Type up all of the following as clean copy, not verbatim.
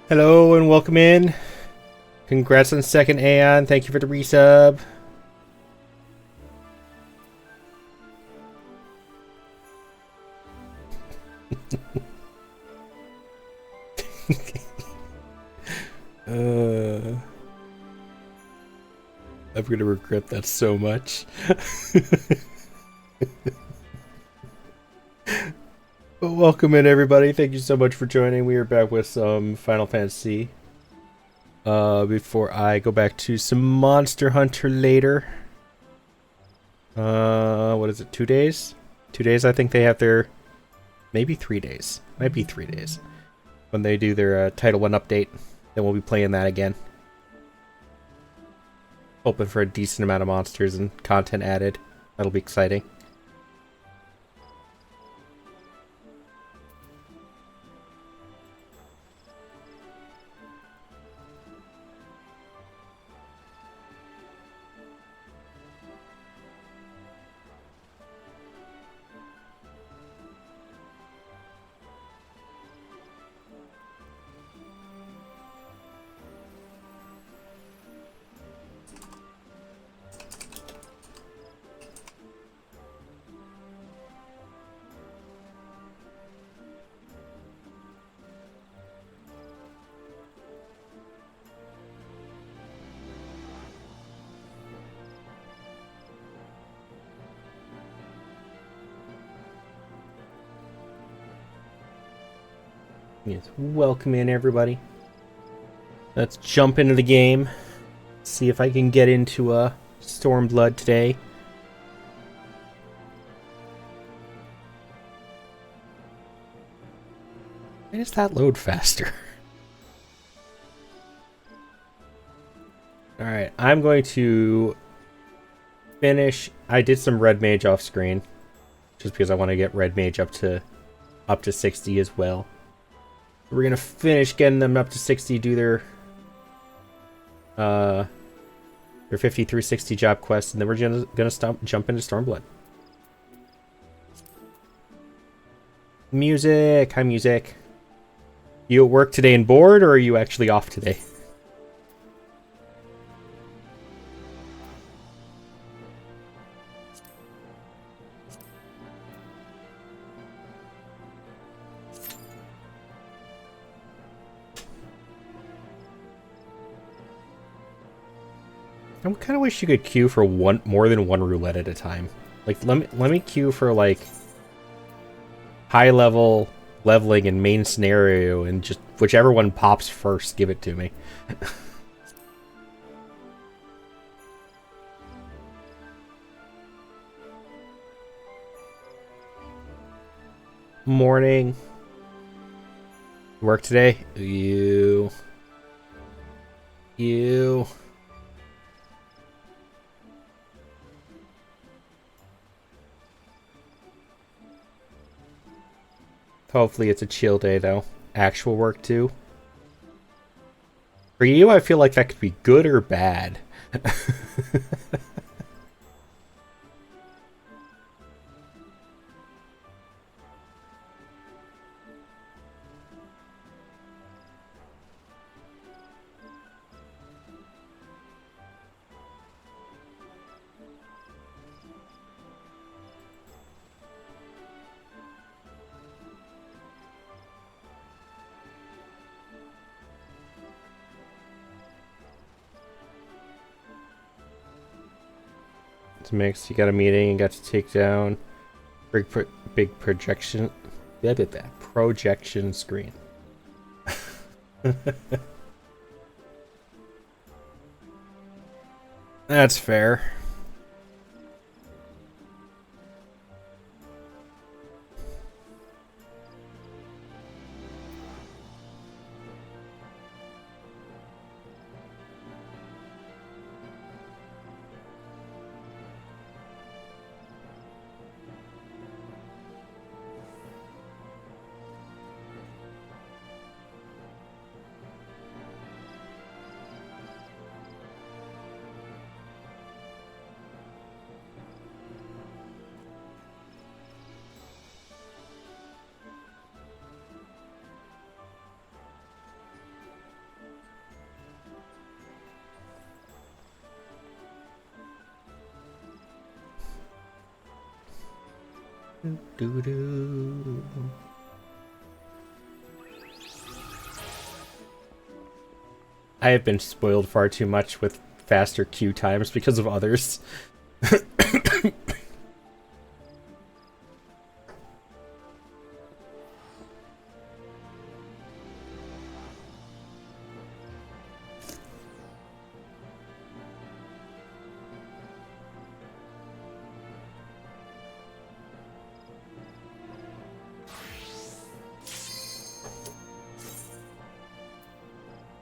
Hello and welcome in. Congrats on second Aeon. Thank you for the resub. I'm gonna regret that so much. But welcome in everybody. Thank you so much for joining. We are back with some Final Fantasy. Before I go back to some Monster Hunter later. What is it? 2 days? 2 days. I think they have their, maybe 3 days. Might be 3 days when they do their Title 1 update. Then we'll be playing that again. Hoping for a decent amount of monsters and content added. That'll be exciting. Yes, welcome in everybody. Let's jump into the game. See if I can get into Stormblood today. Why does that load faster? Alright, I'm going to finish. I did some Red Mage off screen. Just because I want to get Red Mage up to 60 as well. We're gonna finish getting them up to 60, do their 50 through 60 job quests, and then we're gonna jump into Stormblood. Music, hi music. You at work today and bored, or are you actually off today? I kind of wish you could queue for more than one roulette at a time. Like, let me queue for like high level leveling and main scenario, and just whichever one pops first, give it to me. Morning. Work today? You. Hopefully it's a chill day, though. Actual work, too. For you, I feel like that could be good or bad. It's mixed. You got a meeting and got to take down big projection projection screen. That's fair. Doo-doo. I have been spoiled far too much with faster queue times because of others.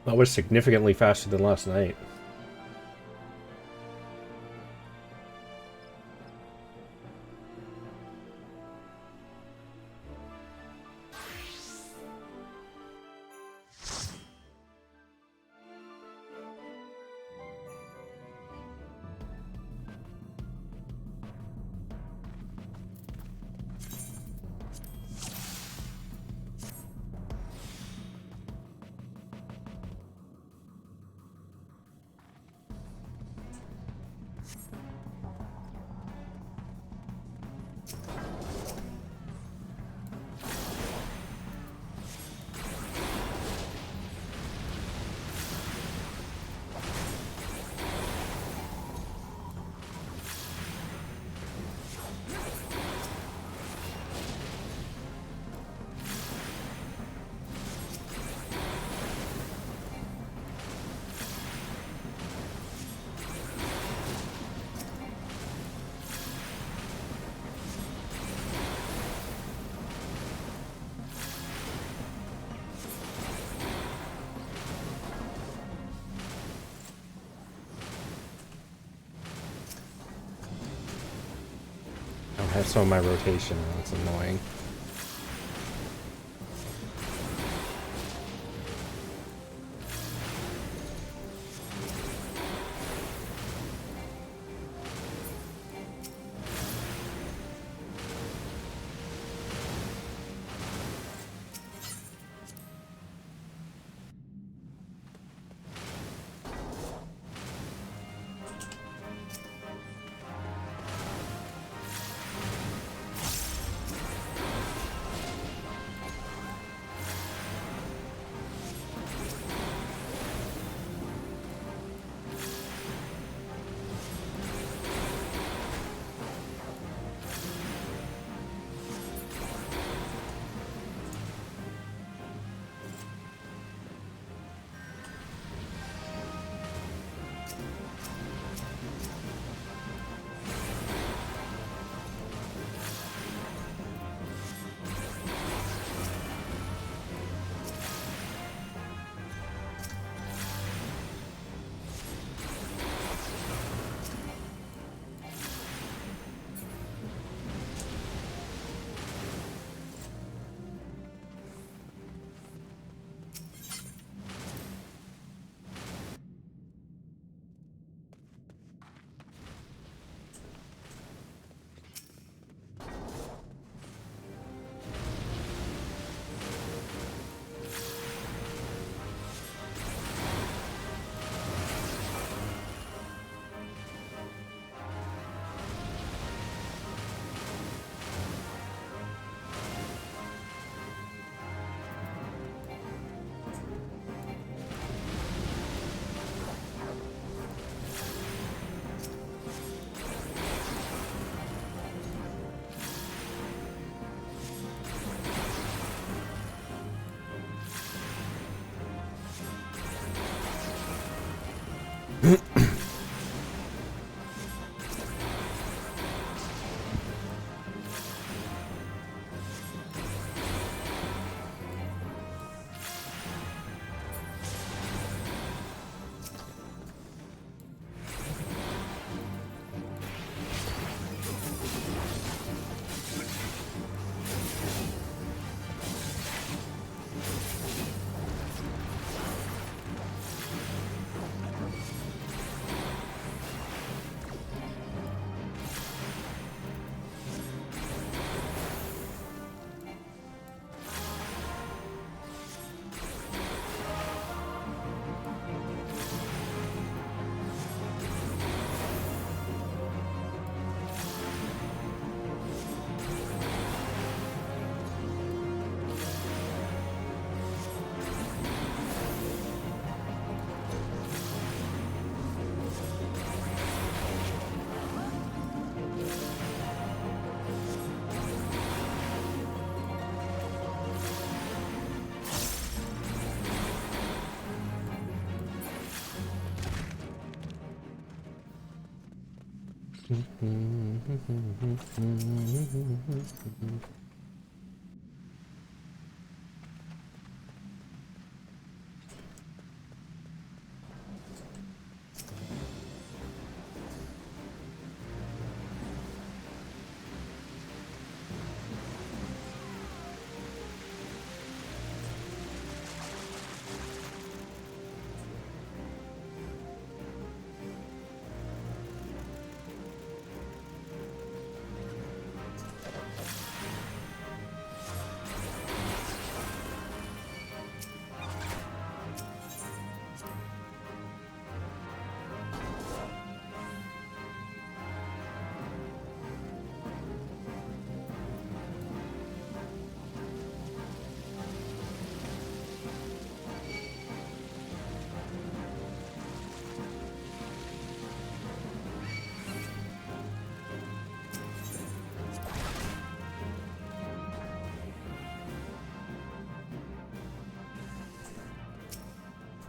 That was significantly faster than last night. I don't have some of my rotation. That's annoying.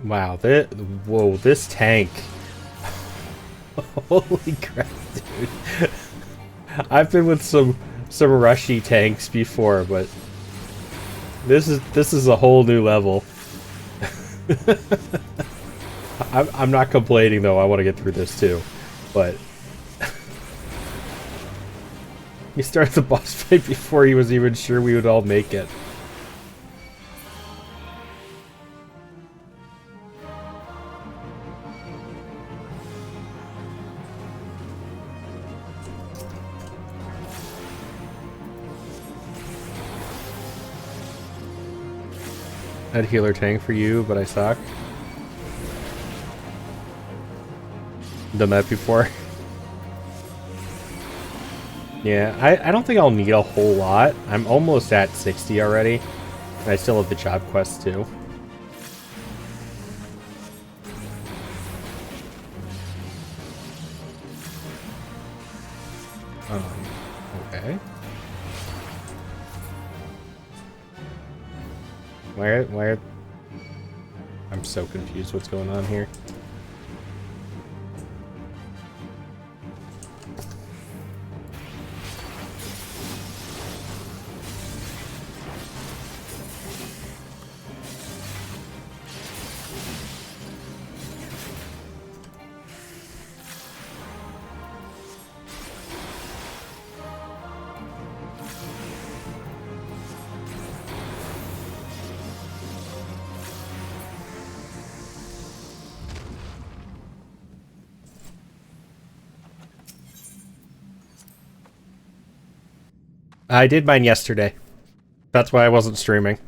Wow, whoa, this tank. Holy crap, dude. I've been with some rushy tanks before, but this is a whole new level. I'm not complaining though. I want to get through this too, but he started the boss fight before he was even sure we would all make it. I had healer tank for you, but I suck. Done that before. Yeah, I don't think I'll need a whole lot. I'm almost at 60 already. And I still have the job quest too. Okay. Where? I'm so confused what's going on here. I did mine yesterday. That's why I wasn't streaming.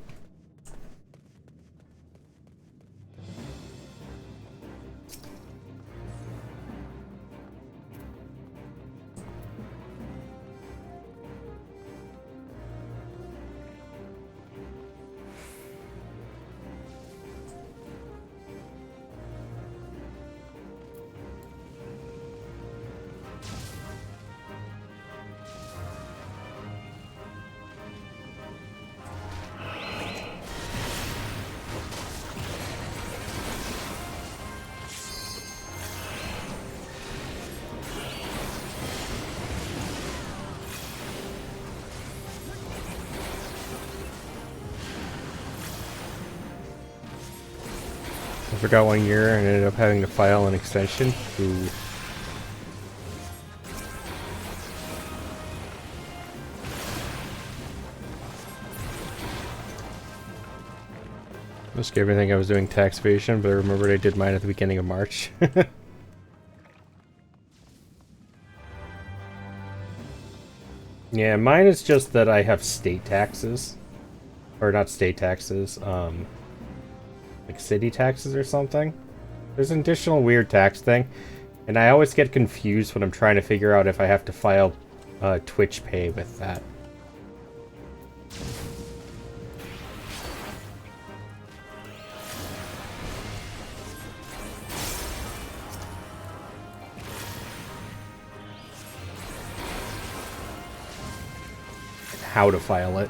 I forgot 1 year and ended up having to file an extension. Ooh. Most everything I was doing tax evasion, but I remembered I did mine at the beginning of March. Yeah, mine is just that I have state taxes. Or not state taxes, like city taxes or something. There's an additional weird tax thing, and I always get confused when I'm trying to figure out if I have to file Twitch Pay with that. How to file it.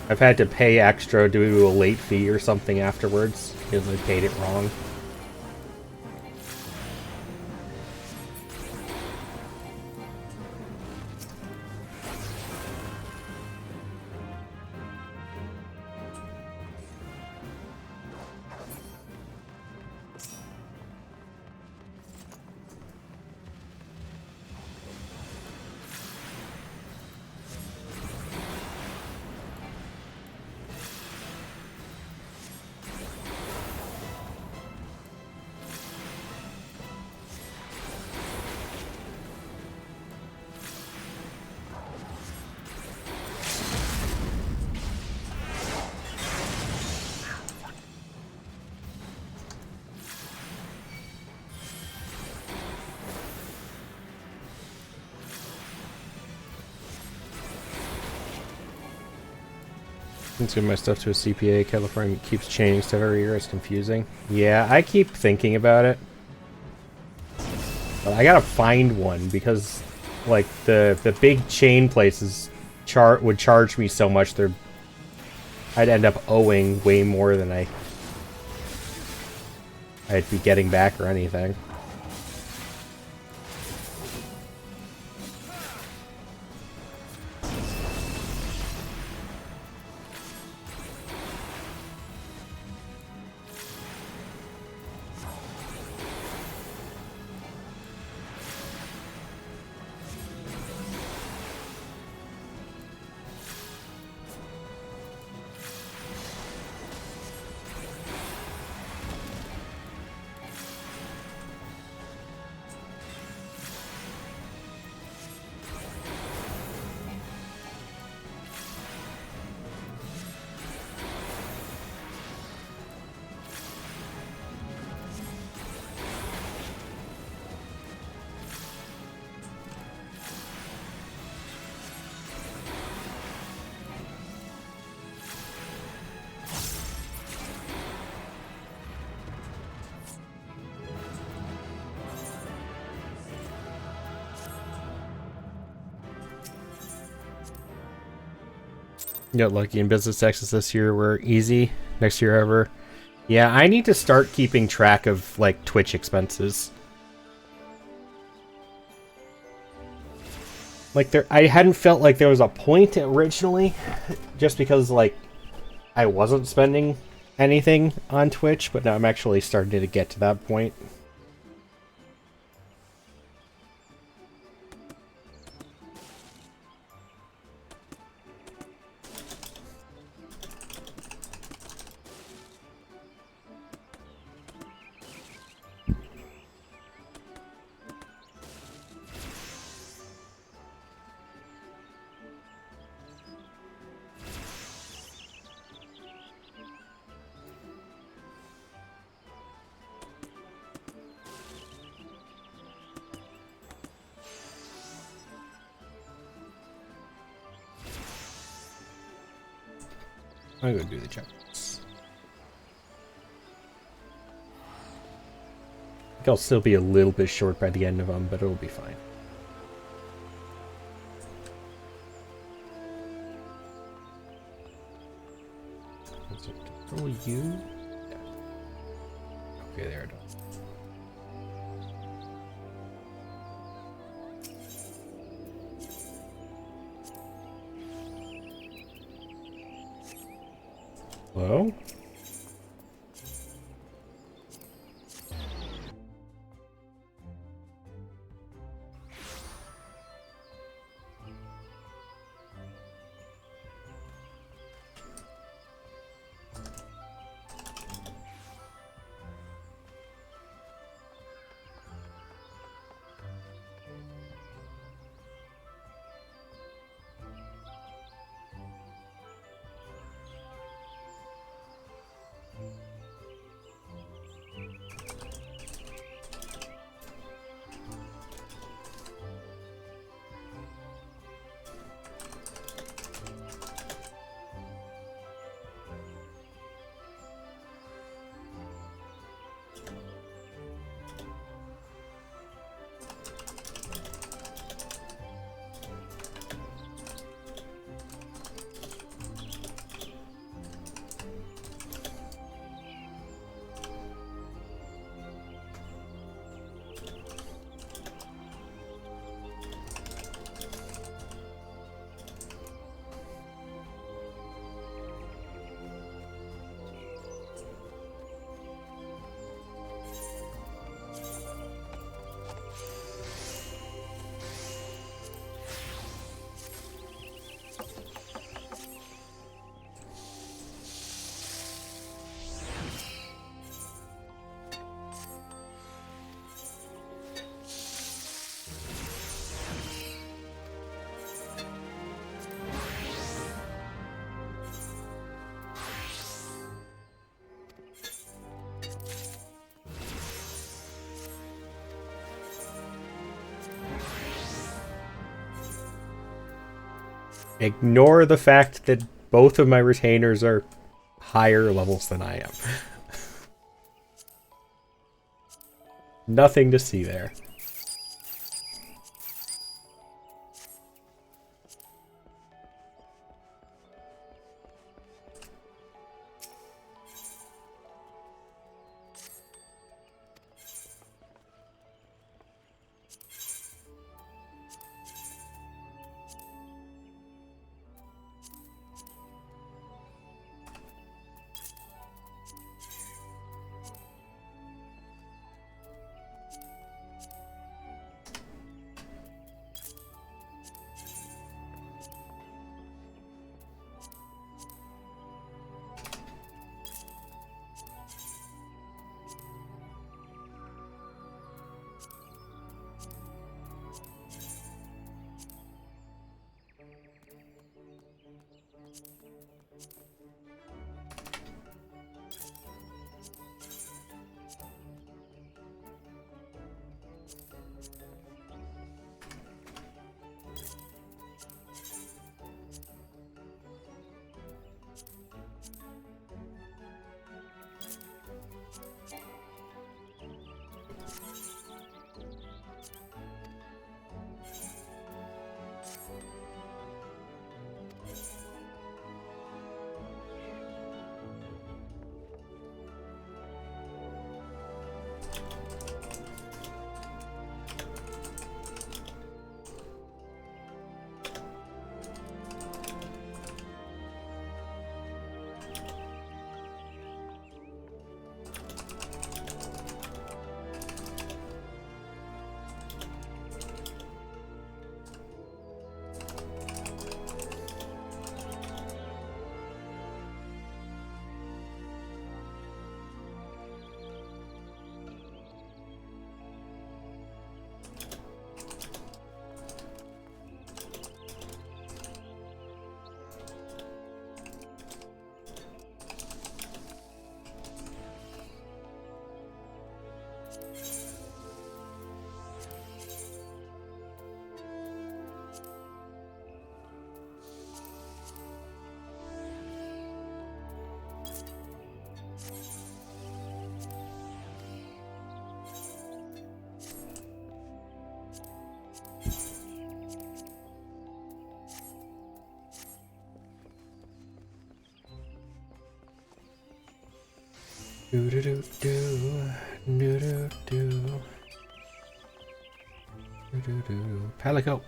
I've had to pay extra due to a late fee or something afterwards because I paid it wrong. Consume my stuff to a CPA. California keeps changing stuff every year. It's confusing. Yeah, I keep thinking about it. But I gotta find one because, like, the big chain places would charge me so much. I'd end up owing way more than I'd be getting back or anything. Got lucky in business taxes this year were easy. Next year ever. Yeah, I need to start keeping track of, like, Twitch expenses. Like, I hadn't felt like there was a point originally, just because, like, I wasn't spending anything on Twitch, but now I'm actually starting to get to that point. I'm gonna do the checkpoints. I think I'll still be a little bit short by the end of them, but it'll be fine. Is it control U? Yeah. Okay, there it is. Hello? Ignore the fact that both of my retainers are higher levels than I am. Nothing to see there. Do do do do do do do do do. Palico.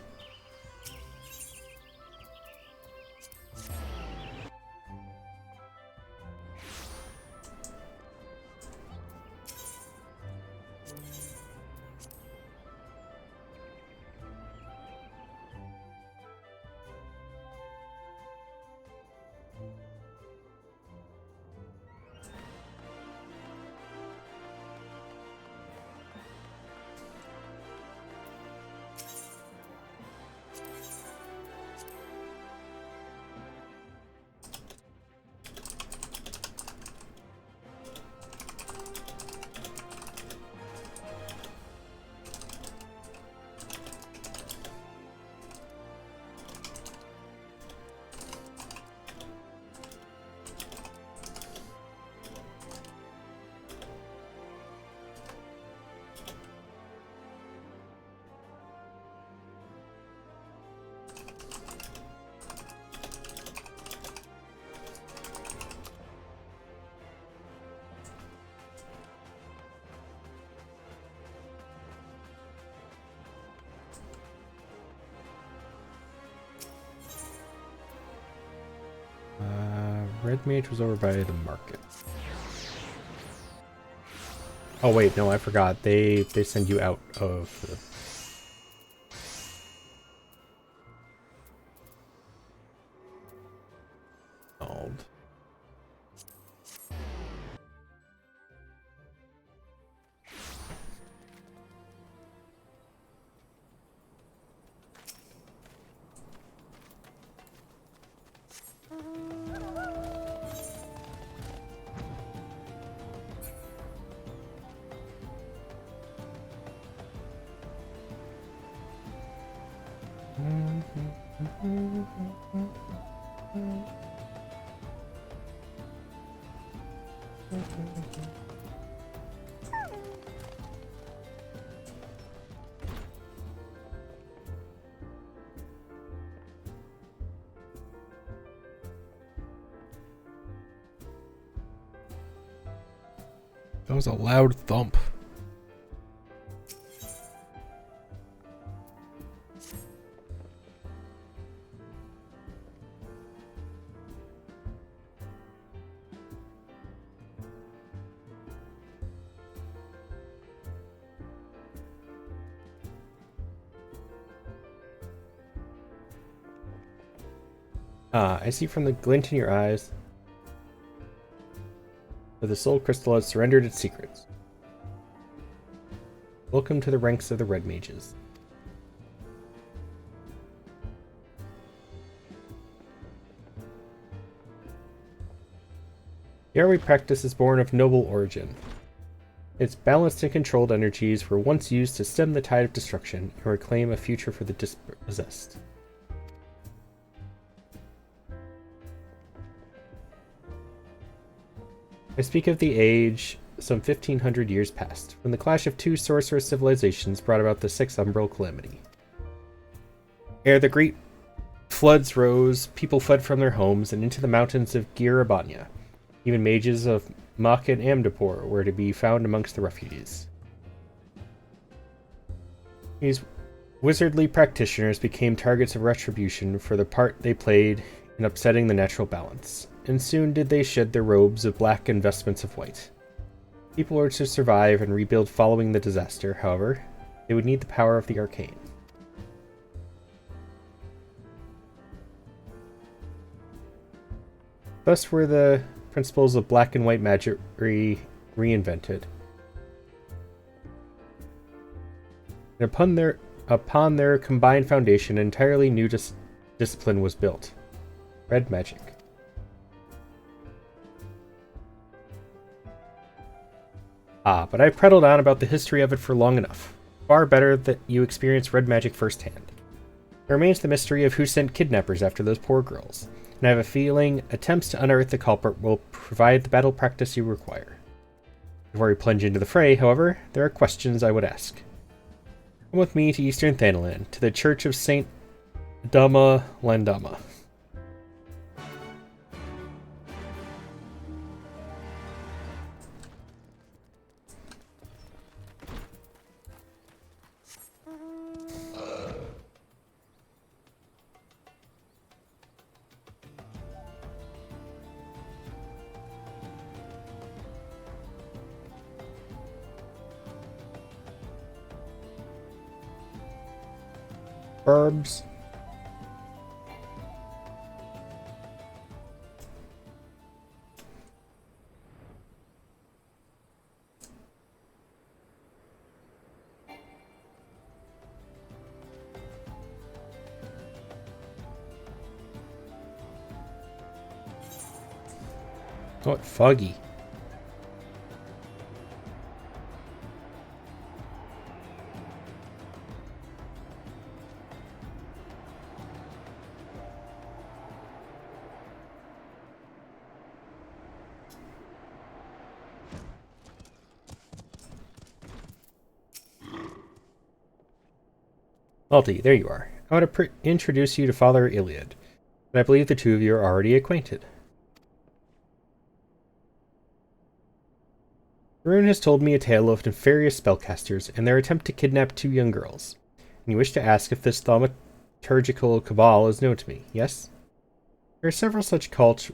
Red Mage was over by the market. Oh wait, no, I forgot. They send you out of the... Old. That was a loud thump. Ah, I see from the glint in your eyes that the soul crystal has surrendered its secrets. Welcome to the ranks of the Red Mages. The art we practice is born of noble origin. Its balanced and controlled energies were once used to stem the tide of destruction and reclaim a future for the dispossessed. I speak of the age some 1500 years past, when the clash of two sorcerous civilizations brought about the Sixth Umbral Calamity. Ere the great floods rose, people fled from their homes and into the mountains of Girabanya. Even mages of Mach and Amdapor were to be found amongst the refugees. These wizardly practitioners became targets of retribution for the part they played in upsetting the natural balance, and soon did they shed their robes of black and vestments of white. People were to survive and rebuild following the disaster, however, they would need the power of the arcane. Thus were the principles of black and white magic reinvented. And upon their combined foundation, an entirely new discipline was built. Red magic. Ah, but I've prattled on about the history of it for long enough. Far better that you experience red magic firsthand. There remains the mystery of who sent kidnappers after those poor girls, and I have a feeling attempts to unearth the culprit will provide the battle practice you require. Before we plunge into the fray, however, there are questions I would ask. Come with me to Eastern Thanalan, to the Church of St. Dama Landama. Herbs. Oh, it's foggy. Alti, there you are. I want to introduce you to Father Iliad, and I believe the two of you are already acquainted. Rune has told me a tale of nefarious spellcasters and their attempt to kidnap two young girls, and you wish to ask if this thaumaturgical cabal is known to me, yes? There are several such cults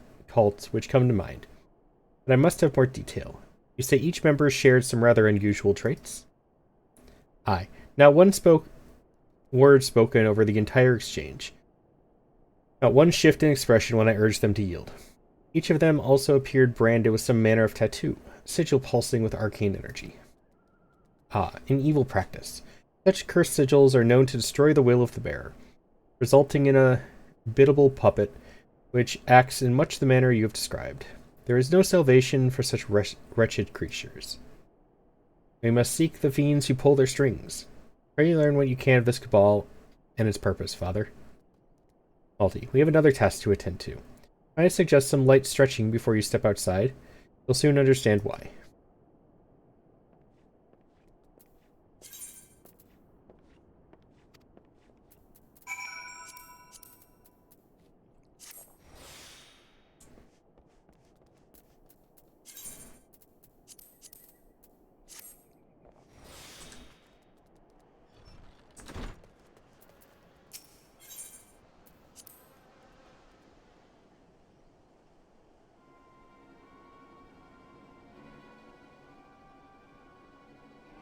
which come to mind, but I must have more detail. You say each member shared some rather unusual traits? Aye. Not one word spoken over the entire exchange. Not one shift in expression when I urged them to yield. Each of them also appeared branded with some manner of tattoo, sigil pulsing with arcane energy. Ah, an evil practice. Such cursed sigils are known to destroy the will of the bearer, resulting in a biddable puppet which acts in much the manner you have described. There is no salvation for such wretched creatures. We must seek the fiends who pull their strings. Pray you learn what you can of this cabal and its purpose, Father. Alti, we have another task to attend to. Might I suggest some light stretching before you step outside? You'll soon understand why.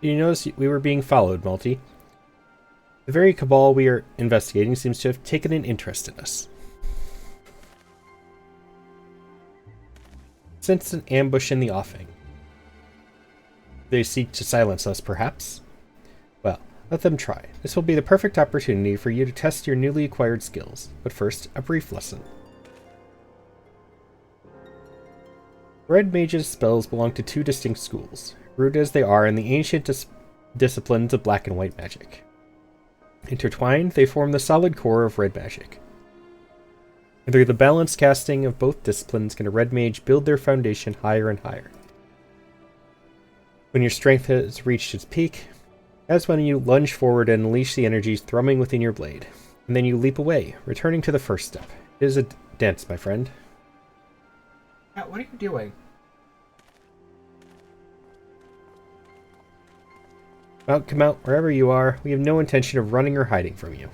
You notice we were being followed, Multi. The very cabal we are investigating seems to have taken an interest in us. Sensed an ambush in the offing. They seek to silence us, perhaps? Well, let them try. This will be the perfect opportunity for you to test your newly acquired skills. But first, a brief lesson. Red Mage's spells belong to two distinct schools, rooted as they are in the ancient disciplines of black and white magic. Intertwined, they form the solid core of red magic. And through the balanced casting of both disciplines can a red mage build their foundation higher and higher. When your strength has reached its peak, that's when you lunge forward and unleash the energies thrumming within your blade. And then you leap away, returning to the first step. It is a dance, my friend. What are you doing? Well, come out wherever you are. We have no intention of running or hiding from you.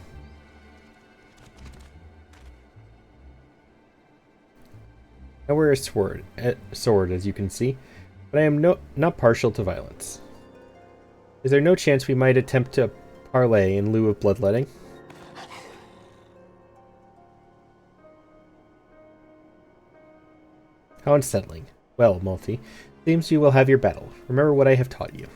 I wear a sword, as you can see, but I am not partial to violence. Is there no chance we might attempt to parley in lieu of bloodletting? How unsettling. Well, Multi, seems you will have your battle. Remember what I have taught you.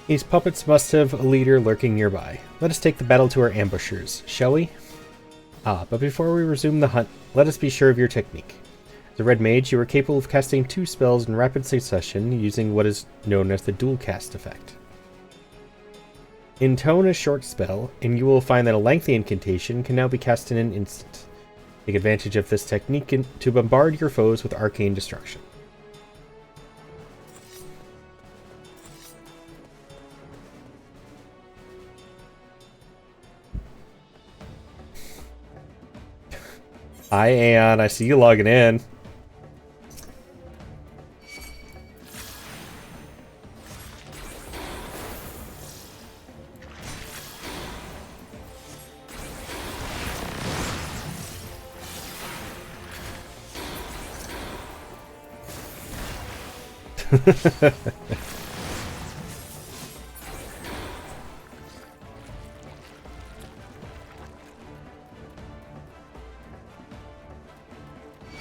These puppets must have a leader lurking nearby. Let us take the battle to our ambushers, shall we? But before we resume the hunt, let us be sure of your technique. As a red mage, you are capable of casting 2 spells in rapid succession using what is known as the dual cast effect. Intone a short spell, and you will find that a lengthy incantation can now be cast in an instant. Take advantage of this technique to bombard your foes with arcane destruction. Hi, Aeon. I see you logging in.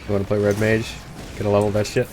You want to play Red Mage? Gonna level that shit?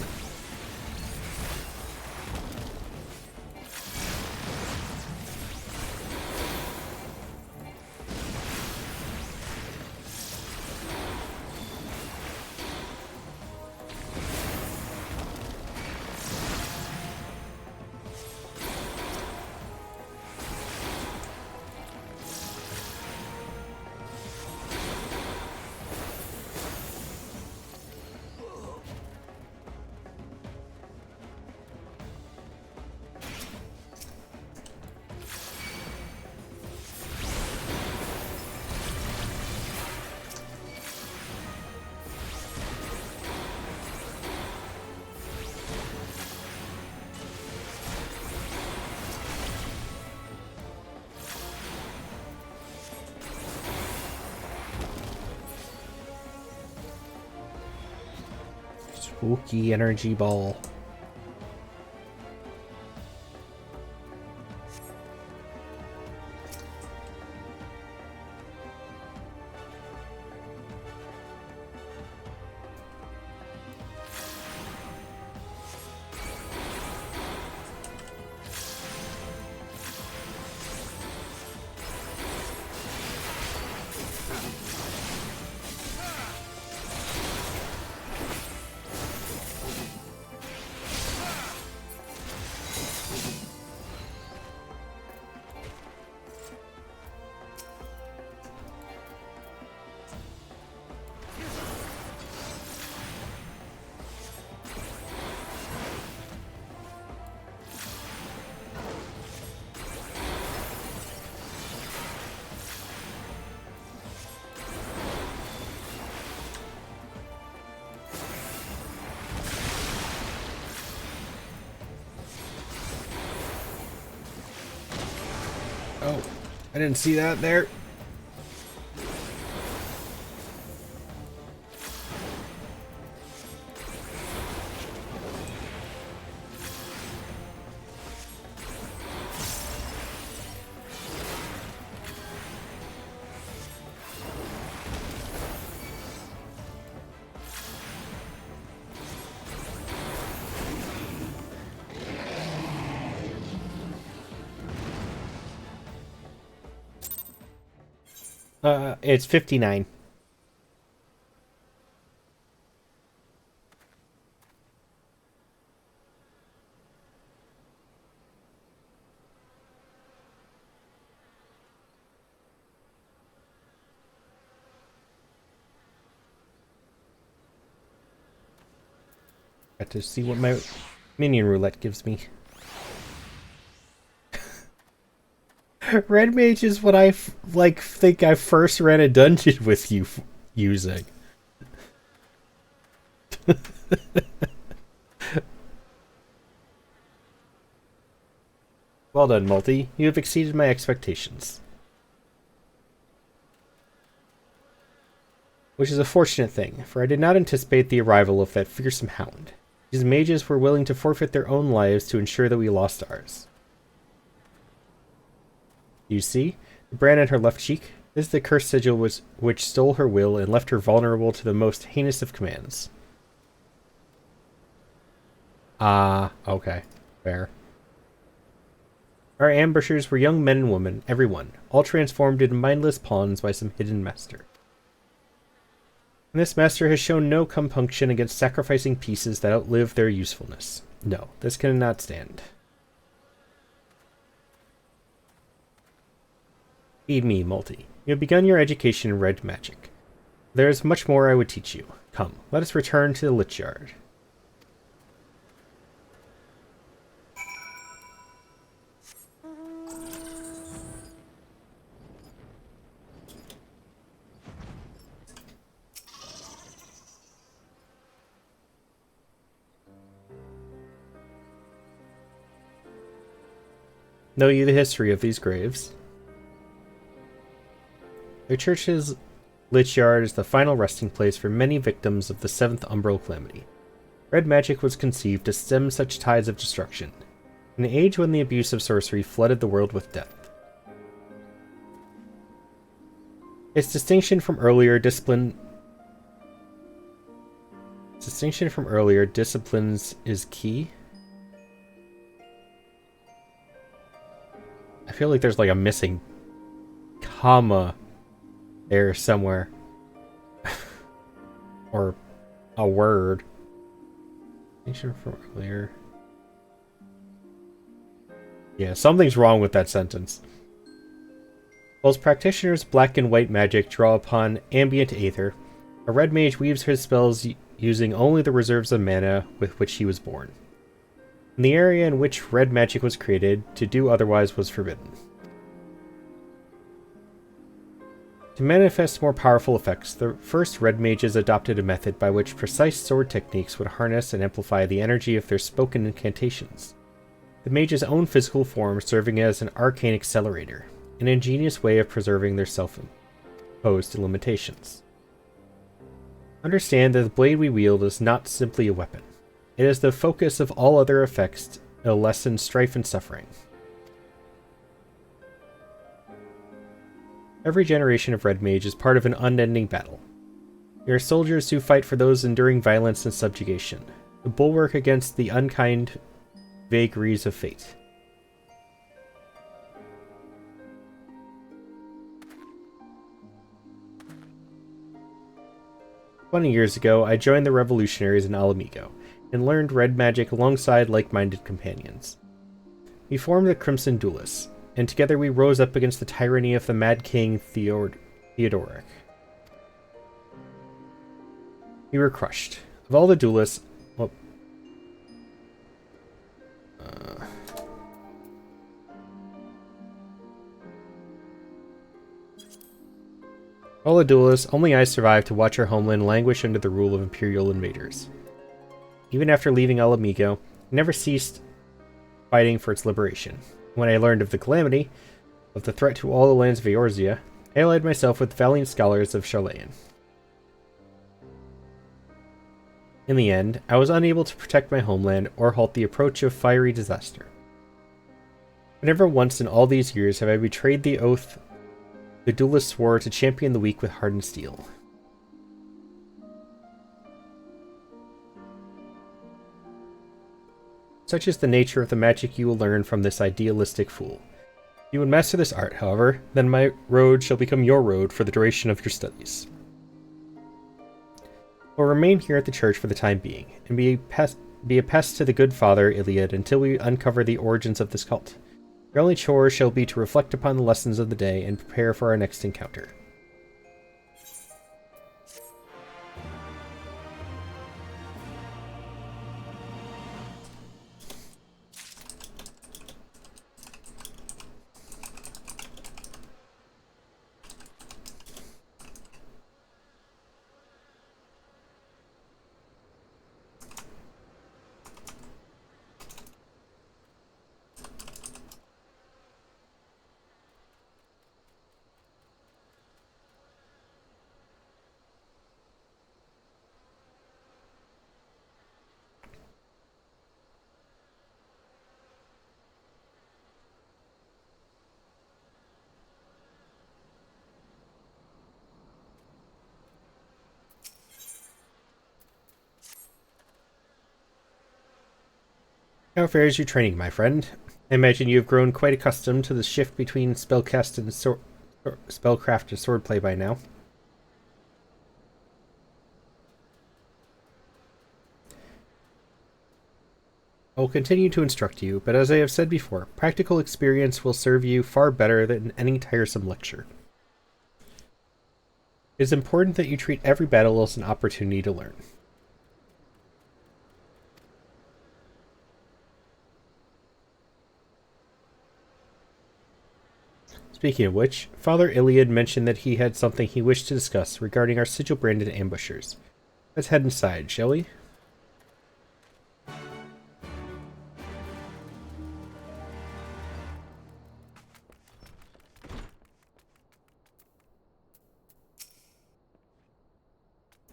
Spooky energy ball. Oh, I didn't see that there. It's 59. Got to see what my minion roulette gives me. Red mage is what I think I first ran a dungeon with you using. Well done, Multi. You have exceeded my expectations. Which is a fortunate thing, for I did not anticipate the arrival of that fearsome hound. These mages were willing to forfeit their own lives to ensure that we lost ours. You see? The brand on her left cheek? This is the cursed sigil which stole her will and left her vulnerable to the most heinous of commands. Okay. Fair. Our ambushers were young men and women, every one, all transformed into mindless pawns by some hidden master. And this master has shown no compunction against sacrificing pieces that outlive their usefulness. No, this cannot stand. Heed me, Multi. You have begun your education in red magic. There is much more I would teach you. Come, let us return to the Lich Yard. Know you the history of these graves? Their church's Lich Yard is the final resting place for many victims of the 7th Umbral Calamity. Red magic was conceived to stem such tides of destruction, in an age when the abuse of sorcery flooded the world with death. Its distinction from earlier disciplines is key. I feel like there's like a missing comma there somewhere. Or a word. Distinction from earlier. Yeah, something's wrong with that sentence. Whilst practitioners black and white magic draw upon ambient aether, a red mage weaves his spells using only the reserves of mana with which he was born. In the area in which red magic was created, to do otherwise was forbidden. To manifest more powerful effects, the first red mages adopted a method by which precise sword techniques would harness and amplify the energy of their spoken incantations. The mage's own physical form serving as an arcane accelerator, an ingenious way of preserving their self-imposed limitations. Understand that the blade we wield is not simply a weapon. It is the focus of all other effects, a lesson, strife, and suffering. Every generation of Red Mage is part of an unending battle. We are soldiers who fight for those enduring violence and subjugation, a bulwark against the unkind vagaries of fate. "20 years ago, I joined the revolutionaries in Alamigo, and learned red magic alongside like-minded companions. We formed the Crimson Duelists, and together we rose up against the tyranny of the Mad King Theodoric. We were crushed. Of all the duelists... Well, all the duelists, only I survived to watch our homeland languish under the rule of imperial invaders. Even after leaving Alamigo, I never ceased fighting for its liberation. When I learned of the calamity, of the threat to all the lands of Eorzea, I allied myself with valiant scholars of Sharlayan. In the end, I was unable to protect my homeland or halt the approach of fiery disaster. But never once in all these years have I betrayed the oath the duelists swore to champion the weak with hardened steel. Such is the nature of the magic you will learn from this idealistic fool. If you would master this art, however, then my road shall become your road for the duration of your studies. I will remain here at the church for the time being, and be a pest to the good father Iliad until we uncover the origins of this cult. Your only chore shall be to reflect upon the lessons of the day and prepare for our next encounter." How fares your training, my friend? I imagine you have grown quite accustomed to the shift between spellcraft and swordplay by now. I will continue to instruct you, but as I have said before, practical experience will serve you far better than any tiresome lecture. It is important that you treat every battle as an opportunity to learn. Speaking of which, Father Iliad mentioned that he had something he wished to discuss regarding our sigil-branded ambushers. Let's head inside, shall we?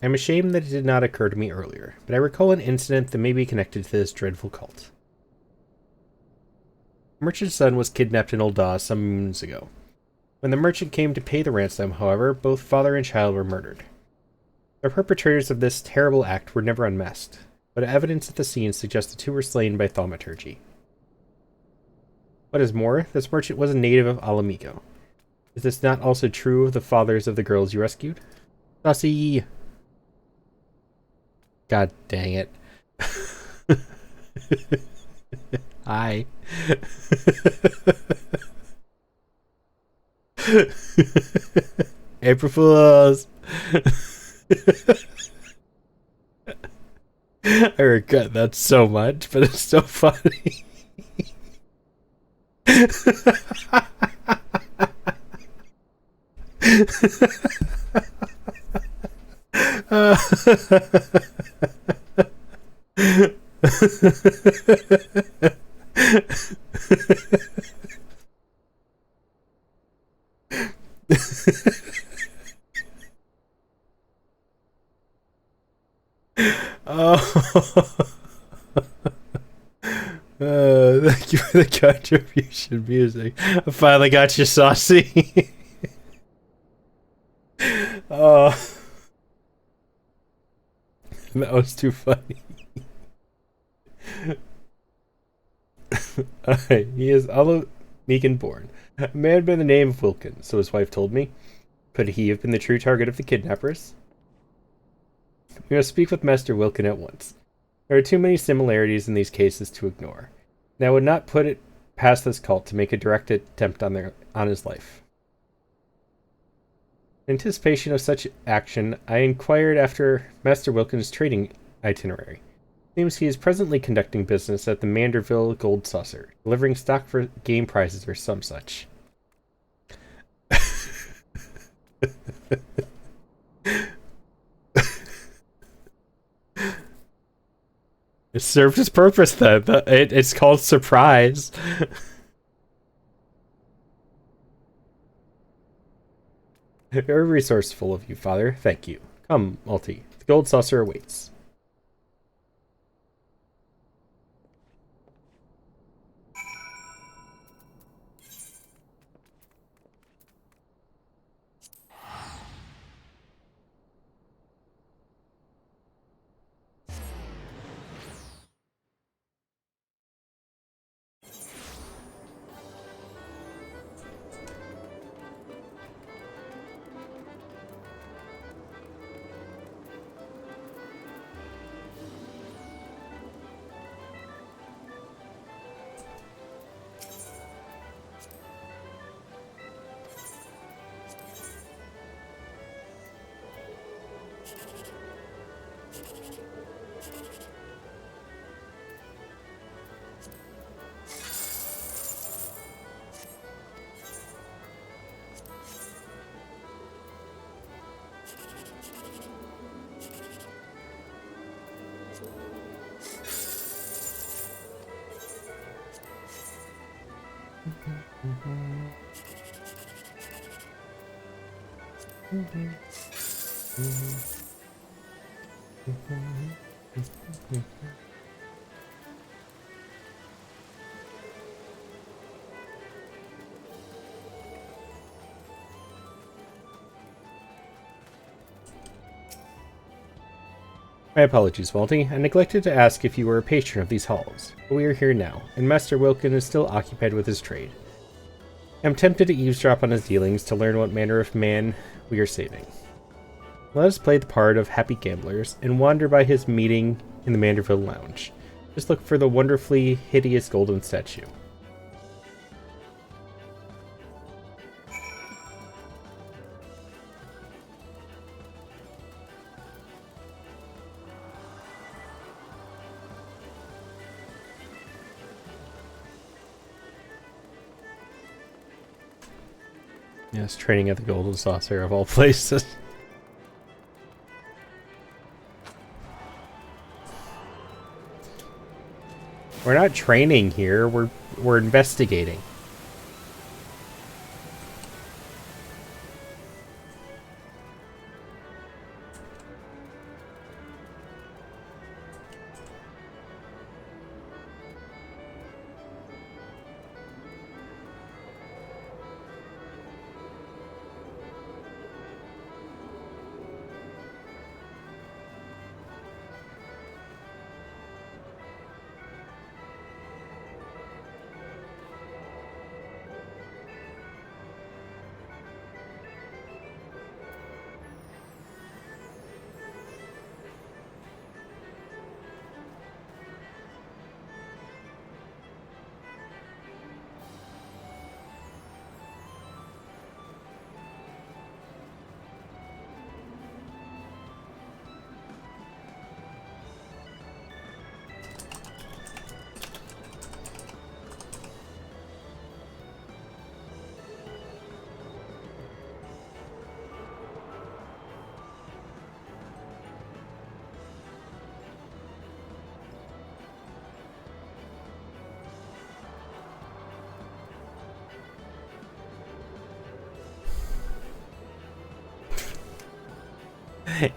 I'm ashamed that it did not occur to me earlier, but I recall an incident that may be connected to this dreadful cult. A merchant's son was kidnapped in Ul'dah some moons ago. When the merchant came to pay the ransom, however, both father and child were murdered. The perpetrators of this terrible act were never unmasked, but evidence at the scene suggests the two were slain by thaumaturgy. What is more, this merchant was a native of Alamigo. Is this not also true of the fathers of the girls you rescued? Saucy! God dang it. Hi. April Fools! I regret that so much, but it's so funny. Oh. Thank you for the contribution music. I finally got you, Saucy. Oh, that was too funny. Alright, he is Megan born. A man by the name of Wilkins, so his wife told me. Could he have been the true target of the kidnappers? We must speak with Master Wilkin at once. There are too many similarities in these cases to ignore. And I would not put it past this cult to make a direct attempt on his life. In anticipation of such action, I inquired after Master Wilkins' trading itinerary. Seems he is presently conducting business at the Manderville Gold Saucer, delivering stock for game prizes or some such. It served its purpose then. It's called surprise. Very resourceful of you, Father. Thank you. Come, Malty. The gold saucer awaits. My apologies, Malty. I neglected to ask if you were a patron of these halls, but we are here now, and Master Wilkin is still occupied with his trade. I'm tempted to eavesdrop on his dealings to learn what manner of man we are saving. Let us play the part of happy gamblers and wander by his meeting in the Manderville Lounge. Just look for the wonderfully hideous golden statue. Yes, training at the Golden Saucer of all places. We're not training here, we're investigating.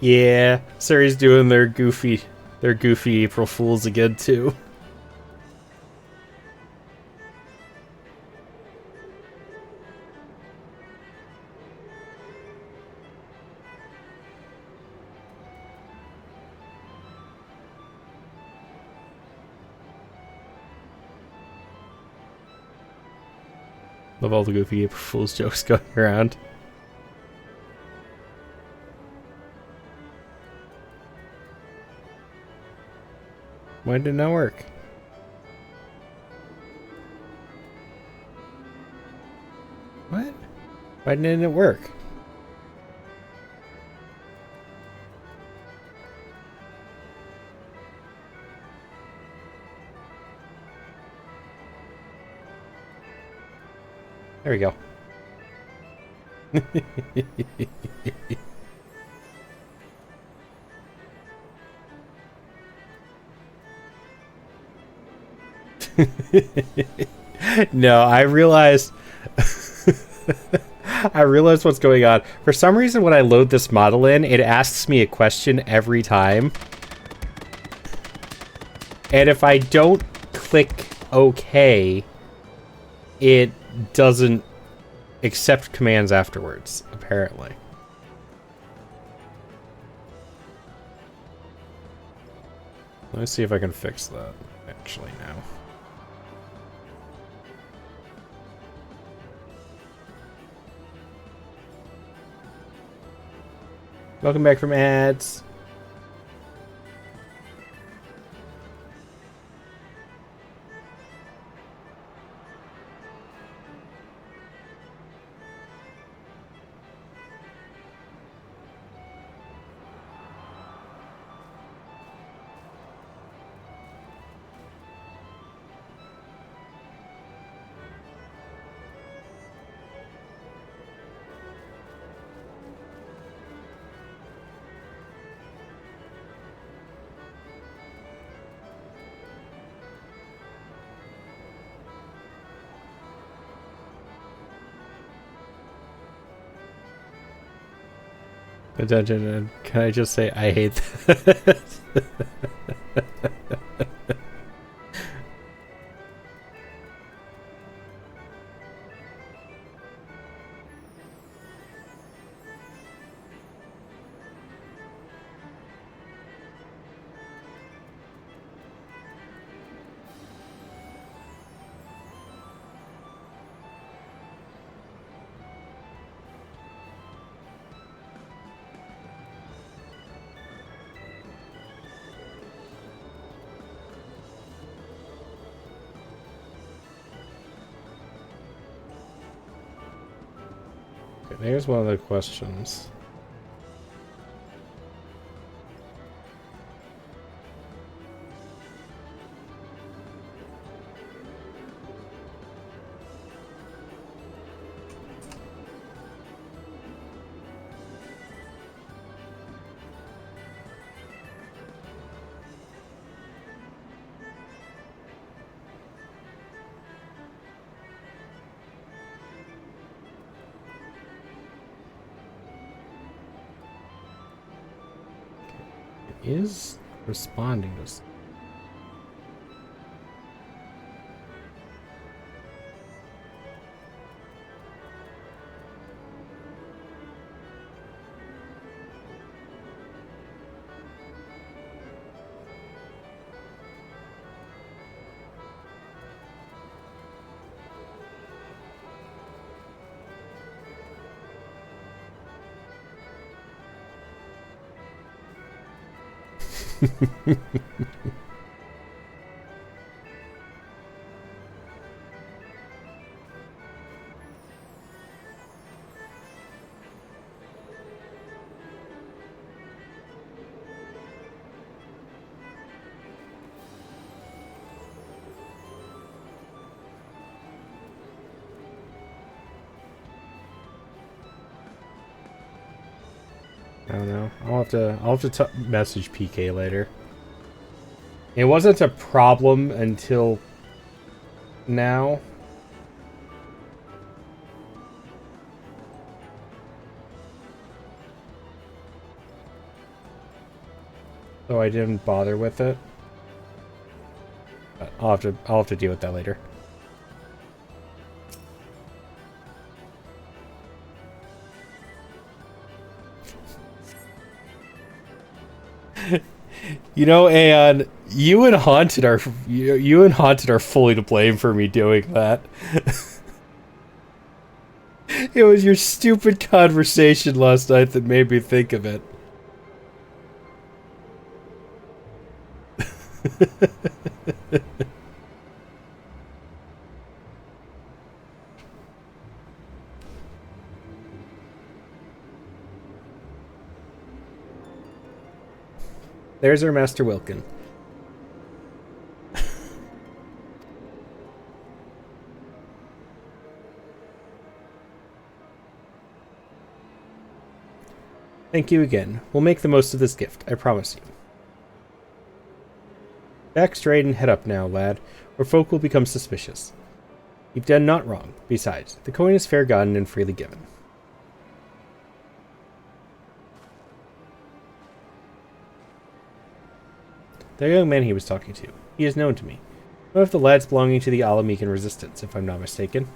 Yeah, Surrey's doing their goofy They're goofy April Fools again, too. Love all the goofy April Fool's jokes going around. Why did it not work? What? Why didn't it work? There we go. No, I realized I realized what's going on. For some reason, when I load this model in, it asks me a question every time. And if I don't click OK, it doesn't accept commands afterwards, apparently. Let me see if I can fix that, actually, now. Welcome back from ads. Can I just say I hate that? Here's one of the questions. Is responding to this. I don't know. I'll have to message PK later. It wasn't a problem until now. so I didn't bother with it. But I'll have to deal with that later. You know, and you and Haunted are fully to blame for me doing that. It was your stupid conversation last night that made me think of it. There's our Master Wilkin. Thank you again. We'll make the most of this gift, I promise you. Back straight and head up now, lad, or folk will become suspicious. You've done not wrong. Besides, the coin is fair gotten and freely given. The young man he was talking to. He is known to me. One of the lads belonging to the Alamican resistance, if I'm not mistaken.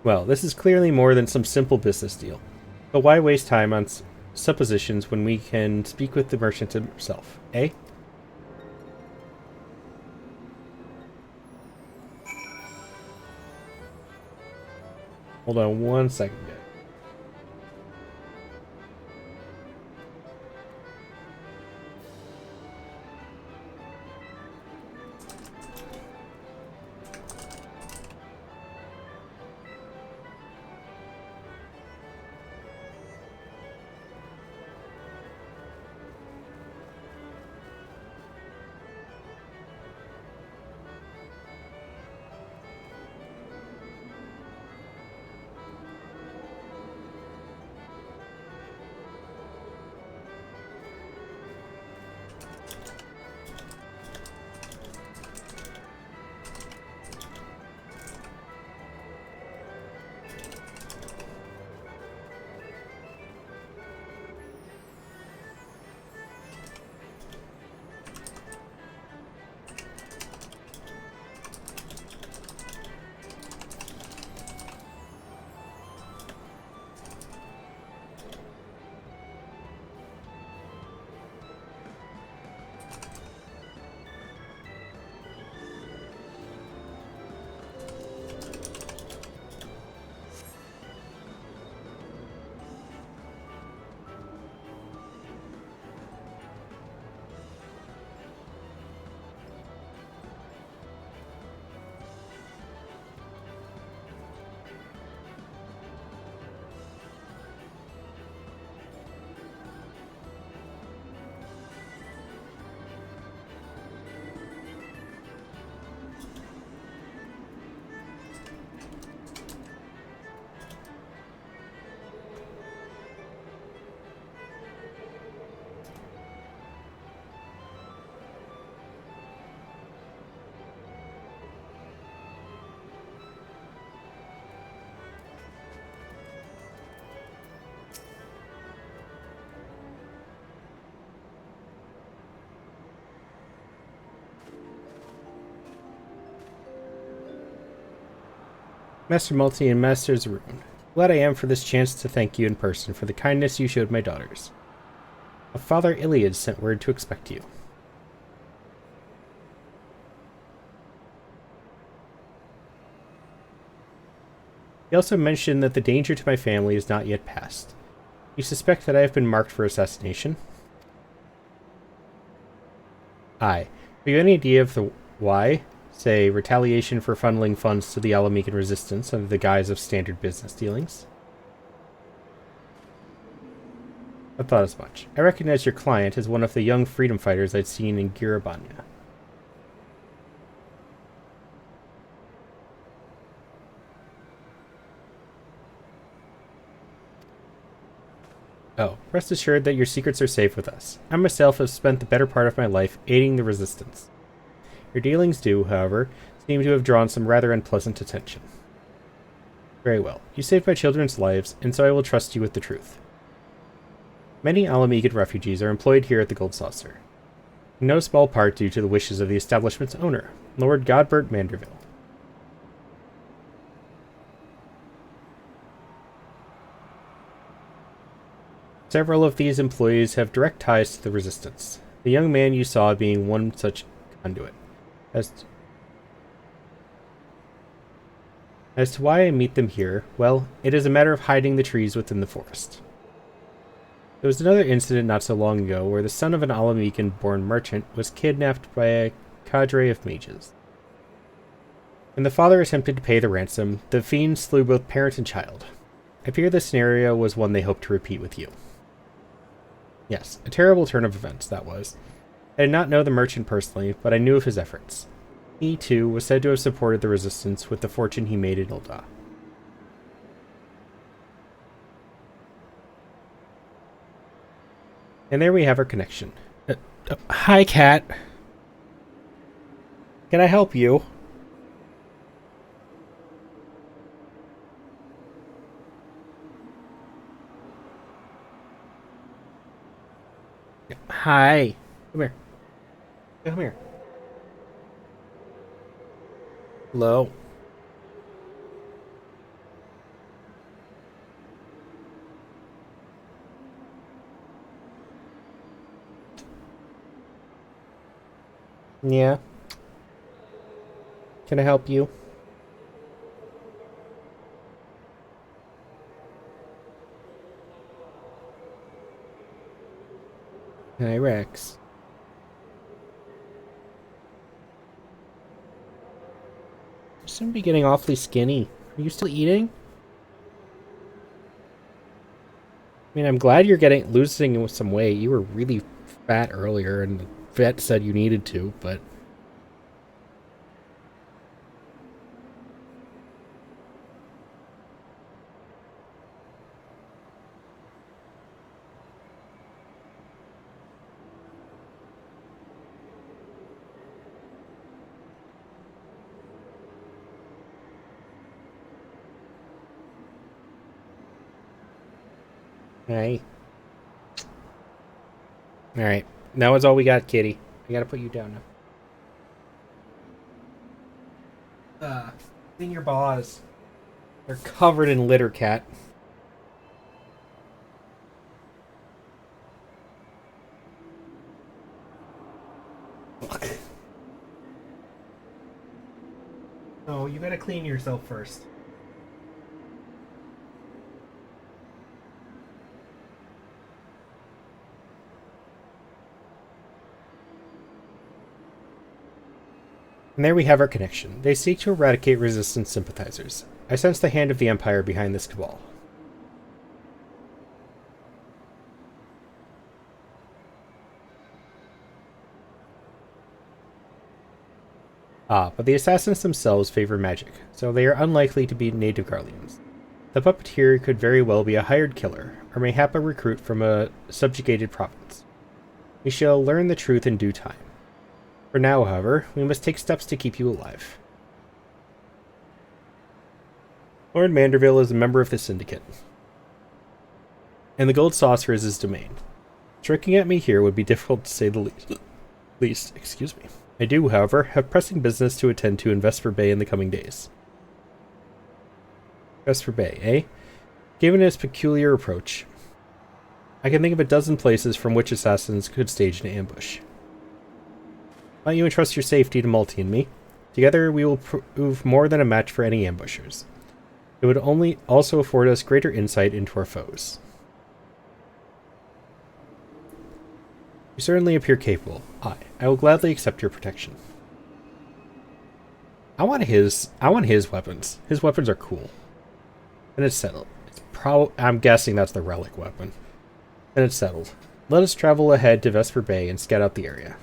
Well, this is clearly more than some simple business deal. But why waste time on suppositions when we can speak with the merchant himself, eh? Hold on one second, guys. Master Multi and Master Zaroon, glad I am for this chance to thank you in person for the kindness you showed my daughters. Father Iliad sent word to expect you. He also mentioned that the danger to my family is not yet past. You suspect that I have been marked for assassination? Aye. Have you any idea of the why? Say, retaliation for funneling funds to the Alamican resistance under the guise of standard business dealings? I thought as much. I recognize your client as one of the young freedom fighters I'd seen in Girabanya. Oh, rest assured that your secrets are safe with us. I myself have spent the better part of my life aiding the resistance. Your dealings do, however, seem to have drawn some rather unpleasant attention. Very well. You saved my children's lives, and so I will trust you with the truth. Many Alamegan refugees are employed here at the Gold Saucer, in no small part due to the wishes of the establishment's owner, Lord Godbert Manderville. Several of these employees have direct ties to the Resistance, the young man you saw being one such conduit. As to why I meet them here, well, it is a matter of hiding the trees within the forest. There was another incident not so long ago where the son of an Alamecan-born merchant was kidnapped by a cadre of mages. When the father attempted to pay the ransom, the fiends slew both parent and child. I fear this scenario was one they hoped to repeat with you. Yes, a terrible turn of events, that was. I did not know the merchant personally, but I knew of his efforts. He, too, was said to have supported the resistance with the fortune he made in Ul'dah. And there we have our connection. Hi, Cat. Can I help you? Hi. Come here. Come here. Hello. Yeah. Can I help you? Hi, Rex. You seem to be getting awfully skinny. Are you still eating? I mean, I'm glad you're losing some weight. You were really fat earlier, and the vet said you needed to, but... Hey. Alright. That was all we got, kitty. I gotta put you down now. Clean your paws. They're covered in litter, Cat. Oh, you gotta clean yourself first. And there we have our connection. They seek to eradicate resistance sympathizers. I sense the hand of the Empire behind this cabal. But the assassins themselves favor magic, so they are unlikely to be native Garleans. The puppeteer could very well be a hired killer, or mayhap a recruit from a subjugated province. We shall learn the truth in due time. For now, however, we must take steps to keep you alive. Lord Manderville is a member of the Syndicate, and the Gold Saucer is his domain. Striking at me here would be difficult to say the least. Excuse me. I do, however, have pressing business to attend to in Vesper Bay in the coming days. Vesper Bay, eh? Given its peculiar approach, I can think of a dozen places from which assassins could stage an ambush. Why don't you entrust your safety to Multi and me? Together we will prove more than a match for any ambushers. It would only also afford us greater insight into our foes. You certainly appear capable. I will gladly accept your protection. I want his weapons. His weapons are cool. And it's settled. I'm guessing that's the relic weapon. And it's settled. Let us travel ahead to Vesper Bay and scout out the area.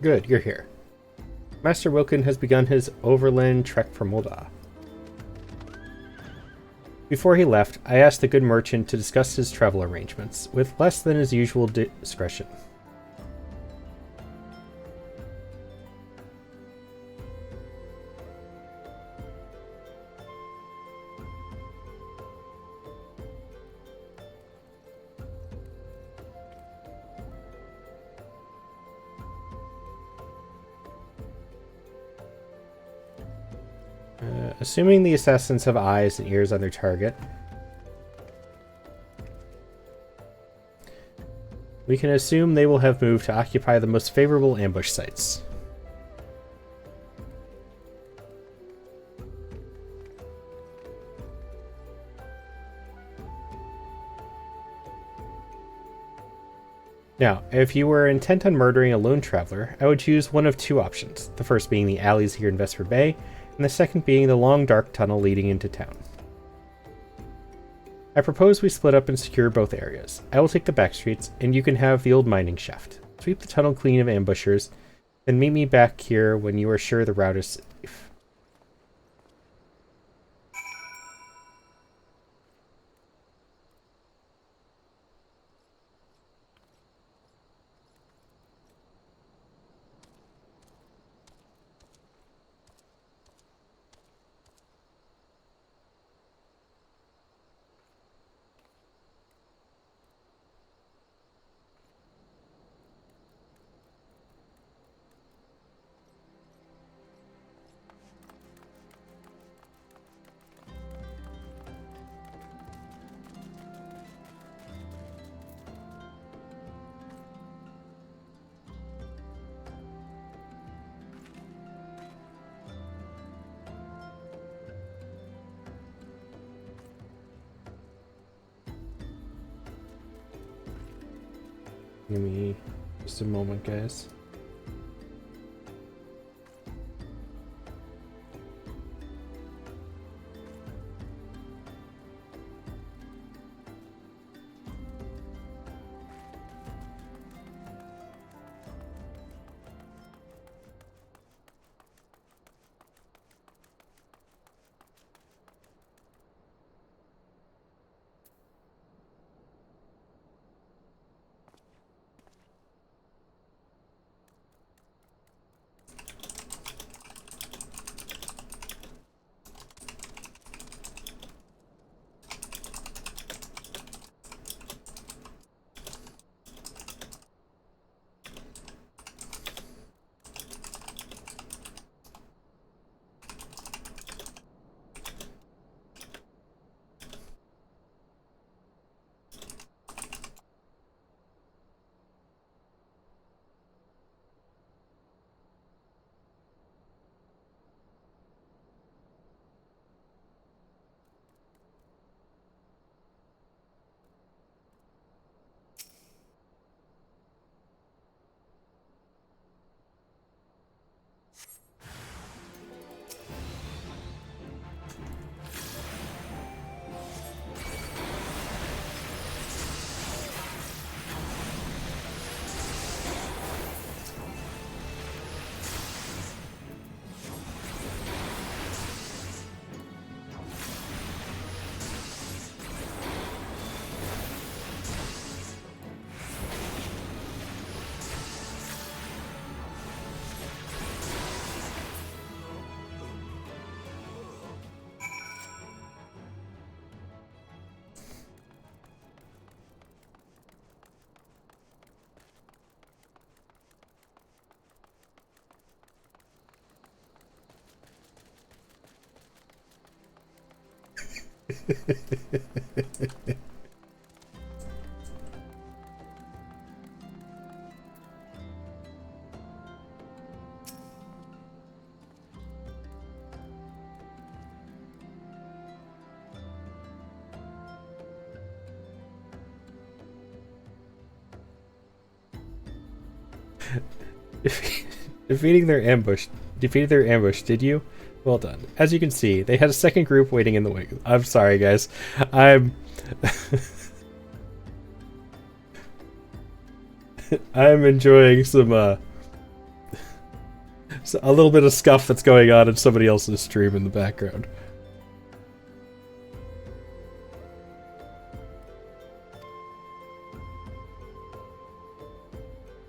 Good, you're here. Master Wilkin has begun his overland trek for Molda. Before he left, I asked the good merchant to discuss his travel arrangements, with less than his usual discretion. Assuming the assassins have eyes and ears on their target, we can assume they will have moved to occupy the most favorable ambush sites. Now, if you were intent on murdering a lone traveler, I would choose one of two options, the first being the alleys here in Vesper Bay, and the second being the long dark tunnel leading into town. I propose we split up and secure both areas. I will take the back streets, and you can have the old mining shaft. Sweep the tunnel clean of ambushers, then meet me back here when you are sure the route is safe. Give me just a moment, guys. Defeated their ambush, did you? Well done. As you can see, they had a second group waiting in the wing. I'm sorry, guys. I'm enjoying some So a little bit of scuff that's going on in somebody else's stream in the background.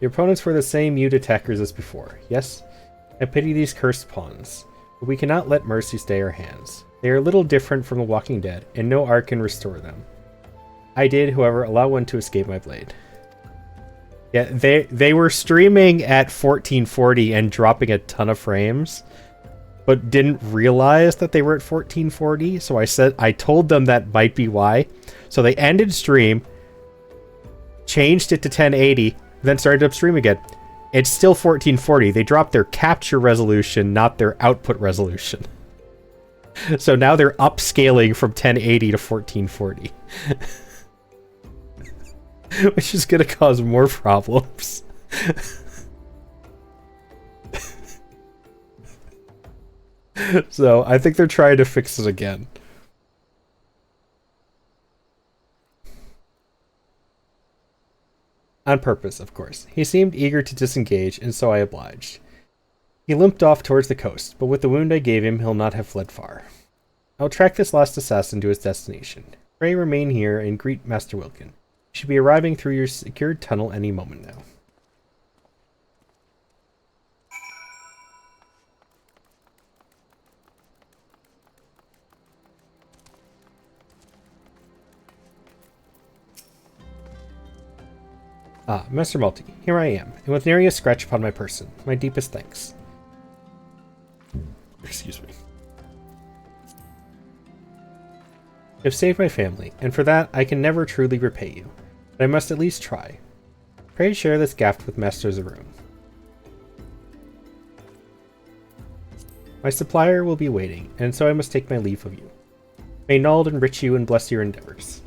Your opponents were the same mute attackers as before. Yes, I pity these cursed pawns, but we cannot let mercy stay our hands. They are a little different from the Walking Dead, and no art can restore them. I did, however, allow one to escape my blade. Yeah, they were streaming at 1440 and dropping a ton of frames, but didn't realize that they were at 1440, so I told them that might be why. So they ended stream, changed it to 1080, then started upstream again. It's still 1440. They dropped their capture resolution, not their output resolution. So now they're upscaling from 1080 to 1440. Which is going to cause more problems. So I think they're trying to fix it again. On purpose, of course. He seemed eager to disengage, and so I obliged. He limped off towards the coast, but with the wound I gave him, he'll not have fled far. I'll track this lost assassin to his destination. Pray remain here and greet Master Wilkin. You should be arriving through your secured tunnel any moment now. Ah, Master Malty, here I am, and with nary a scratch upon my person. My deepest thanks. Excuse me. You have saved my family, and for that I can never truly repay you. But I must at least try. Pray share this gift with Master Zaroon. My supplier will be waiting, and so I must take my leave of you. May Nald enrich you and bless your endeavors.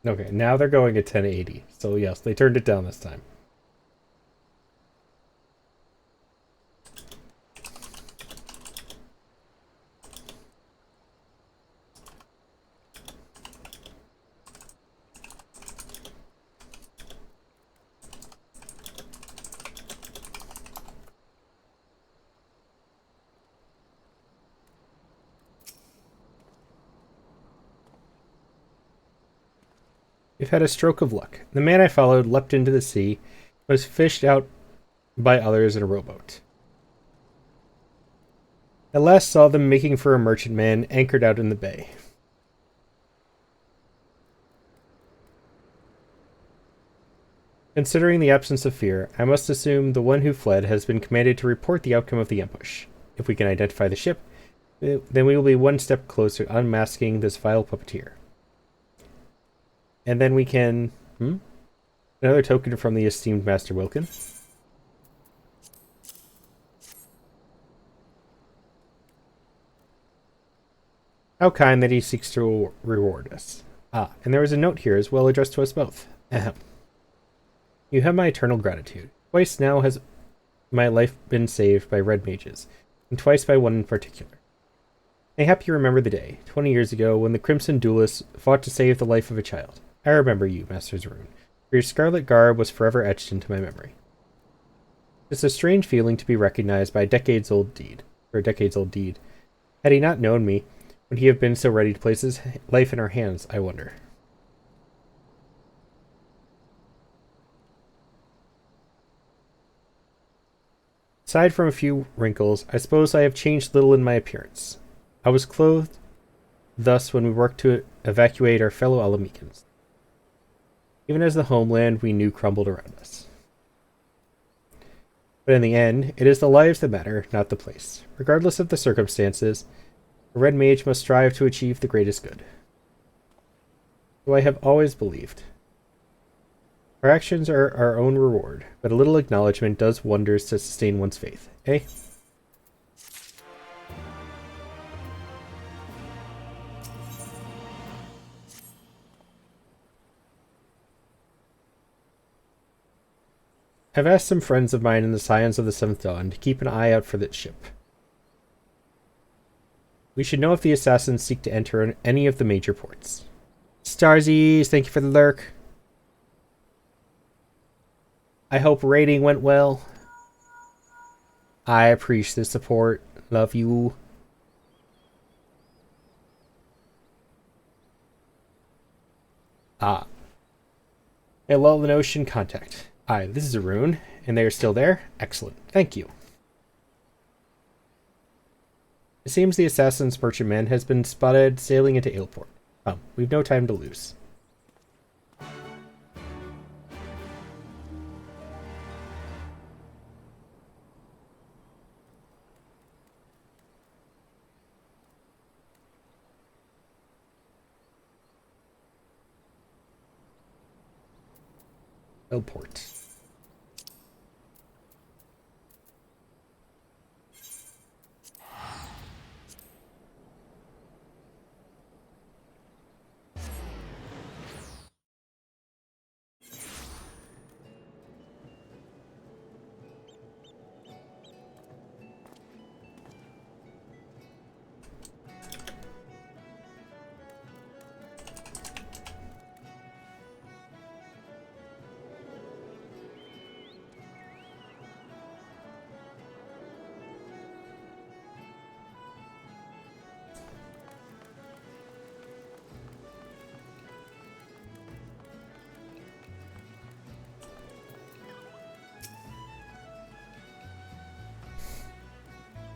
Okay, now they're going at 1080. So yes, they turned it down this time. We've had a stroke of luck. The man I followed leapt into the sea, was fished out by others in a rowboat. At last saw them making for a merchantman anchored out in the bay. Considering the absence of fear, I must assume the one who fled has been commanded to report the outcome of the ambush. If we can identify the ship, then we will be one step closer to unmasking this vile puppeteer. And then we can... Another token from the esteemed Master Wilkin. How kind that he seeks to reward us. Ah, and there was a note here as well addressed to us both. Ahem. You have my eternal gratitude. Twice now has my life been saved by red mages, and twice by one in particular. Mayhap you remember the day, 20 years ago, when the Crimson Duelists fought to save the life of a child. I remember you, Master Zaroon, for your scarlet garb was forever etched into my memory. It's a strange feeling to be recognized by a decades-old deed. Had he not known me, would he have been so ready to place his life in our hands, I wonder? Aside from a few wrinkles, I suppose I have changed little in my appearance. I was clothed thus when we worked to evacuate our fellow Alamekans. even as the homeland we knew crumbled around us. But in the end, it is the lives that matter, not the place. Regardless of the circumstances, a red mage must strive to achieve the greatest good. So I have always believed. Our actions are our own reward, but a little acknowledgement does wonders to sustain one's faith, eh? I've asked some friends of mine in the Scions of the Seventh Dawn to keep an eye out for this ship. We should know if the assassins seek to enter any of the major ports. Starsies, thank you for the lurk. I hope raiding went well. I appreciate the support. Love you. Ah. A lull in ocean contact. Aye, this is Arun, and they are still there? Excellent. Thank you. It seems the assassin's merchantman has been spotted sailing into Aleport. We've no time to lose. Aleport.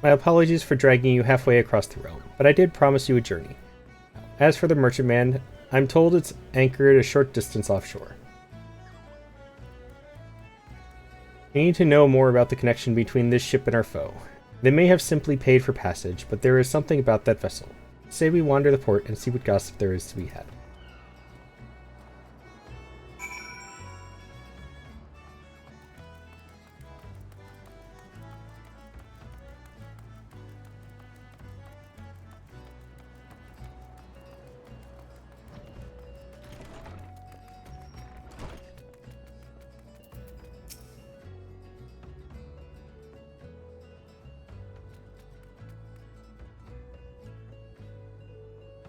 My apologies for dragging you halfway across the realm, but I did promise you a journey. As for the merchantman, I'm told it's anchored a short distance offshore. We need to know more about the connection between this ship and our foe. They may have simply paid for passage, but there is something about that vessel. Say we wander the port and see what gossip there is to be had.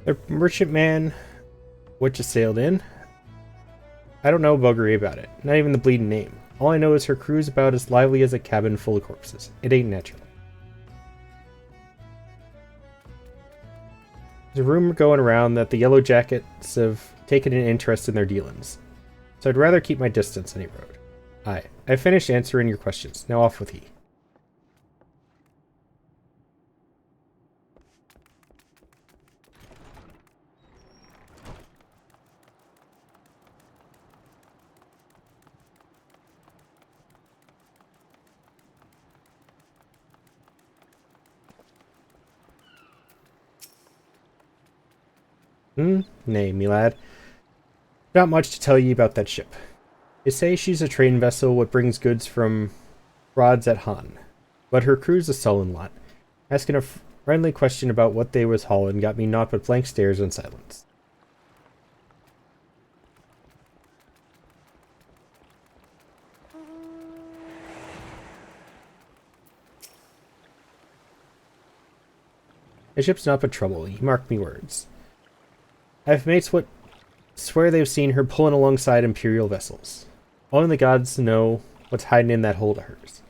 The merchantman, which has sailed in? I don't know buggery about it, not even the bleeding name. All I know is her crew's about as lively as a cabin full of corpses. It ain't natural. There's a rumor going around that the Yellow Jackets have taken an interest in their dealings, so I'd rather keep my distance any road. Aye, I finished answering your questions. Now off with ye. Nay, me lad. Not much to tell ye about that ship. They say she's a train vessel what brings goods from rods at Han, but her crew's a sullen lot. Asking a friendly question about what they was hauling got me naught but blank stares and silence. The ship's not but trouble, ye mark me words. I've mates what swear they've seen her pulling alongside Imperial vessels. Only the gods know what's hiding in that hold of hers.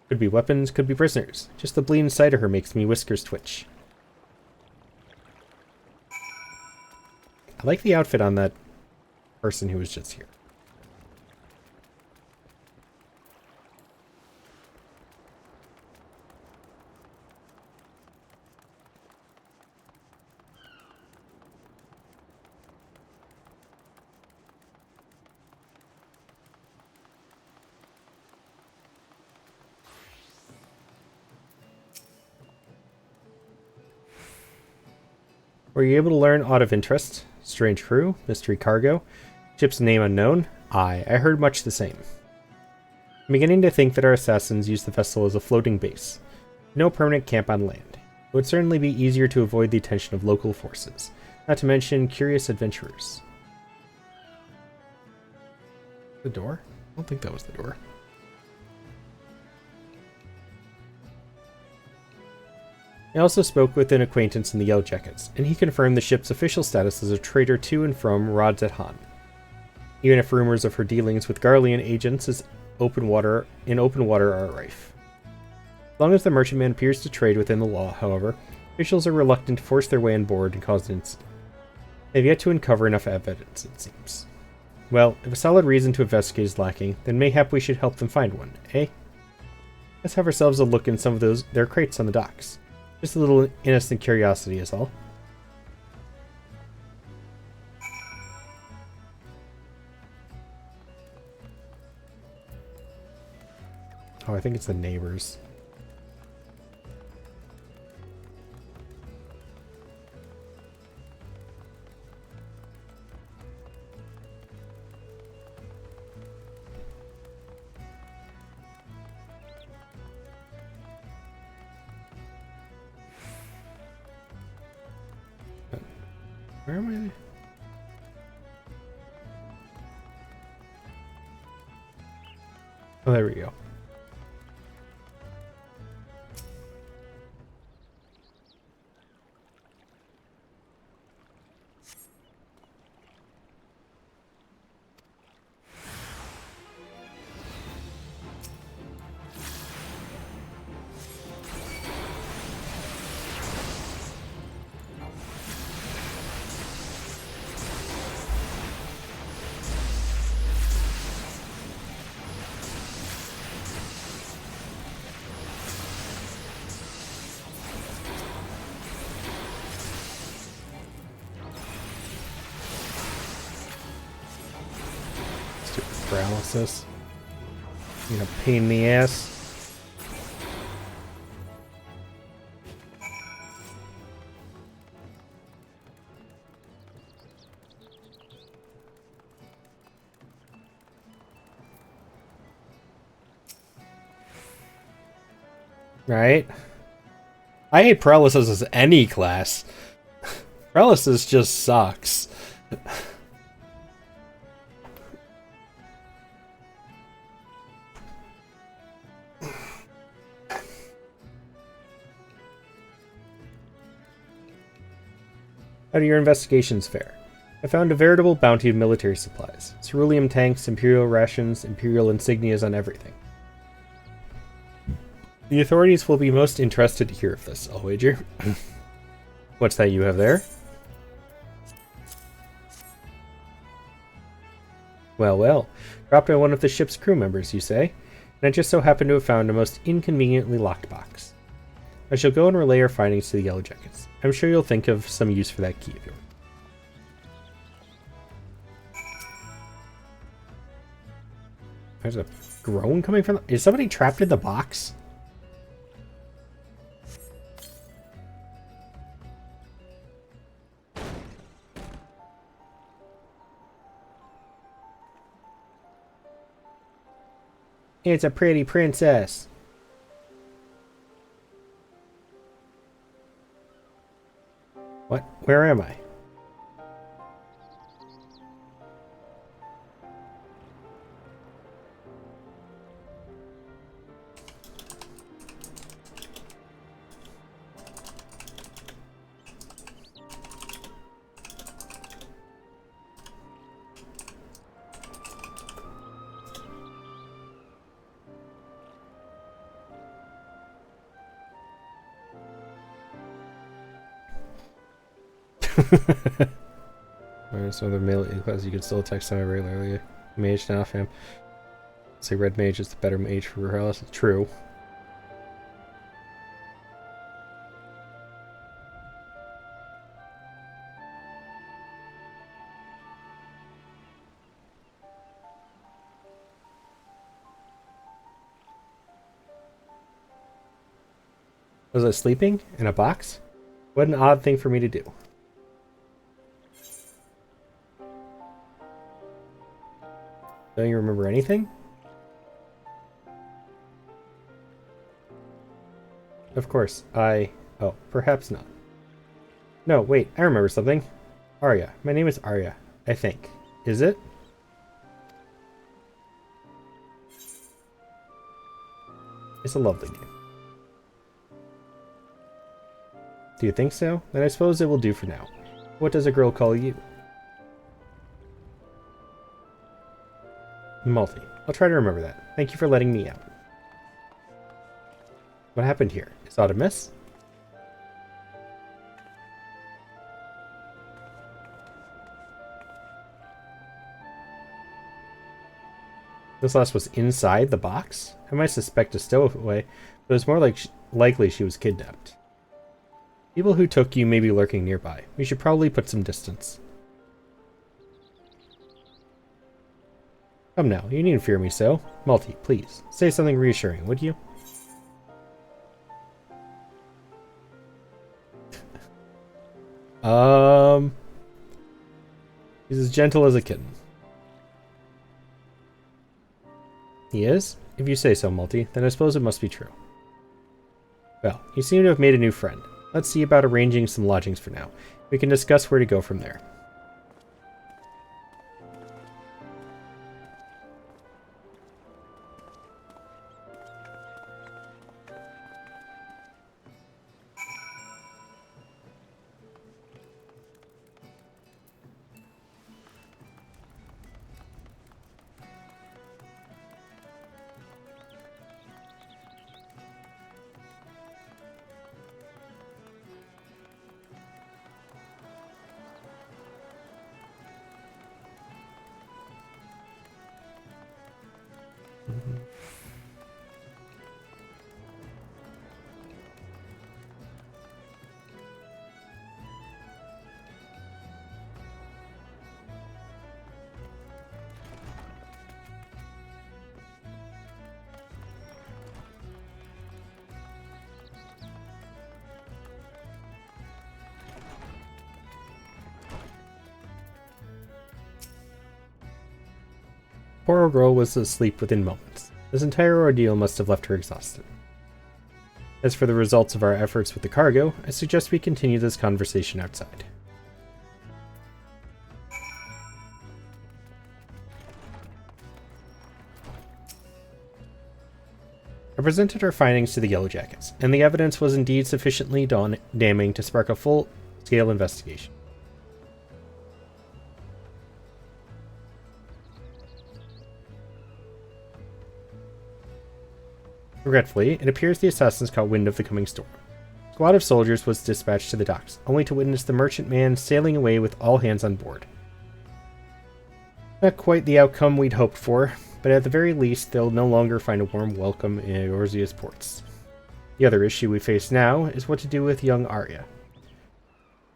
Could be weapons, could be prisoners. Just the bleeding sight of her makes me whiskers twitch. I like the outfit on that person who was just here. Were you able to learn aught of interest? Strange crew? Mystery cargo? Ship's name unknown? I heard much the same. I'm beginning to think that our assassins use the vessel as a floating base. No permanent camp on land. It would certainly be easier to avoid the attention of local forces, not to mention curious adventurers. The door? I don't think that was the door. I also spoke with an acquaintance in the Yellow Jackets, and he confirmed the ship's official status as a trader to and from Rods at Han. Even if rumors of her dealings with Garlean agents in open water are rife. As long as the merchantman appears to trade within the law, however, officials are reluctant to force their way on board and cause an incident. They have yet to uncover enough evidence, it seems. Well, if a solid reason to investigate is lacking, then mayhap we should help them find one, eh? Let's have ourselves a look in some of their crates on the docks. Just a little innocent curiosity is all. Oh, I think it's the neighbors. Where am I? Oh, there we go. Paralysis. Being a pain in the ass. Right? I hate paralysis as any class. Paralysis just sucks. How do your investigations fare? I found a veritable bounty of military supplies. Cerulean tanks, Imperial rations, Imperial insignias on everything. The authorities will be most interested to hear of this, I'll wager. What's that you have there? Well, well. Dropped by one of the ship's crew members, you say? And I just so happen to have found a most inconveniently locked box. I shall go and relay our findings to the Yellow Jackets. I'm sure you'll think of some use for that key of yours. There's a groan coming from is somebody trapped in the box? It's a pretty princess. What? Where am I? Some other melee class you can still attack semi regularly. Mage now, fam. Say red mage is the better mage for paralysis. True. Was I sleeping in a box? What an odd thing for me to do. Don't you remember anything? Of course, oh, perhaps not. No, wait, I remember something. Arya. My name is Arya, I think. Is it? It's a lovely name. Do you think so? Then I suppose it will do for now. What does a girl call you? Malty. I'll try to remember that. Thank you for letting me out. What happened here? Is that a miss? This last was inside the box? I might suspect a stowaway, but it was more like likely she was kidnapped. People who took you may be lurking nearby. We should probably put some distance. Come now, you needn't fear me so. Malty, please, say something reassuring, would you? He's as gentle as a kitten. He is? If you say so, Malty, then I suppose it must be true. Well, you seem to have made a new friend. Let's see about arranging some lodgings for now. We can discuss where to go from there. Poor old girl was asleep within moments. This entire ordeal must have left her exhausted. As for the results of our efforts with the cargo, I suggest we continue this conversation outside. I presented our findings to the Yellow Jackets, and the evidence was indeed sufficiently damning to spark a full-scale investigation. Regretfully, it appears the assassins caught wind of the coming storm. A squad of soldiers was dispatched to the docks, only to witness the merchantman sailing away with all hands on board. Not quite the outcome we'd hoped for, but at the very least they'll no longer find a warm welcome in Eorzea's ports. The other issue we face now is what to do with young Arya.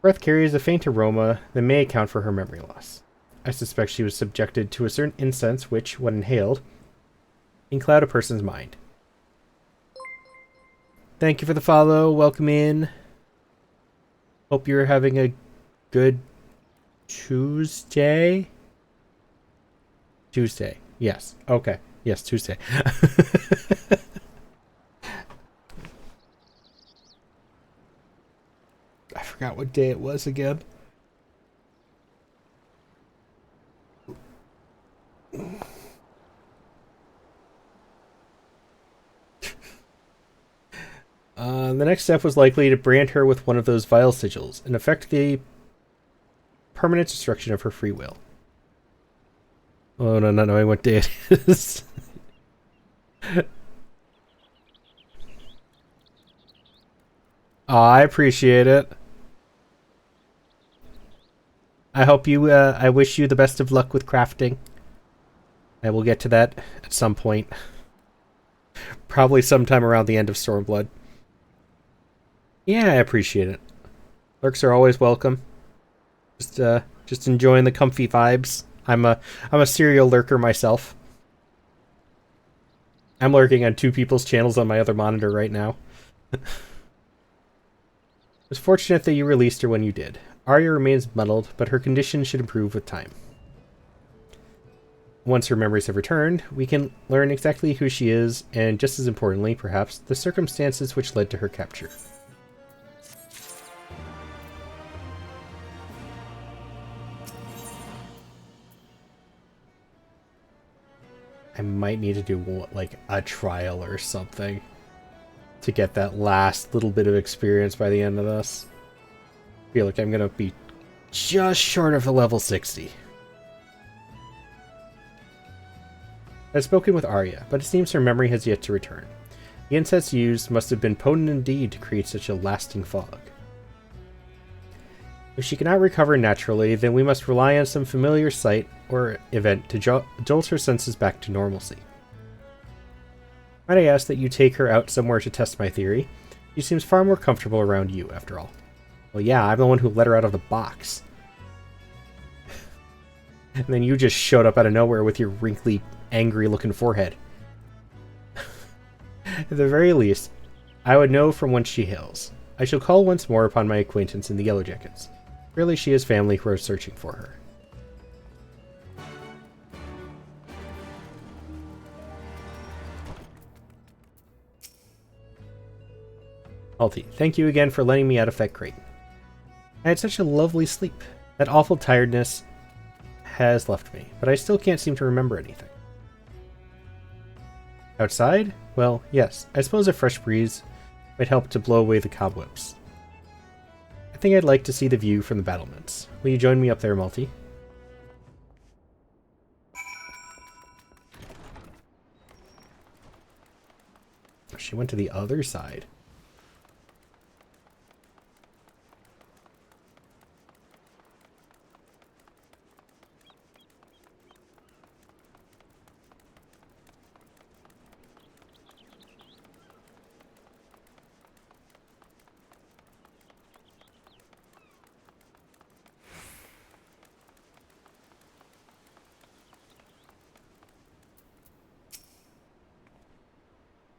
Breath carries a faint aroma that may account for her memory loss. I suspect she was subjected to a certain incense which, when inhaled, can cloud a person's mind. Thank you for the follow. Welcome in. Hope you're having a good Tuesday. Tuesday. Yes. Okay. Yes, Tuesday. I forgot what day it was again. The next step was likely to brand her with one of those vile sigils and effect the permanent destruction of her free will. Oh, no, not knowing what day it is. Oh, I appreciate it. I hope you, I wish you the best of luck with crafting. I will get to that at some point. Probably sometime around the end of Stormblood. Yeah, I appreciate it. Lurks are always welcome. Just enjoying the comfy vibes. I'm a serial lurker myself. I'm lurking on two people's channels on my other monitor right now. It was fortunate that you released her when you did. Arya remains muddled, but her condition should improve with time. Once her memories have returned, we can learn exactly who she is, and just as importantly, perhaps, the circumstances which led to her capture. I might need to do, like, a trial or something to get that last little bit of experience by the end of this. I feel like I'm gonna be just short of the level 60. I've spoken with Arya, but it seems her memory has yet to return. The incense used must have been potent indeed to create such a lasting fog. If she cannot recover naturally, then we must rely on some familiar sight or event to jolt her senses back to normalcy. Might I ask that you take her out somewhere to test my theory? She seems far more comfortable around you, after all. Well, yeah, I'm the one who let her out of the box. And then you just showed up out of nowhere with your wrinkly, angry-looking forehead. At the very least, I would know from whence she hails. I shall call once more upon my acquaintance in the Yellow Jackets. Surely she has family who are searching for her. Alti, thank you again for letting me out of that crate. I had such a lovely sleep. That awful tiredness has left me, but I still can't seem to remember anything. Outside? Well, yes. I suppose a fresh breeze might help to blow away the cobwebs. I think I'd like to see the view from the battlements. Will you join me up there, Malty? She went to the other side.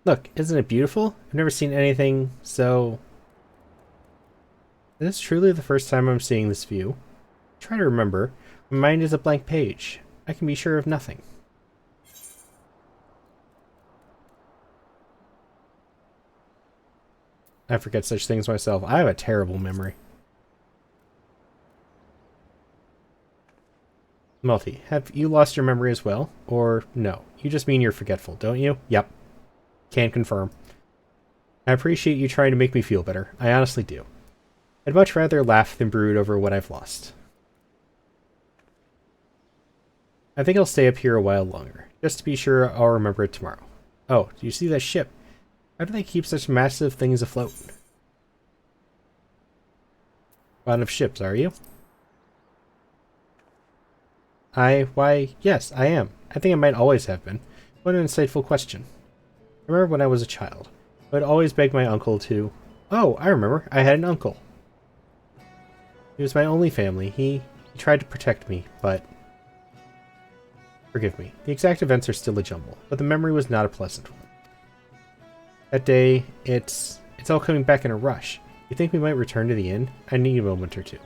Look, isn't it beautiful? I've never seen anything so... Is this truly the first time I'm seeing this view? Try to remember. My mind is a blank page. I can be sure of nothing. I forget such things myself. I have a terrible memory. Malty, have you lost your memory as well? Or no? You just mean you're forgetful, don't you? Yep. Can confirm. I appreciate you trying to make me feel better. I honestly do. I'd much rather laugh than brood over what I've lost. I think I'll stay up here a while longer, just to be sure I'll remember it tomorrow. Oh, do you see that ship? How do they keep such massive things afloat? Fond of ships, are you? Why, yes, I am. I think I might always have been. What an insightful question. I remember when I was a child. I would always beg my uncle to... Oh, I remember. I had an uncle. He was my only family. He tried to protect me, but... Forgive me. The exact events are still a jumble, but the memory was not a pleasant one. That day, it's all coming back in a rush. You think we might return to the inn? I need a moment or two.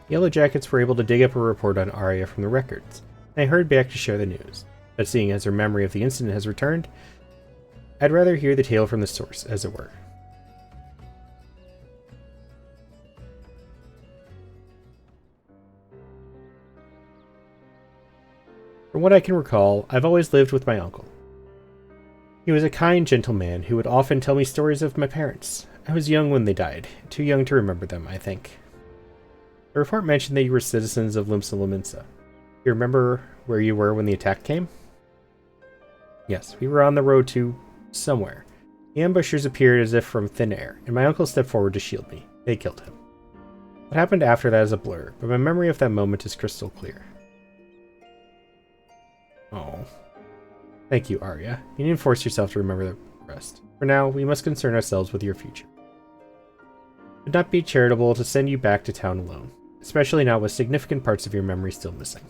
Yellow Jackets were able to dig up a report on Arya from the records, and I hurried back to share the news. But seeing as her memory of the incident has returned, I'd rather hear the tale from the source, as it were. From what I can recall, I've always lived with my uncle. He was a kind, gentle man who would often tell me stories of my parents. I was young when they died, too young to remember them, I think. The report mentioned that you were citizens of Limsa Lominsa. You remember where you were when the attack came? Yes, we were on the road to somewhere. The ambushers appeared as if from thin air, and my uncle stepped forward to shield me. They killed him. What happened after that is a blur, but my memory of that moment is crystal clear. Oh. Thank you, Arya. You didn't force yourself to remember the rest. For now, we must concern ourselves with your future. It would not be charitable to send you back to town alone, especially now with significant parts of your memory still missing.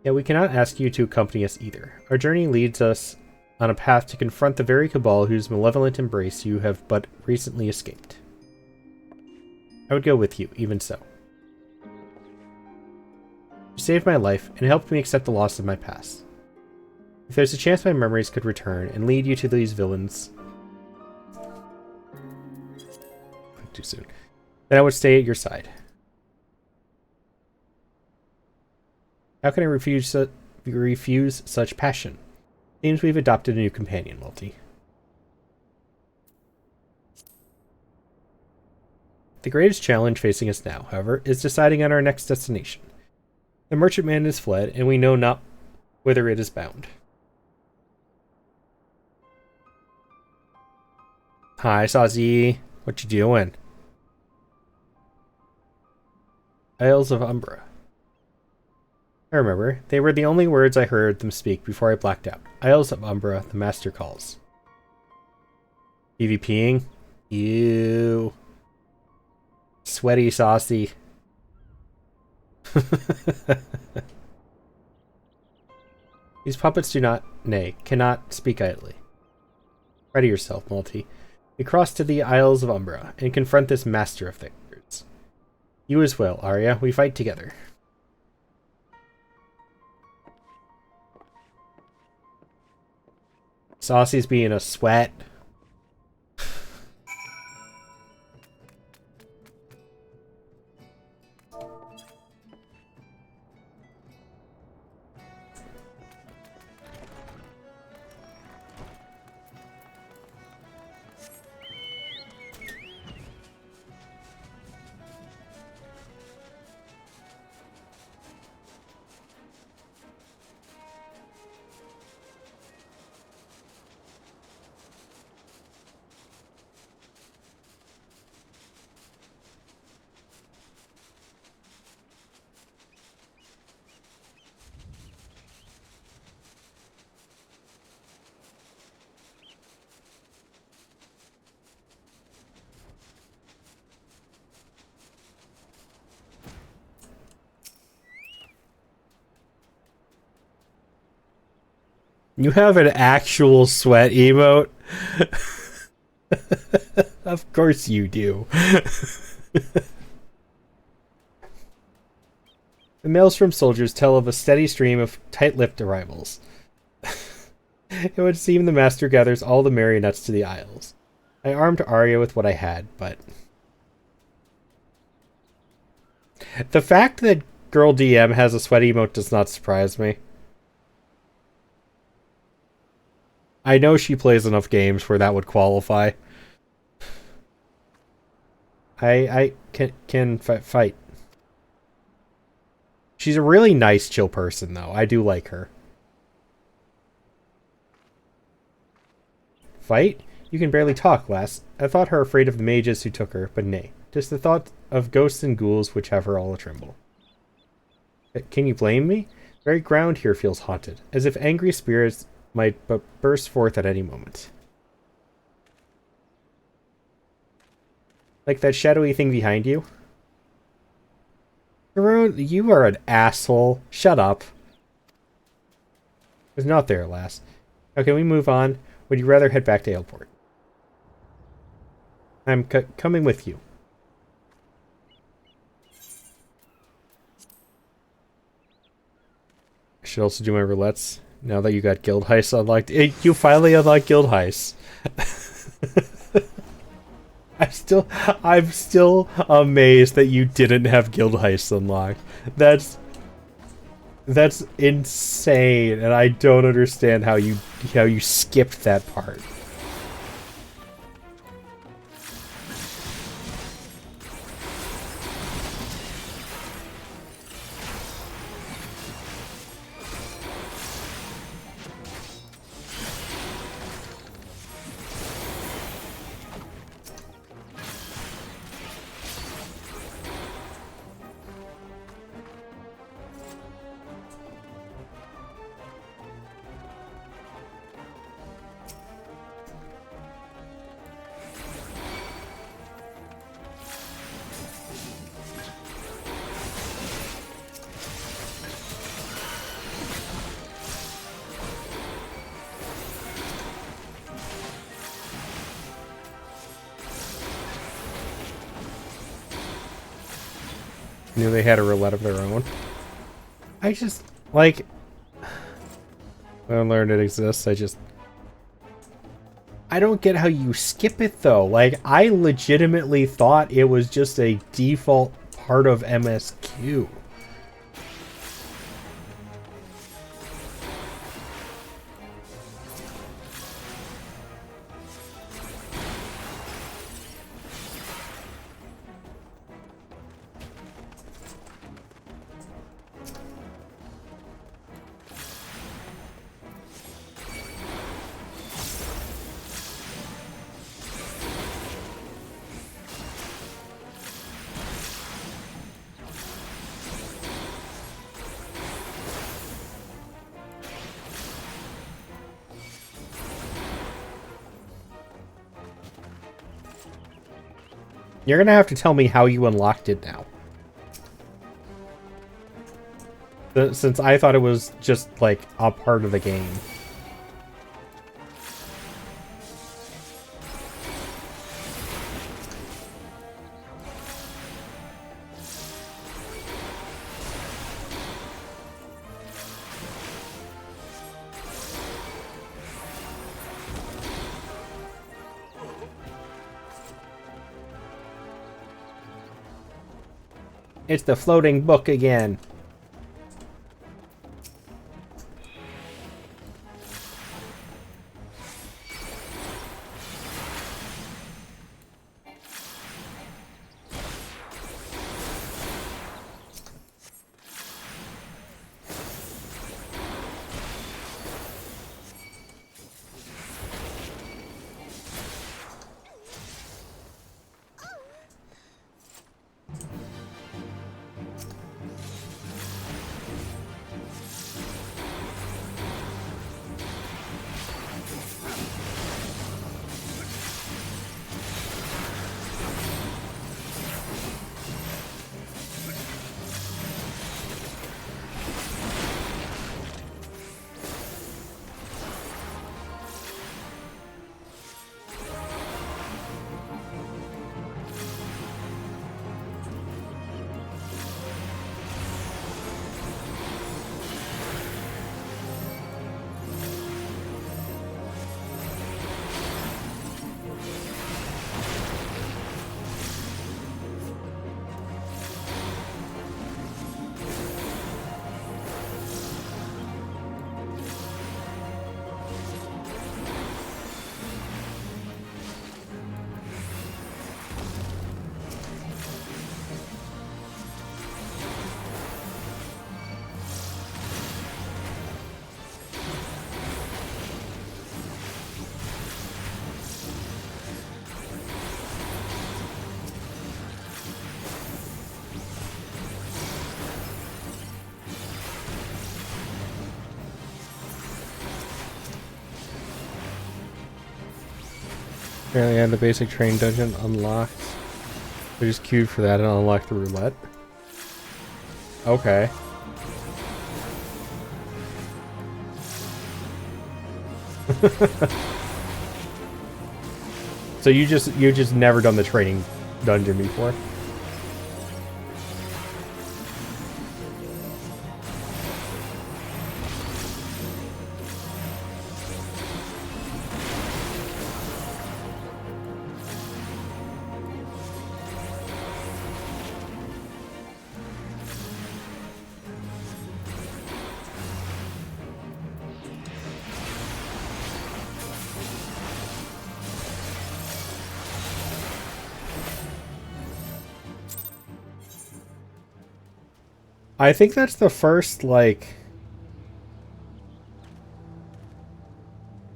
Yet we cannot ask you to accompany us either. Our journey leads us on a path to confront the very cabal whose malevolent embrace you have but recently escaped. I would go with you, even so. You saved my life and helped me accept the loss of my past. If there's a chance my memories could return and lead you to these villains... Too soon. Then I would stay at your side. How can I refuse such passion? Seems we've adopted a new companion, Multi. The greatest challenge facing us now, however, is deciding on our next destination. The merchantman has fled, and we know not whither it is bound. Hi, Sazi. What you doing? Isles of Umbra. I remember. They were the only words I heard them speak before I blacked out. Isles of Umbra, the master calls. PvPing? Ew. Sweaty, saucy. These puppets do not, nay, cannot speak idly. Ready yourself, Multi. We cross to the Isles of Umbra and confront this master of things. You as well, Arya. We fight together. Saucy's being a sweat. You have an actual sweat emote? Of course you do. The mails from soldiers tell of a steady stream of tight-lipped arrivals. It would seem the master gathers all the marionettes to the Isles. I armed Arya with what I had, but... The fact that Girl DM has a sweat emote does not surprise me. I know she plays enough games where that would qualify. I can fight. She's a really nice, chill person, though. I do like her. Fight? You can barely talk, lass. I thought her afraid of the mages who took her, but nay. Just the thought of ghosts and ghouls which have her all a-tremble. Can you blame me? The very ground here feels haunted, as if angry spirits might but burst forth at any moment. Like that shadowy thing behind you? Karun, you are an asshole. Shut up. It's not there, lass. Now can we move on? Would you rather head back to Aleport? I'm coming with you. I should also do my roulettes. Now that you got Guild Heist unlocked. You finally unlocked Guild Heist. I'm still amazed that you didn't have Guild Heist unlocked. That's insane, and I don't understand how you skipped that part. Knew they had a roulette of their own. I just, like... I learned it exists, I don't get how you skip it, though. Like, I legitimately thought it was just a default part of MSQ. You're gonna have to tell me how you unlocked it now. Since I thought it was just, like, a part of the game. It's the floating book again. Apparently I had the basic train dungeon unlocked. I just queued for that and unlocked the roulette. Okay. So you just never done the training dungeon before? I think that's the first, like...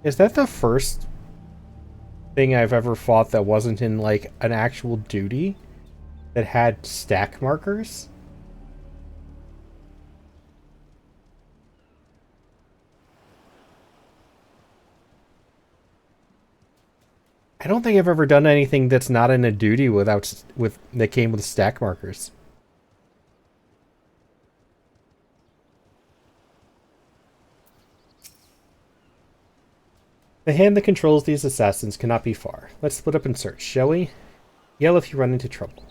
Is that the first thing I've ever fought that wasn't in, like, an actual duty? That had stack markers? I don't think I've ever done anything that's not in a duty that came with stack markers. The hand that controls these assassins cannot be far. Let's split up and search, shall we? Yell if you run into trouble.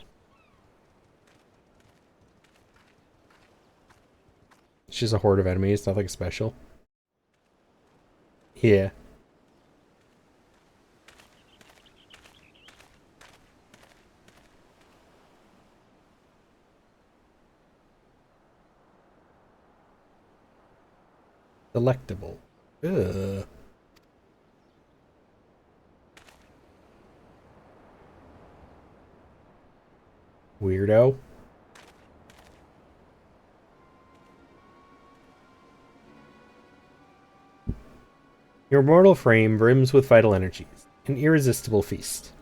It's just a horde of enemies, nothing special. Yeah. Delectable. Ugh. Weirdo. Your mortal frame brims with vital energies. An irresistible feast.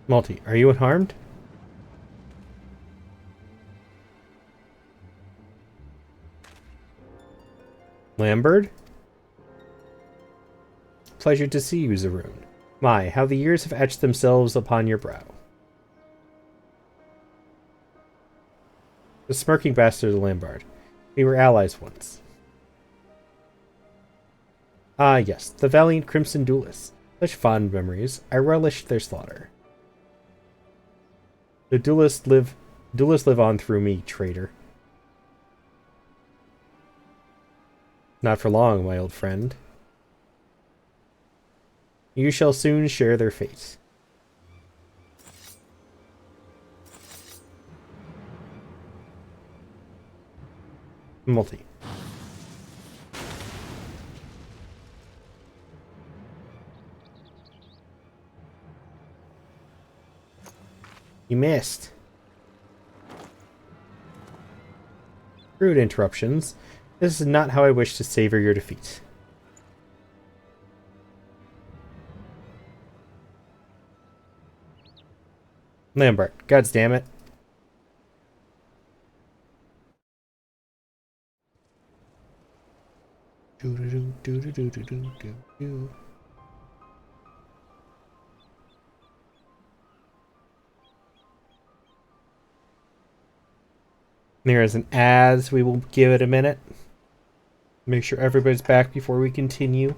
Multi, are you unharmed? Lambert? Pleasure to see you, Zaroon. My, how the years have etched themselves upon your brow. The smirking bastard of Lambard. We were allies once. Ah, yes, the valiant Crimson Duelists. Such fond memories. I relished their slaughter. The duelists live on through me, traitor. Not for long, my old friend. You shall soon share their fate. Multi. You missed. Rude interruptions. This is not how I wish to savor your defeat. Lambert, gods damn it. There is an ads. We will give it a minute. Make sure everybody's back before we continue.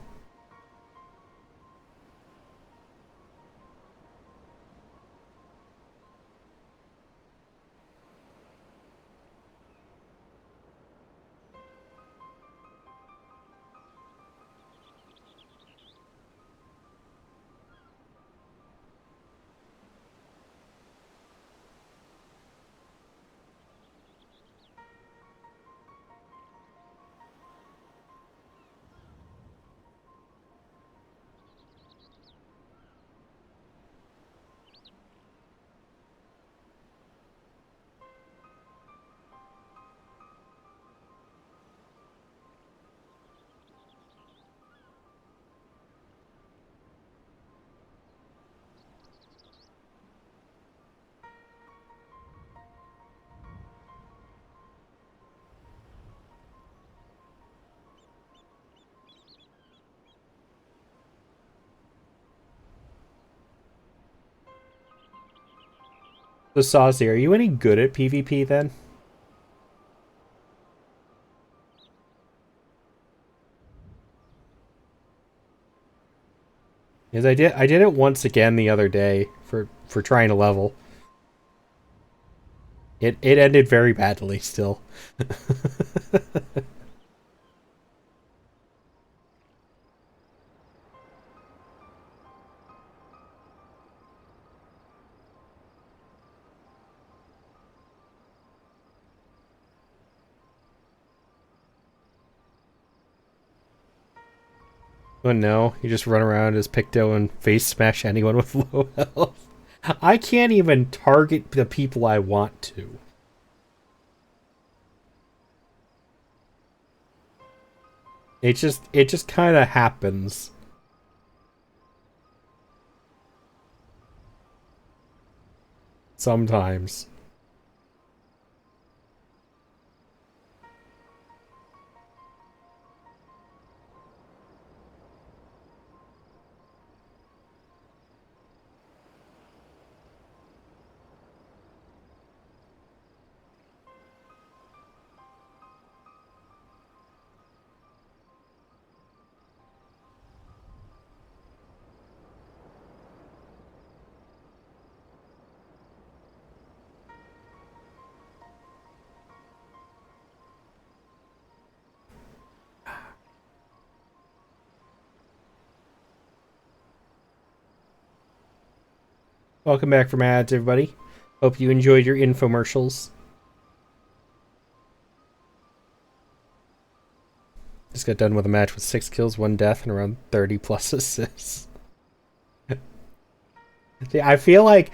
So, Saucy, are you any good at PvP then? Because I did it once again the other day for trying to level. It ended very badly still. Oh no, you just run around as Picto and face smash anyone with low health. I can't even target the people I want to. It just kind of happens. Sometimes. Welcome back from ads, everybody. Hope you enjoyed your infomercials. Just got done with a match with 6 kills, 1 death, and around 30 plus assists. See, I feel like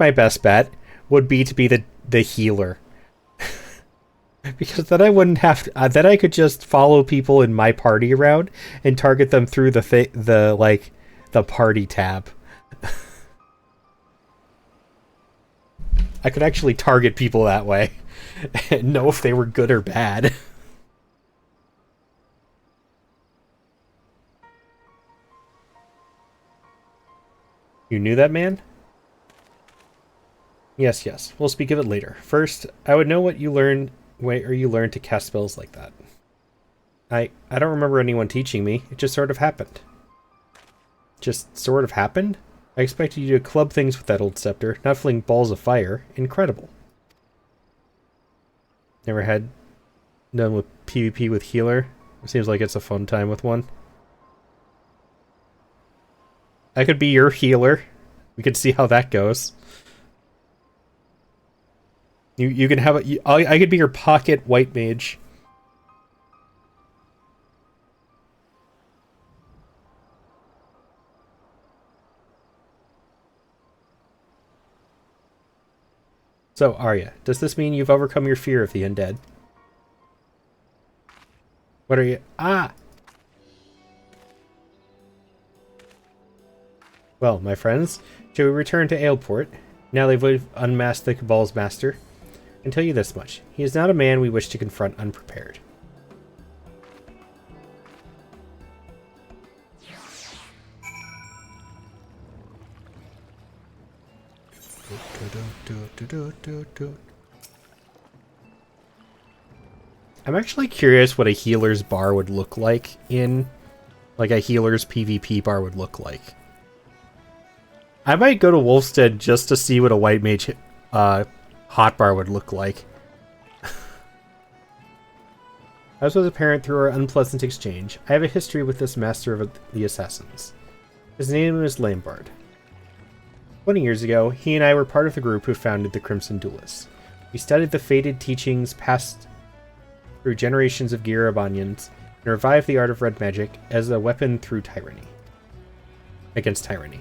my best bet would be to be the healer. Because then I wouldn't have to, then I could just follow people in my party around and target them through the party tab. I could actually target people that way and know if they were good or bad. You knew that, man? Yes, yes. We'll speak of it later. First, I would know what you learned to cast spells like that. I don't remember anyone teaching me. It just sort of happened. Just sort of happened? I expected you to club things with that old scepter, not fling balls of fire. Incredible. Never had done with PvP with healer. It seems like it's a fun time with one. I could be your healer. We could see how that goes. You can have I could be your pocket white mage. So, Arya, does this mean you've overcome your fear of the undead? What are you... Ah! Well, my friends, shall we return to Aleport? Now that we've unmasked the Cabal's master. I can tell you this much. He is not a man we wish to confront unprepared. I'm actually curious what a healer's bar would look like in... like a healer's PvP bar would look like. I might go to Wolfstead just to see what a white mage hotbar would look like. As was apparent through our unpleasant exchange, I have a history with this master of the assassins. His name is Lambard. 20 years ago, he and I were part of the group who founded the Crimson Duelists. We studied the fated teachings passed through generations of Girabanyans and revived the art of red magic as a weapon through tyranny. Against tyranny.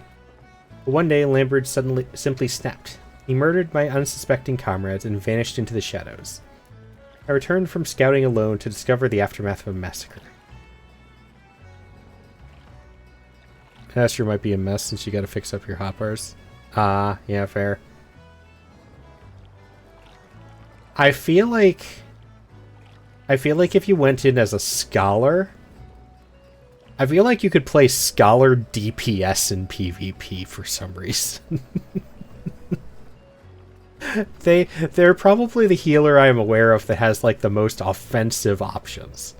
But one day, Lambert simply snapped. He murdered my unsuspecting comrades and vanished into the shadows. I returned from scouting alone to discover the aftermath of a massacre. Astro might be a mess since you gotta fix up your hotbars. Ah, yeah, fair. I feel like if you went in as a scholar, I feel like you could play scholar DPS in PvP for some reason. They're probably the healer I'm aware of that has like the most offensive options.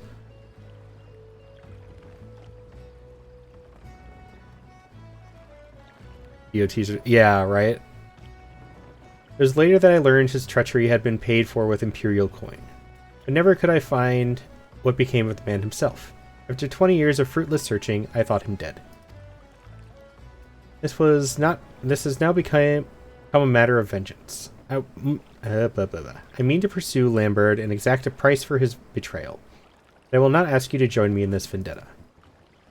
EOTs are, yeah, right. It was later that I learned his treachery had been paid for with Imperial coin. But never could I find what became of the man himself. After 20 years of fruitless searching, I thought him dead. This has now become a matter of vengeance. I mean to pursue Lambert and exact a price for his betrayal. But I will not ask you to join me in this vendetta.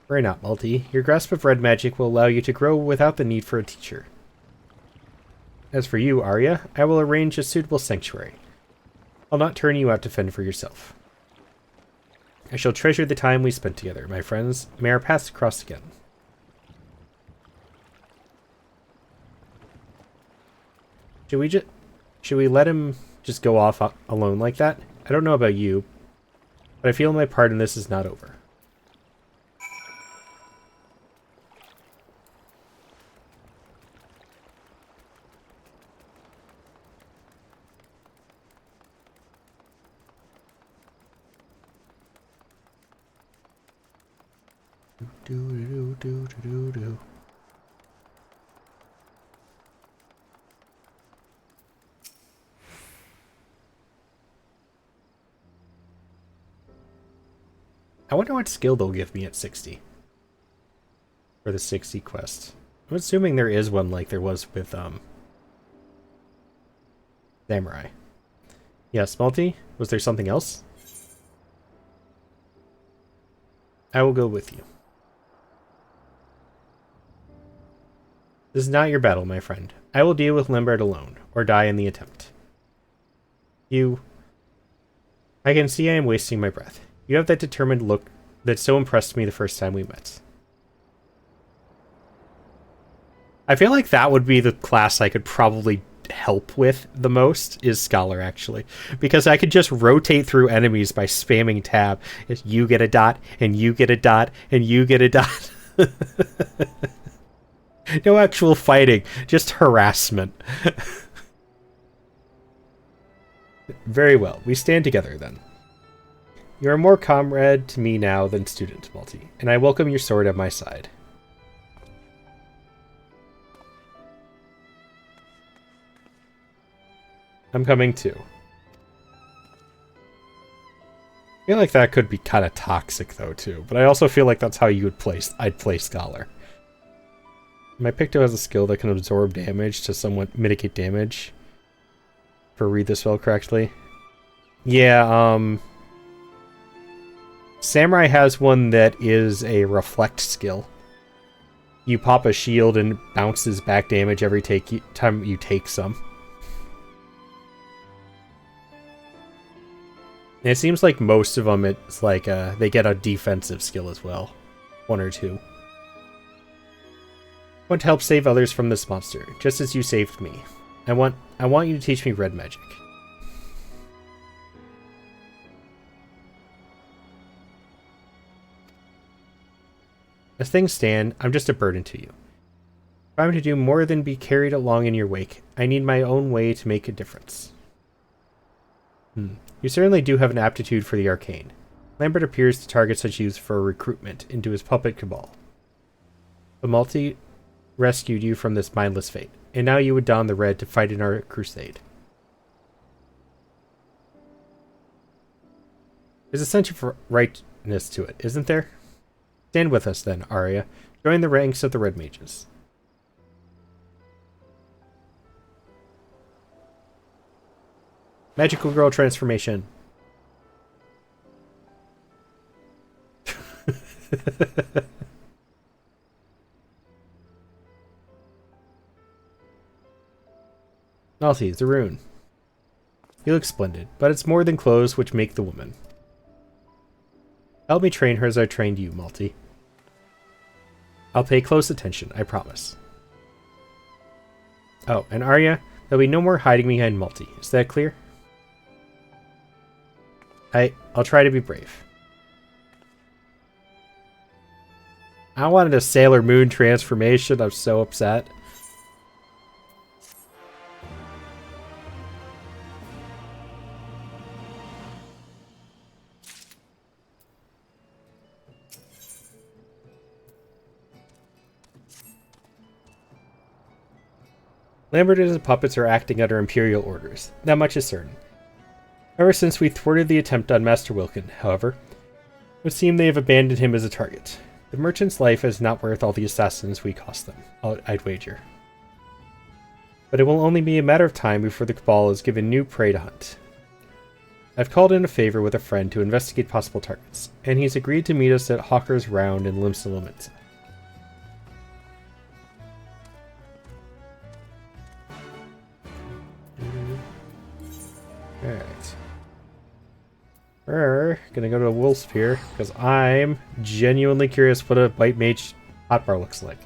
Worry not, Multi. Your grasp of red magic will allow you to grow without the need for a teacher. As for you, Arya, I will arrange a suitable sanctuary. I'll not turn you out to fend for yourself. I shall treasure the time we spent together, my friends. May our paths cross again. Should we let him just go off alone like that? I don't know about you, but I feel my part in this is not over. I wonder what skill they'll give me at 60. For the 60 quest. I'm assuming there is one like there was with, Samurai. Yes, Multi? Was there something else? I will go with you. This is not your battle, my friend. I will deal with Lambert alone, or die in the attempt. I can see I am wasting my breath. You have that determined look that so impressed me the first time we met. I feel like that would be the class I could probably help with the most, is Scholar, actually. Because I could just rotate through enemies by spamming tab. You get a dot, and you get a dot, and you get a dot. No actual fighting, just harassment. Very well, we stand together then. You are more comrade to me now than student, Multi, and I welcome your sword at my side. I'm coming too. I feel like that could be kind of toxic though too, but I also feel like that's how you would I'd play Scholar. My Picto has a skill that can absorb damage to somewhat mitigate damage. If I read this spell correctly. Yeah, Samurai has one that is a reflect skill. You pop a shield and it bounces back damage every time you take some. And it seems like most of them, it's like they get a defensive skill as well. One or two. I want to help save others from this monster, just as you saved me. I want you to teach me red magic. As things stand, I'm just a burden to you. If I'm to do more than be carried along in your wake, I need my own way to make a difference. You certainly do have an aptitude for the arcane. Lambert appears to target such youth for recruitment into his puppet cabal. The Multi rescued you from this mindless fate, and now you would don the red to fight in our crusade. There's a sense of rightness to it, isn't there? Stand with us then, Arya. Join the ranks of the Red Mages. Magical girl transformation. Nalti, the rune. You look splendid, but it's more than clothes which make the woman. Help me train her as I trained you, Multi. I'll pay close attention, I promise. Oh, and Arya, there'll be no more hiding behind Multi. Is that clear? I'll try to be brave. I wanted a Sailor Moon transformation. I'm so upset. Lambert and his puppets are acting under Imperial orders. That much is certain. Ever since we thwarted the attempt on Master Wilkin, however, it would seem they have abandoned him as a target. The merchant's life is not worth all the assassins we cost them, I'd wager. But it will only be a matter of time before the Cabal is given new prey to hunt. I've called in a favor with a friend to investigate possible targets, and he's agreed to meet us at Hawker's Round in Limsa. Alright. We're gonna go to a Wolf's here, because I'm genuinely curious what a White Mage hotbar looks like.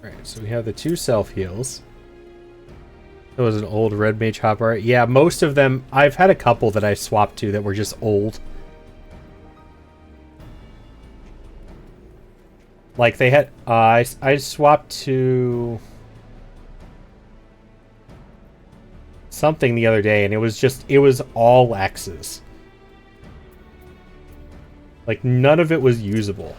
Alright, so we have the two self-heals. It was an old red mage hotbar. Yeah, most of them. I've had a couple that I swapped to that were just old. Like they had. I swapped to something the other day, and it was all X's. Like none of it was usable.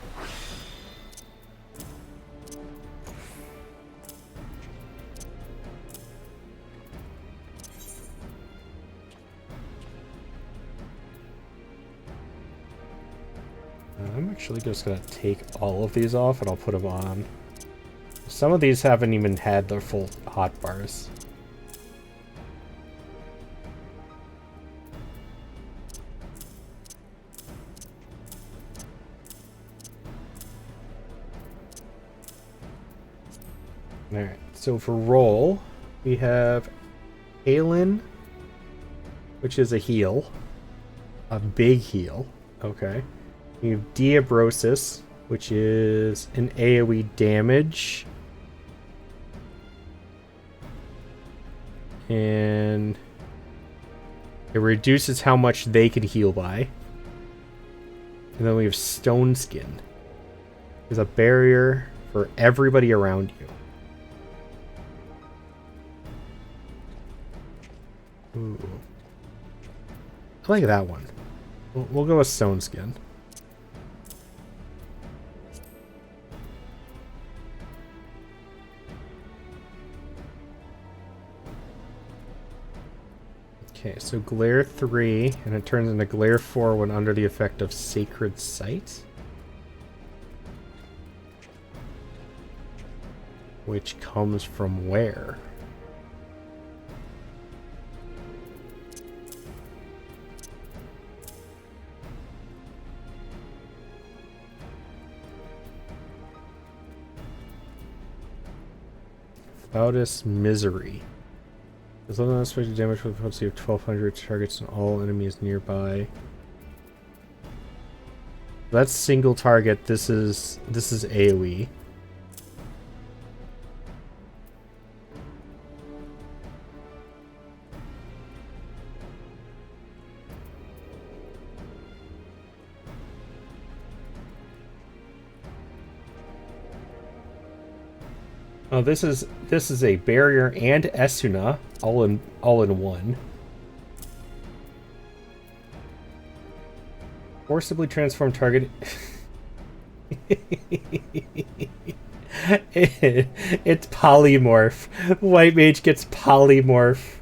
I'm actually just gonna take all of these off and I'll put them on. Some of these haven't even had their full hotbars. Alright, so for roll, we have Aelin, which is a heal. A big heal. Okay. We have Diabrosis, which is an AoE damage. And it reduces how much they can heal by. And then we have Stone Skin. There's a barrier for everybody around you. Ooh. I like that one. We'll go with Stone Skin. Okay, so Glare 3, and it turns into Glare 4 when under the effect of Sacred Sight. Which comes from where? Loudest Misery. There's little unexpected damage with a potency of 1200 targets and all enemies nearby. That's single target. This is AoE. Oh, this is a barrier and Esuna all in one. Forcibly transform target. It's polymorph. White mage gets polymorph.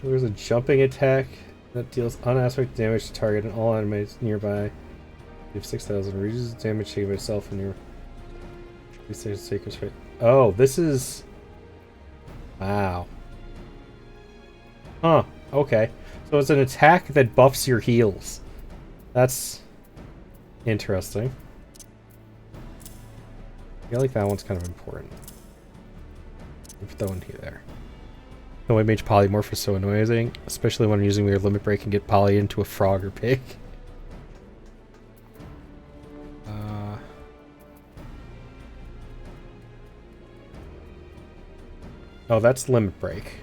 There's a jumping attack that deals unaspect damage to target and all enemies nearby. You have 6,000. Reduces damage taken by itself and your. Oh, this is. Wow. Huh. Okay. So it's an attack that buffs your heals. That's interesting. I feel like that one's kind of important. Put that one here there. The White Mage Polymorph is so annoying, especially when I'm using your Limit Break and get poly into a frog or pig. Oh, that's Limit Break.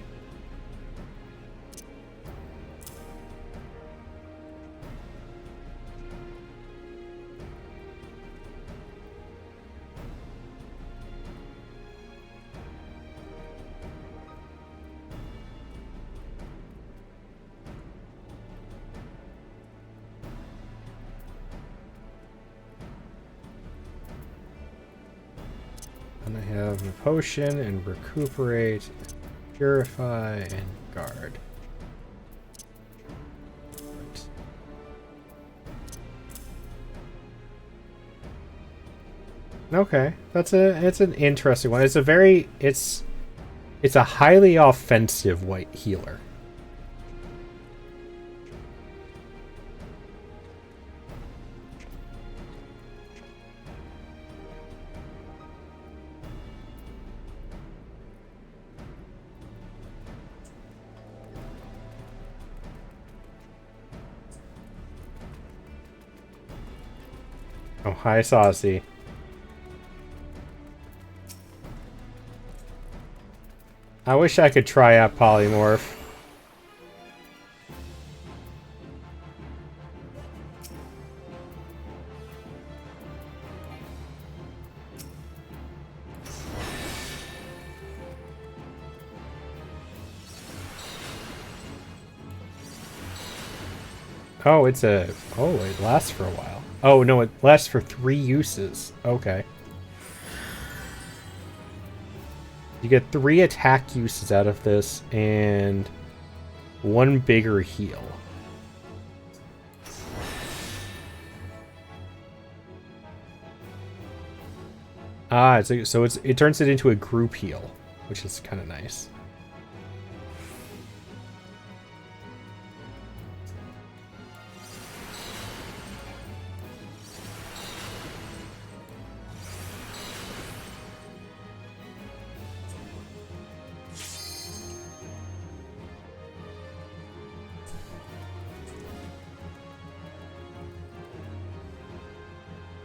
And I have a potion and recuperate, and purify, and guard. Right. Okay, it's an interesting one. It's a highly offensive white healer. Oh, hi, Saucy. I wish I could try out Polymorph. Oh, it's a... Oh, it lasts for a while. Oh, no, it lasts for 3 uses. Okay. You get 3 attack uses out of this, and 1 bigger heal. Ah, so it turns it into a group heal, which is kind of nice.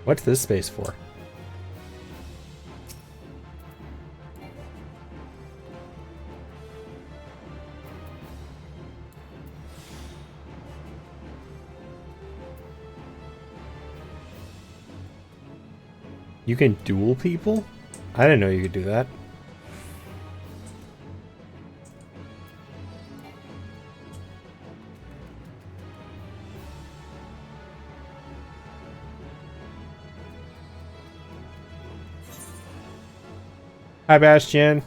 What's this space for? You can duel people? I didn't know you could do that. Hi, Bastion.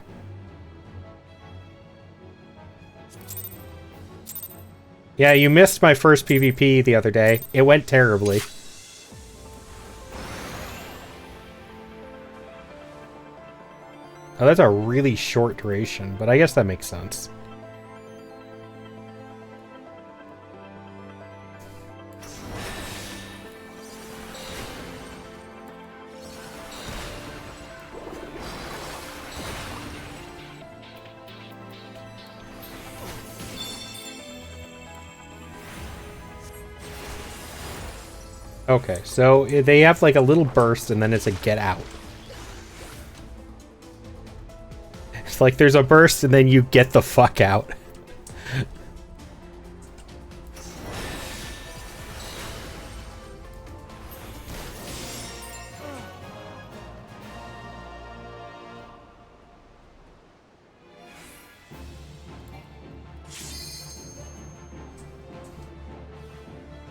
Yeah, you missed my first PvP the other day. It went terribly. Oh, that's a really short duration, but I guess that makes sense. Okay, so they have like a little burst and then it's a get out. It's like there's a burst and then you get the fuck out.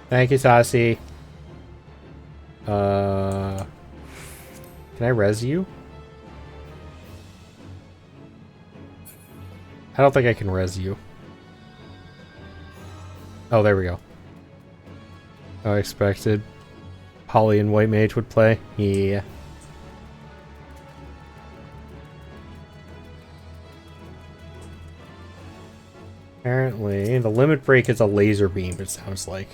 Thank you, Saucy. Can I res you? I don't think I can res you. Oh, there we go. I expected Holly and White Mage would play. Yeah. Apparently, the limit break is a laser beam, it sounds like.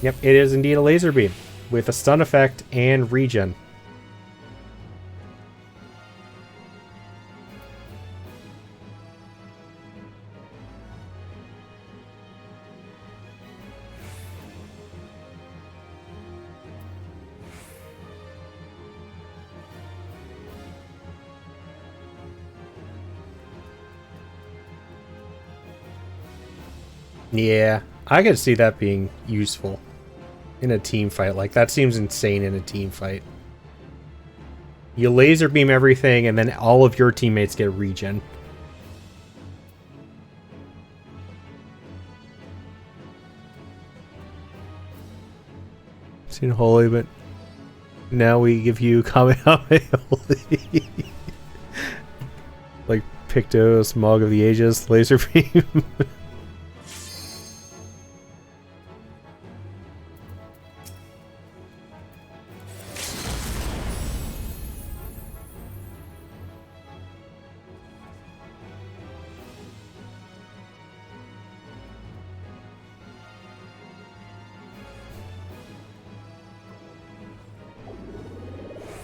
Yep, it is indeed a laser beam with a stun effect and regen. Yeah, I could see that being useful in a team fight. Like, that seems insane in a team fight. You laser beam everything, and then all of your teammates get regen. Seen Holy, but now we give you Kamehameha Holy. Like Pictos, Mog of the Ages, laser beam.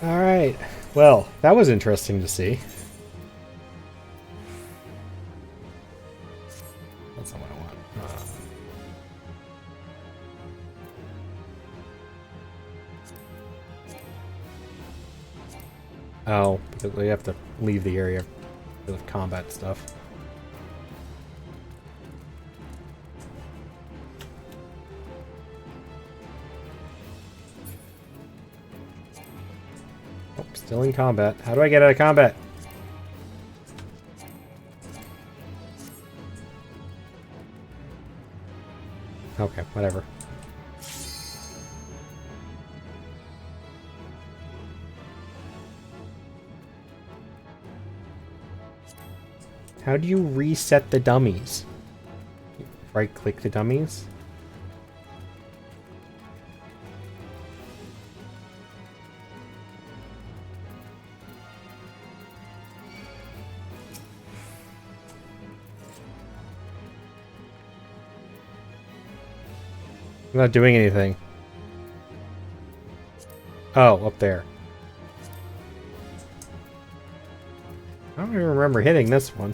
Alright, well, that was interesting to see. that's not what I want. Oh, because we have to leave the area because of combat stuff. Oh, still in combat. How do I get out of combat? Okay, whatever. How do you reset the dummies? Right-click the dummies? I'm not doing anything. Oh, up there. I don't even remember hitting this one.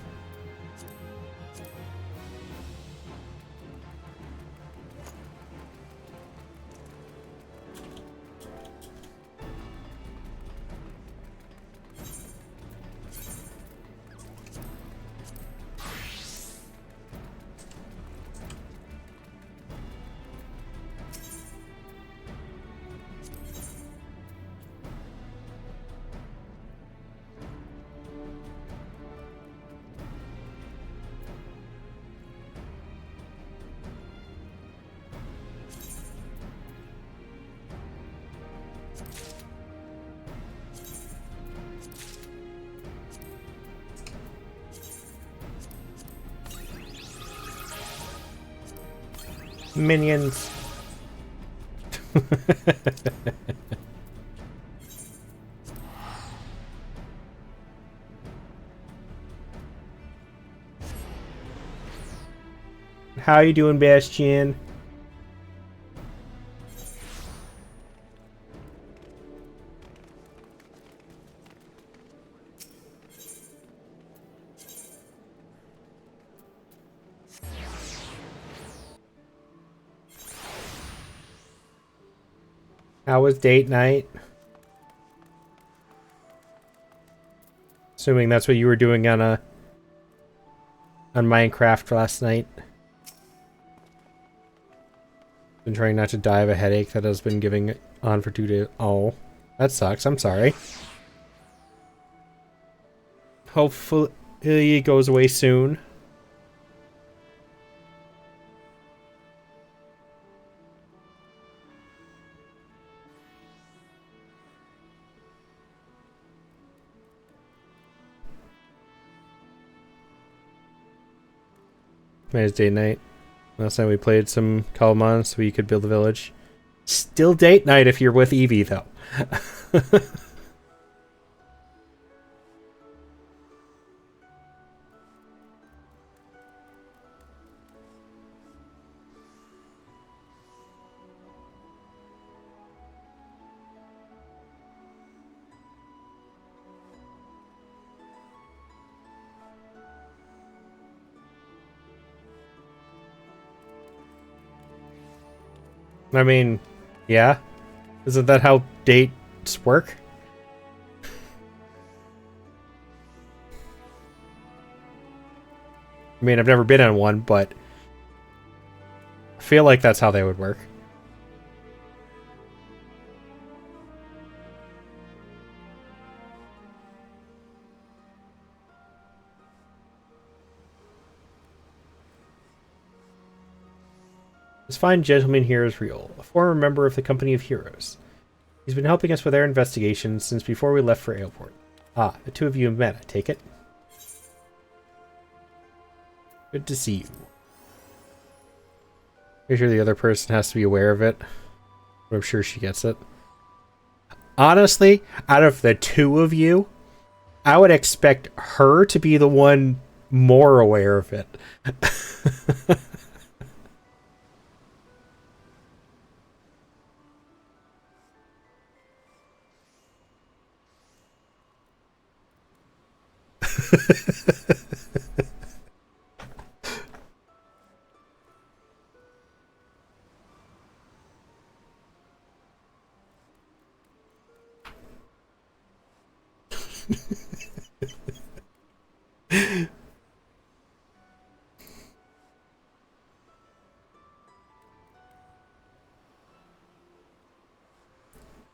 Minions. How you doing, Bastion? How was date night? Assuming that's what you were doing on Minecraft last night. Been trying not to die of a headache that has been giving on for 2 days. Oh, that sucks. I'm sorry. Hopefully it goes away soon. Tonight's date night. Last night we played some Kalman so we could build a village. Still date night if you're with Evie, though. I mean, yeah. Isn't that how dates work? I mean, I've never been on one, but I feel like that's how they would work. This fine gentleman here is real, a former member of the Company of Heroes. He's been helping us with our investigations since before we left for Airport. Ah, the two of you have met, I take it? Good to see you. Make sure the other person has to be aware of it, but I'm sure she gets it. Honestly, out of the two of you, I would expect her to be the one more aware of it.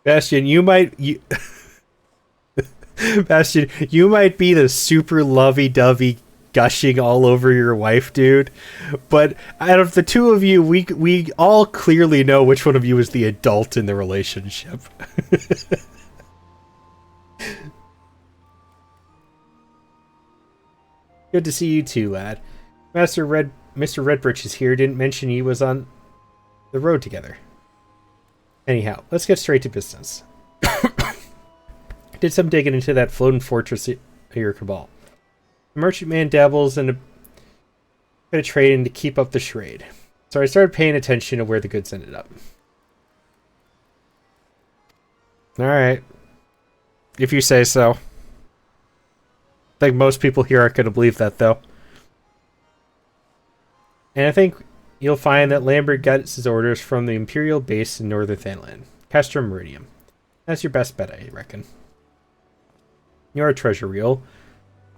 Bastion, Bastion, you might be the super lovey-dovey gushing all over your wife, dude. But out of the two of you, we all clearly know which one of you is the adult in the relationship. Good to see you too, lad. Mr. Redbridge is here. Didn't mention he was on the road together. Anyhow, let's get straight to business. Did some digging into that floating fortress of your cabal. The merchantman dabbles in a bit of trading to keep up the charade. So I started paying attention to where the goods ended up. Alright. If you say so. I think most people here aren't going to believe that, though. And I think you'll find that Lambert gets his orders from the Imperial base in northern Thanland. Castrum Meridium. That's your best bet, I reckon. You're a treasure reel.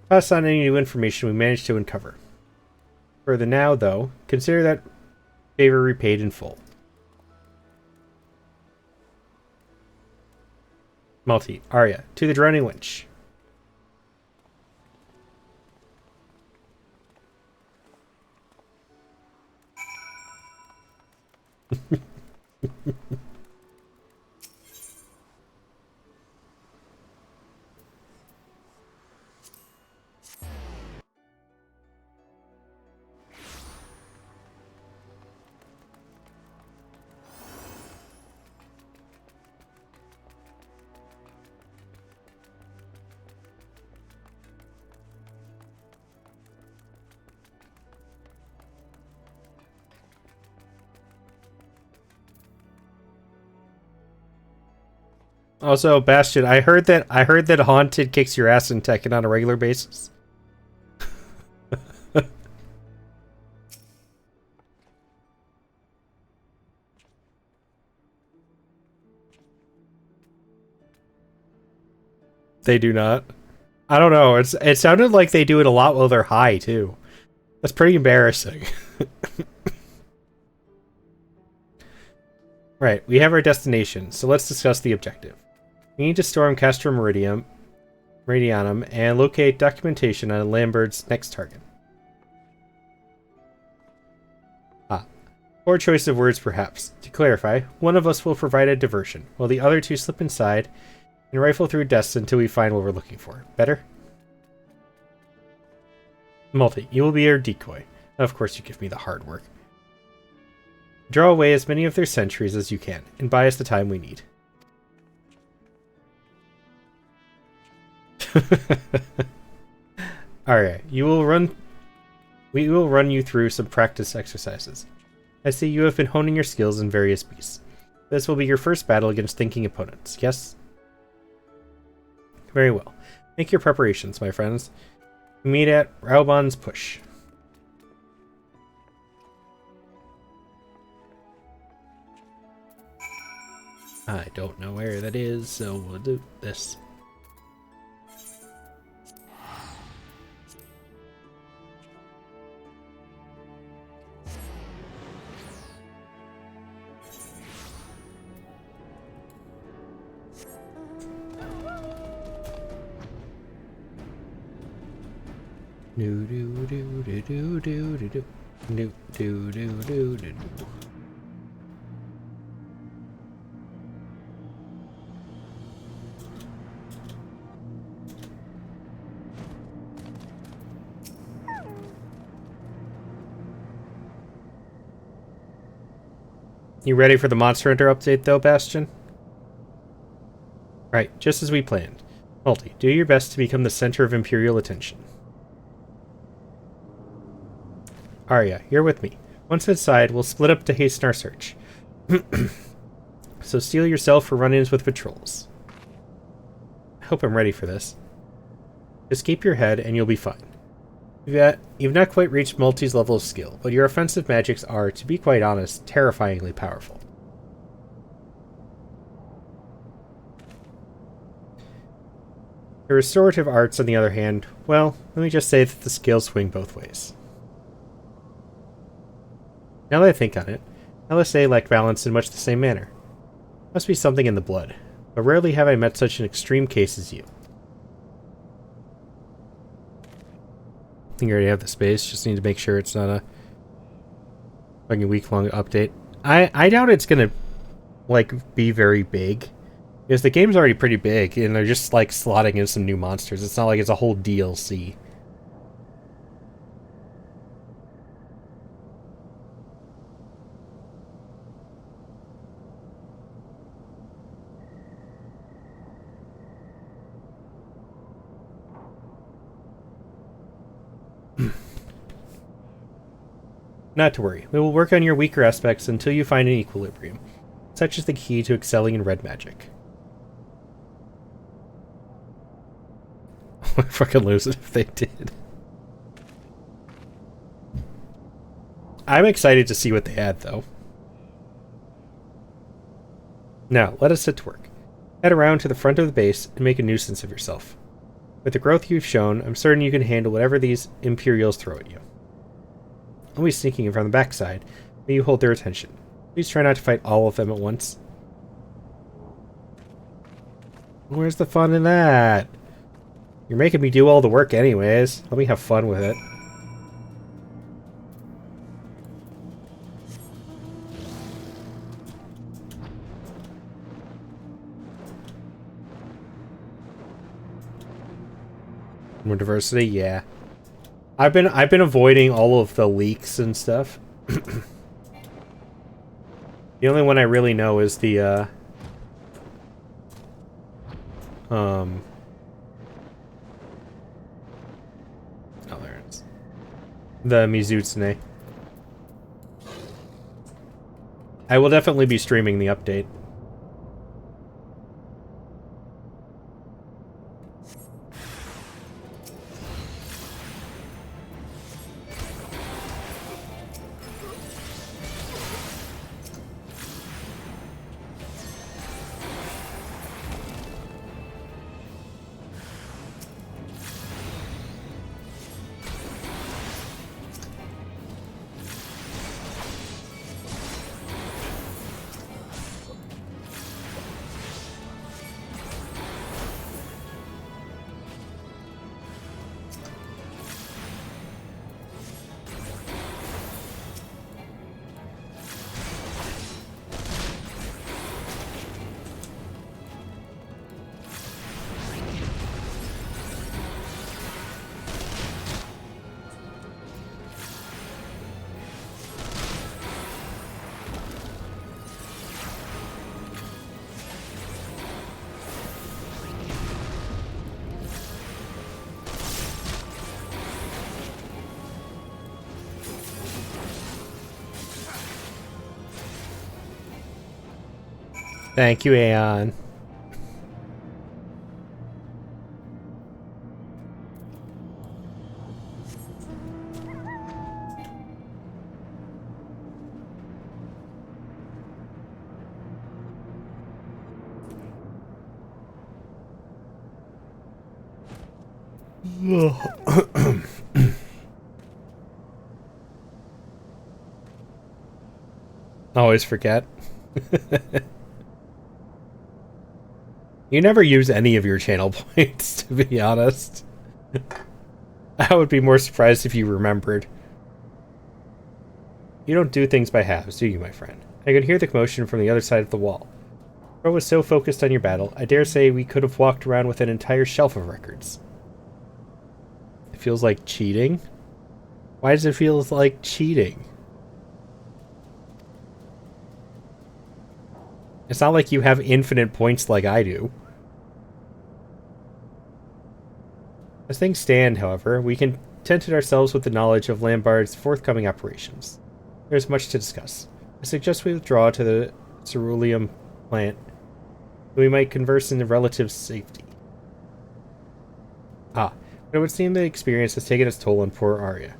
Pass on any new information we managed to uncover. For the now, though, consider that favor repaid in full. Malty, Arya, to the Drowning Winch. Also, Bastion, I heard that Haunted kicks your ass in Tekken on a regular basis. They do not. I don't know. It sounded like they do it a lot while they're high too. That's pretty embarrassing. Right, we have our destination, so let's discuss the objective. We need to storm Castrum Meridianum and locate documentation on Lambert's next target. Poor choice of words perhaps. To clarify, one of us will provide a diversion, while the other two slip inside and rifle through dust until we find what we're looking for. Better? Multi, you will be our decoy. Of course you give me the hard work. Draw away as many of their sentries as you can, and buy us the time we need. Alright, we will run you through some practice exercises. I see you have been honing your skills in various beasts. This will be your first battle against thinking opponents, yes? Very well. Make your preparations, my friends. We meet at Raubon's Push. I don't know where that is, so we'll do this. Do do do do do do do do do do do do do. You ready for the Monster Hunter update, though, Bastion? Right, just as we planned. Multi, do your best to become the center of Imperial attention. Arya, you're with me. Once inside, we'll split up to hasten our search. So steel yourself for run-ins with patrols. I hope I'm ready for this. Just keep your head and you'll be fine. You've not quite reached Multi's level of skill, but your offensive magics are, to be quite honest, terrifyingly powerful. The restorative arts, on the other hand, well, let me just say that the scales swing both ways. Now that I think on it, LSA lacked balance in much the same manner. Must be something in the blood, but rarely have I met such an extreme case as you. I think I already have the space, just need to make sure it's not a fucking week-long update. I doubt it's gonna, like, be very big. Because the game's already pretty big, and they're just, like, slotting in some new monsters. It's not like it's a whole DLC. Not to worry. We will work on your weaker aspects until you find an equilibrium. Such is the key to excelling in red magic. I would fucking lose it if they did. I'm excited to see what they add, though. Now, let us set to work. Head around to the front of the base and make a nuisance of yourself. With the growth you've shown, I'm certain you can handle whatever these Imperials throw at you. I'll be sneaking in from the backside, but you hold their attention. Please try not to fight all of them at once. Where's the fun in that? You're making me do all the work anyways. Let me have fun with it. More diversity, yeah. I've been avoiding all of the leaks and stuff. The only one I really know is the oh, there it is. The Mizutsune. I will definitely be streaming the update. Thank you, Aeon. Always forget. You never use any of your channel points, to be honest. I would be more surprised if you remembered. You don't do things by halves, do you, my friend? I could hear the commotion from the other side of the wall. Bro was so focused on your battle, I dare say we could have walked around with an entire shelf of records. It feels like cheating? Why does it feel like cheating? It's not like you have infinite points like I do. As things stand, however, we contented ourselves with the knowledge of Lambard's forthcoming operations. There is much to discuss. I suggest we withdraw to the ceruleum plant, so we might converse in the relative safety. But it would seem the experience has taken its toll on poor Arya.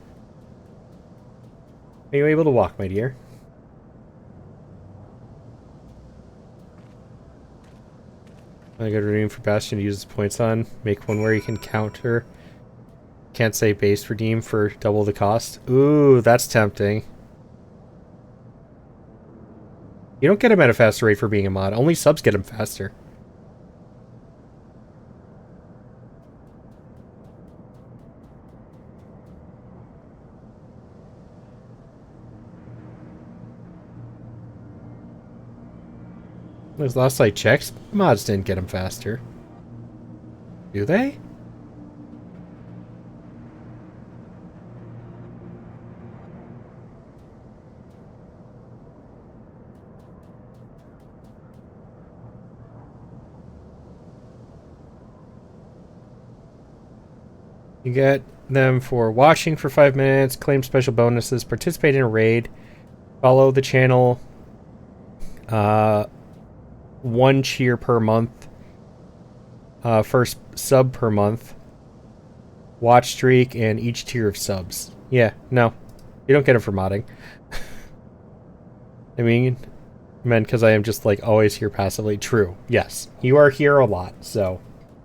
Are you able to walk, my dear? I got a redeem for Bastion to use his points on. Make one where you can counter. Can't say base redeem for double the cost. Ooh, that's tempting. You don't get him at a faster rate for being a mod. Only subs get him faster. As last I checked, mods didn't get him faster. Do they? You get them for watching for 5 minutes, claim special bonuses, participate in a raid, follow the channel, 1 cheer per month, first sub per month, watch streak, and each tier of subs. Yeah, no. You don't get it for modding. I mean, because I am just, like, always here passively. True. Yes. You are here a lot, so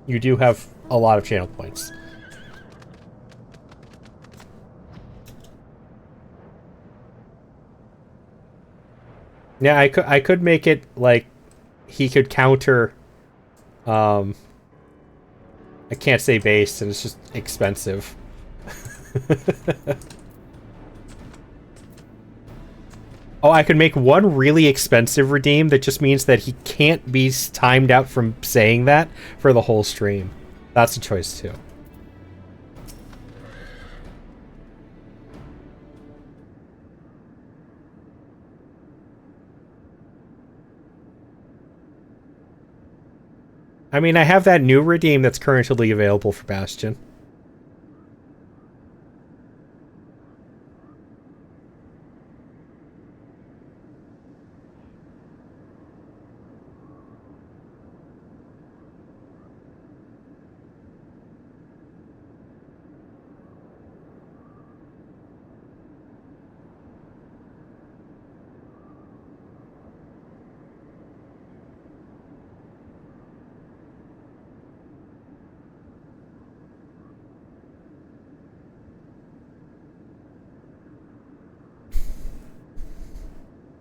you do have a lot of channel points. Yeah, I could make it, like, he could counter, I can't say base, and it's just expensive. Oh, I could make one really expensive redeem that just means that he can't be timed out from saying that for the whole stream. That's a choice, too. I mean, I have that new redeem that's currently available for Bastion.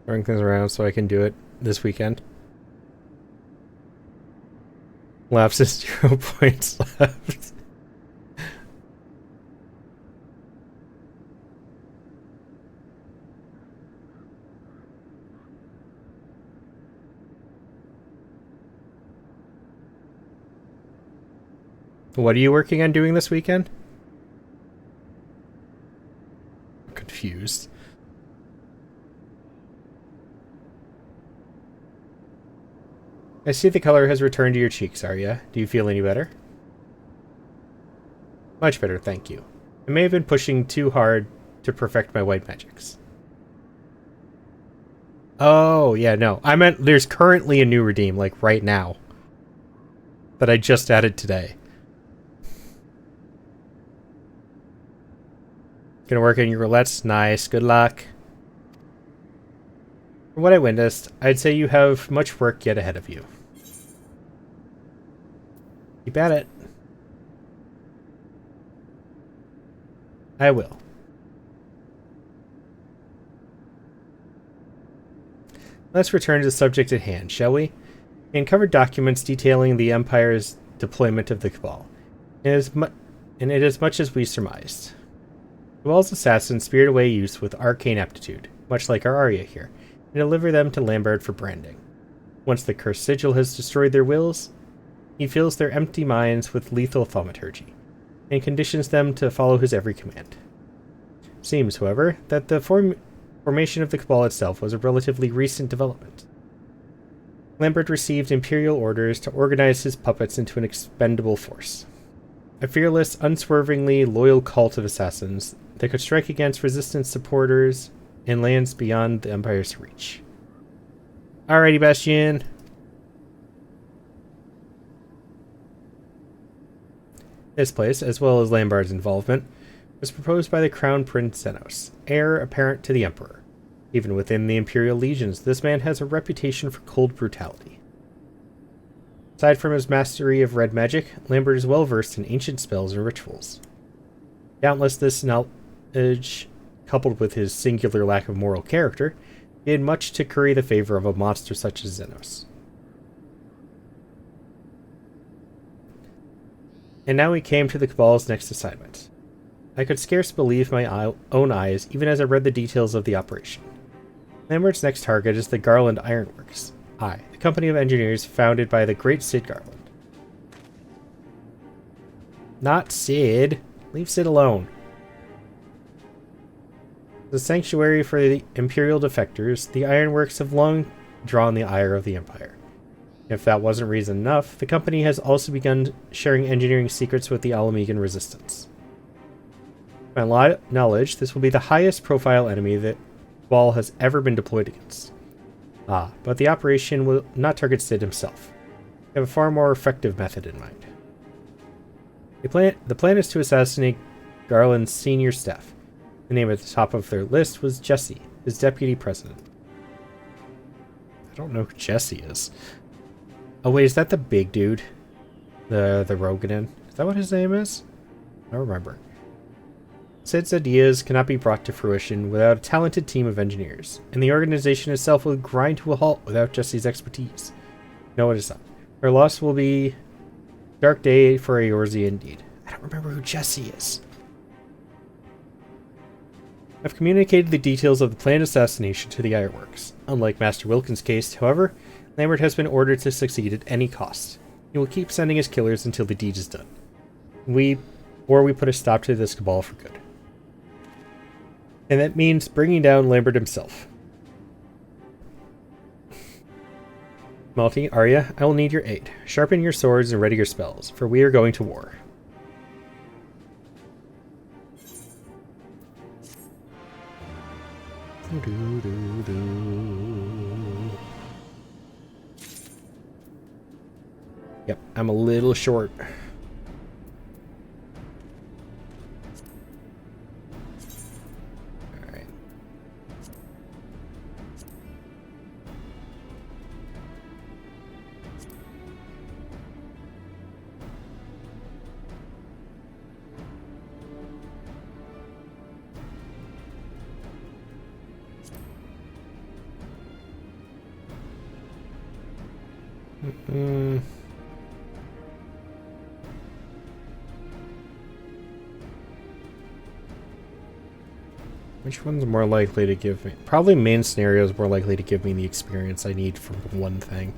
Throwing things around so I can do it this weekend. Lapses 0 points left. What are you working on doing this weekend? I'm confused. I see the color has returned to your cheeks, Arya. Do you feel any better? Much better, thank you. I may have been pushing too hard to perfect my white magics. Oh, yeah, no. I meant there's currently a new redeem, like right now, that I just added today. Gonna work on your roulettes? Nice, good luck. From what I witnessed, I'd say you have much work yet ahead of you. Keep at it. I will. Let's return to the subject at hand, shall we? We uncovered documents detailing the Empire's deployment of the Cabal, and it is much as we surmised. Cabal's assassins speared away youths with arcane aptitude, much like our Arya here, and deliver them to Lambert for branding. Once the cursed sigil has destroyed their wills, he fills their empty minds with lethal thaumaturgy, and conditions them to follow his every command. Seems, however, that the formation of the Cabal itself was a relatively recent development. Lambert received Imperial orders to organize his puppets into an expendable force. A fearless, unswervingly loyal cult of assassins that could strike against resistance supporters in lands beyond the Empire's reach. Alrighty, Bastion. This place, as well as Lambert's involvement, was proposed by the Crown Prince Zenos, heir apparent to the Emperor. Even within the Imperial legions, this man has a reputation for cold brutality. Aside from his mastery of red magic, Lambert is well versed in ancient spells and rituals. Doubtless this knowledge, coupled with his singular lack of moral character, did much to curry the favor of a monster such as Xenos. And now we came to the Cabal's next assignment. I could scarce believe my own eyes even as I read the details of the operation. Lambert's next target is the Garland Ironworks, the company of engineers founded by the great Sid Garland. Not Sid. Leave Sid alone. The sanctuary for the Imperial defectors, the Ironworks have long drawn the ire of the Empire. If that wasn't reason enough, the company has also begun sharing engineering secrets with the Alamegan Resistance. To my knowledge, this will be the highest profile enemy that Ball has ever been deployed against. But the operation will not target Sid himself. We have a far more effective method in mind. The plan is to assassinate Garland's senior staff. The name at the top of their list was Jesse, his deputy president. I don't know who Jesse is. Oh wait, is that the big dude? The Roganin? Is that what his name is? I don't remember. Sid's ideas cannot be brought to fruition without a talented team of engineers, and the organization itself will grind to a halt without Jesse's expertise. No, it is not. Her loss will be a dark day for Eorzea indeed. I don't remember who Jesse is. I've communicated the details of the planned assassination to the Ironworks. Unlike Master Wilkins' case, however, Lambert has been ordered to succeed at any cost. He will keep sending his killers until the deed is done. We put a stop to this cabal for good. And that means bringing down Lambert himself. Malty, Arya, I will need your aid. Sharpen your swords and ready your spells, for we are going to war. Yep, I'm a little short. Alright. Which one's more likely to give me? Probably main scenario is more likely to give me the experience I need from one thing.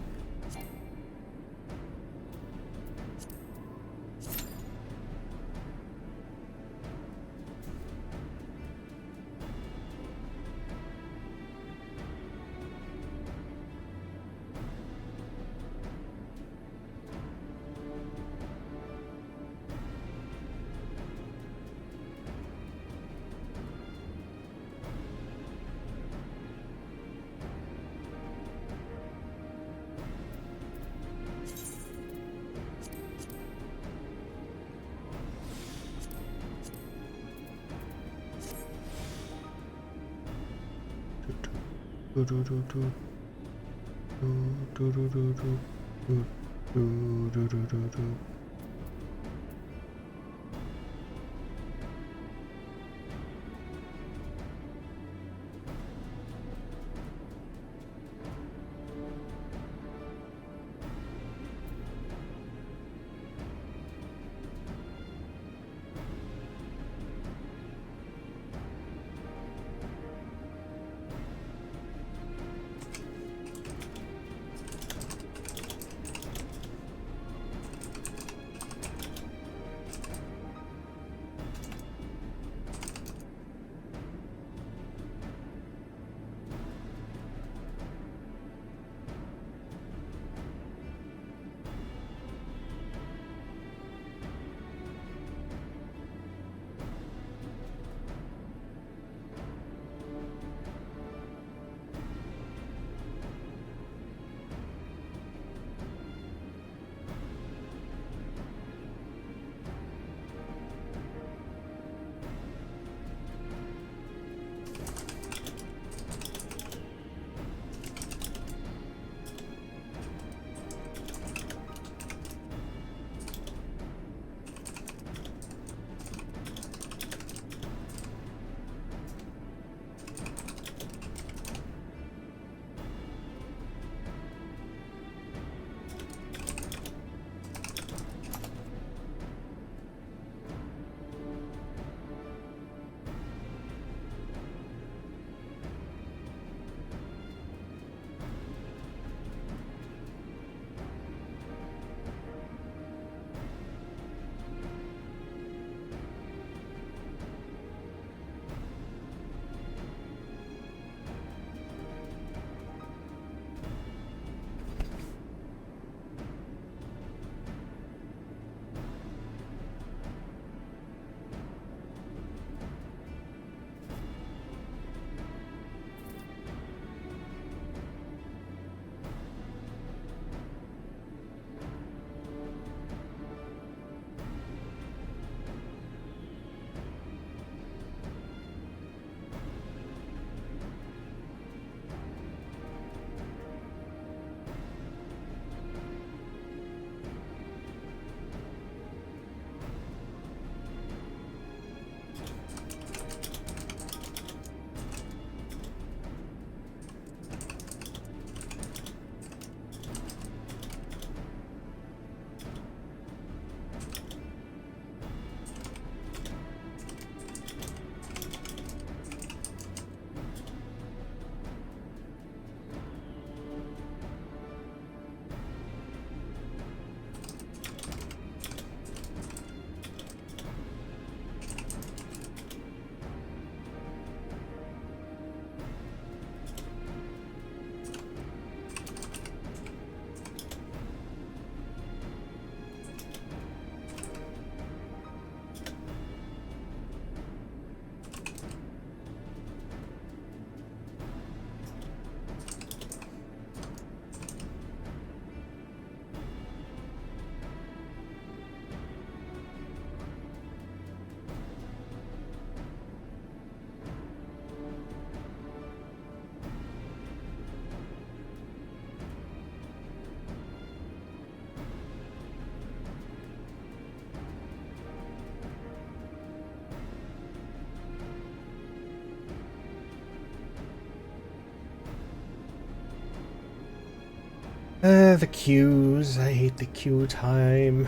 The queues. I hate the queue time.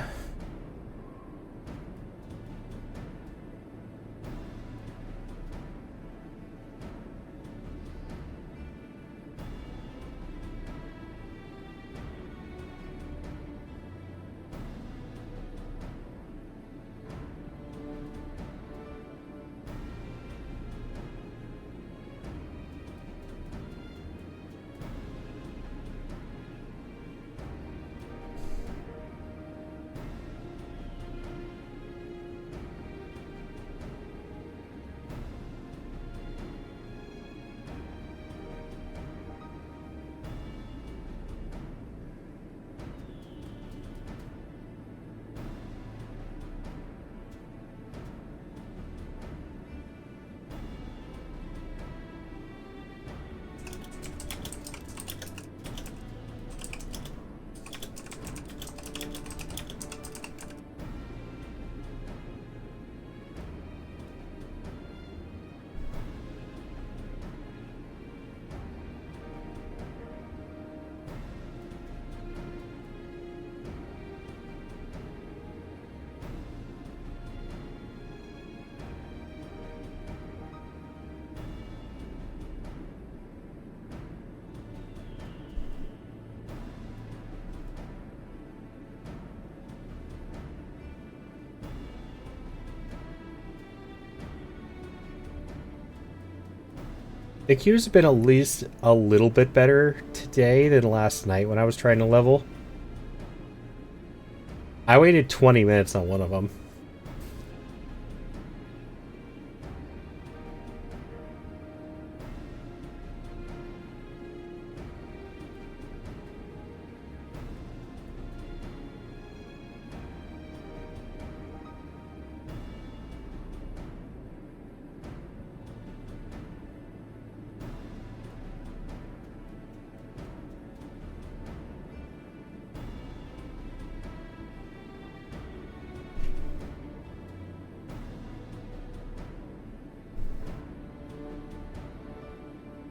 The queues have been at least a little bit better today than last night when I was trying to level. I waited 20 minutes on one of them.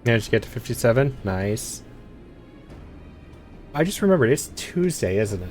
Managed to get to 57. Nice. I just remembered it's Tuesday, isn't it?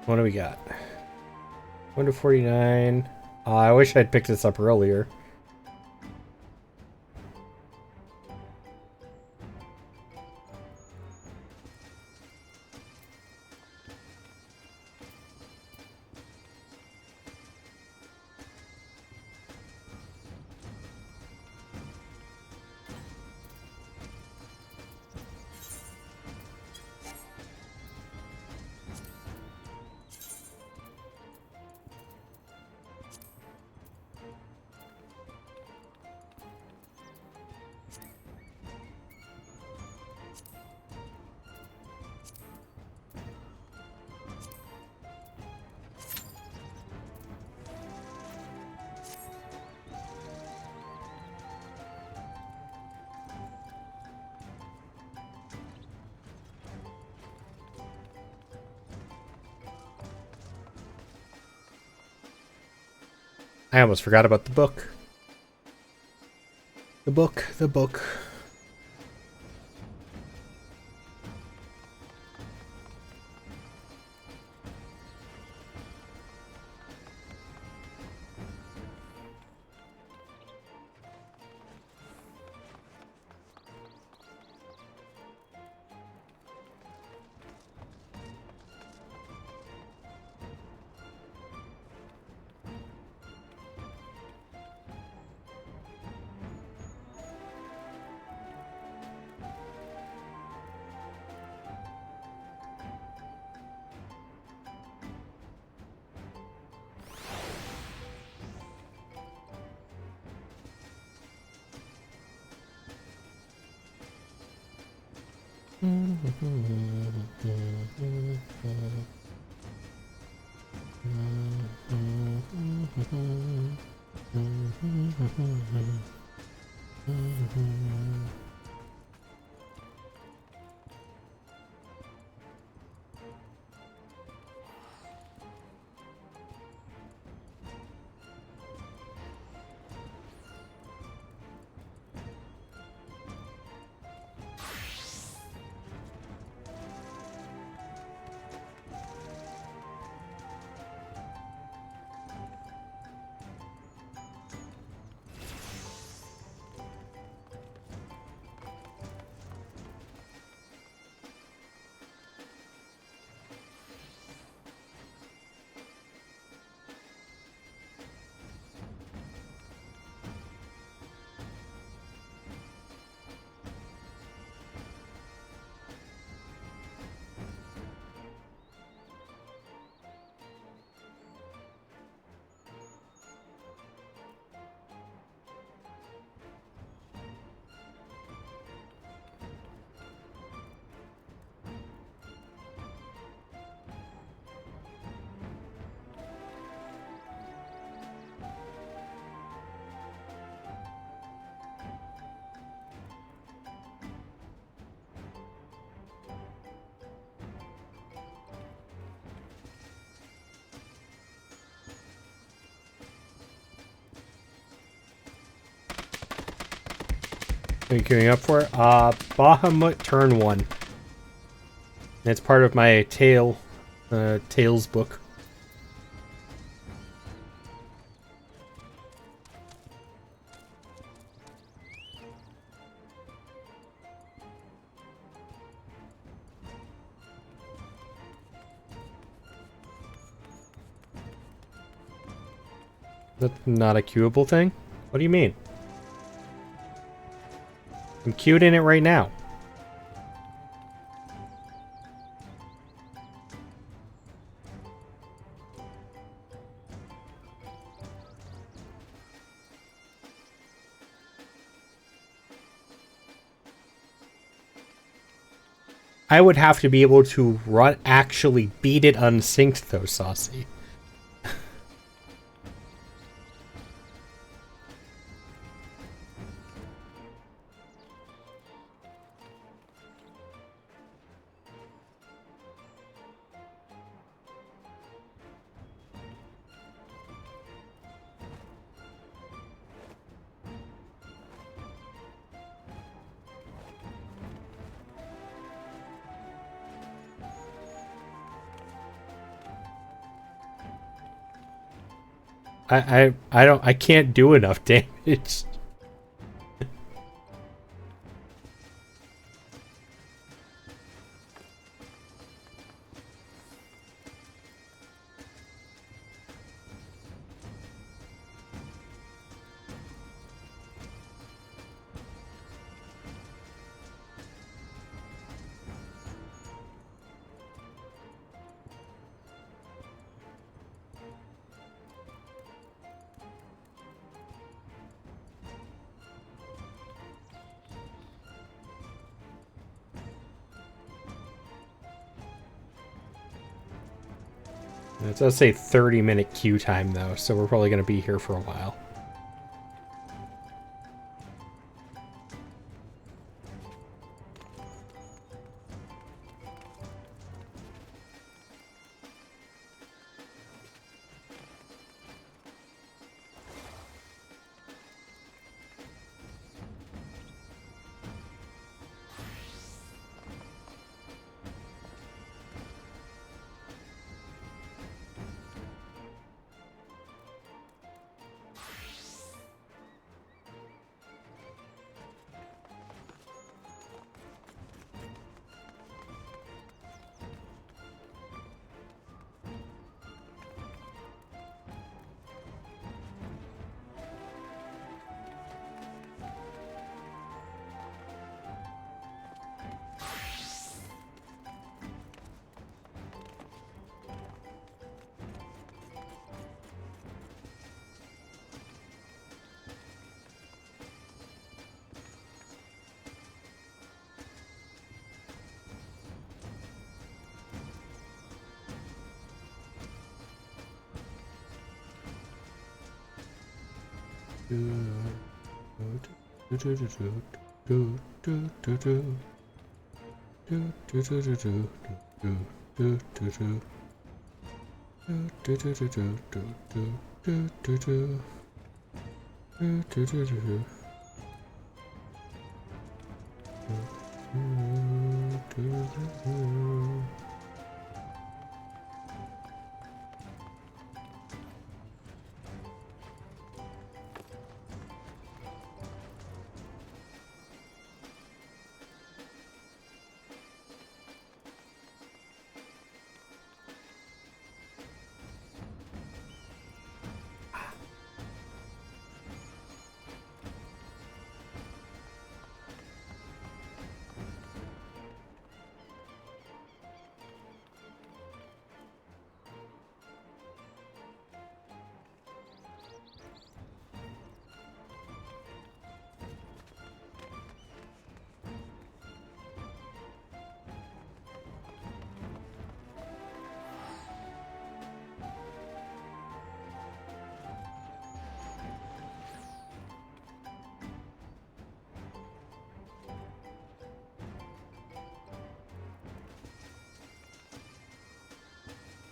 What do we got? 1 to 49. I wish I'd picked this up earlier. I almost forgot about the book. The book. Are you queuing up for it? Bahamut turn 1. It's part of my Tales book. That's not a queuable thing? What do you mean? I'm queued in it right now. I would have to be able to actually beat it unsynced though, Saucy. I can't do enough damage. It does say 30-minute queue time, though, so we're probably going to be here for a while.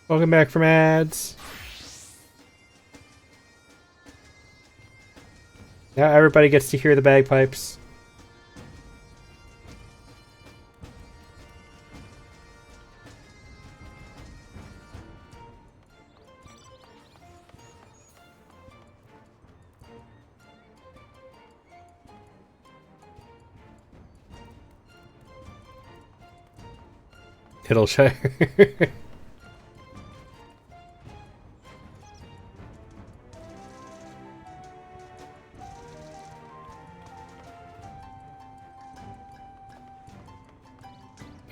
Welcome back from ads. Now everybody gets to hear the bagpipes. Hiddleshire.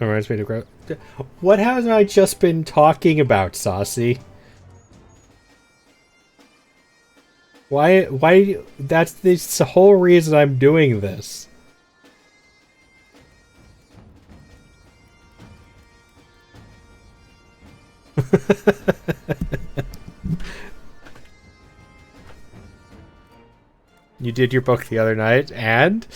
Reminds me to grow. What have I just been talking about, Saucy? Why, that's the whole reason I'm doing this. You did your book the other night, and?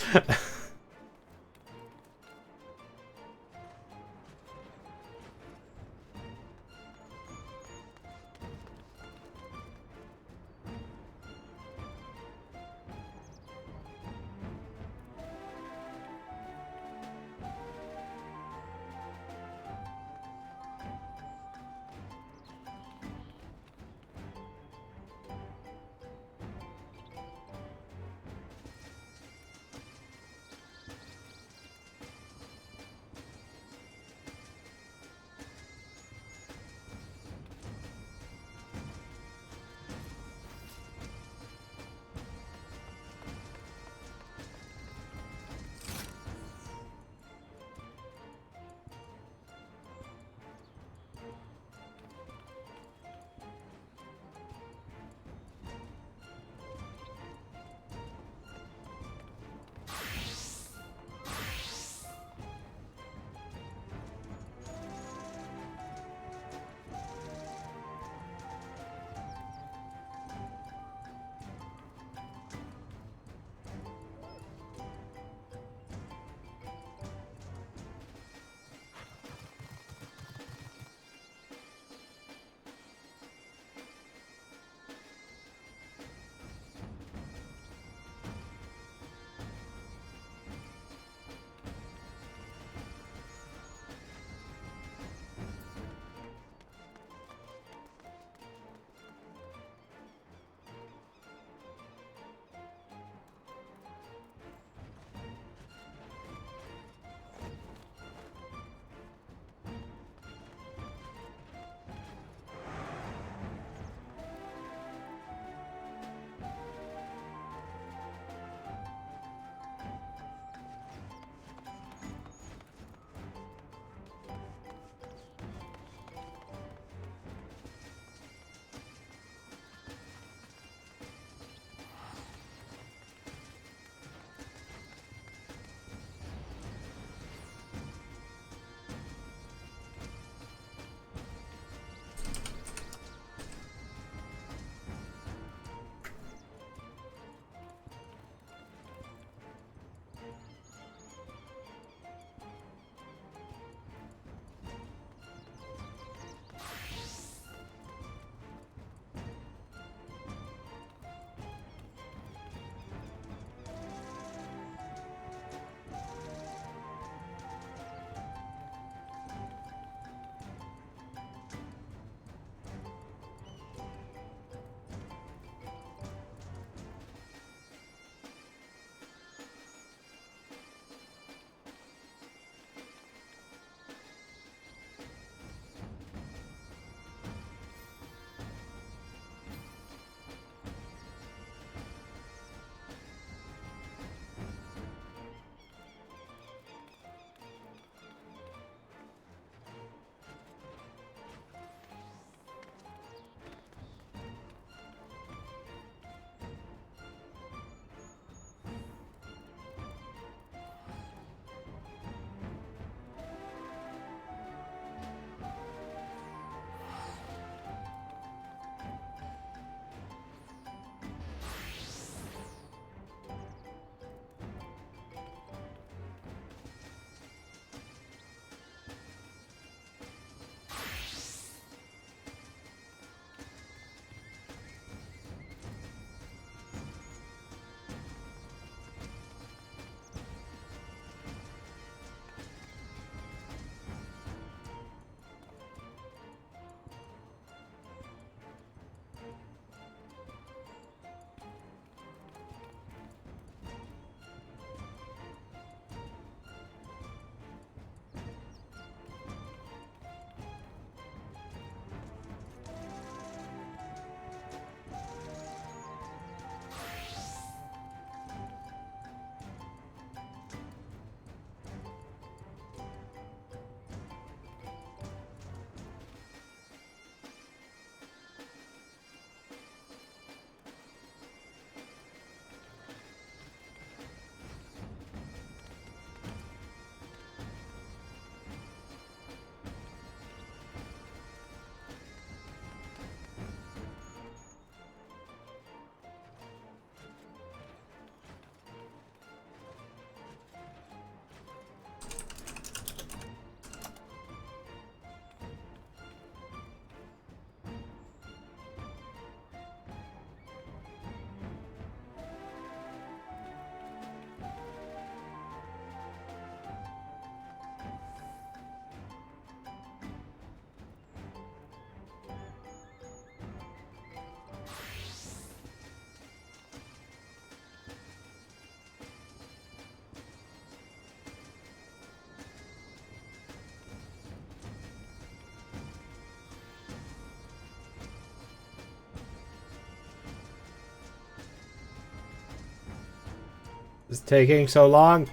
It's taking so long.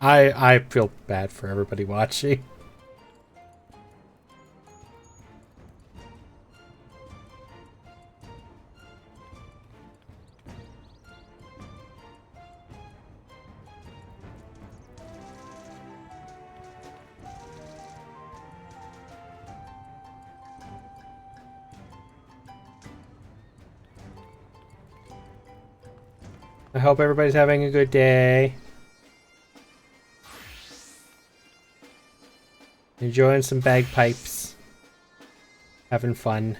I feel bad for everybody watching. I hope everybody's having a good day. Enjoying some bagpipes. Having fun.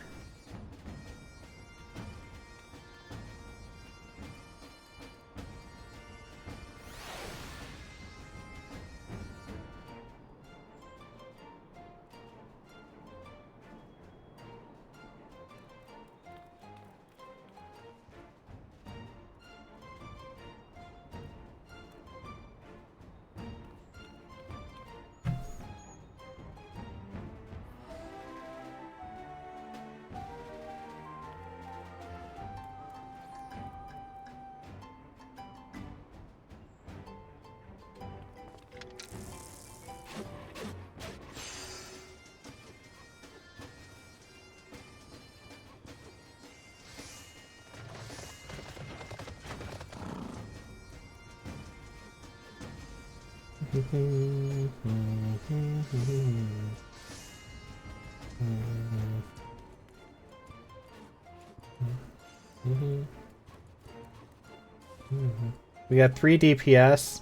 We got 3 DPS.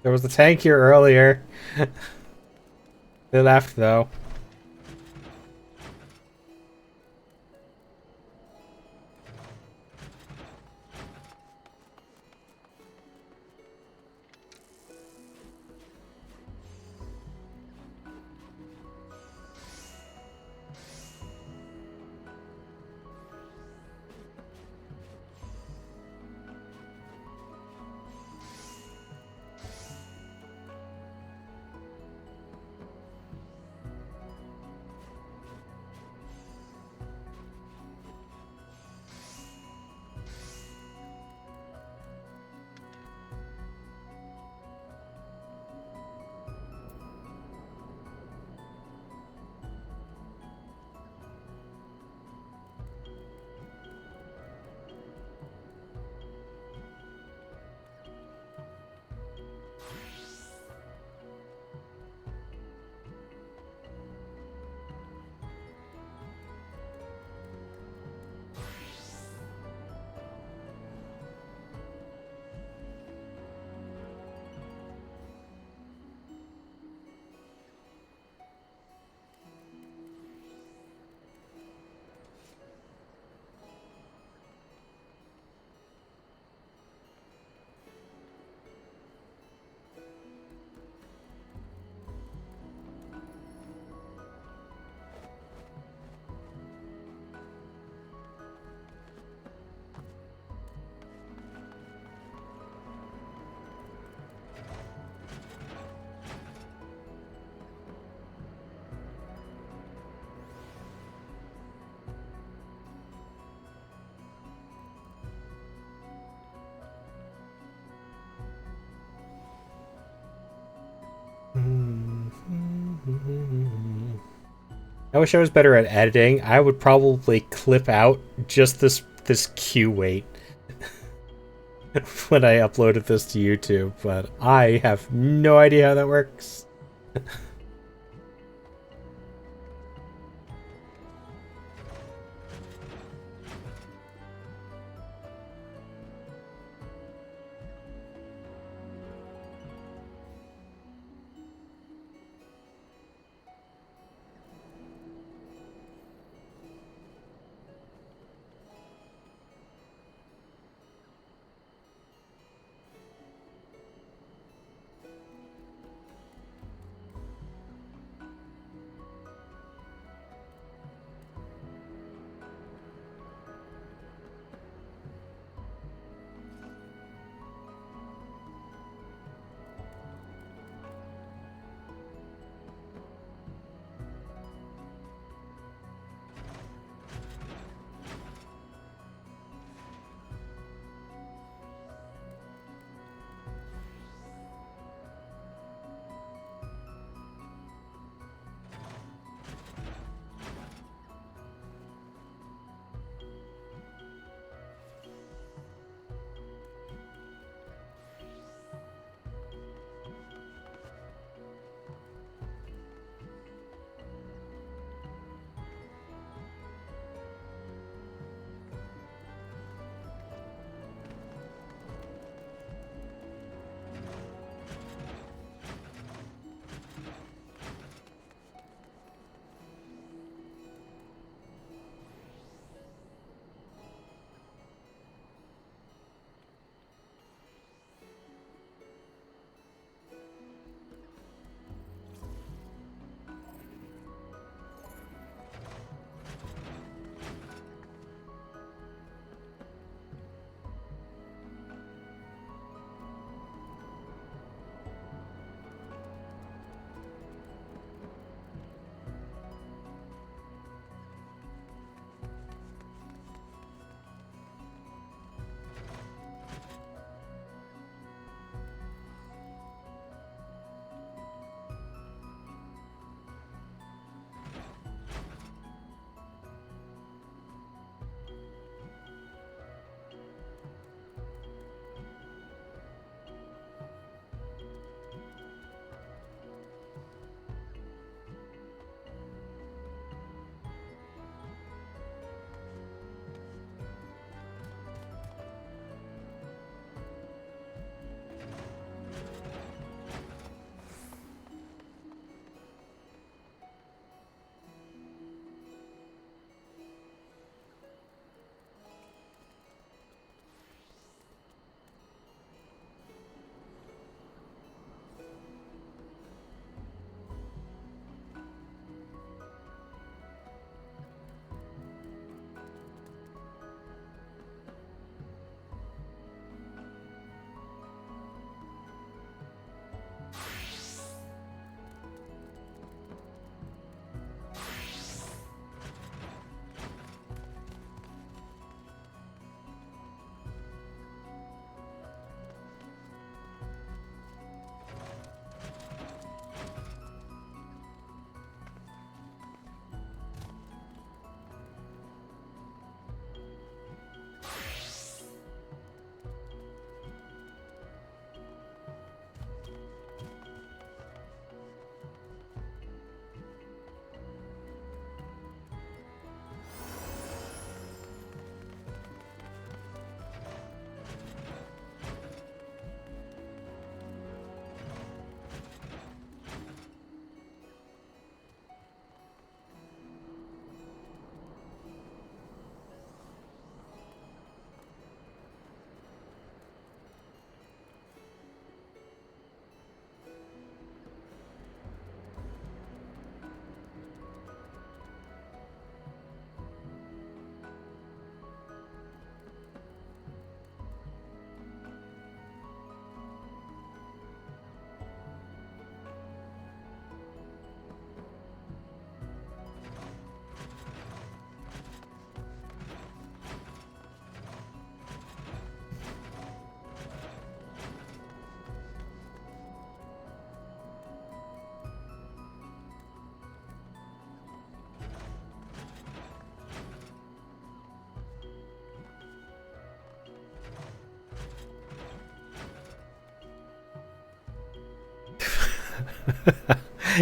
There was a tank here earlier. They left though. I wish I was better at editing. I would probably clip out just this queue wait when I uploaded this to YouTube, but I have no idea how that works.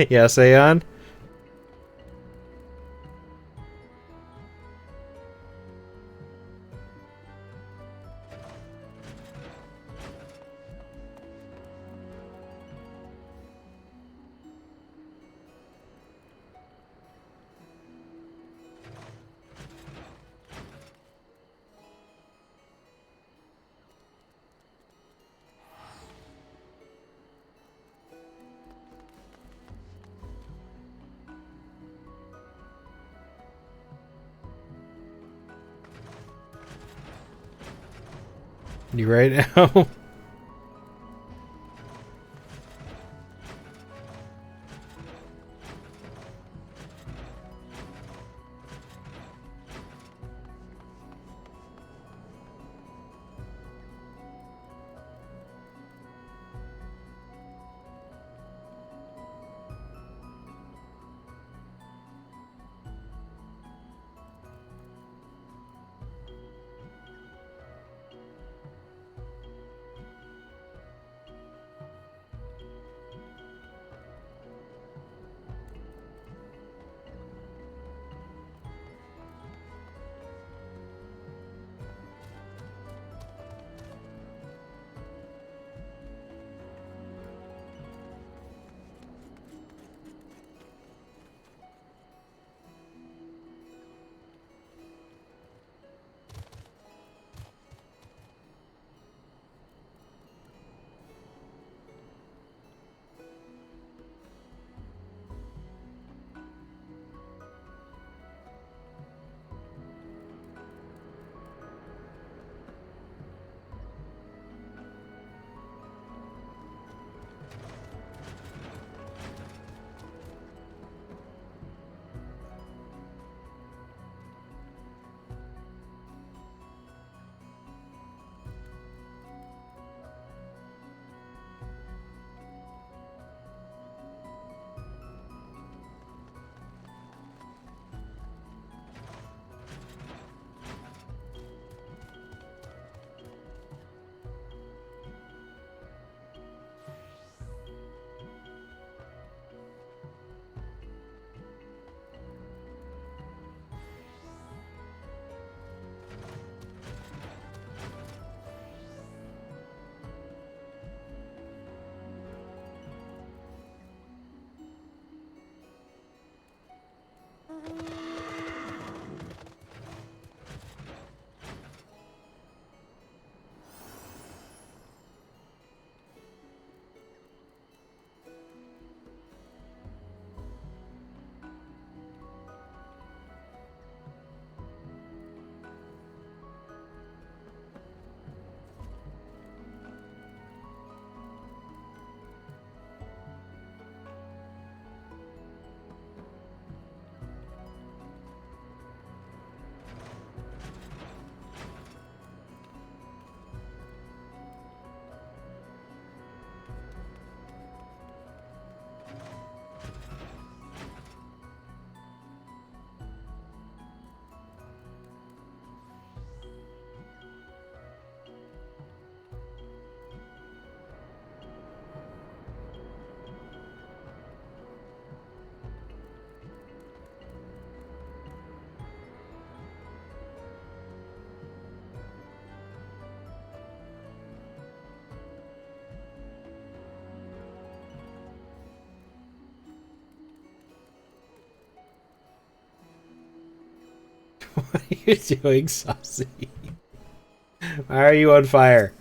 Yes, Aeon? You right now? What are you doing, Saucy? Why are you on fire?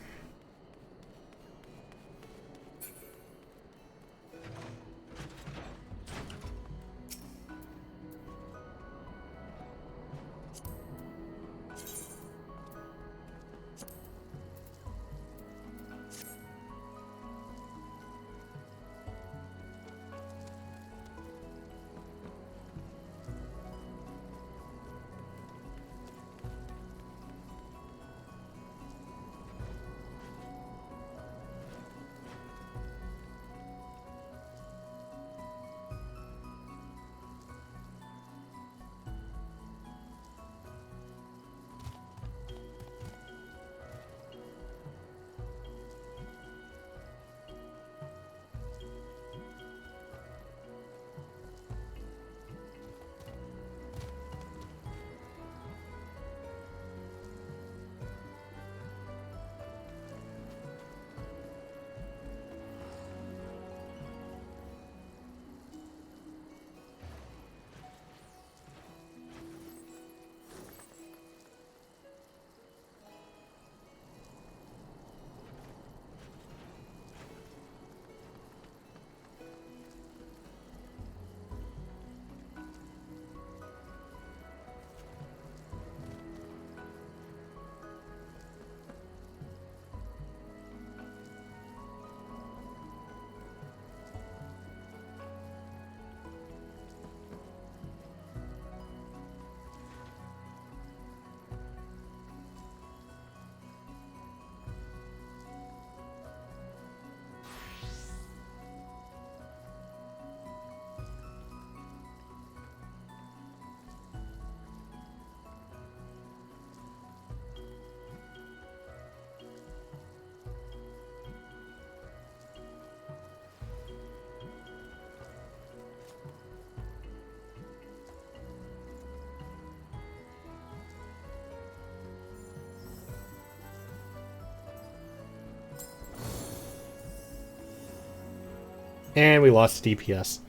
And we lost DPS.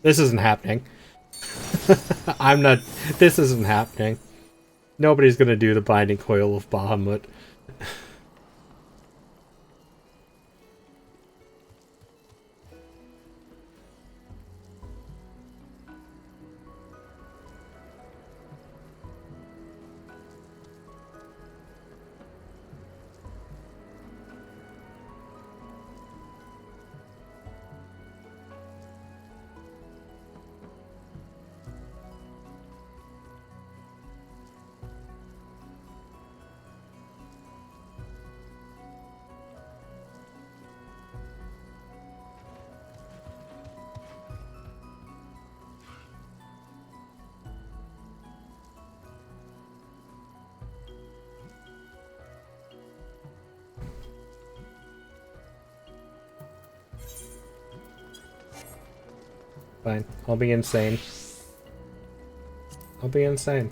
This isn't happening. I'm not... This isn't happening. Nobody's gonna do the Binding Coil of Bahamut. Fine. I'll be insane. I'll be insane.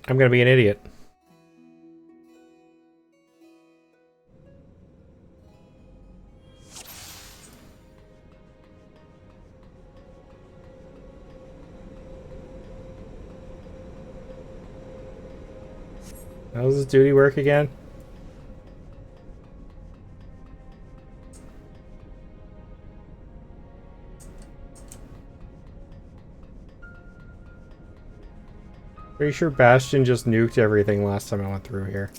I'm gonna be an idiot. How does this duty work again? Pretty sure Bastion just nuked everything last time I went through here.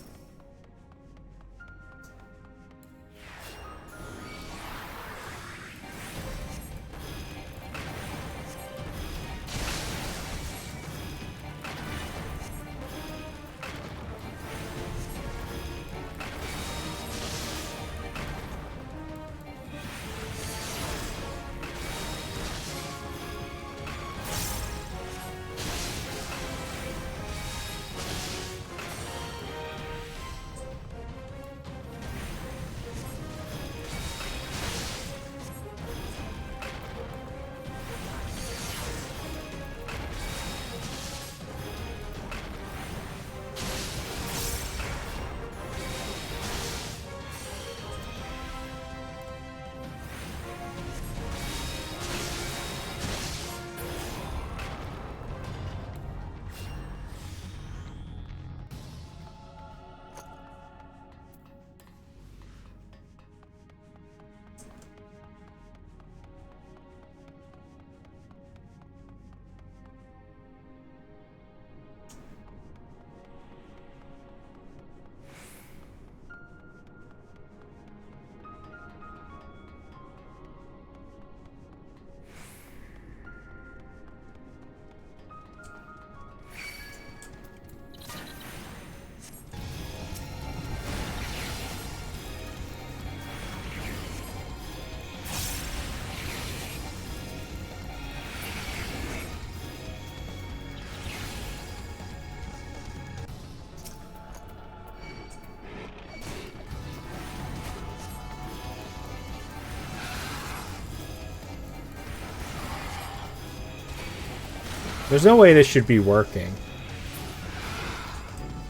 There's no way this should be working.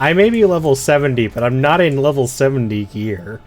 I may be level 70, but I'm not in level 70 gear.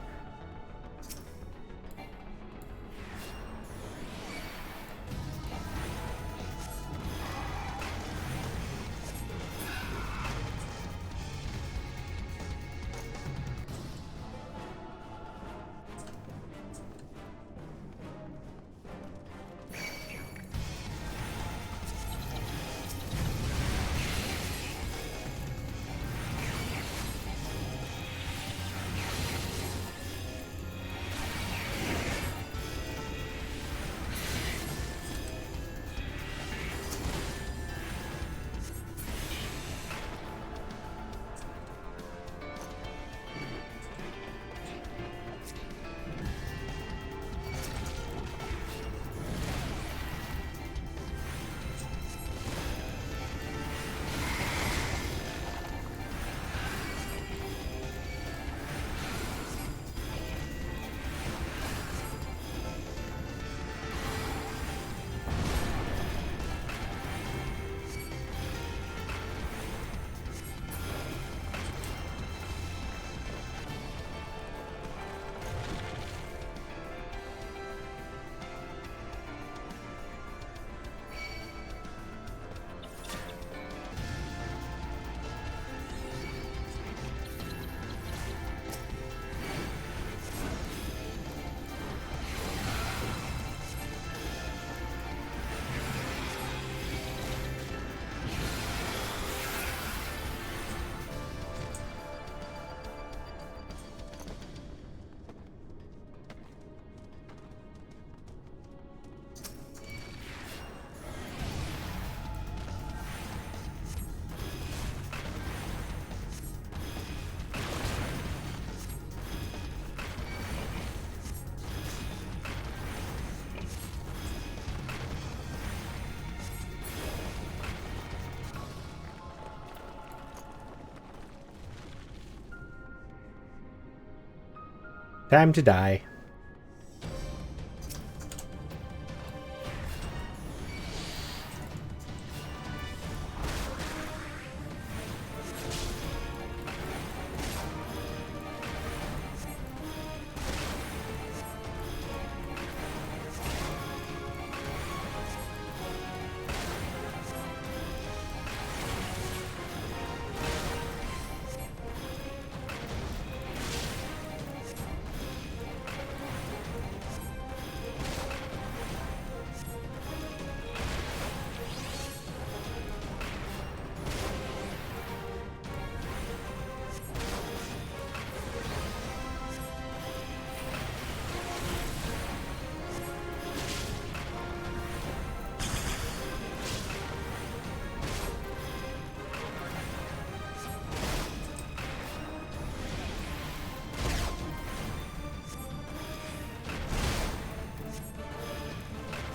Time to die.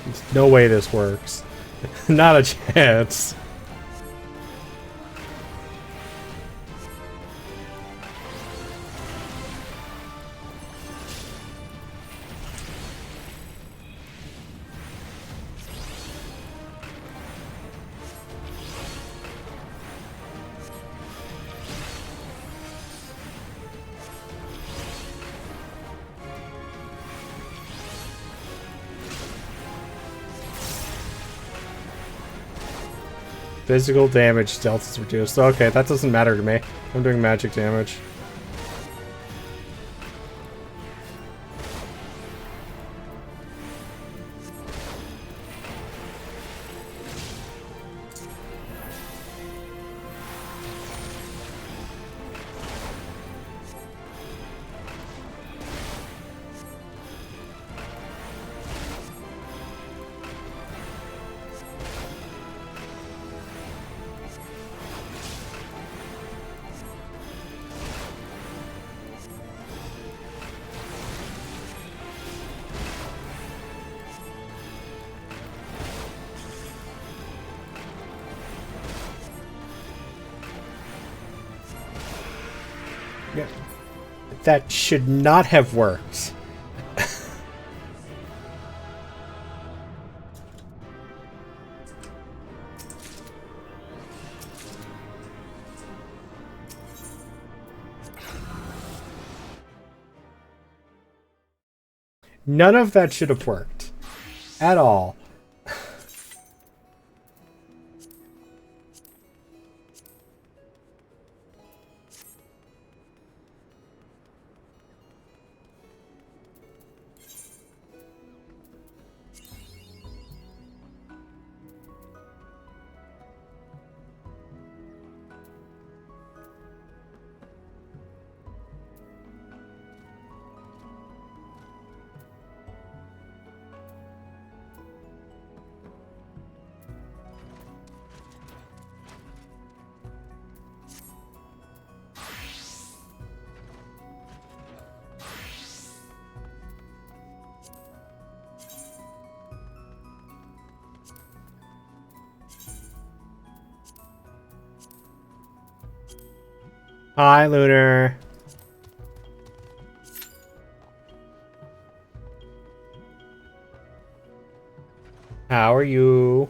There's no way this works. Not a chance. Physical damage, stealth is reduced. Okay, that doesn't matter to me. I'm doing magic damage. Yeah. That should not have worked. None of that should have worked. At all. Hi, Lunar. How are you?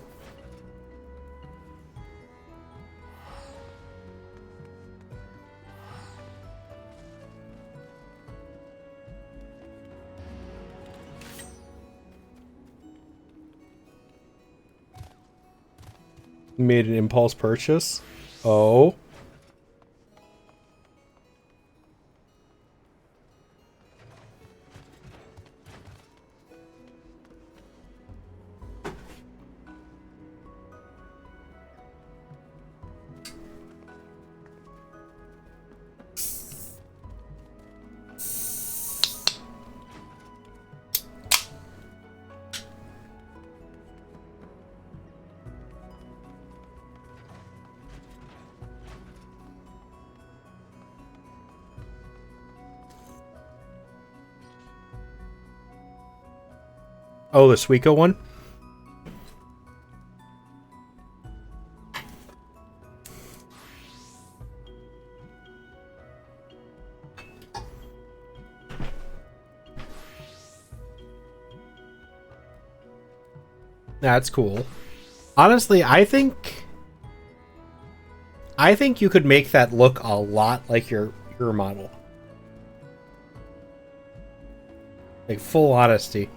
Made an impulse purchase? Oh. Oh, the Suica one? That's cool. Honestly, I think you could make that look a lot like your model. Like, full honesty.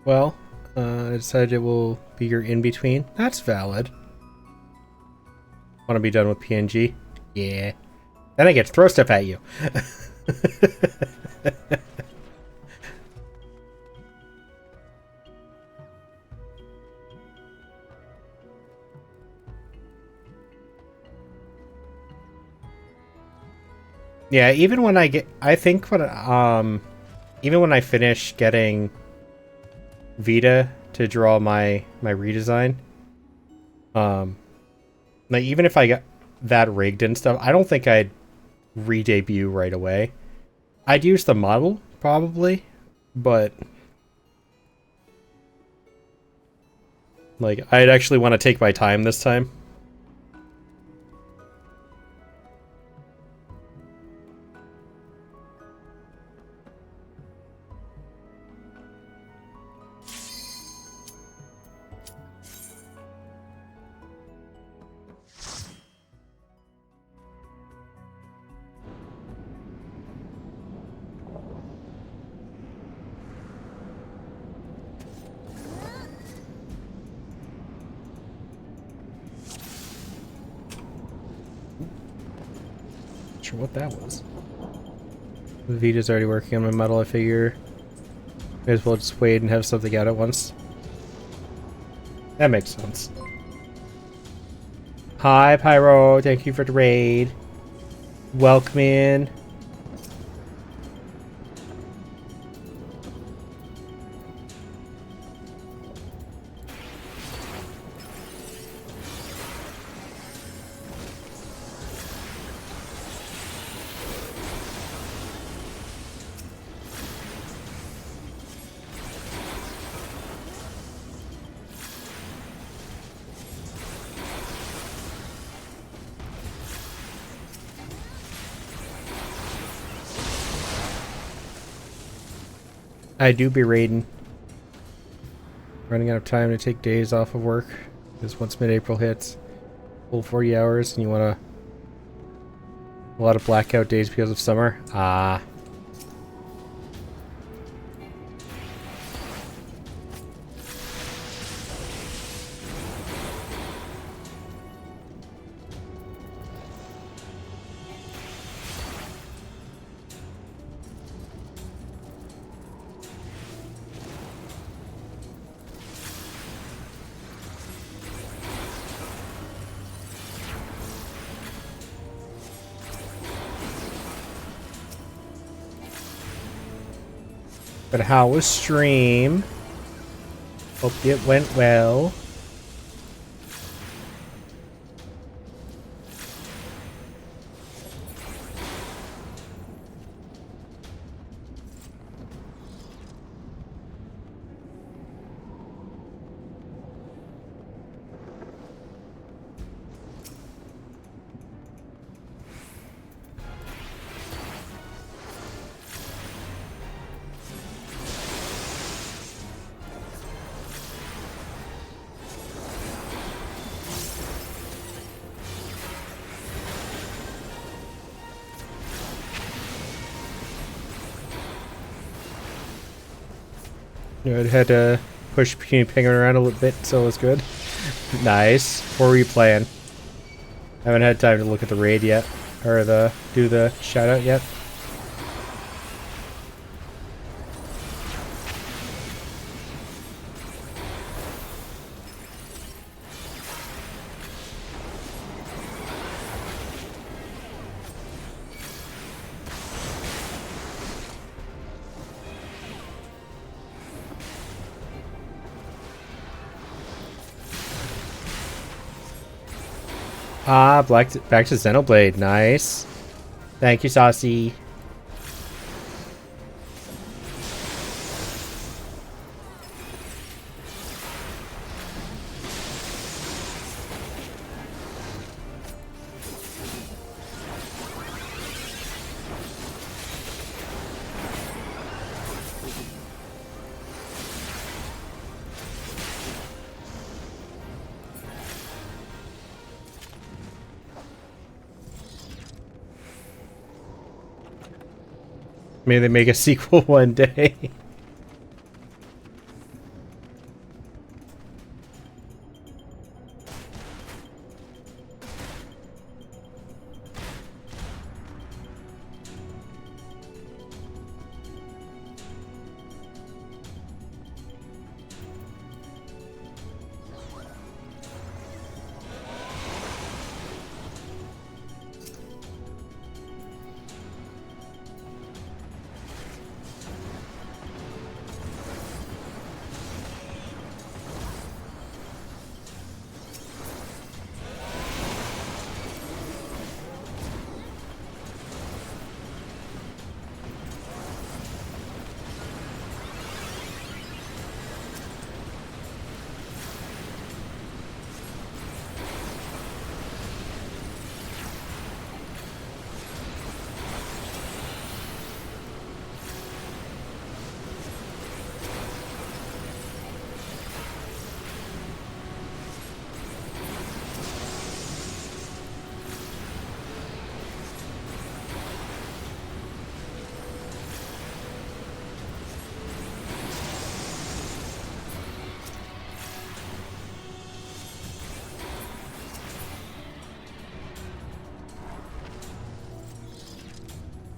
Well, I decided it will be your in-between. That's valid. Want to be done with PNG? Yeah. Then I get to throw stuff at you. Yeah, even when I think even when I finish getting Vita to draw my redesign, like, even if I got that rigged and stuff, I don't think I'd re-debut right away. I'd use the model, probably, but like, I'd actually want to take my time this time. Not sure what that was. Vita's already working on my model, I figure. May as well just wait and have something out at once. That makes sense. Hi, Pyro. Thank you for the raid. Welcome in. I do be raiding. Running out of time to take days off of work. Because once mid-April hits, full 40 hours, and you want a lot of blackout days because of summer. Ah. But how was stream? Hope it went well. Good. Had to push Penguin around a little bit, so it was good. Nice. What were you playing? Haven't had time to look at the raid yet, or do the shout out yet. Ah, back to Xenoblade. Nice. Thank you, Saucy. Maybe they make a sequel one day.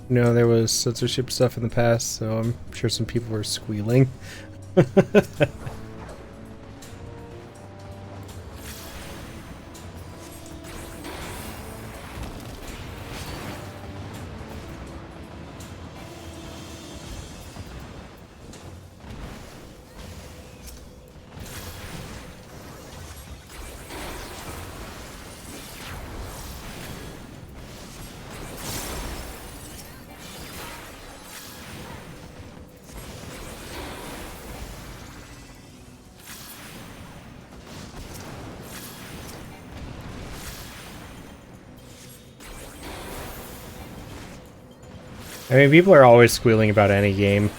No, there was censorship stuff in the past, so I'm sure some people were squealing. I mean, people are always squealing about any game.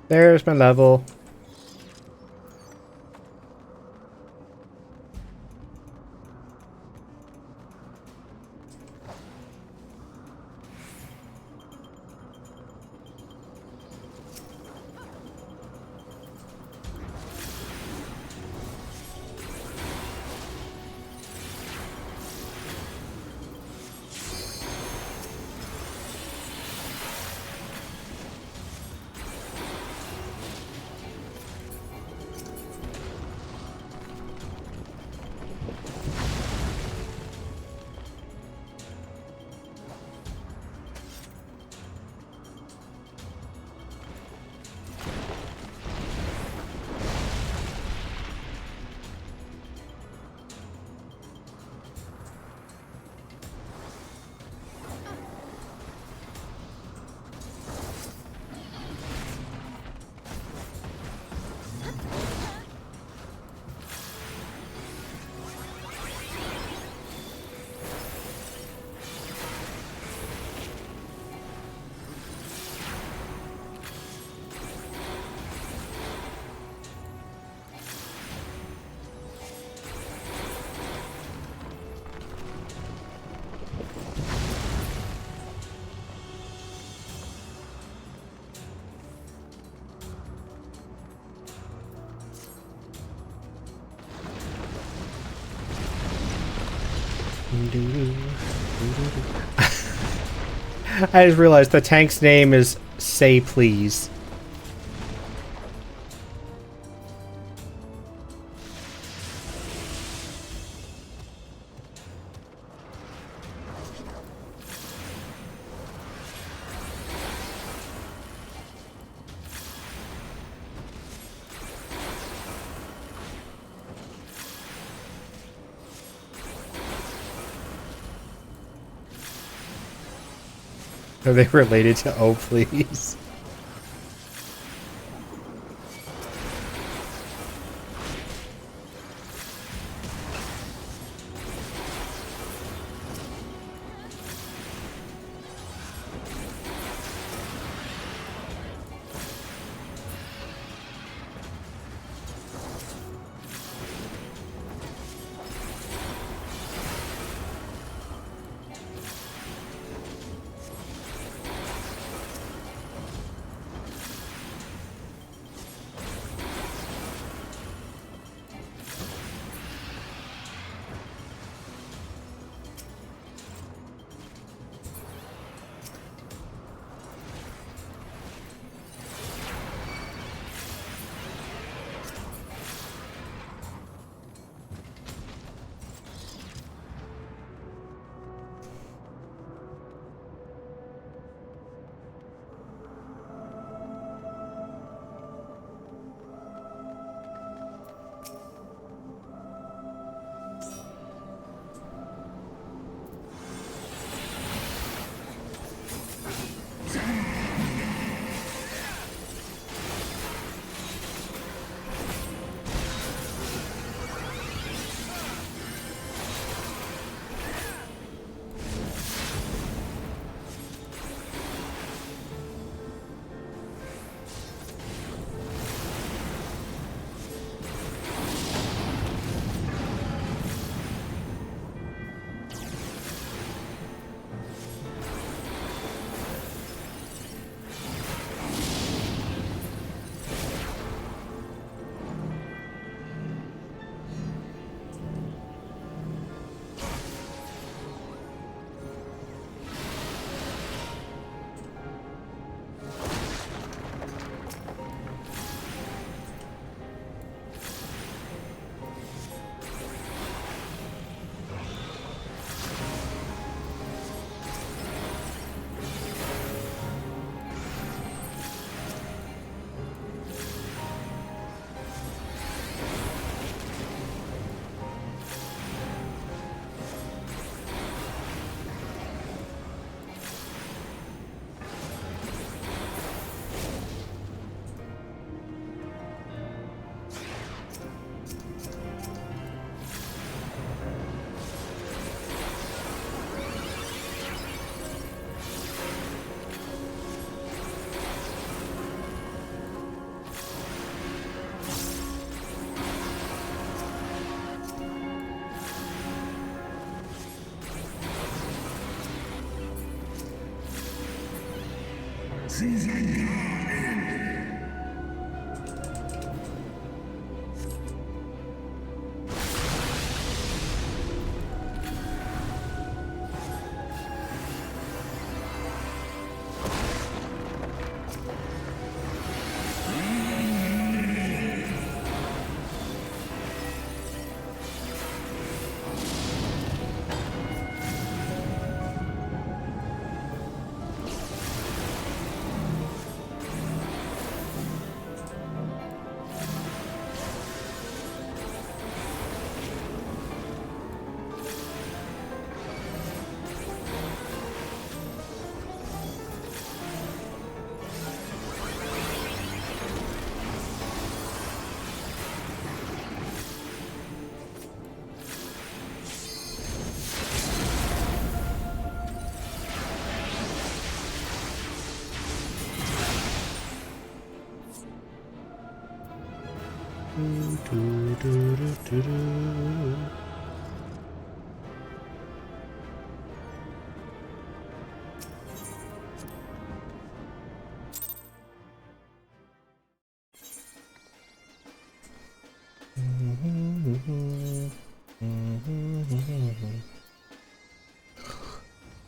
There's my level. I just realized the tank's name is Say Please. Are they related to Oh Please?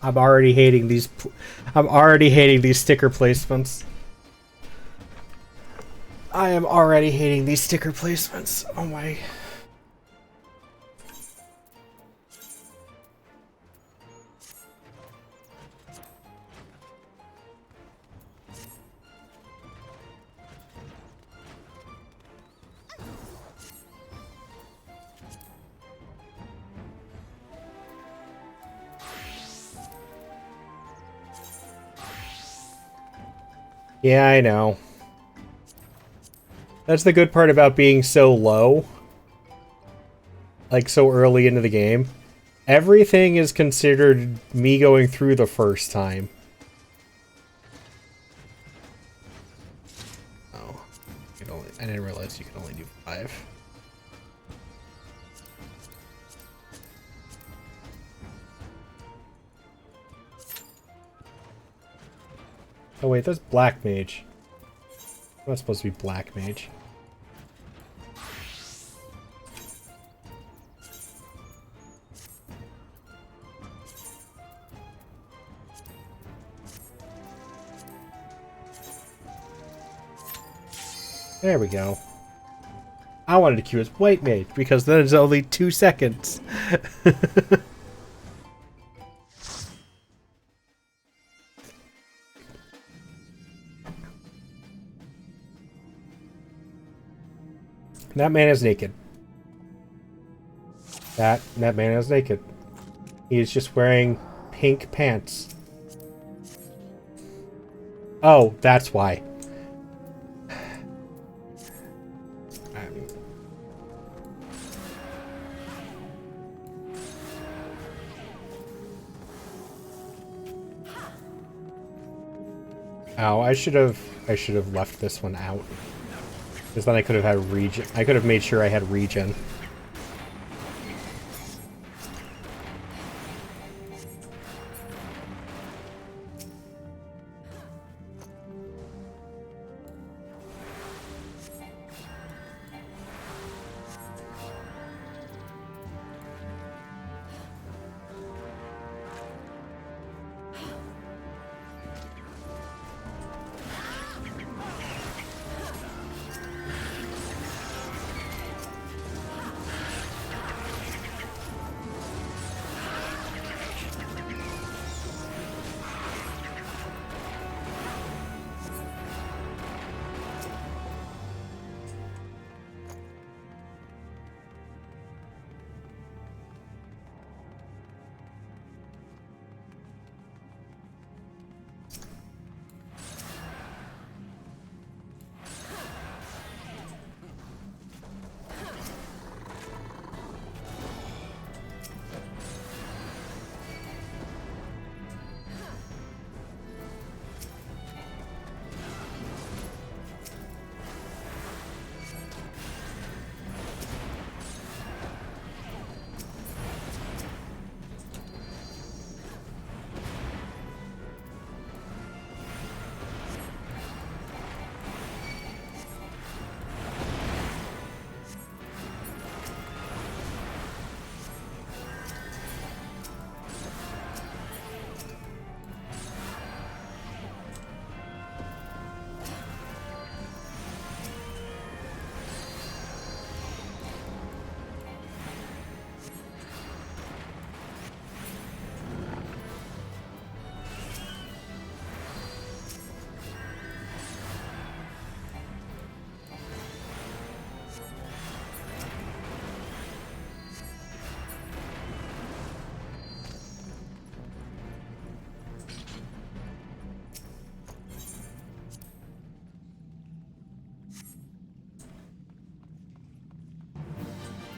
I'm already hating these. I'm already hating these sticker placements. I am already hating these sticker placements. Oh my. Yeah, I know. That's the good part about being so low. Like, so early into the game. Everything is considered me going through the first time. Oh. I didn't realize you could only do 5. Oh wait, that's Black Mage. That's supposed to be Black Mage. There we go. I wanted to queue as White Mage because then it's only 2 seconds. That man is naked. That man is naked. He is just wearing pink pants. Oh, that's why. Ow, I should have left this one out. Because then I could have had regen. I could have made sure I had regen.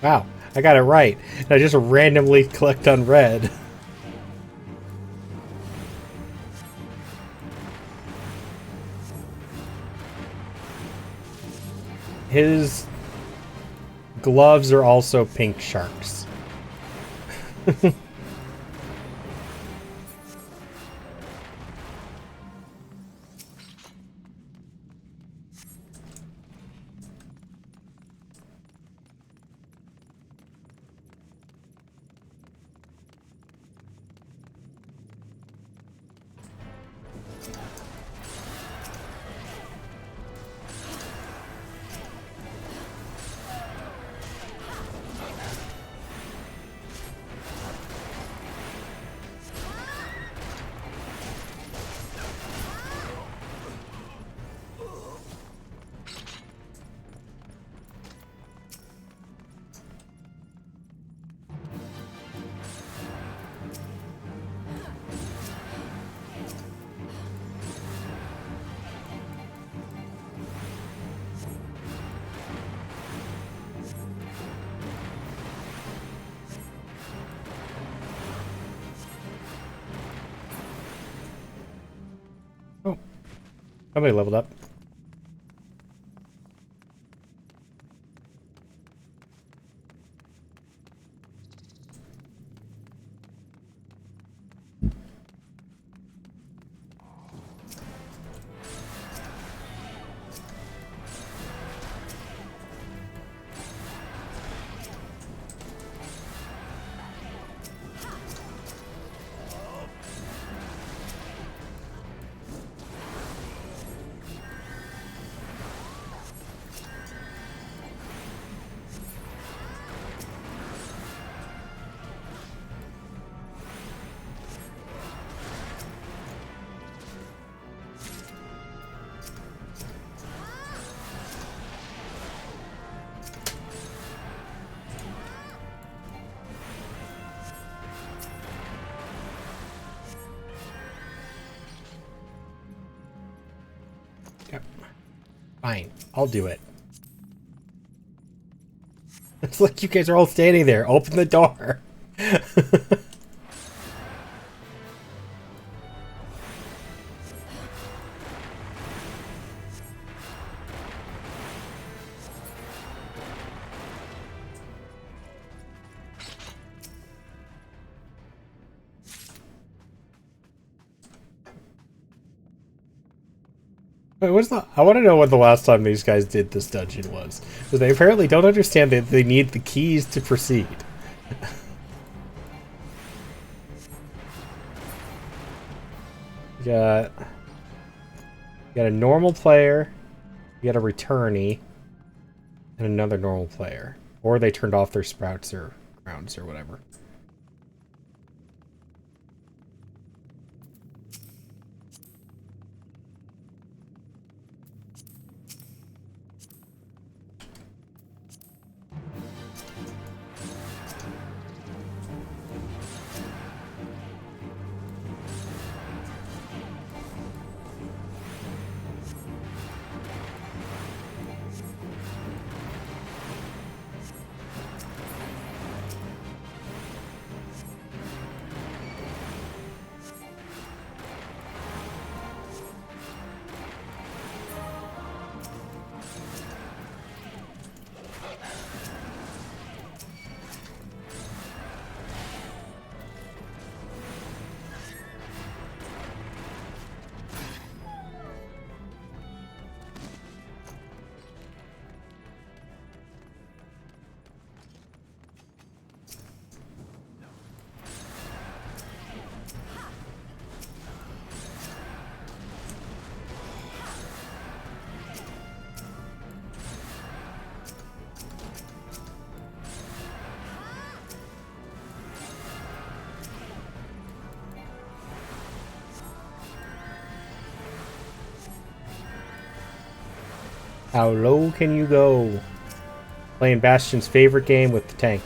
Wow, I got it right. And I just randomly clicked on red. His gloves are also pink sharks. Oh, somebody leveled up. Yep. Fine, I'll do it. It's like you guys are all standing there. Open the door. Wait, what's the? I want to know what the last time these guys did this dungeon was. Because they apparently don't understand that they need the keys to proceed. You got a normal player, you got a returnee, and another normal player. Or they turned off their sprouts or grounds or whatever. How low can you go? Playing Bastion's favorite game with the tank.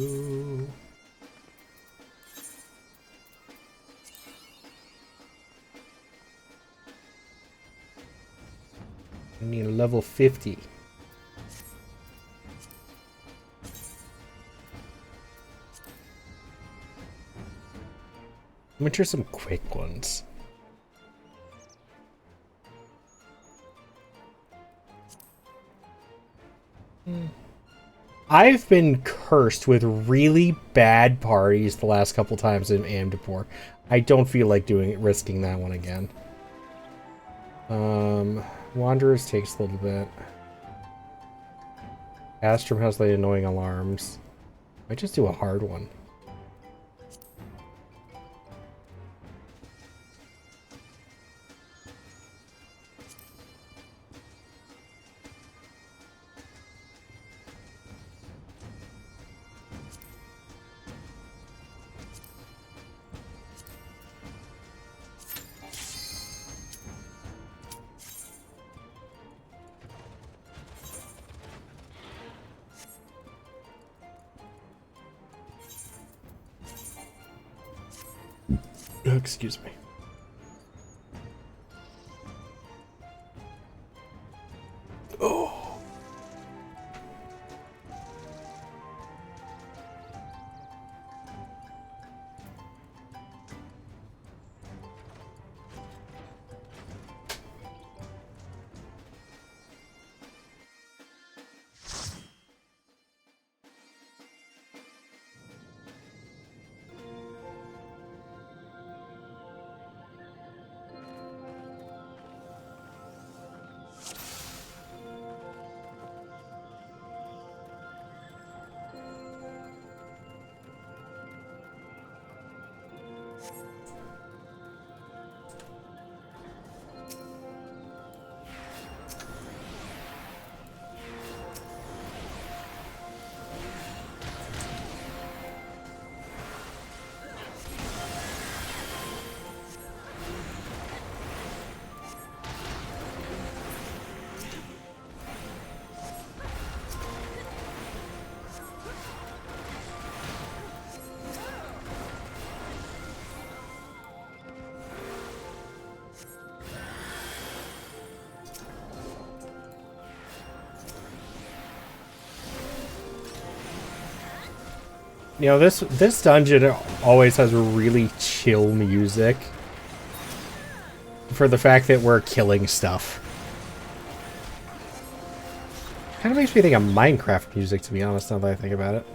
Ooh. I need a level 50. Let me try some quick ones. I've been cursed with really bad parties the last couple times in Amdapor. I don't feel like risking that one again. Wanderers takes a little bit. Astrum has the annoying alarms. I just do a hard one. Excuse me. Oh. You know, this dungeon always has really chill music. For the fact that we're killing stuff. Kind of makes me think of Minecraft music, to be honest, now that I think about it.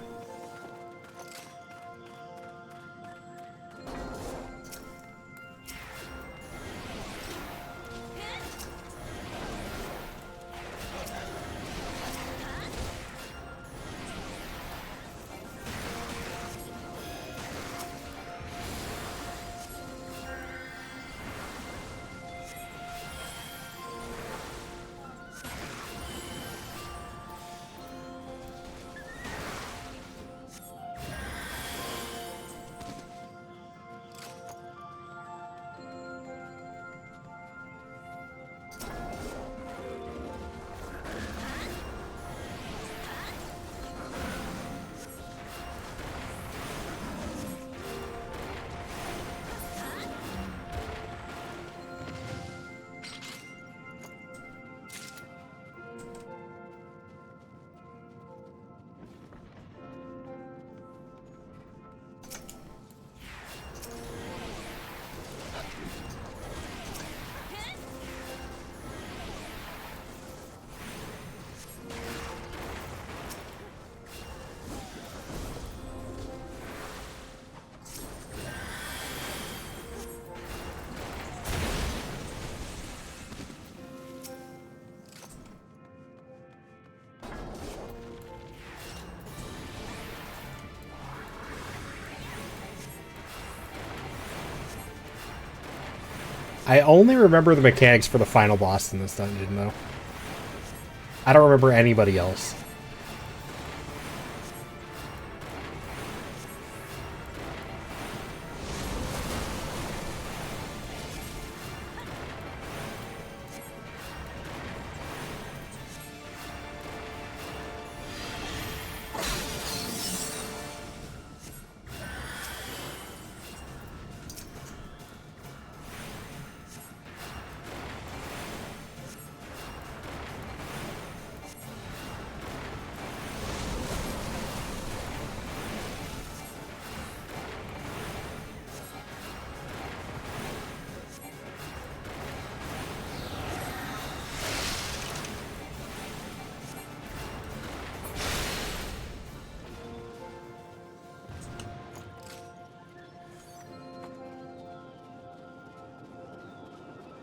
I only remember the mechanics for the final boss in this dungeon, though. I don't remember anybody else.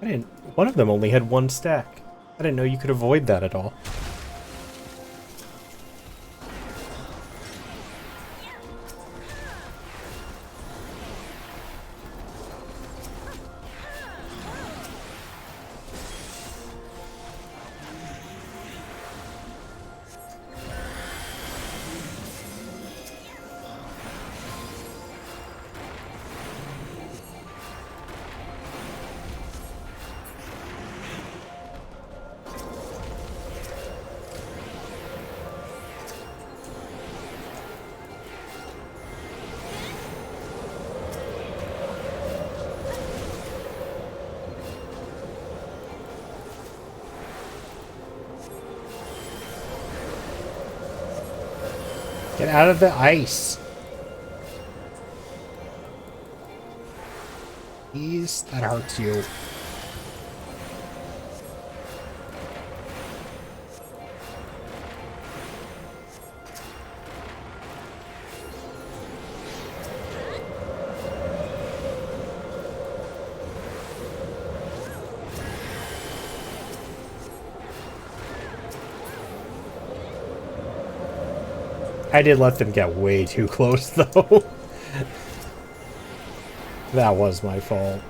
I didn't... One of them only had one stack. I didn't know you could avoid that at all. Get out of the ice. Please, that hurts you. I did let them get way too close, though. That was my fault.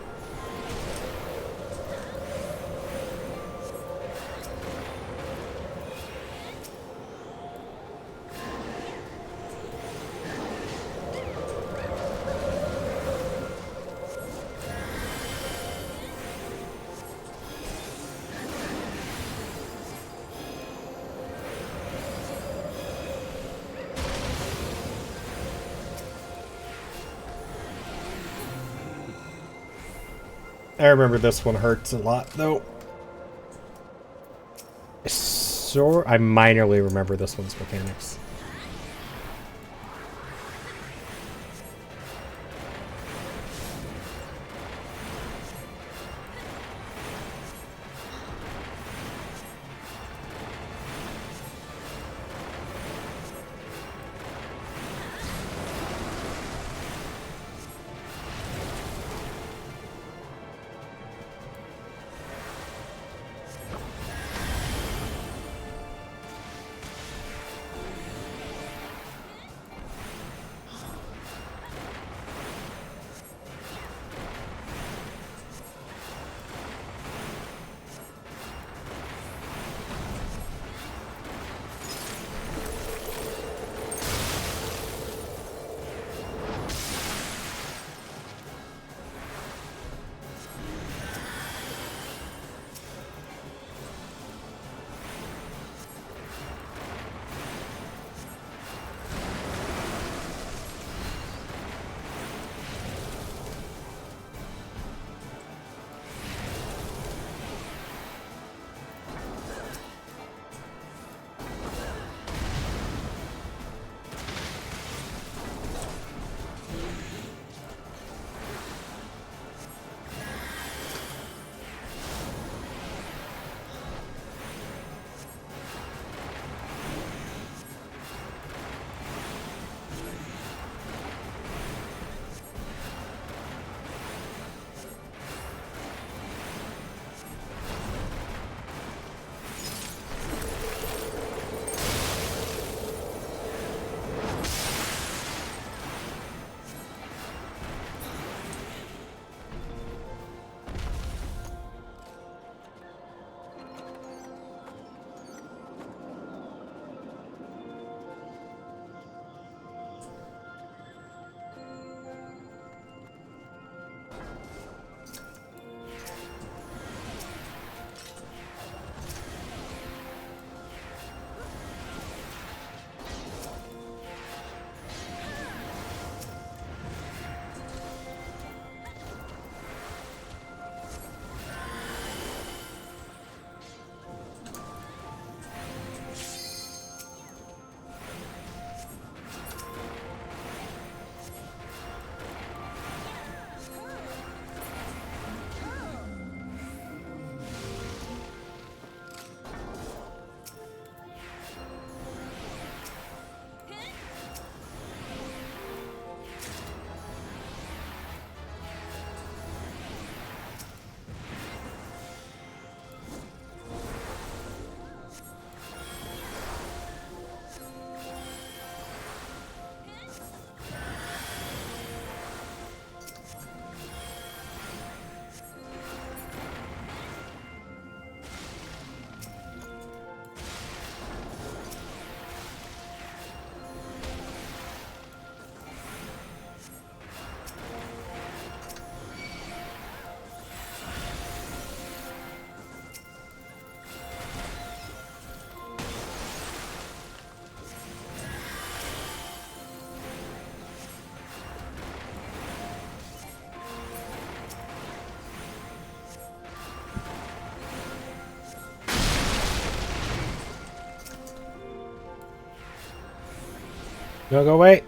I remember this one hurts a lot, though. So I minorly remember this one's mechanics. No, go away.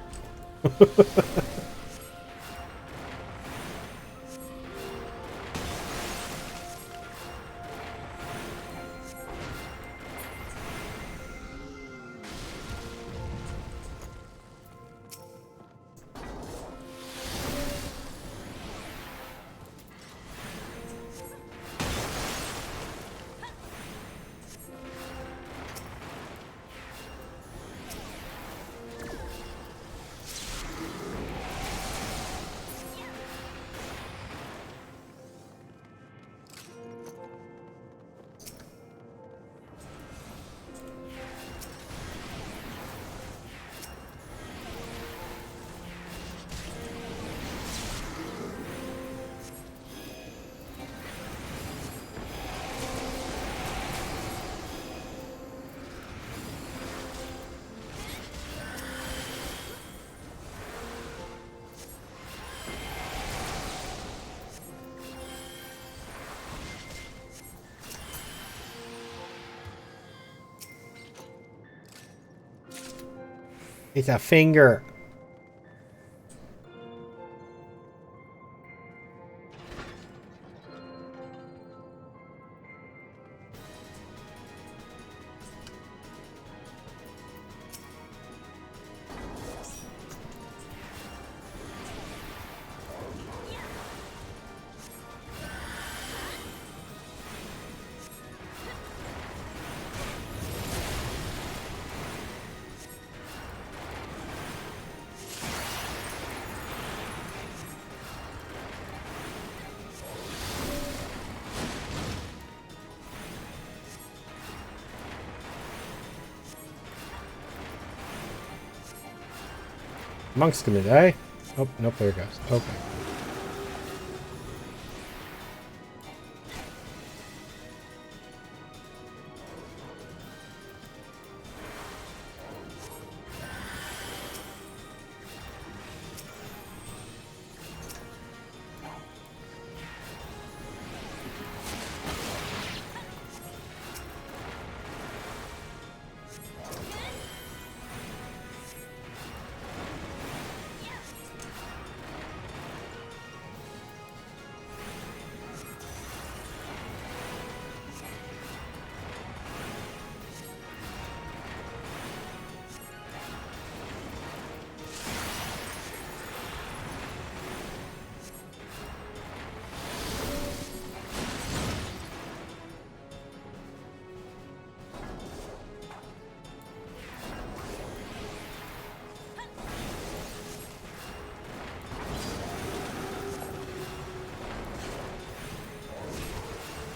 It's a finger. Monk's gonna die. Oh, nope, there it goes. Okay.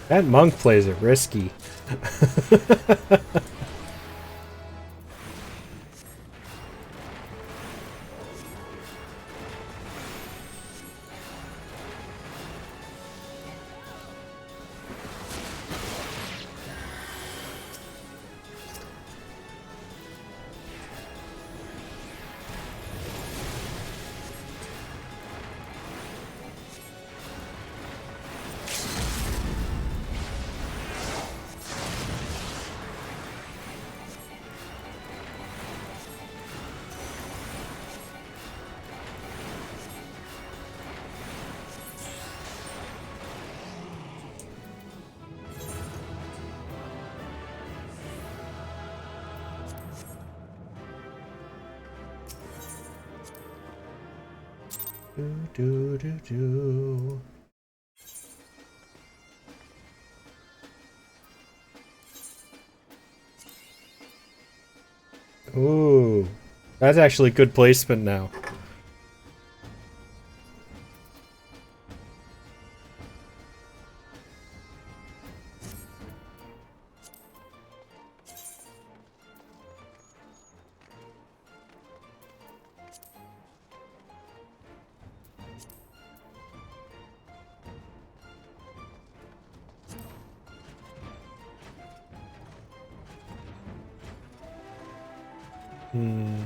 That monk plays it risky. Do, do, do. Ooh, that's actually good placement now. Hmm.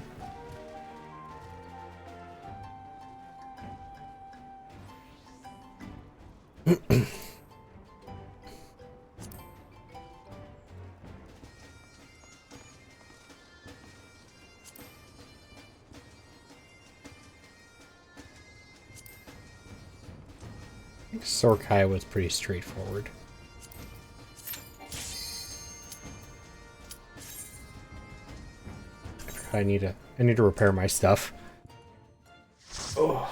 think Sorkai was pretty straightforward. I need to repair my stuff. Oh.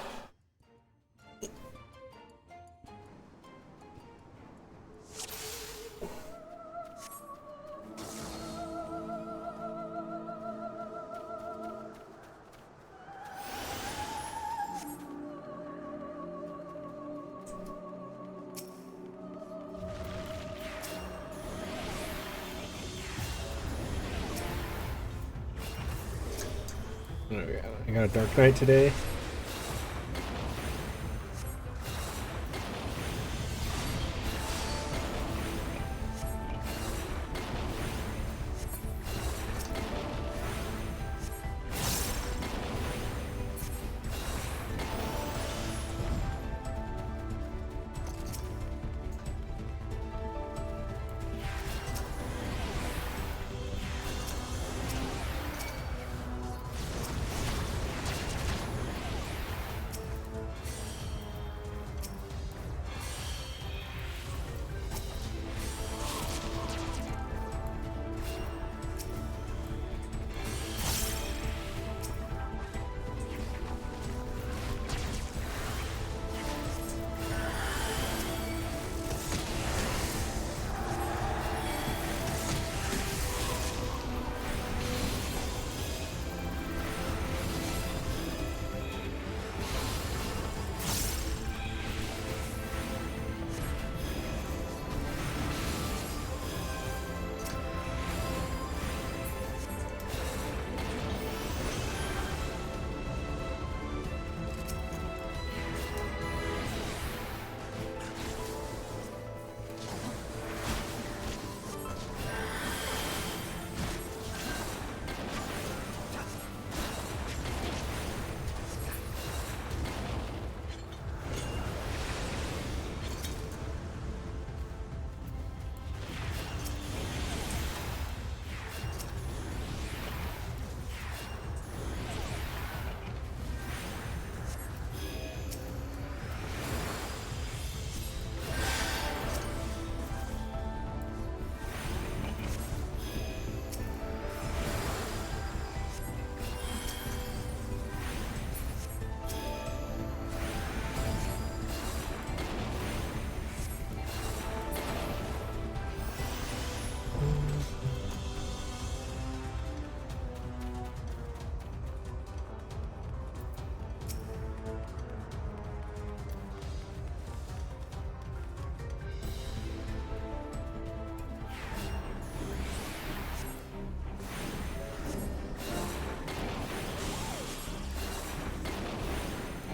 I got a Dark Knight today.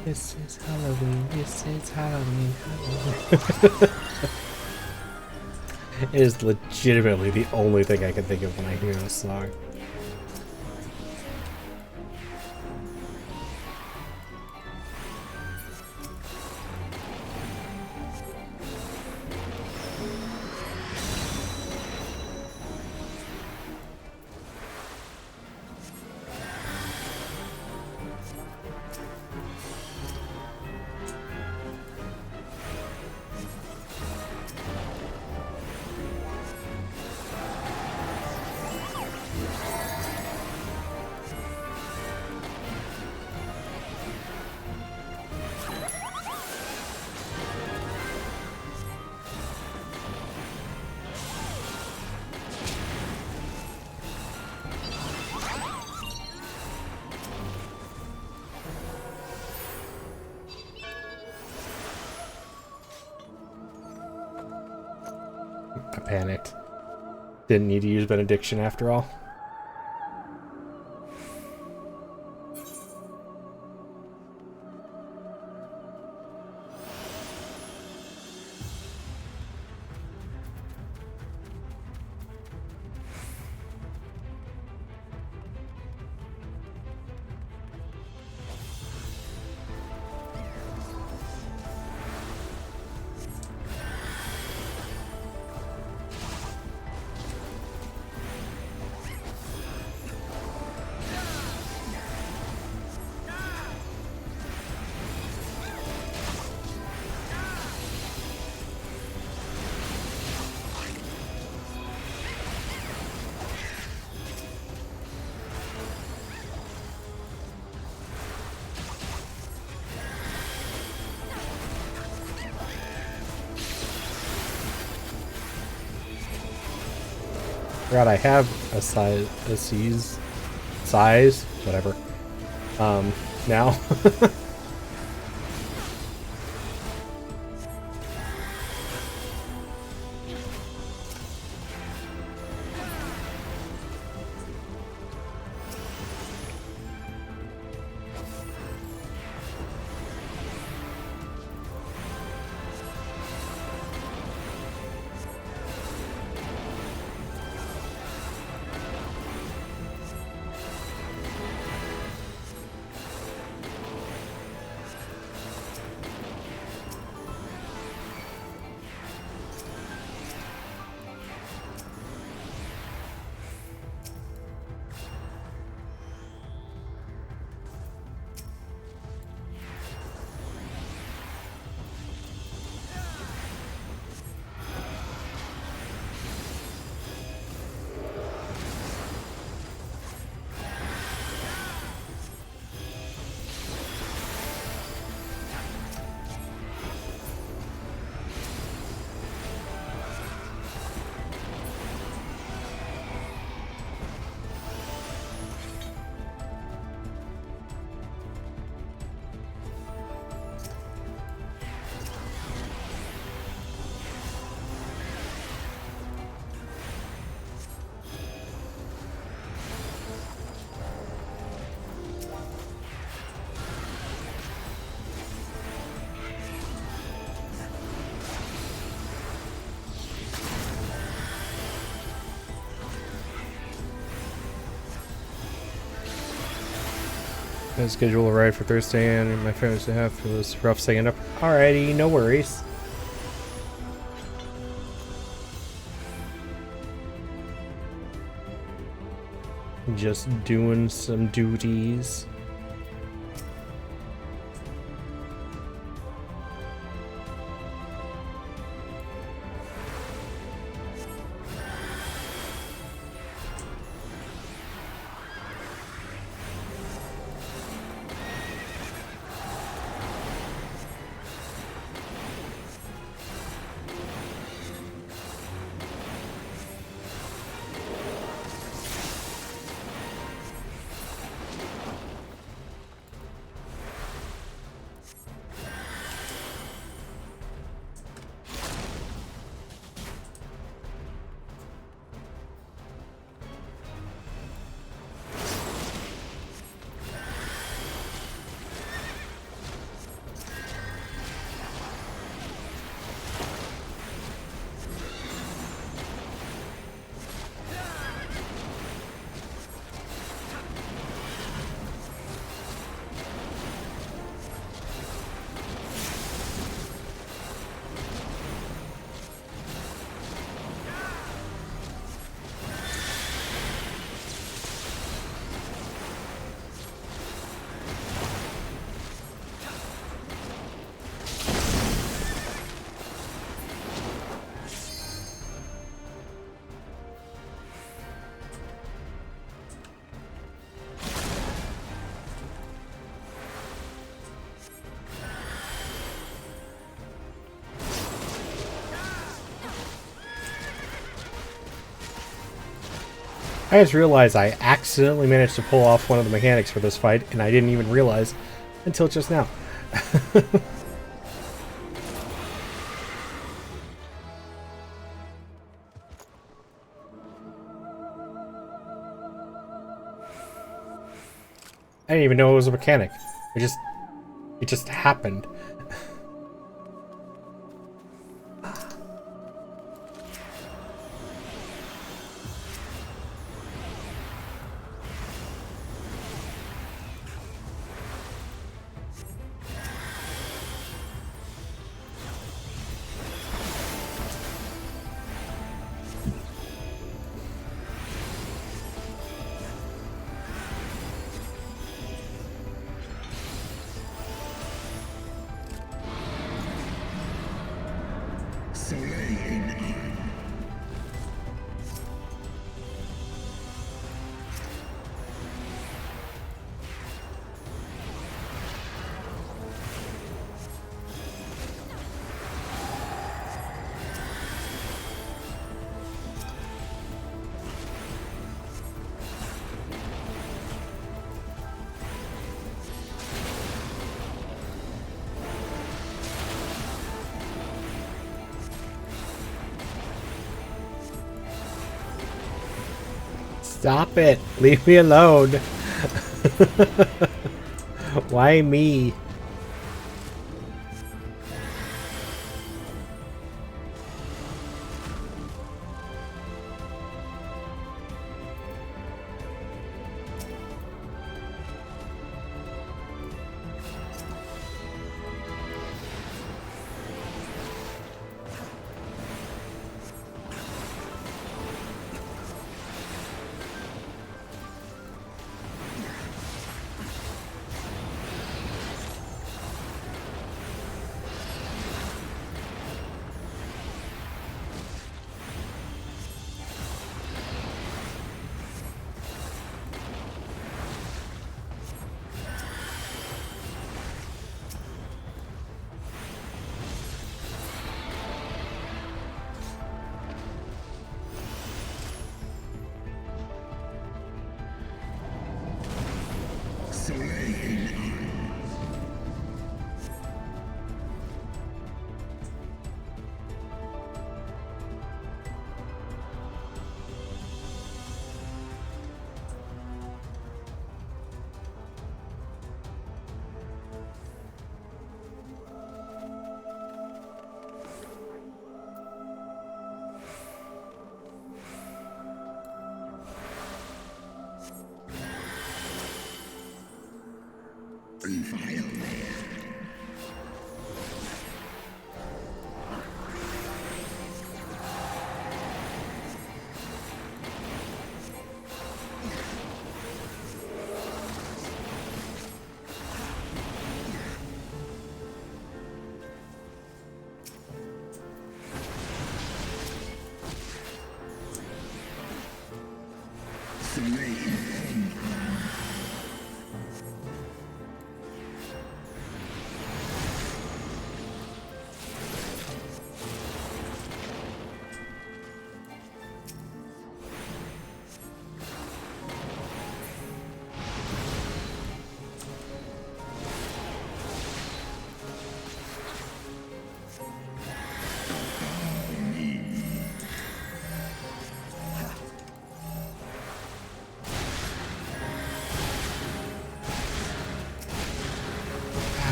This is Halloween, this is Halloween, Halloween. It is legitimately the only thing I can think of when I hear this song. I panicked. Didn't need to use Benediction after all. forgot I have a size, whatever. Now. My schedule arrived for Thursday and my family's half was rough setting up. Alrighty, no worries. Just doing some duties. I just realized I accidentally managed to pull off one of the mechanics for this fight, and I didn't even realize until just now. I didn't even know it was a mechanic. It just happened. Stop it! Leave me alone! Why me?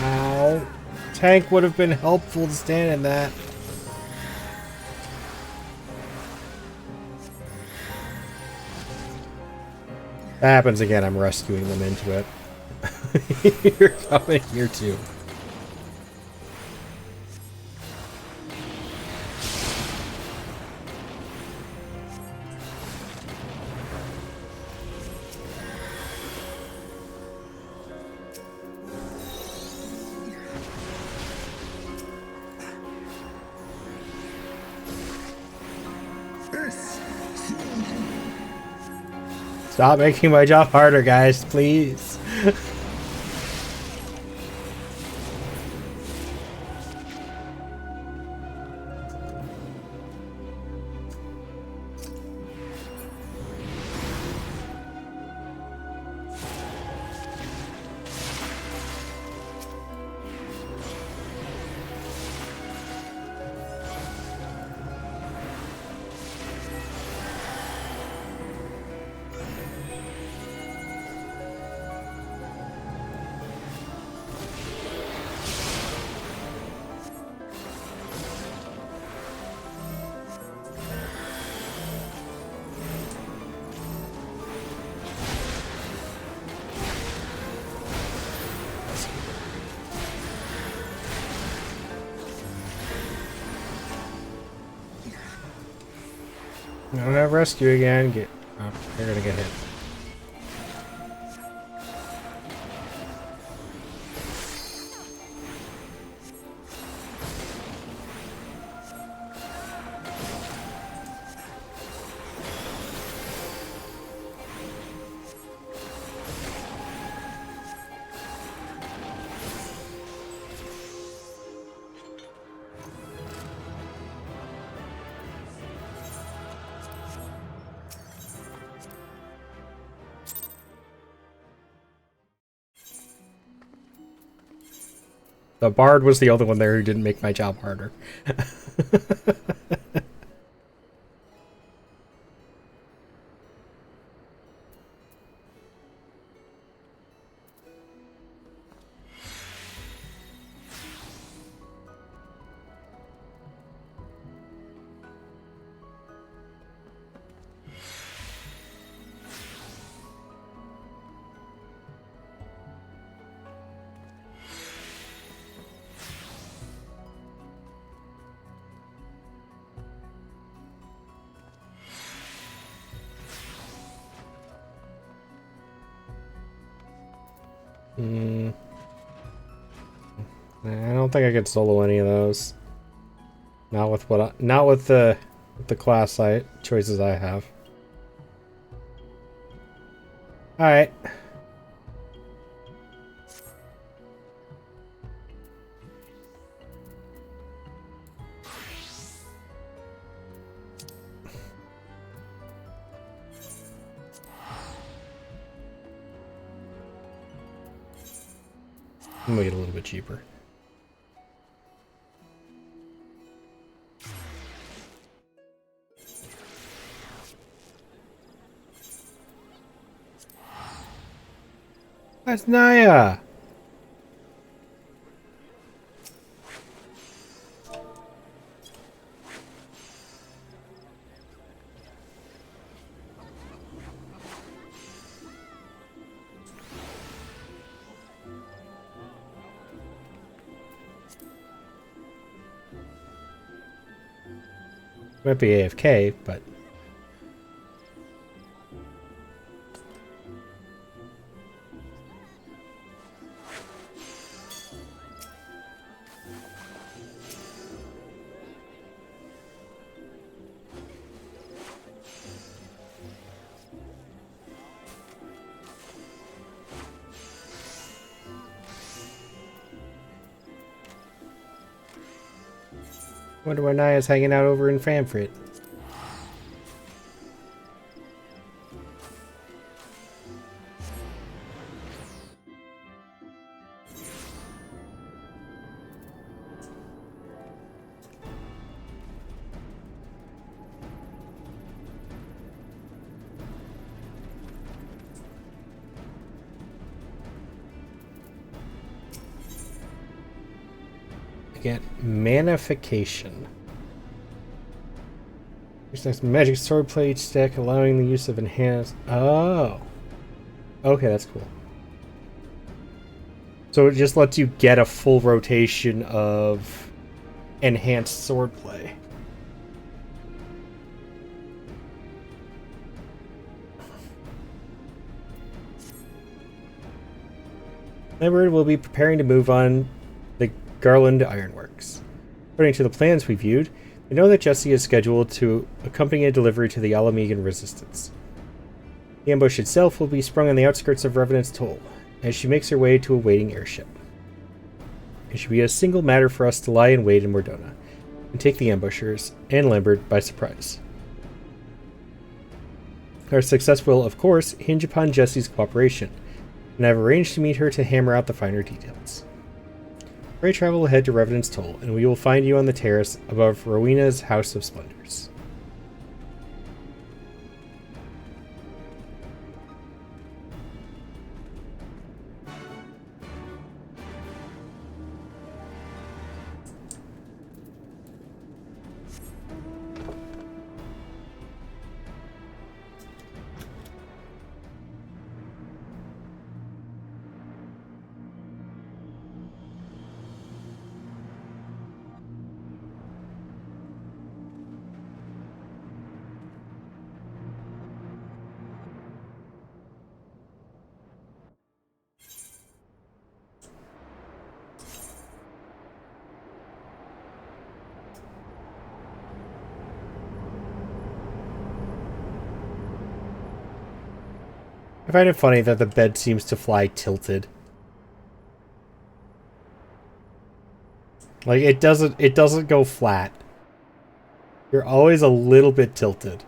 Ow. Tank would have been helpful to stand in that. That happens again, I'm rescuing them into it. You're coming here too. Stop making my job harder, guys, please. I don't have rescue again. Oh, they're gonna get hit. The bard was the only one there who didn't make my job harder. I don't think I could solo any of those. Not with not with the class choices I have. All right. I'm gonna get a little bit cheaper. That's Naya! Might be AFK, but... Wonder where Naya's hanging out over in Famfrit. Get Manification. There's magic swordplay each stack, allowing the use of enhanced. Oh, okay, that's cool. So it just lets you get a full rotation of enhanced swordplay. Edward will be preparing to move on the Garland Ironworks. According to the plans we viewed, we know that Jessie is scheduled to accompany a delivery to the Alamegan Resistance. The ambush itself will be sprung on the outskirts of Revenant's Toll, as she makes her way to a waiting airship. It should be a single matter for us to lie in wait in Mordona, and take the ambushers and Lambert by surprise. Our success will, of course, hinge upon Jessie's cooperation, and I've arranged to meet her to hammer out the finer details. Pray travel ahead to Revenant's Toll, and we will find you on the terrace above Rowena's House of Splendors. I find it funny that the bed seems to fly tilted. Like it doesn't go flat. You're always a little bit tilted.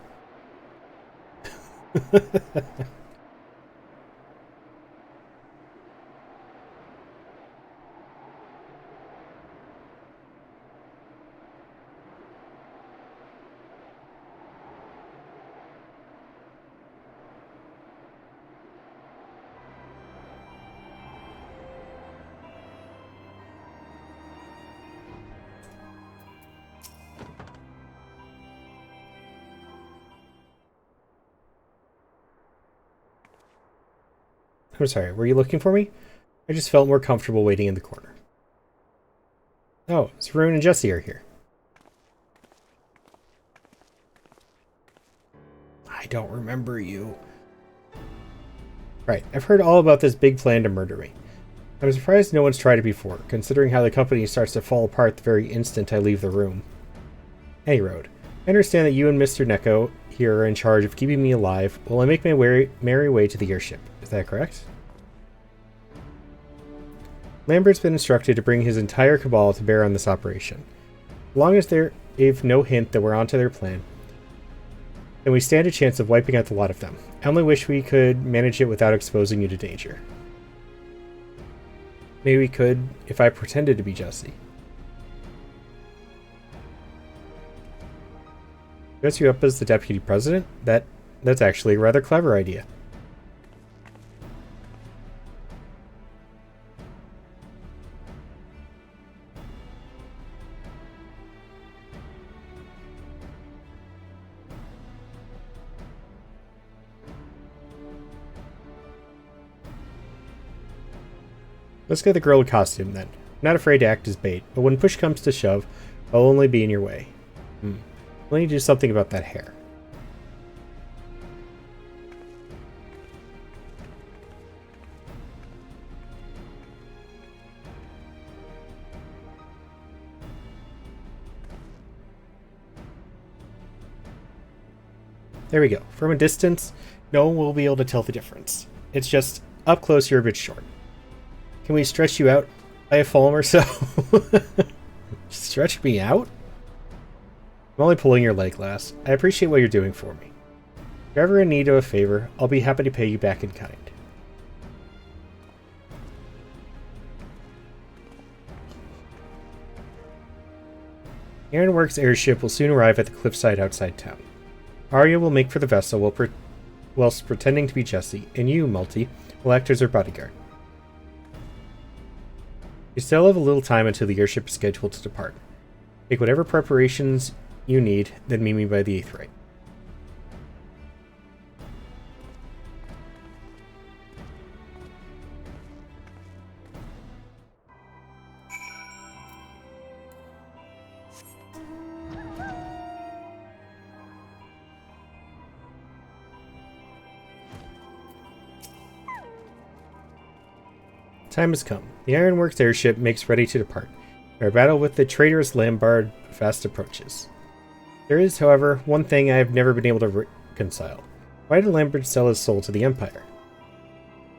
I'm sorry, were you looking for me? I just felt more comfortable waiting in the corner. Oh, Saroon and Jessie are here. I don't remember you. Right, I've heard all about this big plan to murder me. I'm surprised no one's tried it before, considering how the company starts to fall apart the very instant I leave the room. Any road. I understand that you and Mr. Neko here are in charge of keeping me alive while I make my merry way to the airship. Is that correct? Lambert's been instructed to bring his entire cabal to bear on this operation. As long as they gave no hint that we're onto their plan, then we stand a chance of wiping out the lot of them. I only wish we could manage it without exposing you to danger. Maybe we could if I pretended to be Jesse. Dress you up as the deputy president? That's actually a rather clever idea. Let's get the girl a costume then. I'm not afraid to act as bait, but when push comes to shove, I'll only be in your way. We'll need to do something about that hair. There we go. From a distance, no one will be able to tell the difference. It's just, up close you're a bit short. Can we stretch you out by a foam or so? Stretch me out? I'm only pulling your leg, lass. I appreciate what you're doing for me. If you're ever in need of a favor, I'll be happy to pay you back in kind. Ironworks airship will soon arrive at the cliffside outside town. Arya will make for the vessel whilst pretending to be Jesse, and you, Multi, will act as her bodyguard. You still have a little time until the airship is scheduled to depart. Make whatever preparations you need, then meet me by the Aetheryte. Time has come. The Ironworks airship makes ready to depart. Our battle with the traitorous Lambard fast approaches. There is, however, one thing I have never been able to reconcile. Why did Lambert sell his soul to the Empire?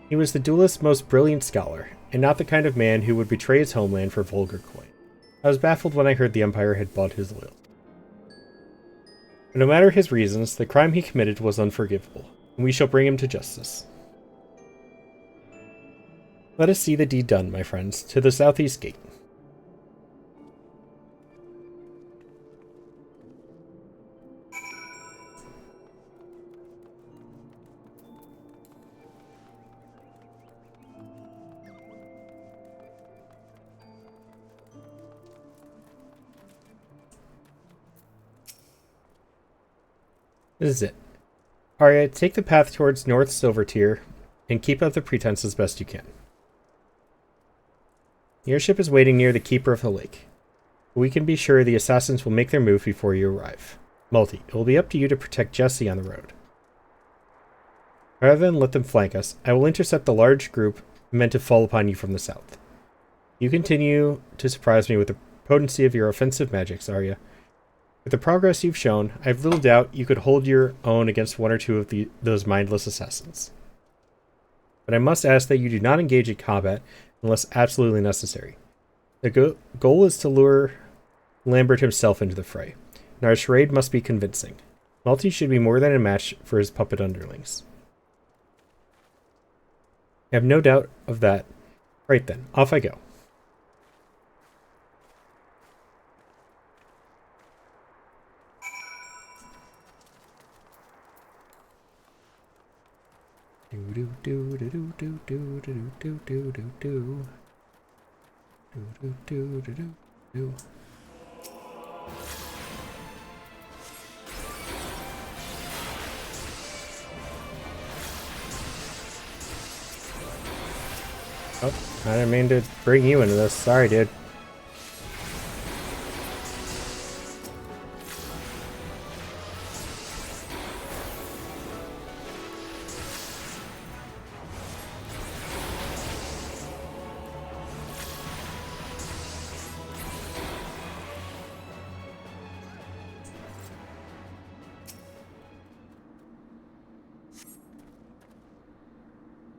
He was the duelist's most brilliant scholar, and not the kind of man who would betray his homeland for vulgar coin. I was baffled when I heard the Empire had bought his loyalty. But no matter his reasons, the crime he committed was unforgivable, and we shall bring him to justice. Let us see the deed done, my friends, to the southeast gate. This is it. Arya, take the path towards North Silvertier and keep up the pretense as best you can. The airship is waiting near the Keeper of the Lake. We can be sure the assassins will make their move before you arrive. Multi, it will be up to you to protect Jesse on the road. Rather than let them flank us, I will intercept the large group meant to fall upon you from the south. You continue to surprise me with the potency of your offensive magics, Arya. With the progress you've shown, I have little doubt you could hold your own against one or two of those mindless assassins. But I must ask that you do not engage in combat unless absolutely necessary. The goal is to lure Lambert himself into the fray, and our charade must be convincing. Multi should be more than a match for his puppet underlings. I have no doubt of that. Right then, off I go. Do do do do do do do do do do do do do do do do. Oh, I didn't mean to bring you into this. Sorry, dude.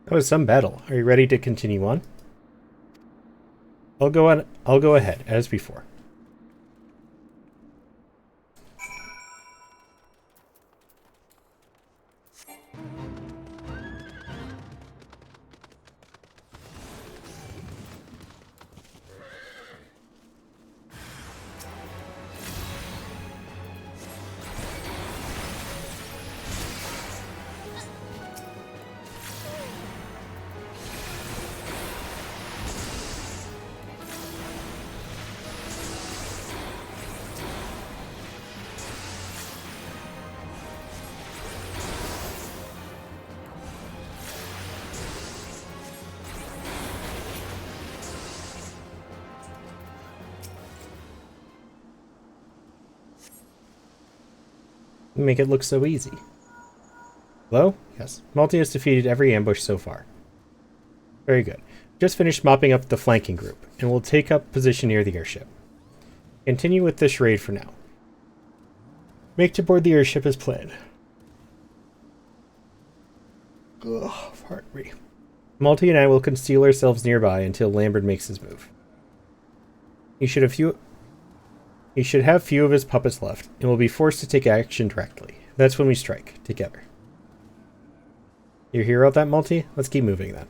That was some battle. Are you ready to continue on? I'll go ahead, as before. Make it look so easy. Hello? Yes. Malty has defeated every ambush so far. Very good. Just finished mopping up the flanking group, and we'll take up position near the airship. Continue with this raid for now. Make to board the airship as planned. Ugh, pardon me. Malty and I will conceal ourselves nearby until Lambert makes his move. He should have few of his puppets left, and will be forced to take action directly. That's when we strike, together. You hear about that, Malty? Let's keep moving then.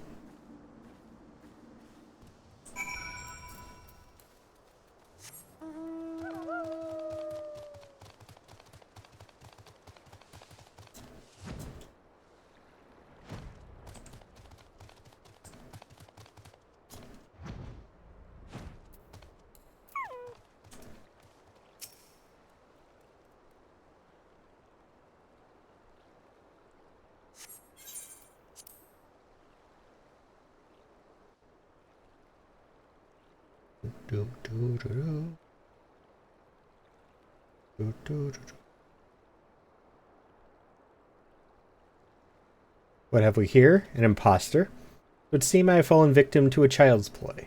What have we here? An imposter? It would seem I have fallen victim to a child's ploy.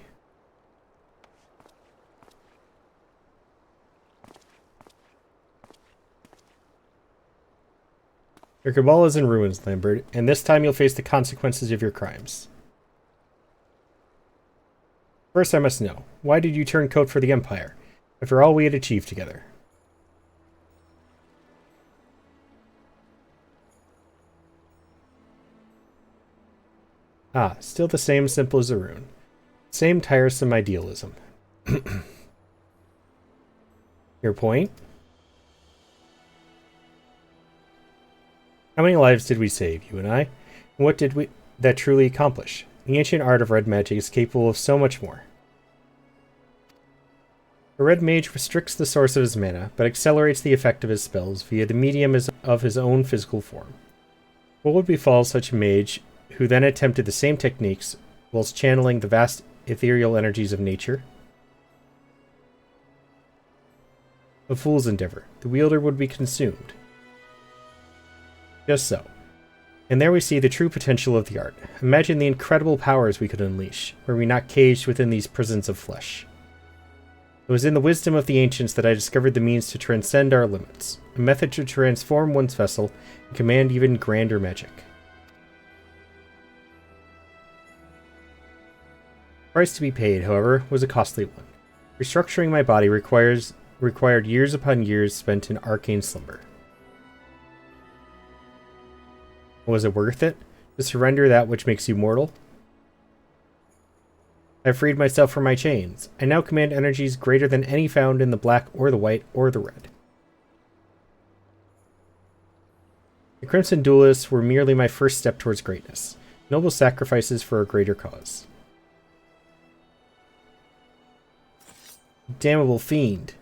Your cabal is in ruins, Lambert, and this time you'll face the consequences of your crimes. First, I must know, why did you turn coat for the Empire, after all we had achieved together? Ah, still the same simple as a rune. Same tiresome idealism. Your point? How many lives did we save, you and I? And what did we that truly accomplish? The ancient art of red magic is capable of so much more. A red mage restricts the source of his mana, but accelerates the effect of his spells via the medium of his own physical form. What would befall such a mage who then attempted the same techniques whilst channeling the vast ethereal energies of nature? A fool's endeavor. The wielder would be consumed. Just so. And there we see the true potential of the art. Imagine the incredible powers we could unleash, were we not caged within these prisons of flesh. It was in the wisdom of the ancients that I discovered the means to transcend our limits, a method to transform one's vessel and command even grander magic. The price to be paid, however, was a costly one. Restructuring my body required years upon years spent in arcane slumber. Was it worth it, to surrender that which makes you mortal? I freed myself from my chains. I now command energies greater than any found in the black or the white or the red. The Crimson Duelists were merely my first step towards greatness, noble sacrifices for a greater cause. Damnable fiend.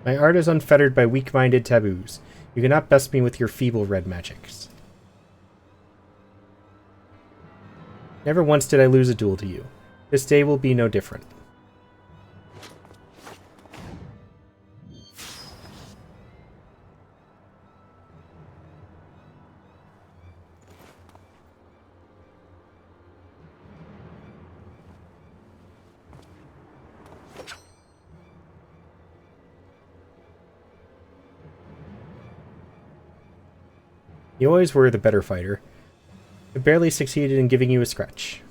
My art is unfettered by weak-minded taboos. You cannot best me with your feeble red magics. Never once did I lose a duel to you. This day will be no different. You always were the better fighter. I barely succeeded in giving you a scratch.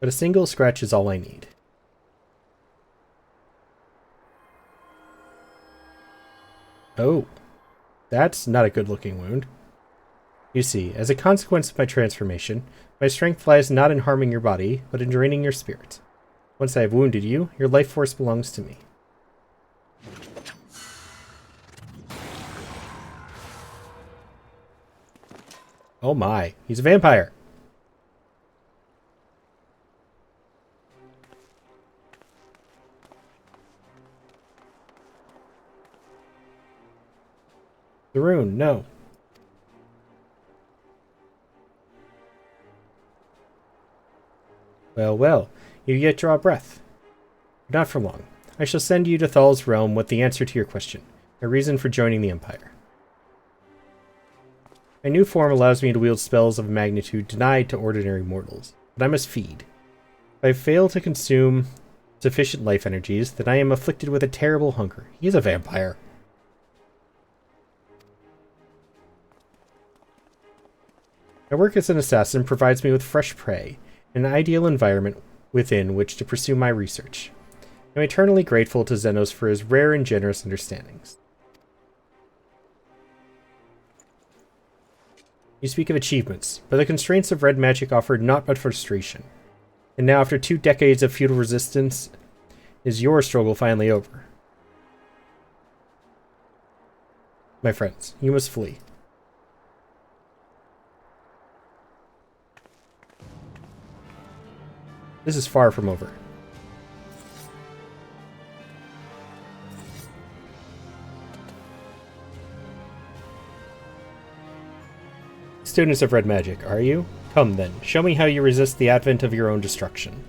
But a single scratch is all I need. Oh, that's not a good-looking wound. You see, as a consequence of my transformation, my strength lies not in harming your body, but in draining your spirit. Once I have wounded you, your life force belongs to me. Oh my, he's a vampire! The rune, no. Well, well, you yet draw a breath. But not for long. I shall send you to Thal's realm with the answer to your question, a reason for joining the Empire. My new form allows me to wield spells of a magnitude denied to ordinary mortals, but I must feed. If I fail to consume sufficient life energies, then I am afflicted with a terrible hunger. He is a vampire. My work as an assassin provides me with fresh prey, and an ideal environment within which to pursue my research. I am eternally grateful to Xenos for his rare and generous understandings. You speak of achievements, but the constraints of red magic offered naught but frustration. And now, after 2 decades of feudal resistance, is your struggle finally over? My friends, you must flee. This is far from over. Students of red magic, are you? Come then, show me how you resist the advent of your own destruction.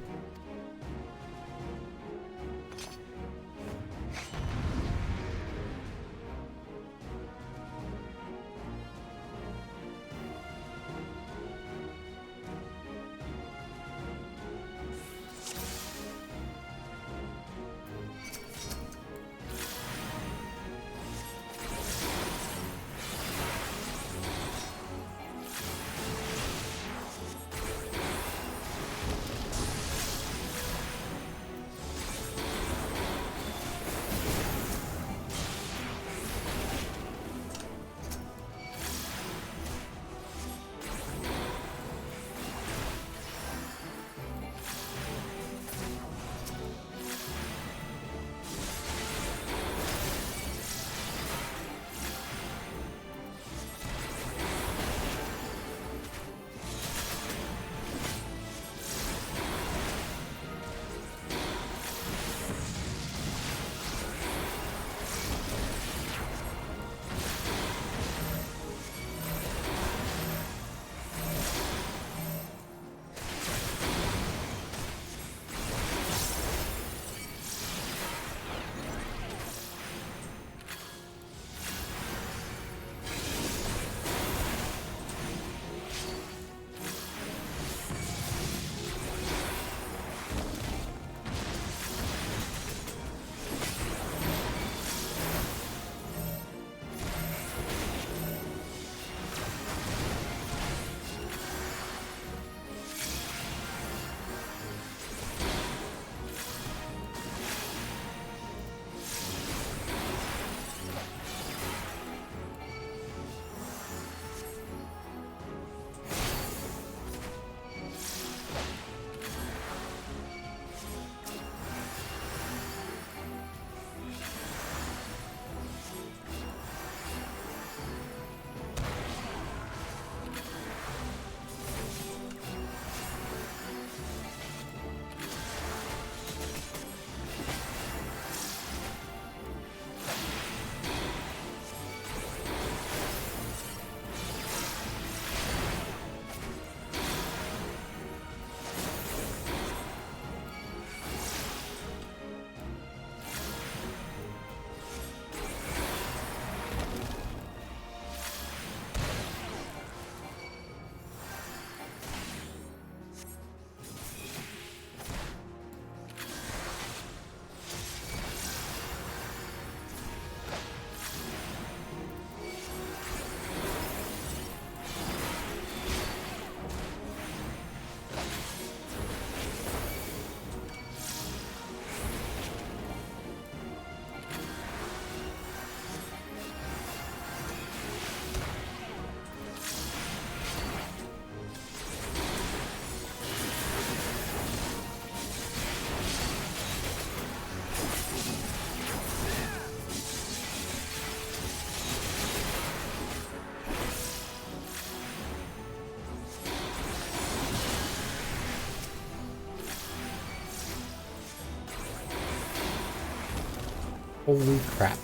Holy crap.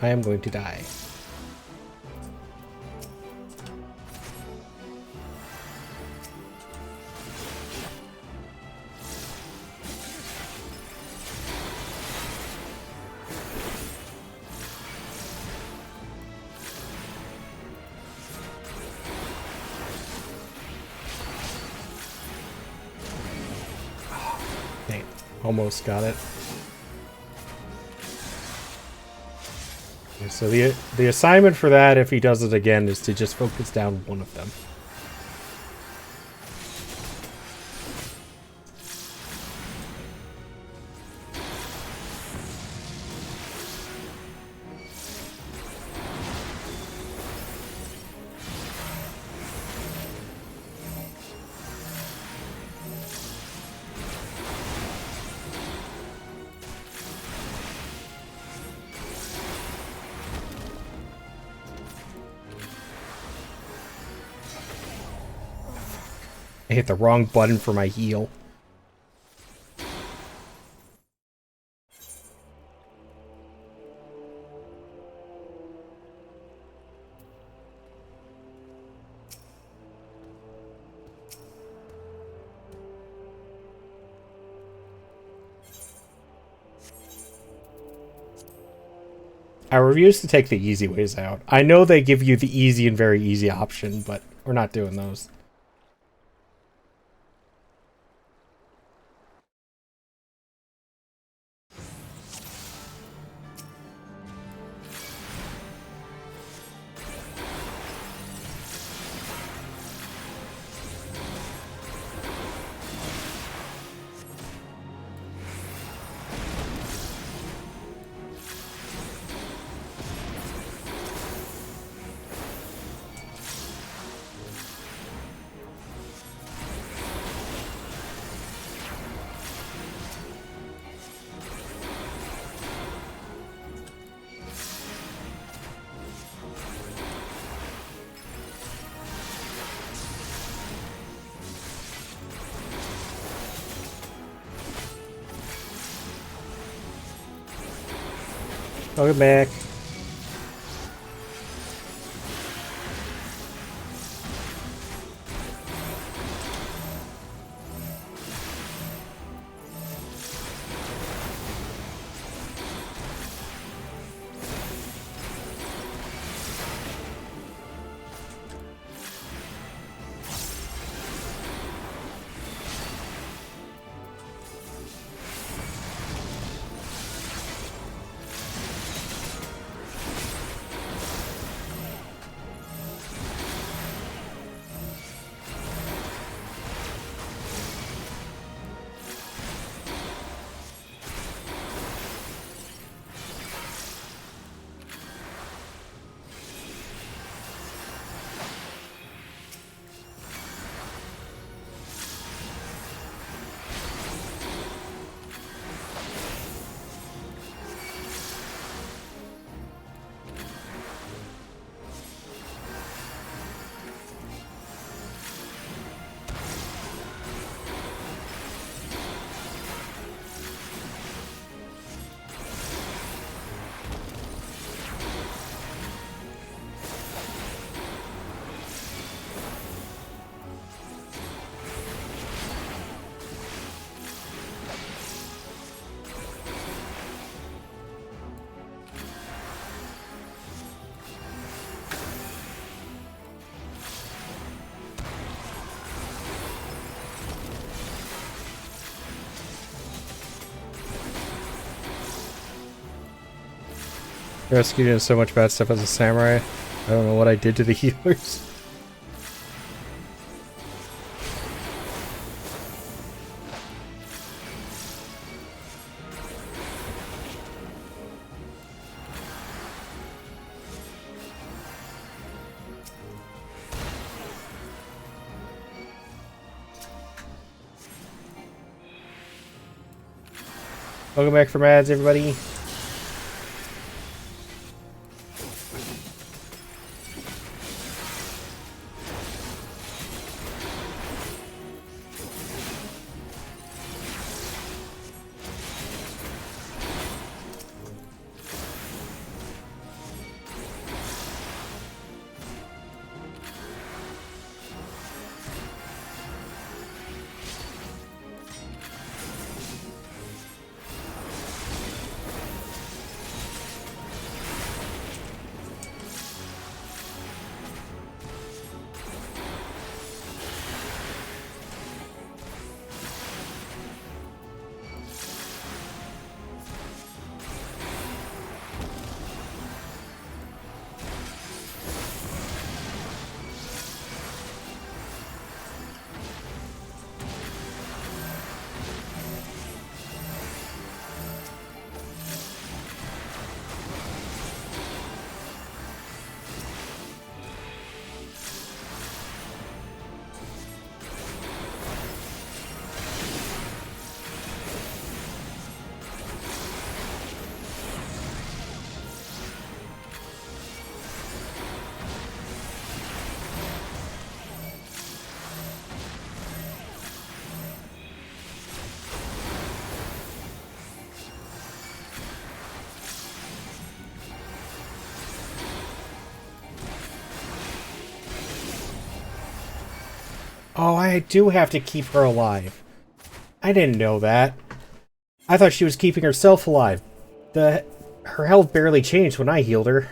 I am going to die. Dang, almost got it. Okay, so the assignment for that, if he does it again, is to just focus down one of them. I hit the wrong button for my heal. I refuse to take the easy ways out. I know they give you the easy and very easy option, but we're not doing those. Welcome back. Rescued doing so much bad stuff as a samurai. I don't know what I did to the healers. Welcome back from ads, everybody. Oh, I do have to keep her alive. I didn't know that. I thought she was keeping herself alive. Her health barely changed when I healed her.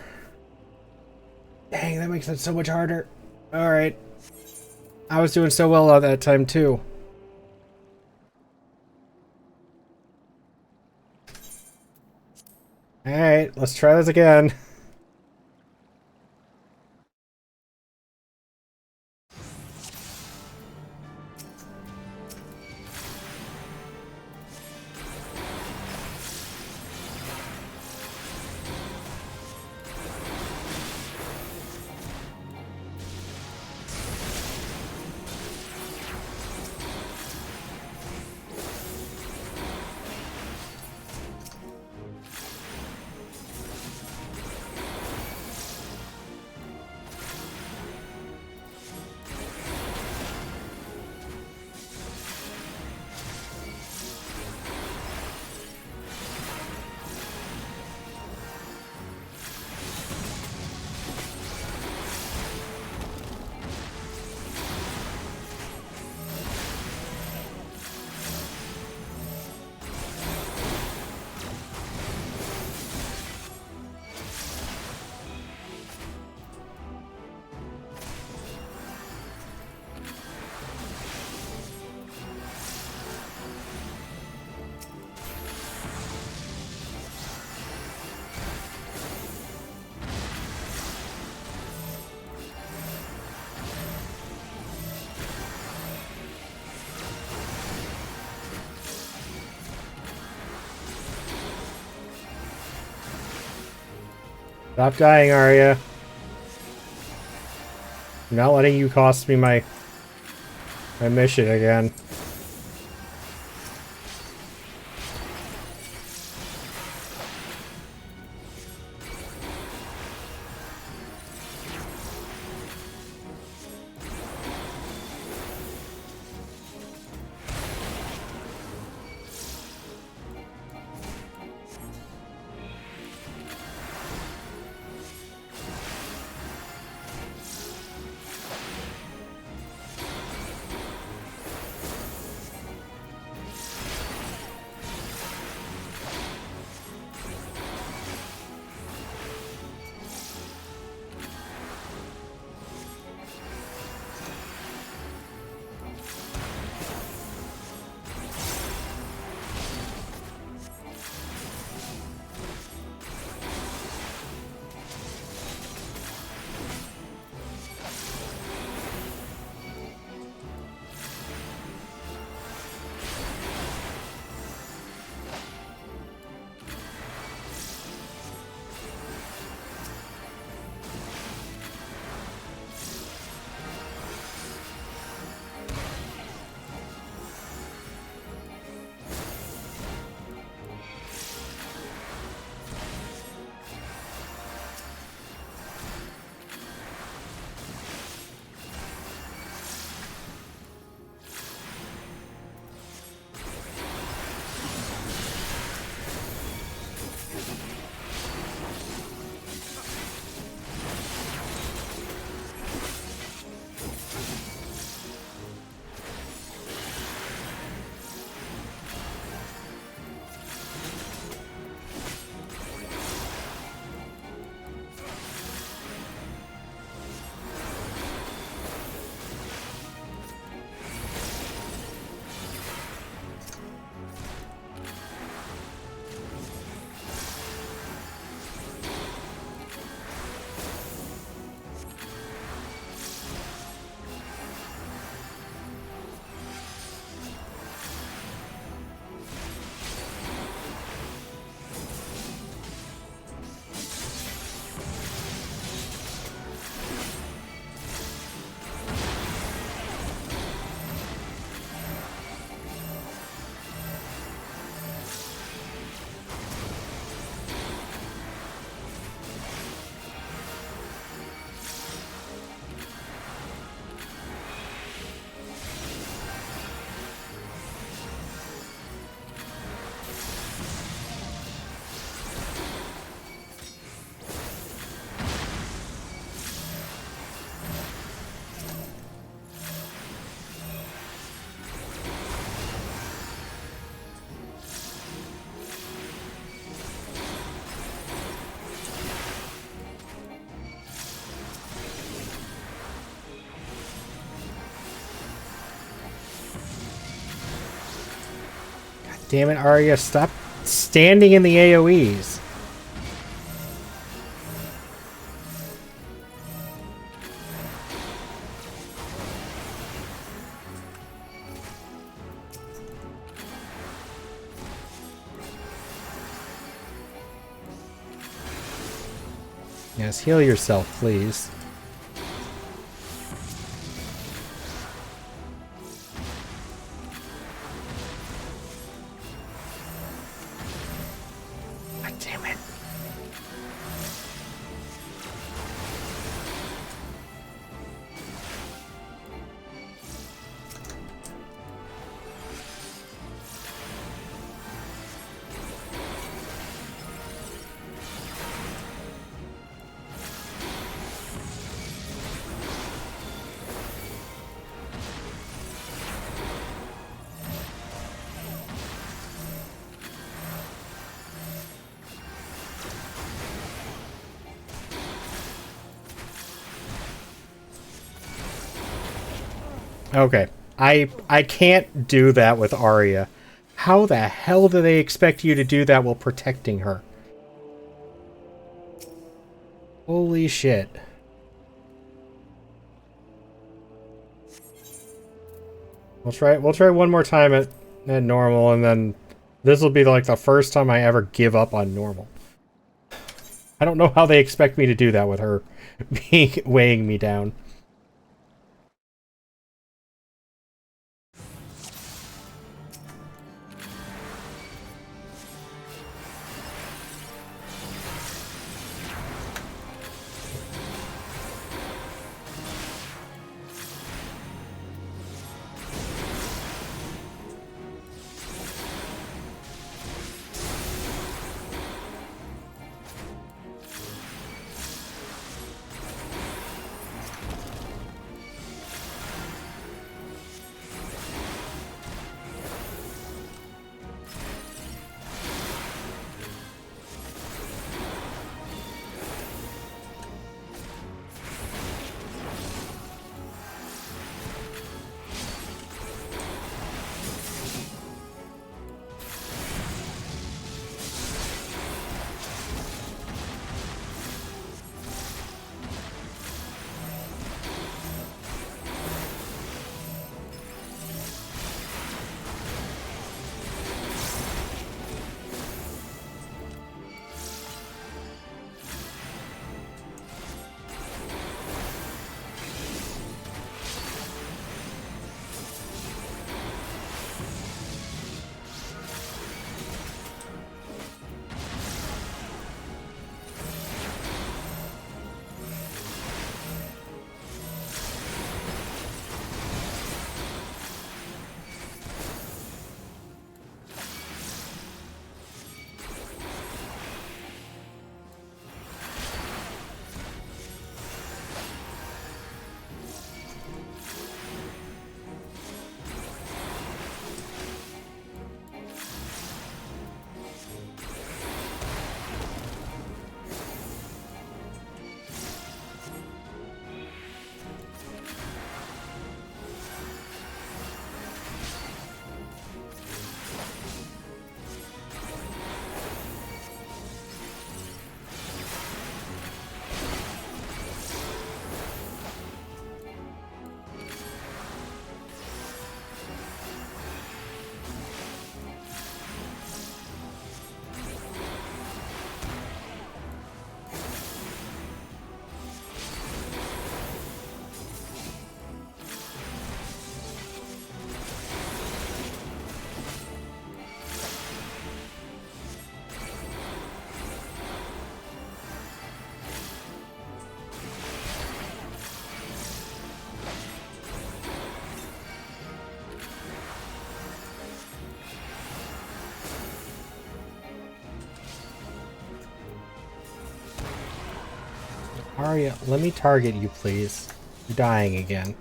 Dang, that makes it so much harder. Alright. I was doing so well at that time, too. Alright, let's try this again. Stop dying, Arya. I'm not letting you cost me my mission again. damn it, Arya, stop standing in the AoEs. Yes, heal yourself, please. God damn it. Okay. I can't do that with Arya. How the hell do they expect you to do that while protecting her? Holy shit. We'll try one more time at normal, and then this will be like the first time I ever give up on normal. I don't know how they expect me to do that with her weighing me down. Arya, let me target you, please. You're dying again.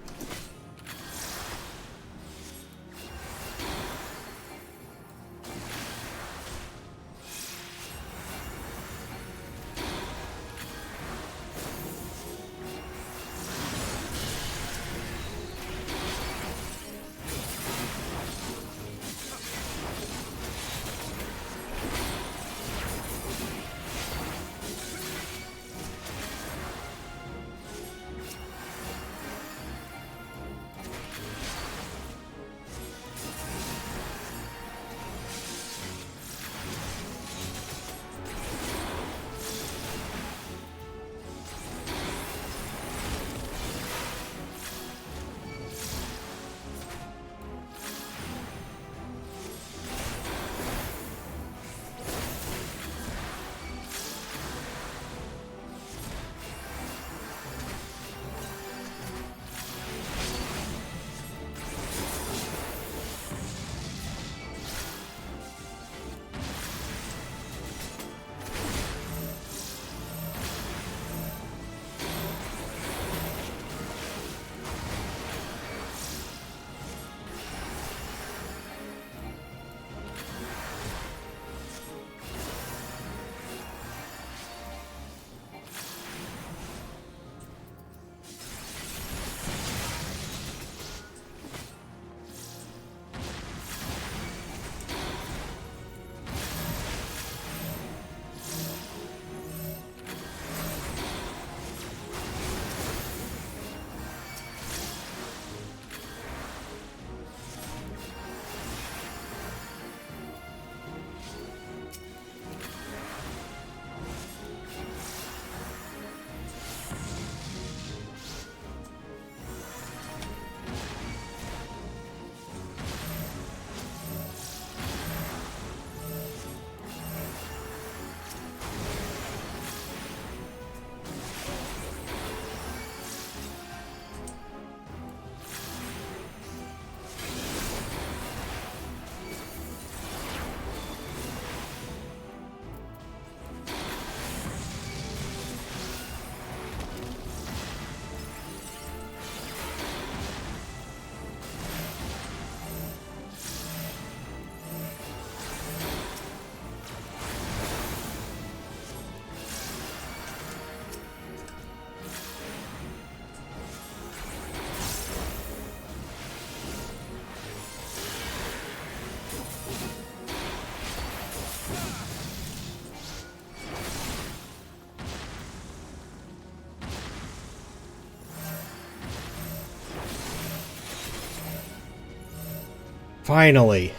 Finally.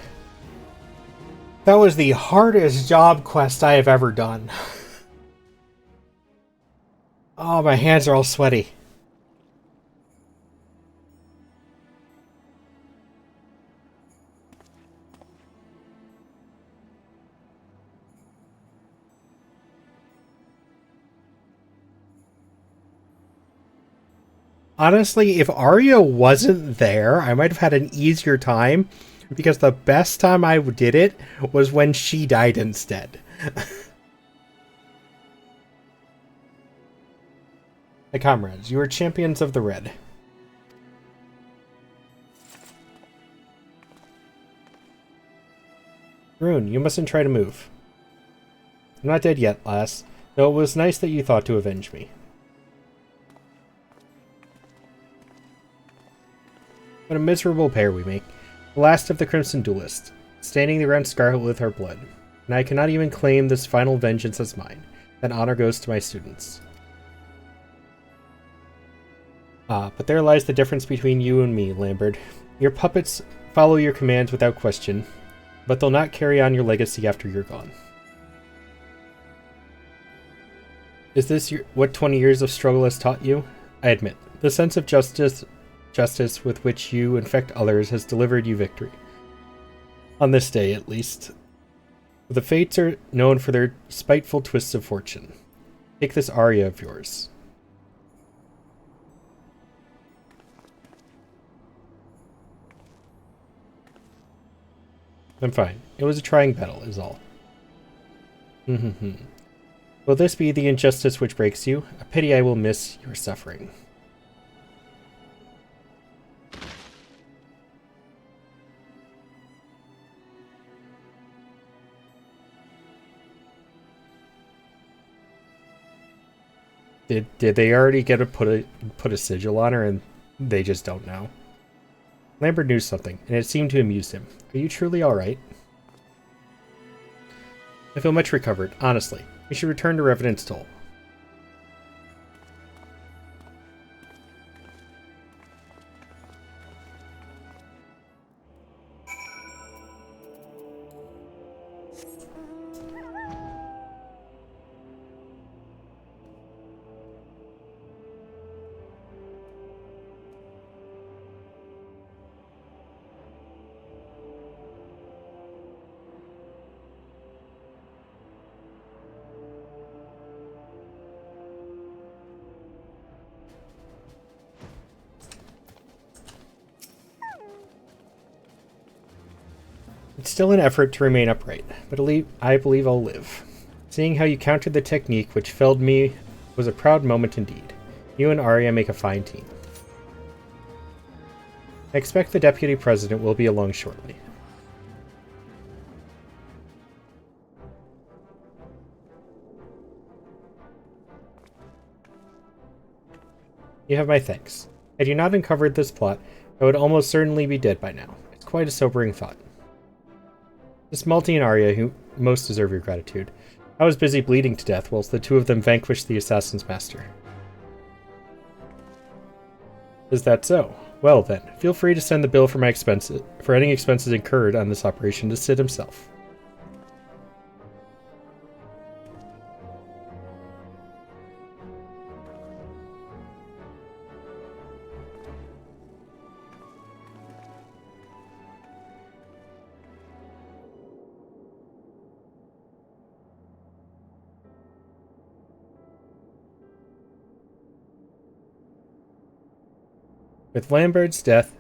That was the hardest job quest I have ever done. Oh, my hands are all sweaty. Honestly, if Arya wasn't there, I might have had an easier time, because the best time I did it was when she died instead. My comrades, you are champions of the red. Rune, you mustn't try to move. I'm not dead yet, lass, though it was nice that you thought to avenge me. What a miserable pair we make. The last of the Crimson Duelists, standing around Scarlet with our blood. And I cannot even claim this final vengeance as mine. That honor goes to my students. But there lies the difference between you and me, Lambert. Your puppets follow your commands without question, but they'll not carry on your legacy after you're gone. Is this what 20 years of struggle has taught you? I admit, the sense of justice with which you infect others has delivered you victory. On this day, at least. The fates are known for their spiteful twists of fortune. Take this Arya of yours. I'm fine. It was a trying battle, is all. Will this be the injustice which breaks you? A pity I will miss your suffering. Did they already get to put a sigil on her and they just don't know? Lambert knew something, and it seemed to amuse him. Are you truly alright? I feel much recovered, honestly. We should return to Revenant's Toll. It's still an effort to remain upright, but I believe I'll live. Seeing how you countered the technique which felled me was a proud moment indeed. You and Arya make a fine team. I expect the Deputy President will be along shortly. You have my thanks. Had you not uncovered this plot, I would almost certainly be dead by now. It's quite a sobering thought. It's Malty and Arya who most deserve your gratitude. I was busy bleeding to death whilst the two of them vanquished the assassin's master. Is that so? Well then, feel free to send the bill for any expenses incurred on this operation to Sid himself. With Lambert's death,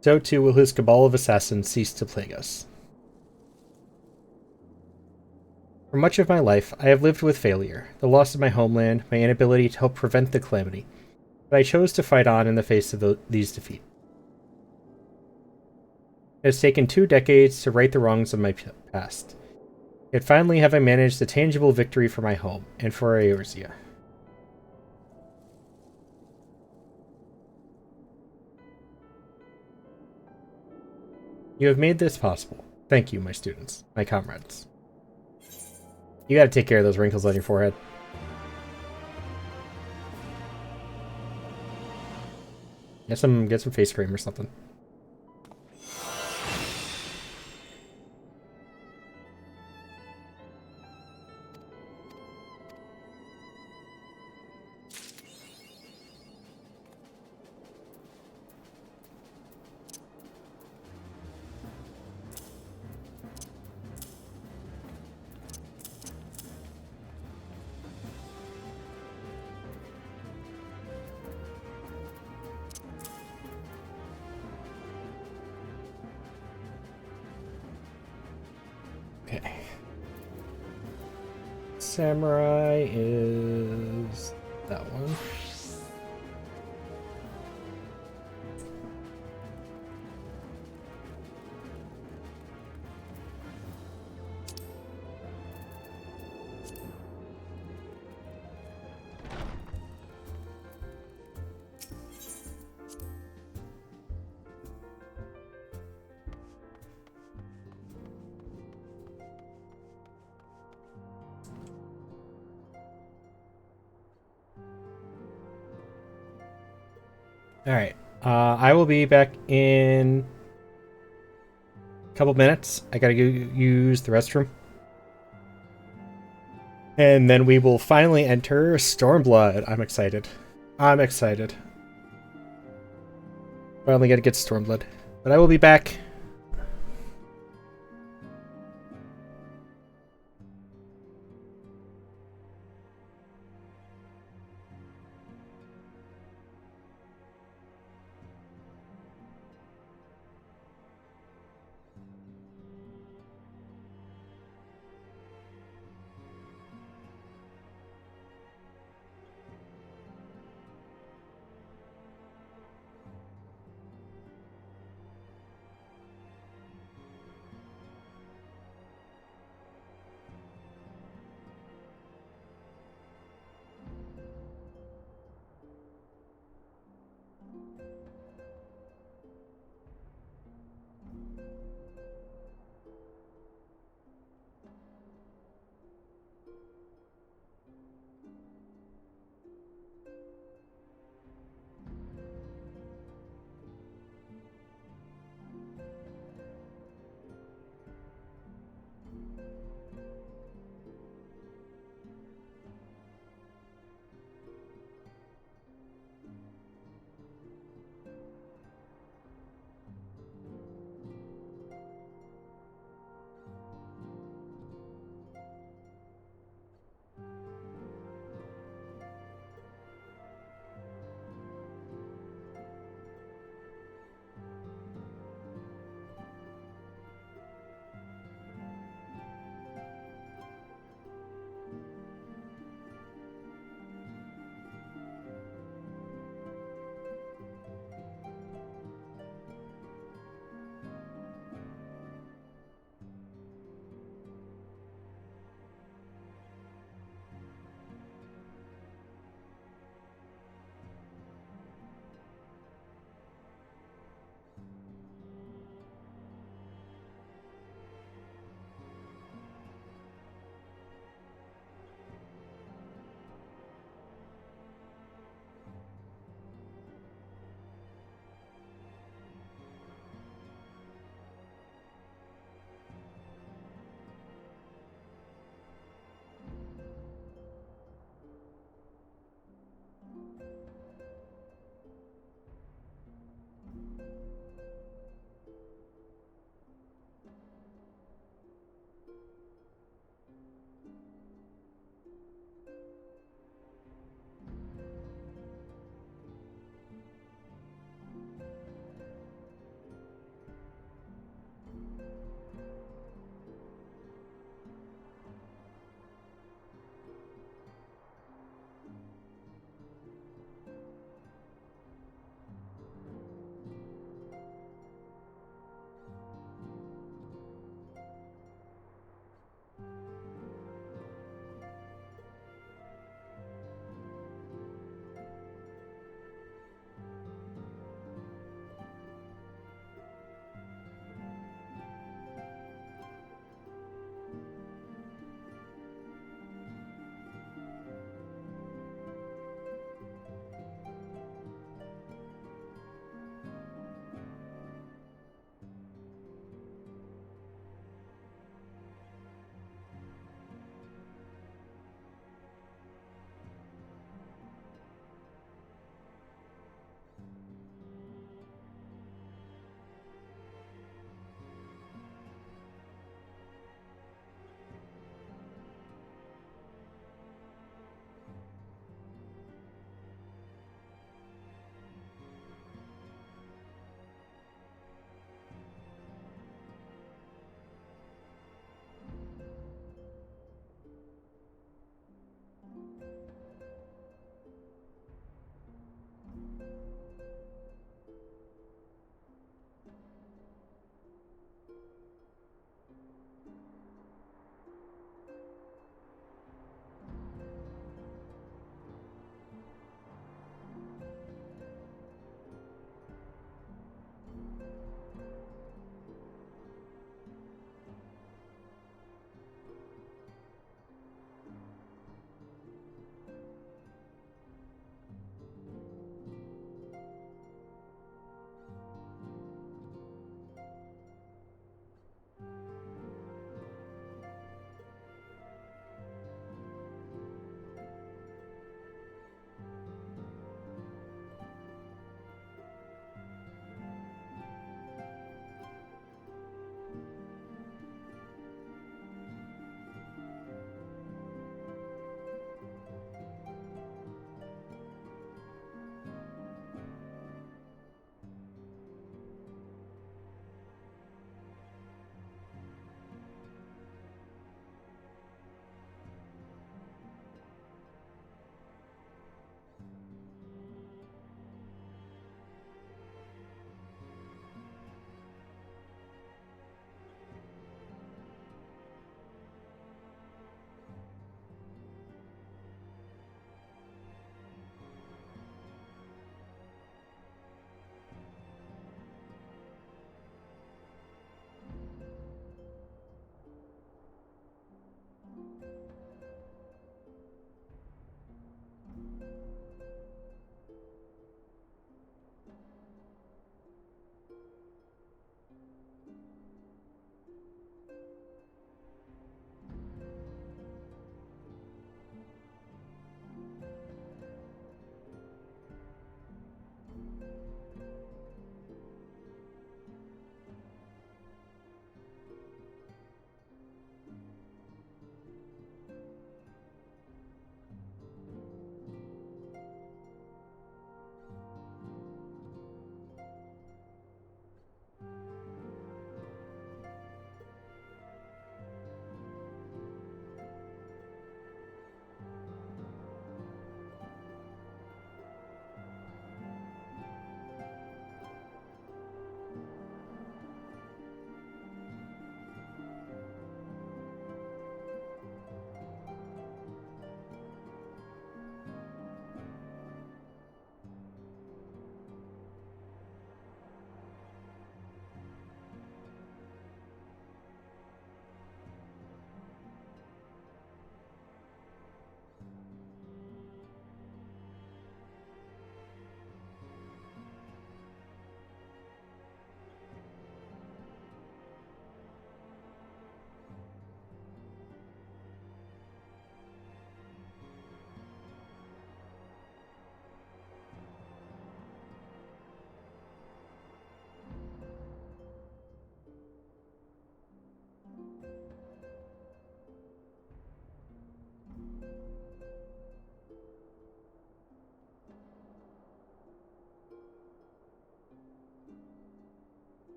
so too will his cabal of assassins cease to plague us. For much of my life, I have lived with failure, the loss of my homeland, my inability to help prevent the calamity, but I chose to fight on in the face of these defeats. It has taken 2 decades to right the wrongs of my past. Yet finally have I managed a tangible victory for my home, and for Eorzea. You have made this possible. Thank you, my students, my comrades. You gotta take care of those wrinkles on your forehead. Get some face cream or something. Okay. Samurai is that one. All right. I will be back in a couple minutes. I gotta go use the restroom. And then we will finally enter Stormblood. I'm excited. I'm excited. Finally gotta get Stormblood. But I will be back.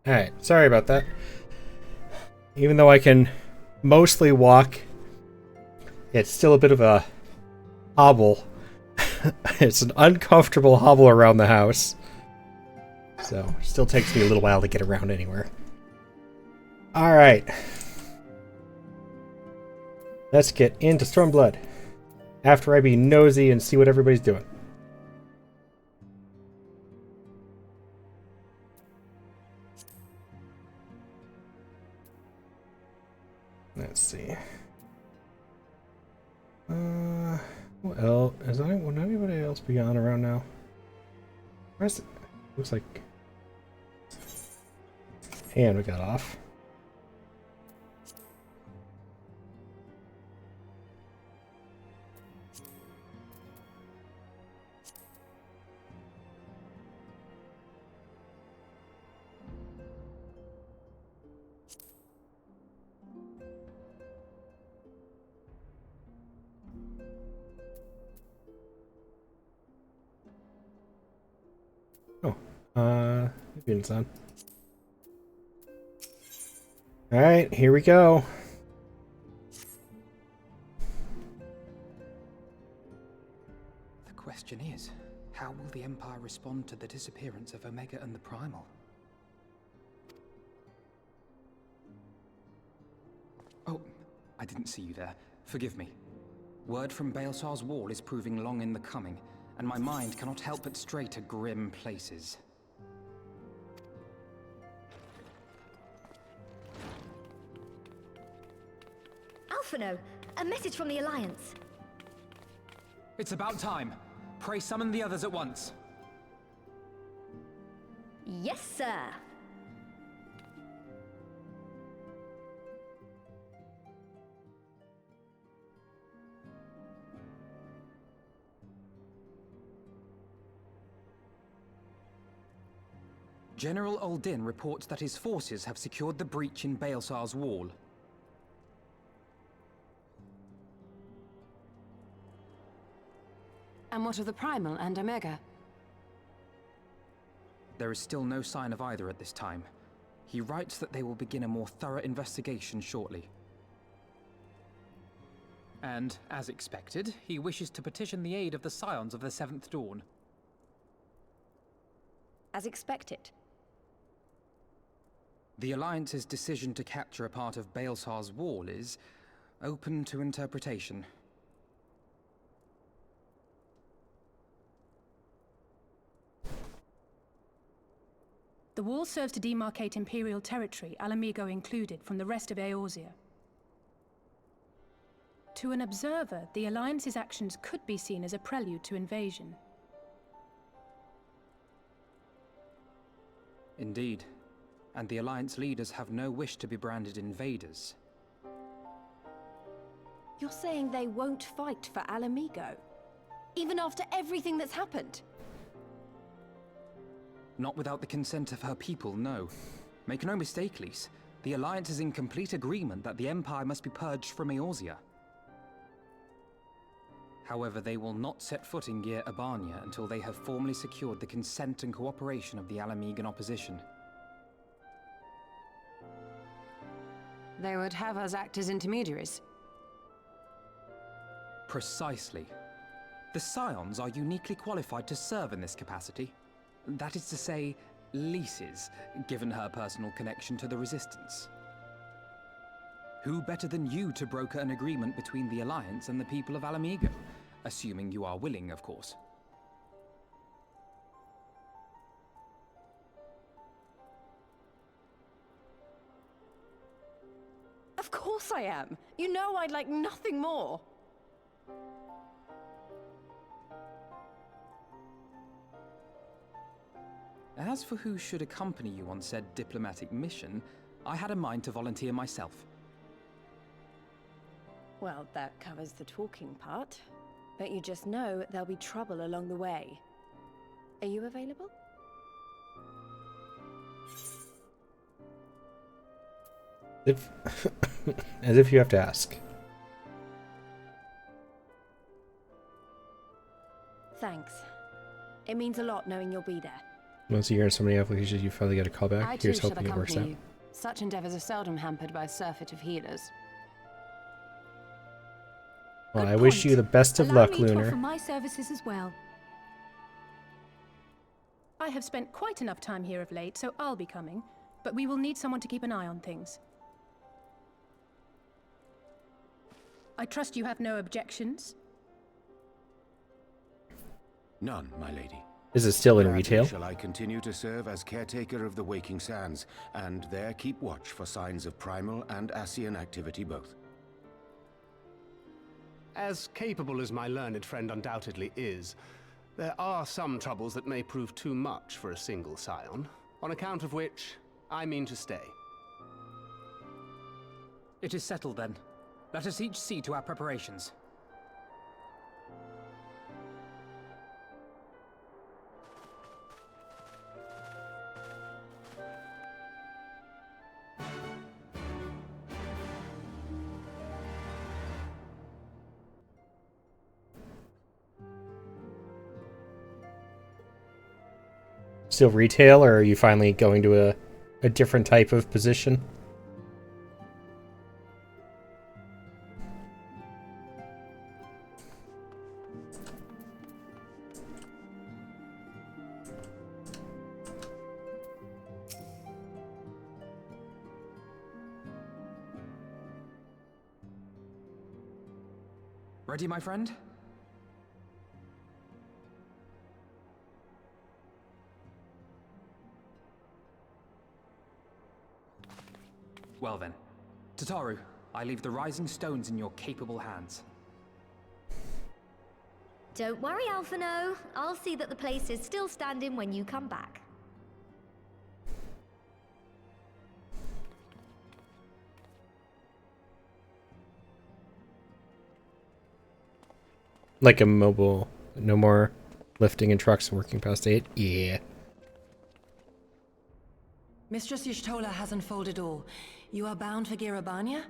Alright, sorry about that. Even though I can mostly walk, it's still a bit of a hobble. It's an uncomfortable hobble around the house. So, it still takes me a little while to get around anywhere. Alright. Let's get into Stormblood. After I be nosy and see what everybody's doing. Let's see. Well, would anybody else be on around now? Where's it? Looks like... And we got off. Maybe it's on. Alright, here we go. The question is, how will the Empire respond to the disappearance of Omega and the Primal? Oh, I didn't see you there. Forgive me. Word from Baelsar's wall is proving long in the coming, and my mind cannot help but stray to grim places. Alphino, a message from the Alliance. It's about time. Pray summon the others at once. Yes, sir. General Uldin reports that his forces have secured the breach in Baelsar's wall. And what of the Primal and Omega? There is still no sign of either at this time. He writes that they will begin a more thorough investigation shortly. And, as expected, he wishes to petition the aid of the Scions of the Seventh Dawn. As expected. The Alliance's decision to capture a part of Baelsar's wall is open to interpretation. The wall serves to demarcate Imperial territory, Alamigo included, from the rest of Eorzea. To an observer, the Alliance's actions could be seen as a prelude to invasion. Indeed. And the Alliance leaders have no wish to be branded invaders. You're saying they won't fight for Alamigo? Even after everything that's happened? Not without the consent of her people, no. Make no mistake, Lise. The Alliance is in complete agreement that the Empire must be purged from Eorzea. However, they will not set foot in Gyr Abania until they have formally secured the consent and cooperation of the Alamigan opposition. They would have us act as intermediaries. Precisely. The Scions are uniquely qualified to serve in this capacity. That is to say, Lise's, given her personal connection to the Resistance. Who better than you to broker an agreement between the Alliance and the people of Alamigo? Assuming you are willing, of course. Of course I am. You know I'd like nothing more. As for who should accompany you on said diplomatic mission, I had a mind to volunteer myself. Well, that covers the talking part. But you just know there'll be trouble along the way. Are you available? As if you have to ask. Thanks. It means a lot knowing you'll be there. Once a year in so many applications, you finally get a call back. I too Here's shall hoping it works accompany out. you. Such endeavors are seldom hampered by a surfeit of healers. Well, Good I wish point. you the best of Allow luck, me to Lunar. offer my services as well. I have spent quite enough time here of late, so I'll be coming. But we will need someone to keep an eye on things. I trust you have no objections? None, my lady. Is it still in Gladly retail? shall I continue to serve as caretaker of the Waking Sands, and there keep watch for signs of primal and Ascian activity both. As capable as my learned friend undoubtedly is, there are some troubles that may prove too much for a single scion, on account of which I mean to stay. It is settled then. Let us each see to our preparations. Still retail, or are you finally going to a different type of position? Ready, my friend? Well then, Tataru, I leave the rising stones in your capable hands. Don't worry, Alphino. I'll see that the place is still standing when you come back. Like a mobile, no more lifting in trucks and working past 8? Yeah. Mistress Y'shtola has unfolded all. You are bound for Girabania?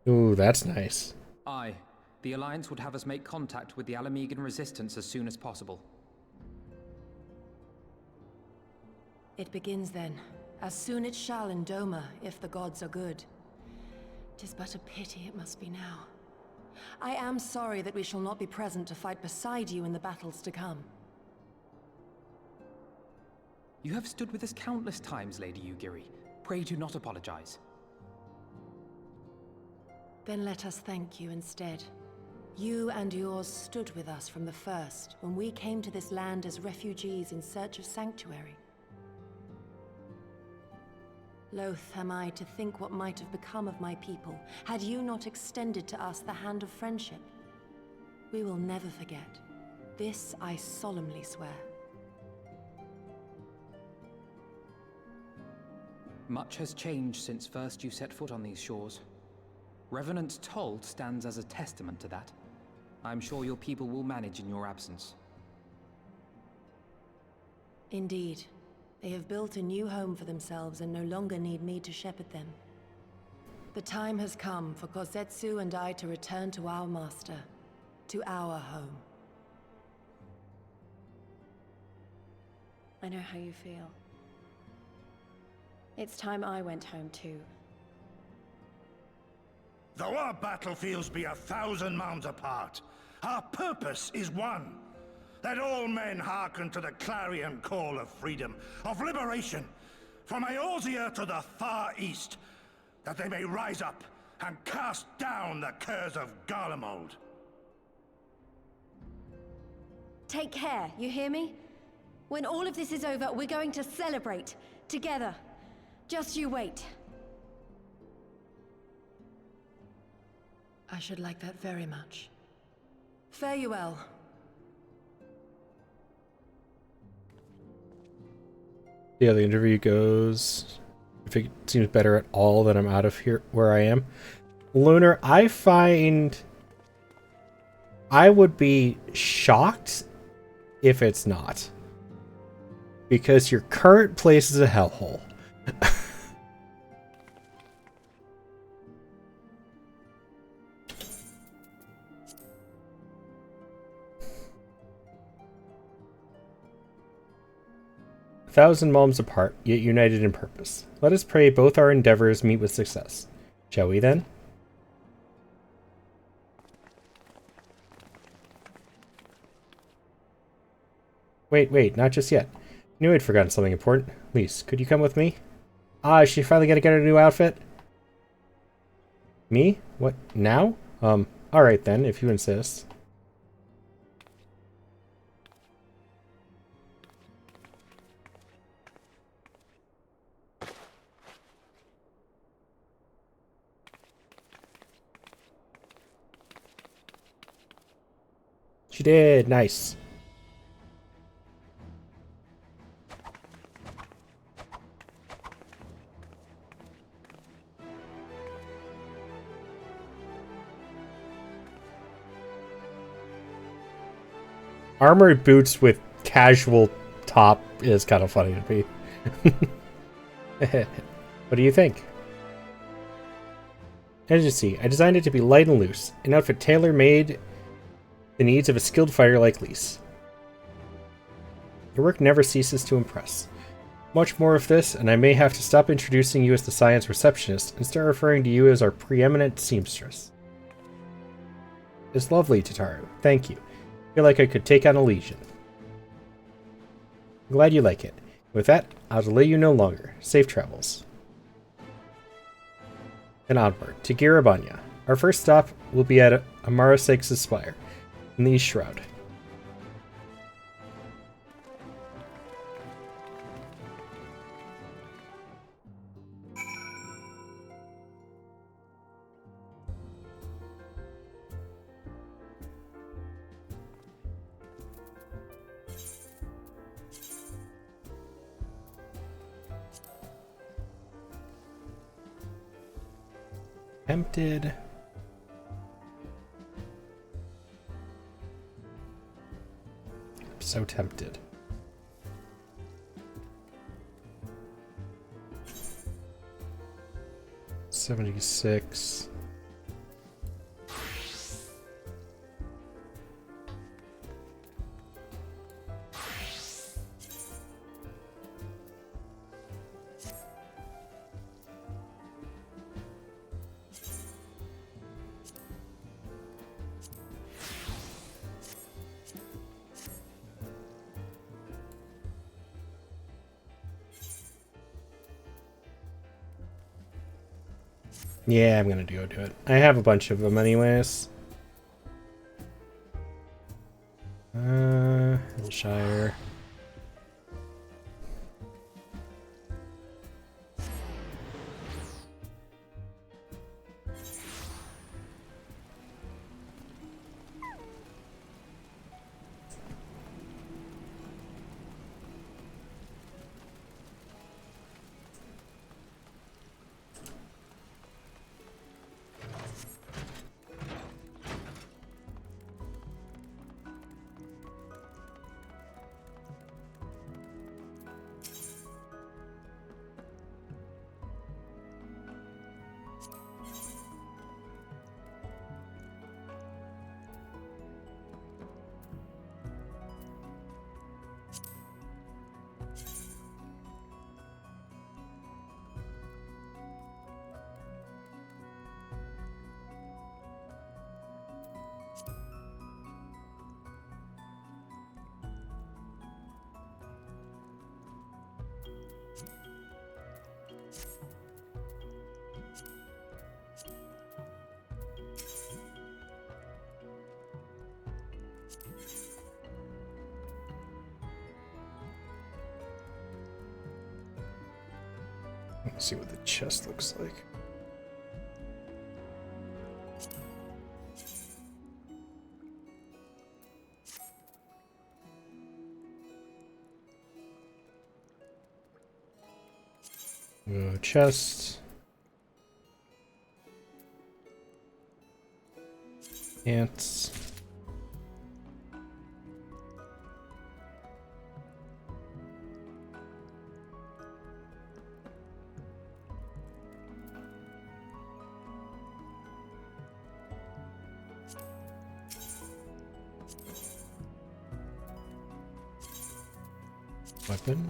Ooh, that's nice. Aye. The Alliance would have us make contact with the Alamegan resistance as soon as possible. It begins then. As soon it shall in Doma, if the gods are good. 'Tis but a pity it must be now. I am sorry that we shall not be present to fight beside you in the battles to come. You have stood with us countless times, Lady Yugiri. Pray do not apologize. Then let us thank you instead. You and yours stood with us from the first, when we came to this land as refugees in search of sanctuary. Loath am I to think what might have become of my people, had you not extended to us the hand of friendship. We will never forget. This I solemnly swear. Much has changed since first you set foot on these shores. Revenant's toll stands as a testament to that. I'm sure your people will manage in your absence. Indeed. They have built a new home for themselves and no longer need me to shepherd them. The time has come for Kozetsu and I to return to our master, to our home. I know how you feel. It's time I went home too. Though our battlefields be 1,000 mounds apart, our purpose is one. Let all men hearken to the clarion call of freedom, of liberation, from Eorzea to the far east, that they may rise up and cast down the curse of Garlemald. Take care, you hear me? When all of this is over, we're going to celebrate, together. Just you wait. I should like that very much. Fare you well. Yeah, the interview goes. If it seems better at all, then I'm out of here where I am. Lunar, I find I would be shocked if it's not. Because your current place is a hellhole. 1,000 malms apart, yet united in purpose. Let us pray both our endeavors meet with success. Shall we then? Wait, not just yet. Knew I'd forgotten something important. Lise, could you come with me? Ah, is she finally gonna get a new outfit? Me? What, now? Alright then, if you insist. She did, nice. Armored boots with casual top is kind of funny to me. What do you think? As you see, I designed it to be light and loose, an outfit tailor-made the needs of a skilled fighter like Lise. Your work never ceases to impress. Much more of this, and I may have to stop introducing you as the science receptionist and start referring to you as our preeminent seamstress. It's lovely, Tataru. Thank you. I feel like I could take on a legion. I'm glad you like it. With that, I'll delay you no longer. Safe travels. And onward, to Girabanya. Our first stop will be at Amara Sykes' Spire, in the East Shroud. Tempted. I'm so tempted. $76. Yeah, I'm gonna do it. I have a bunch of them anyways. Hillshire. Let's see what the chest looks like. Chest. Ants. Weapon.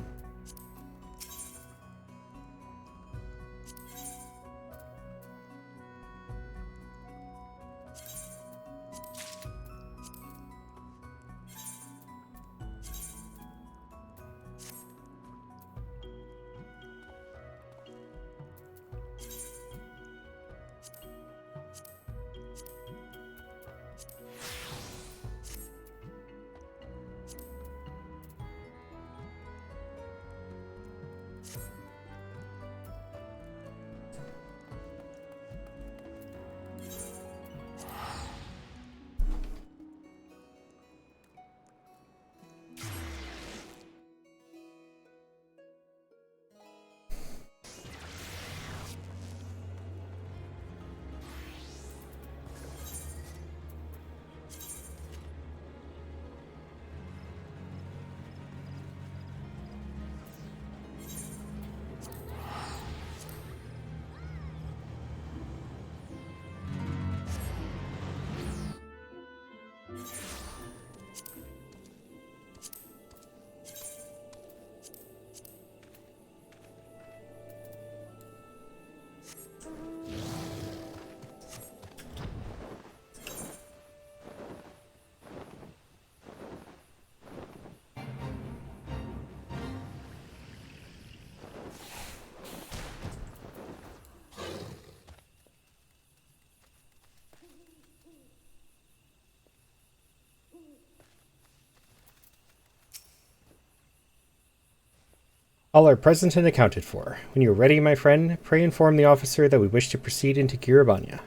All are present and accounted for. When you are ready, my friend, pray inform the officer that we wish to proceed into Girabanya.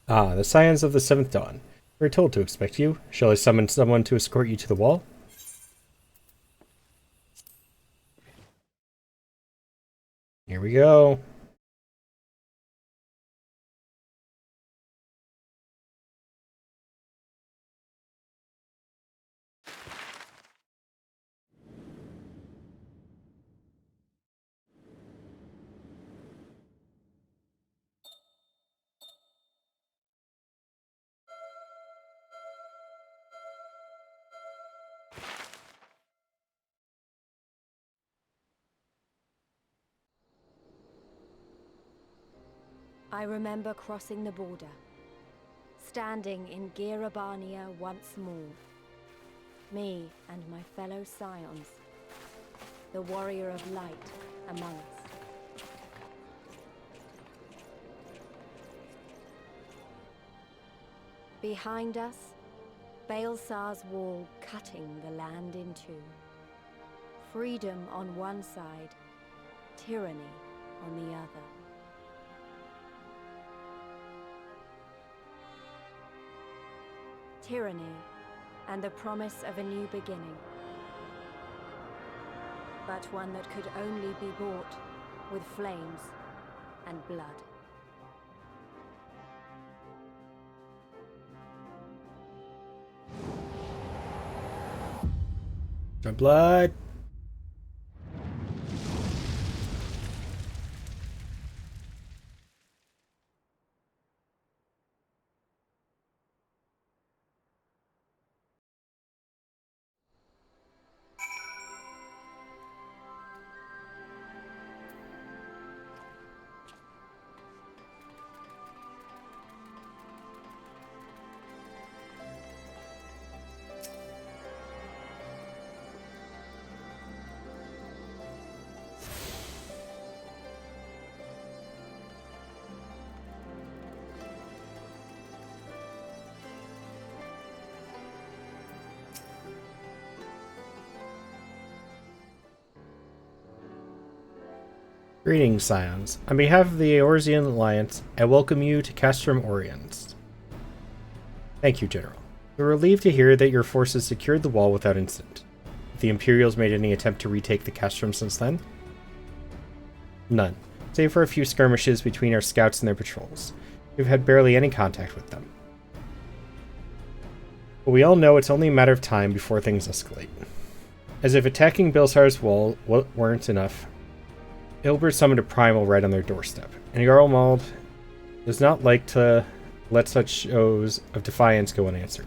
Ah, the Scions of the Seventh Dawn. We were told to expect you. Shall I summon someone to escort you to the wall? Here we go. I remember crossing the border, standing in Girabania once more. Me and my fellow scions, the warrior of light among us. Behind us, Baelsar's wall cutting the land in two. Freedom on one side, tyranny on the other. Tyranny and the promise of a new beginning. But one that could only be bought with flames and blood. My blood. Greetings, Scions. On behalf of the Eorzean Alliance, I welcome you to Castrum Oriens. Thank you, General. We're relieved to hear that your forces secured the wall without incident. Have the Imperials made any attempt to retake the Castrum since then? None, save for a few skirmishes between our scouts and their patrols. We've had barely any contact with them. But we all know it's only a matter of time before things escalate. As if attacking Baelsar's wall weren't enough, Ilbert summoned a primal right on their doorstep, and Jarlmald does not like to let such shows of defiance go unanswered.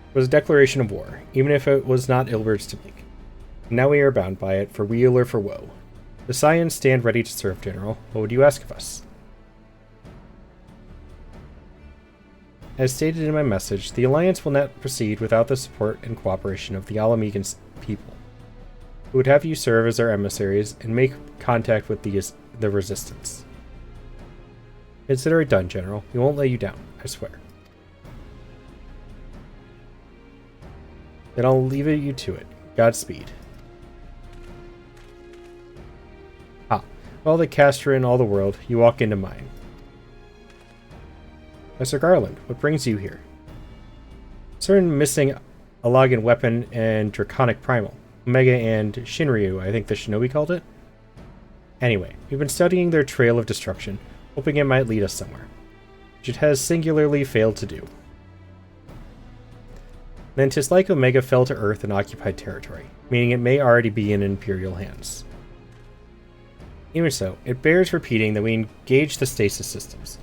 It was a declaration of war, even if it was not Ilbert's to make. And now we are bound by it, for weal or for woe. The Scions stand ready to serve, General. What would you ask of us? As stated in my message, the Alliance will not proceed without the support and cooperation of the Alamegan people. We would have you serve as our emissaries and make contact with the Resistance. Consider it done, General. We won't let you down, I swear. Then I'll leave you to it. Godspeed. Ah, all the Castra in all the world, you walk into mine. Mr. Garland, what brings you here? Certain missing Alagan weapon and Draconic Primal. Omega and Shinryu, I think the Shinobi called it. Anyway, we've been studying their trail of destruction, hoping it might lead us somewhere, which it has singularly failed to do. Then 'tis like Omega fell to Earth and occupied territory, meaning it may already be in Imperial hands. Even so, it bears repeating that we engage the stasis systems.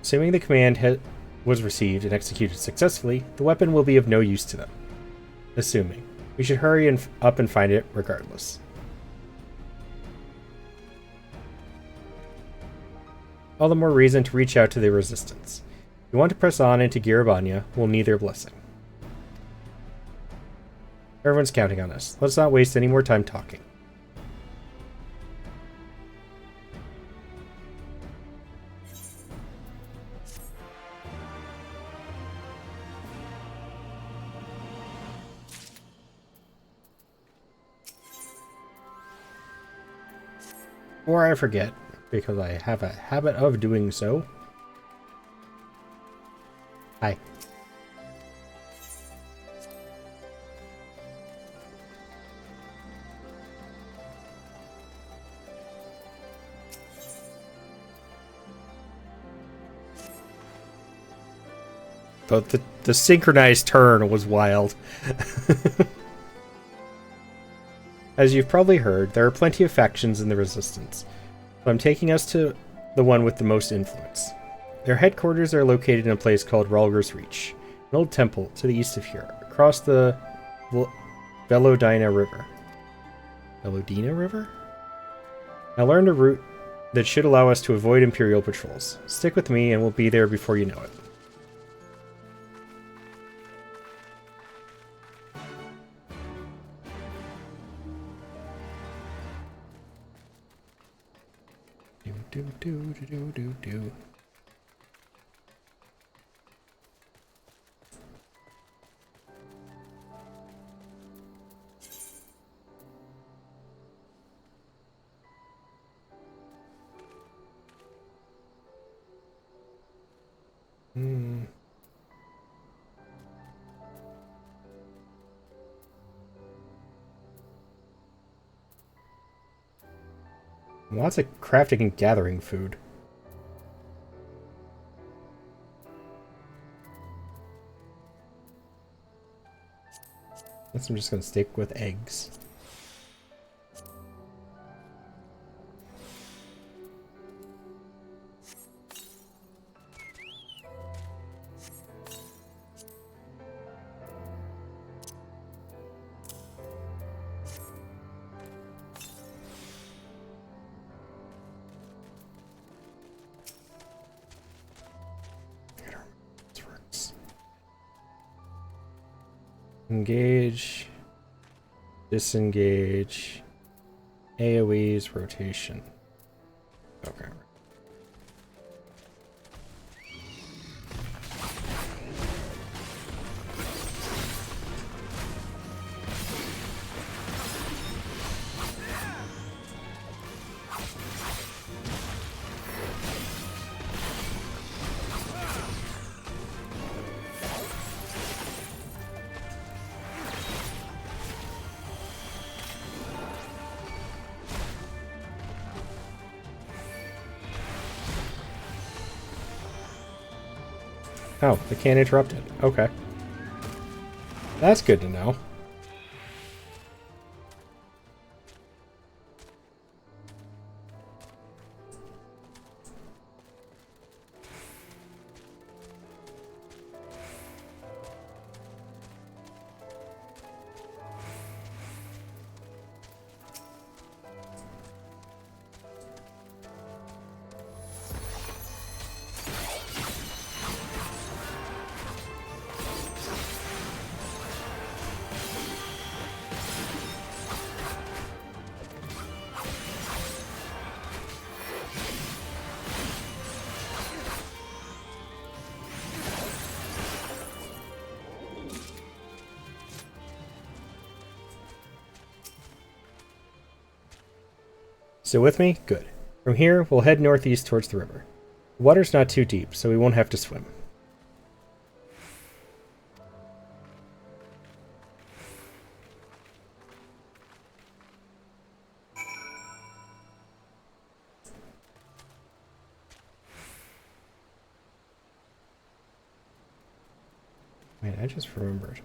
Assuming the command was received and executed successfully, the weapon will be of no use to them. Assuming. We should hurry up and find it regardless. All the more reason to reach out to the Resistance. If we want to press on into Girabanya, we'll need their blessing. Everyone's counting on us. Let's not waste any more time talking. Or I forget, because I have a habit of doing so. Hi. But the synchronized turn was wild. As you've probably heard, there are plenty of factions in the Resistance, so I'm taking us to the one with the most influence. Their headquarters are located in a place called Ralger's Reach, an old temple to the east of here, across the Velodina River. Velodina River? I learned a route that should allow us to avoid Imperial patrols. Stick with me and we'll be there before you know it. Do. Lots of crafting and gathering food. Guess I'm just gonna stick with eggs. Engage, disengage, AoE's rotation. Okay. Oh, they can't interrupt it. Okay. That's good to know. Still with me? Good. From here, we'll head northeast towards the river. The water's not too deep, so we won't have to swim. Wait, I just remembered.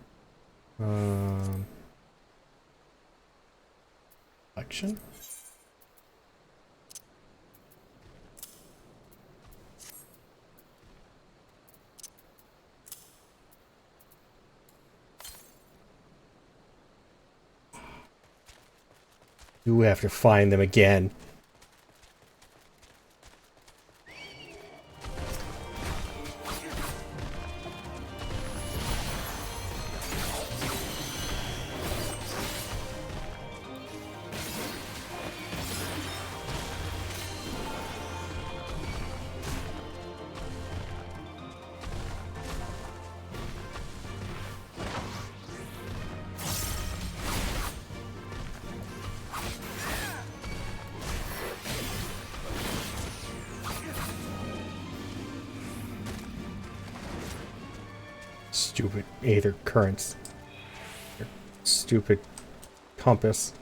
Election? You have to find them again. Stupid aether currents. Stupid compass.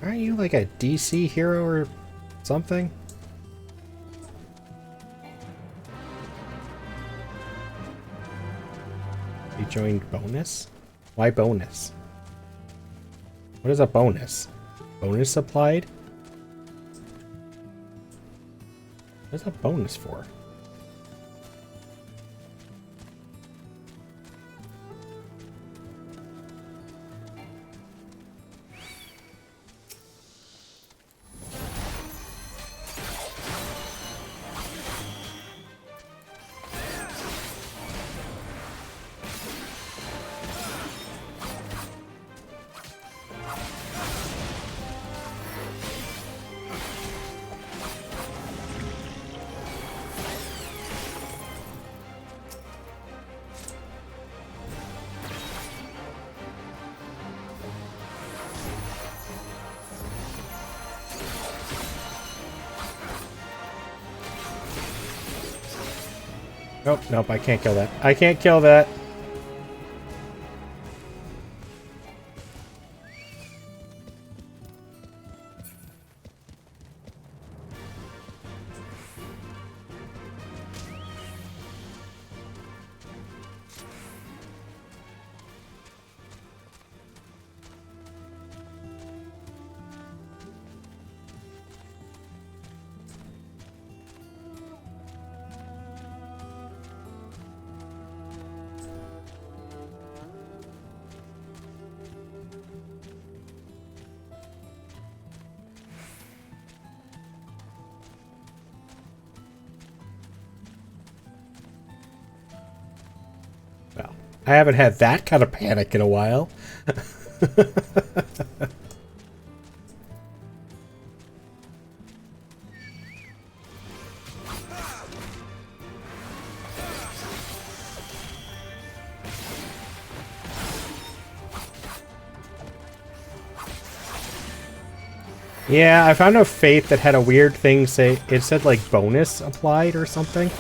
Aren't you like a DC hero or something? You joined bonus? Why bonus? What is a bonus? Bonus applied? What's a bonus for? Nope, nope, I can't kill that. I can't kill that. Well, I haven't had that kind of panic in a while. Yeah, I found a Faith that had a weird thing say, it said like bonus applied or something.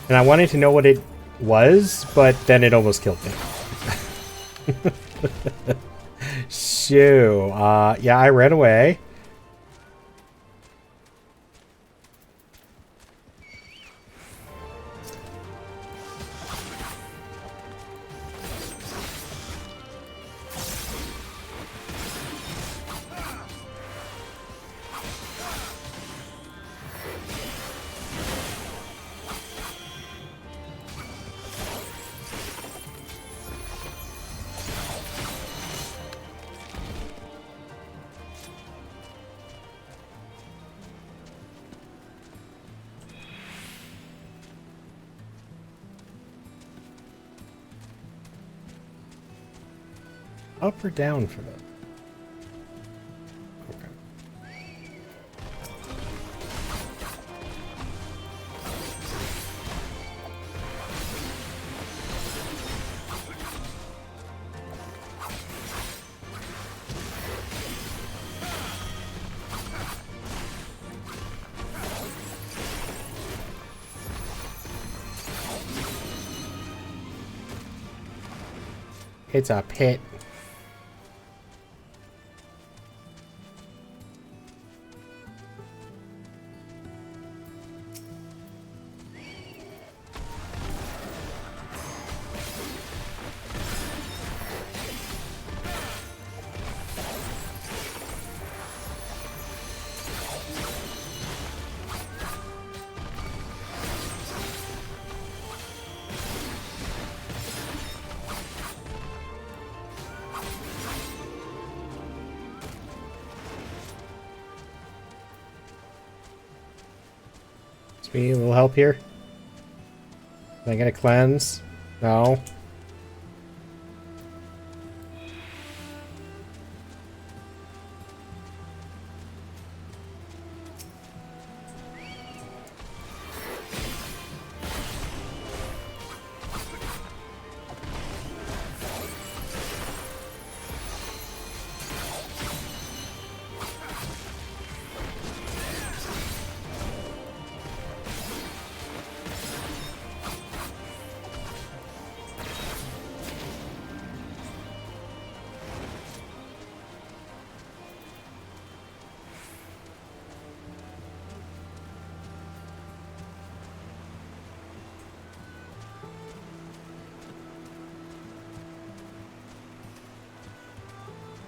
And I wanted to know what it was, but then it almost killed me. Shoo. Yeah, I ran away. Up or down for that? Okay. It's a pit. Me a little help here? Can I get a cleanse? No.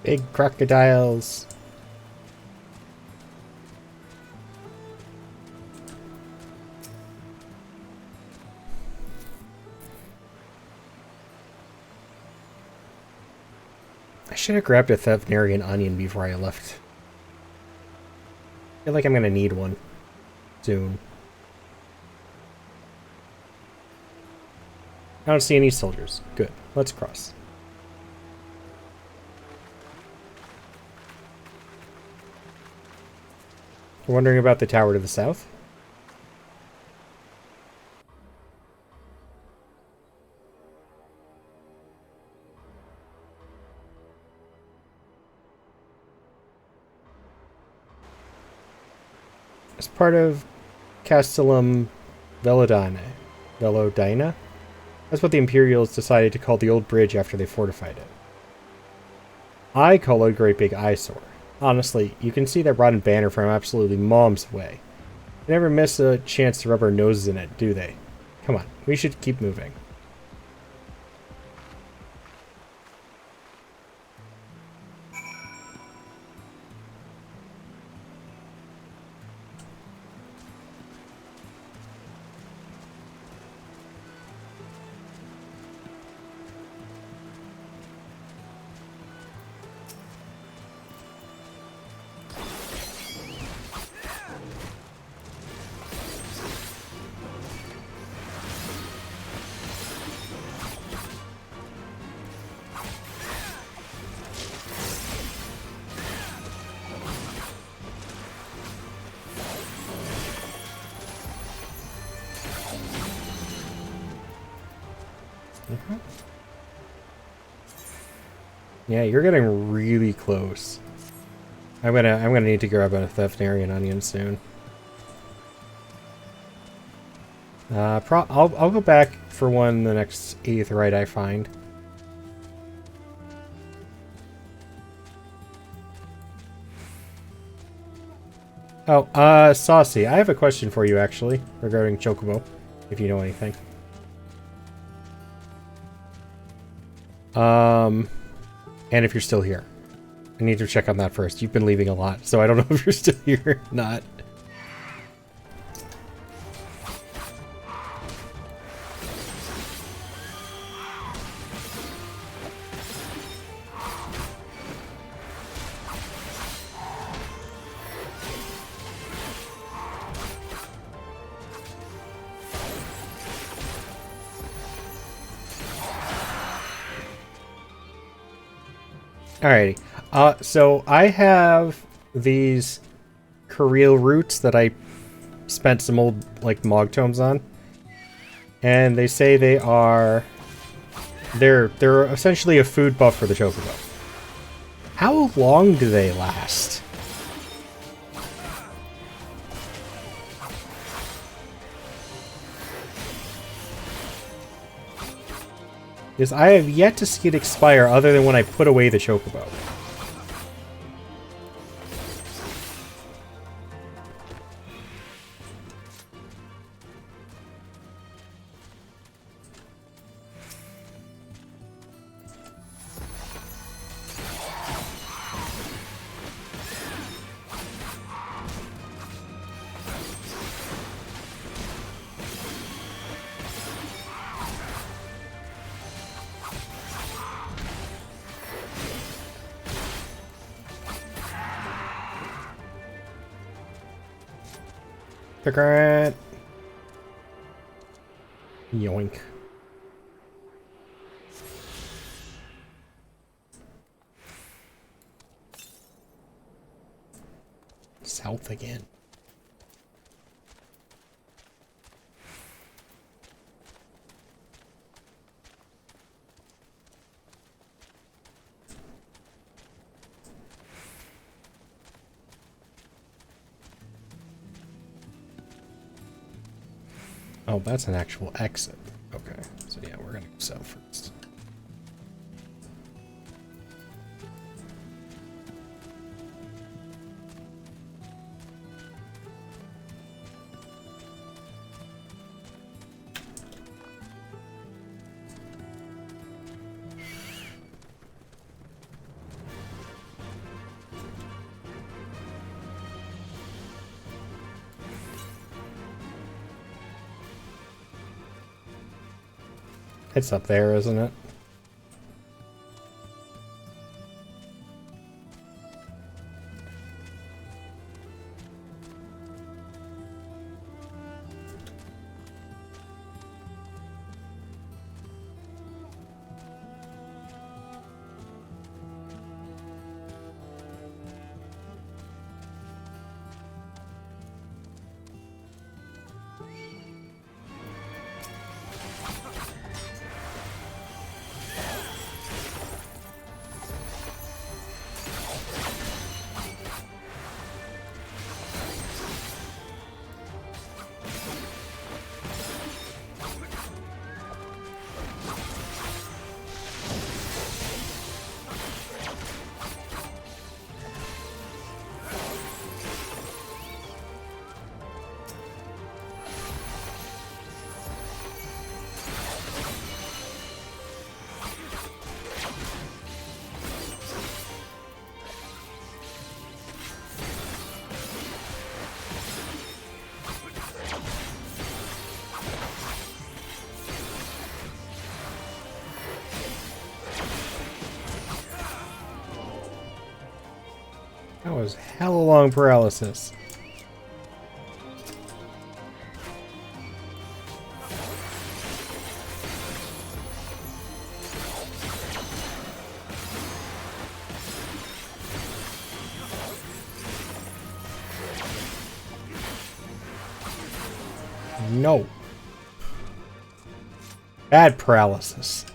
Big crocodiles. I should have grabbed a Thavnarian onion before I left. I feel like I'm gonna need one soon. I don't see any soldiers. Good. Let's cross. You're wondering about the tower to the south? As part of Castellum Velodina. That's what the Imperials decided to call the old bridge after they fortified it. I call it a great big eyesore. Honestly, you can see that rotten banner from absolutely mom's away. They never miss a chance to rub our noses in it, do they? Come on, we should keep moving. Yeah, you're getting really close. I'm gonna need to grab a Thavnarian onion soon. I'll go back for one the next aetheryte I find. Oh, Saucy, I have a question for you actually regarding Chocobo, if you know anything. And if you're still here. I need to check on that first. You've been leaving a lot, so I don't know if you're still here or not. Alrighty. So I have these Kirill roots that I spent some old, like, Mog tomes on. And they say they are... They're essentially a food buff for the Chocobo. How long do they last? is I have yet to see it expire other than when I put away the chocobo. Yoink. South again. Oh, that's an actual exit. Okay, so yeah, we're gonna go south first. It's up there, isn't it? That was hella long paralysis. No. Bad paralysis.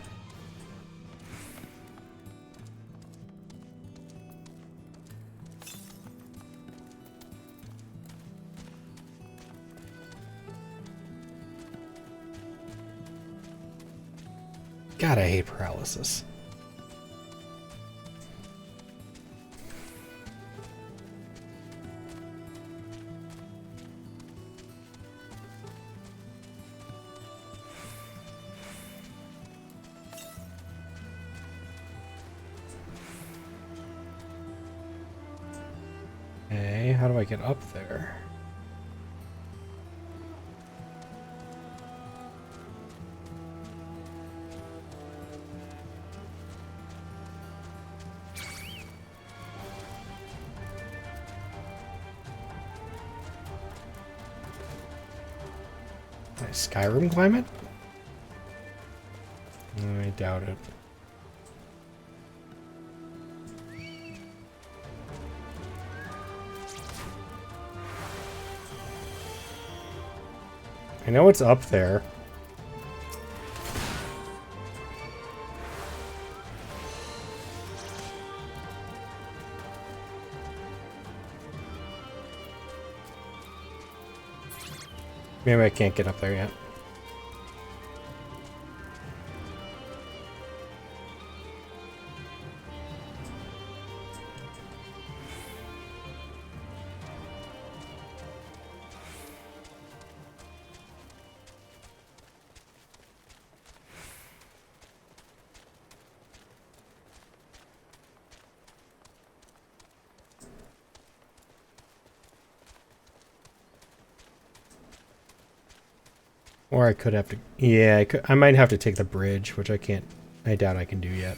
God, I hate paralysis. Okay, how do I get up there? Can I Skyrim climb it? I doubt it. I know it's up there. Maybe I can't get up there yet. Or I could have to... Yeah, I might have to take the bridge, which I can't... I doubt I can do yet.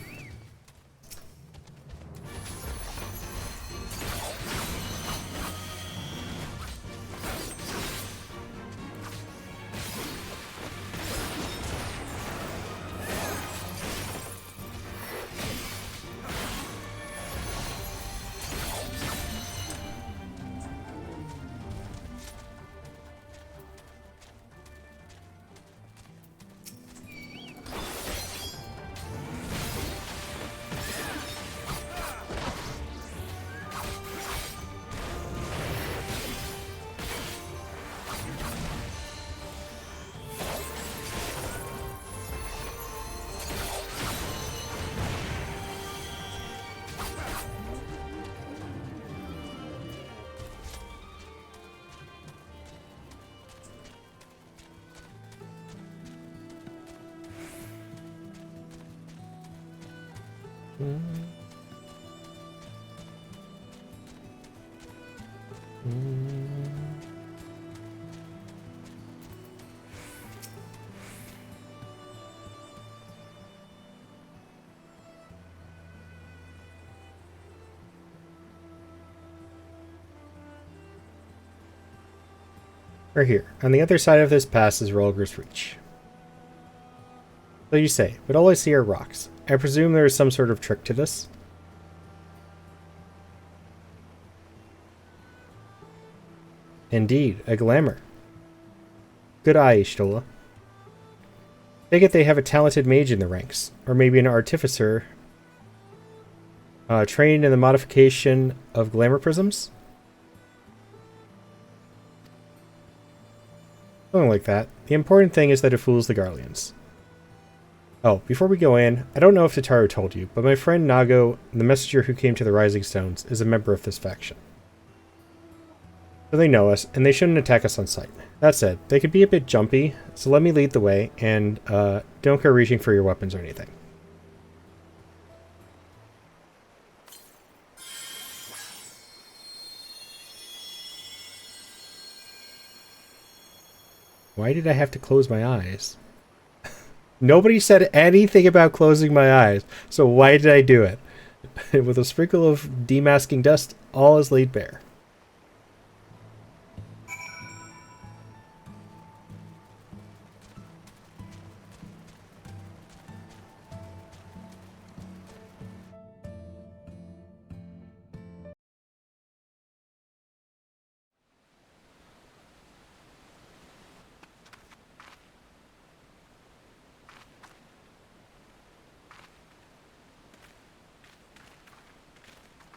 We're here. On the other side of this pass is Rolger's Reach. So you say, but all I see are rocks. I presume there is some sort of trick to this? Indeed, a glamour. Good eye, Ishtola. Take it they have a talented mage in the ranks, or maybe an artificer trained in the modification of glamour prisms? Something like that. The important thing is that it fools the Garleans. Oh, before we go in, I don't know if Tataru told you, but my friend Nago, the messenger who came to the Rising Stones, is a member of this faction. So they know us, and they shouldn't attack us on sight. That said, they could be a bit jumpy, so let me lead the way, and don't go reaching for your weapons or anything. Why did I have to close my eyes? Nobody said anything about closing my eyes, so why did I do it? With a sprinkle of demasking dust, all is laid bare.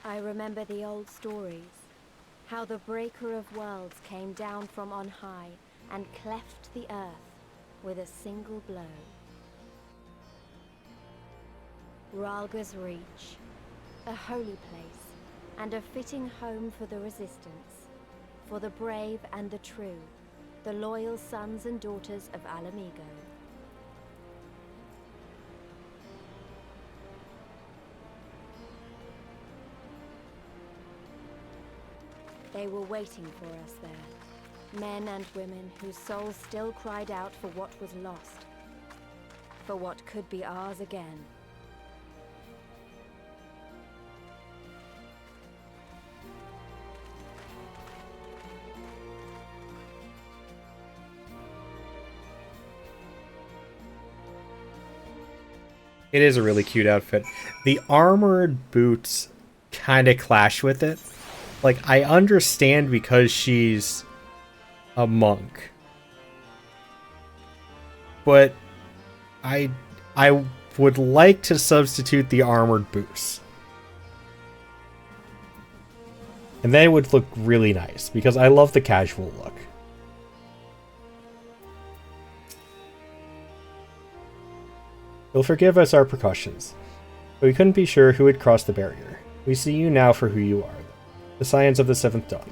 I remember the old stories, how the Breaker of Worlds came down from on high and cleft the earth with a single blow. Rhalga's Reach, a holy place, and a fitting home for the Resistance, for the brave and the true, the loyal sons and daughters of Alamigo. They were waiting for us there, men and women whose souls still cried out for what was lost, for what could be ours again. It is a really cute outfit. The armored boots kind of clash with it. Like, I understand because she's a monk. But I would like to substitute the armored boots. And then it would look really nice, because I love the casual look. You'll forgive us our precautions, but we couldn't be sure who had crossed the barrier. We see you now for who you are. The Scions of the Seventh Dawn.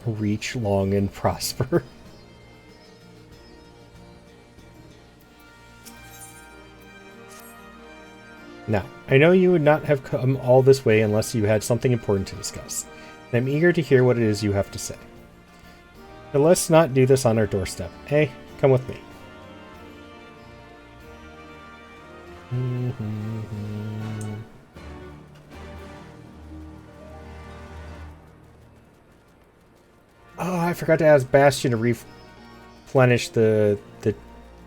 reach long and prosper. Now, I know you would not have come all this way unless you had something important to discuss, and I'm eager to hear what it is you have to say. But let's not do this on our doorstep. Hey, come with me. Oh, I forgot to ask Bastion to replenish the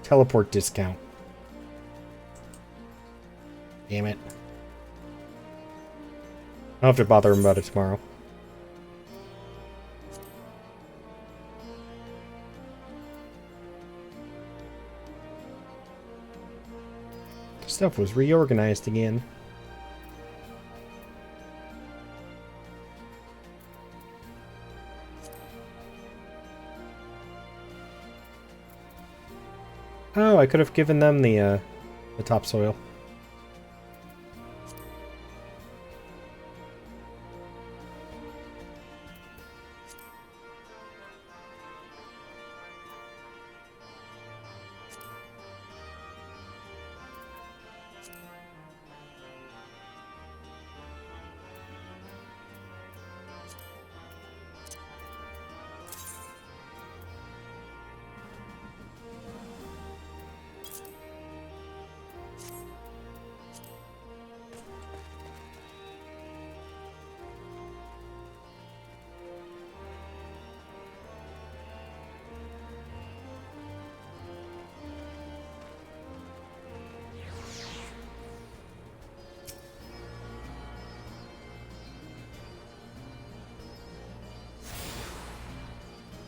teleport discount. Damn it. I'll have to bother him about it tomorrow. Stuff was reorganized again. Oh, I could have given them the topsoil.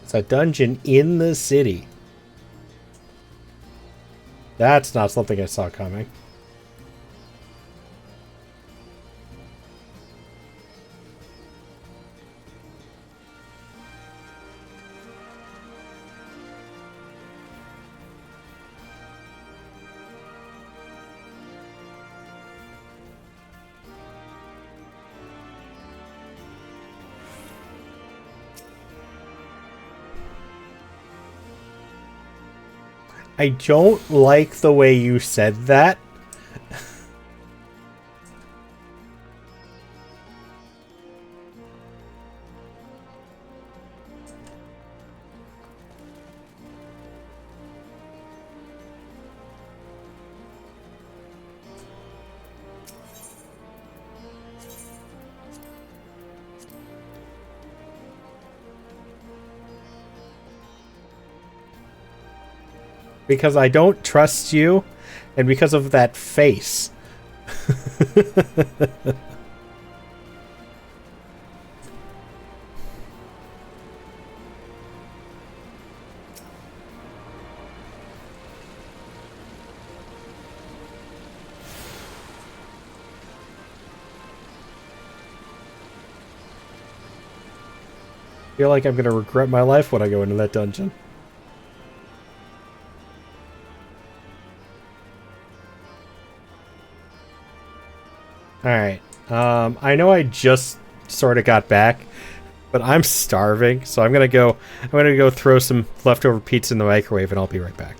It's a dungeon in the city. That's not something I saw coming. I don't like the way you said that. Because I don't trust you, and because of that face. I feel like I'm going to regret my life when I go into that dungeon. Alright, I know I just sort of got back, but I'm starving, so I'm gonna go throw some leftover pizza in the microwave and I'll be right back.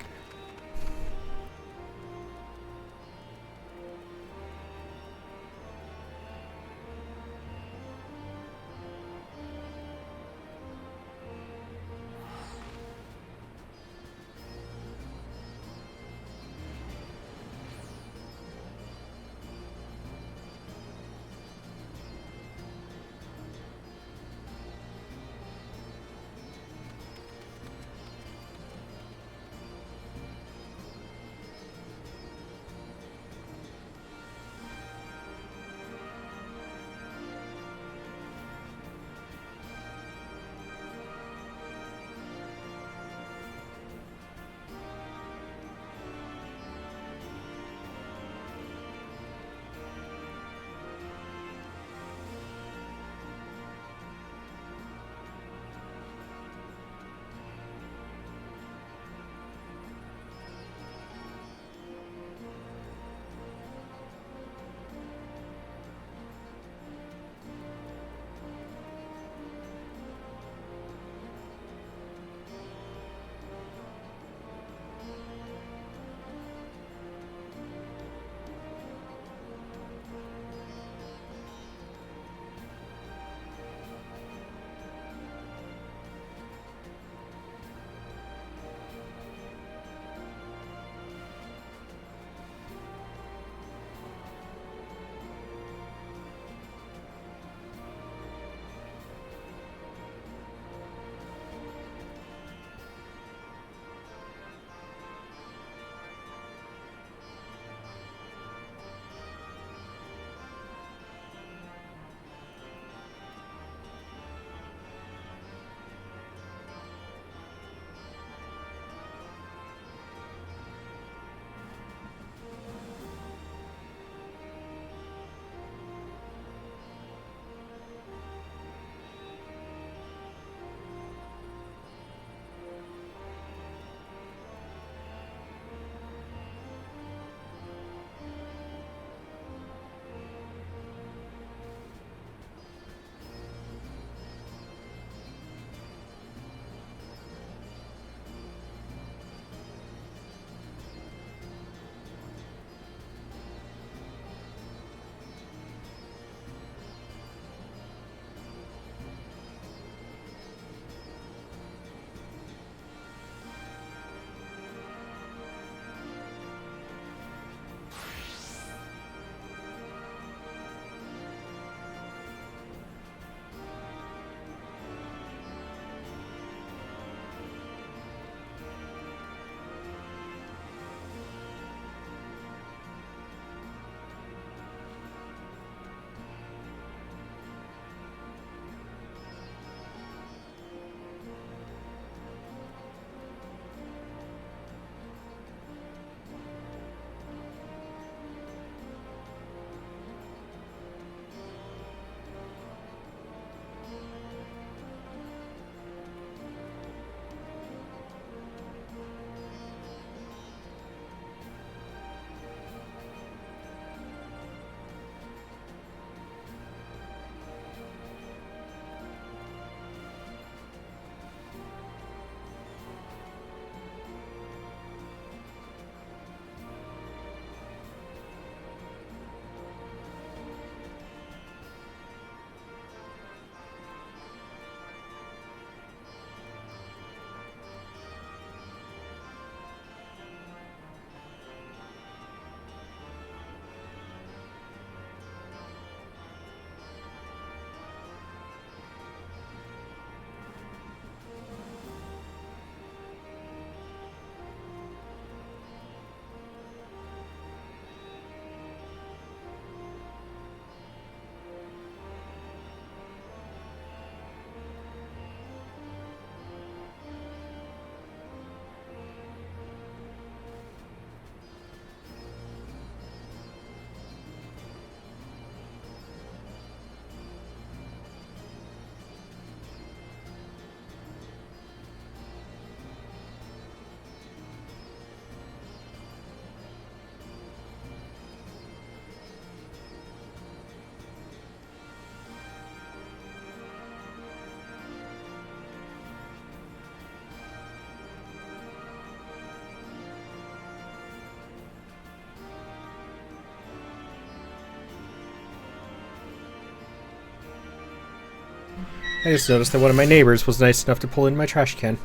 I just noticed that one of my neighbors was nice enough to pull in my trash can.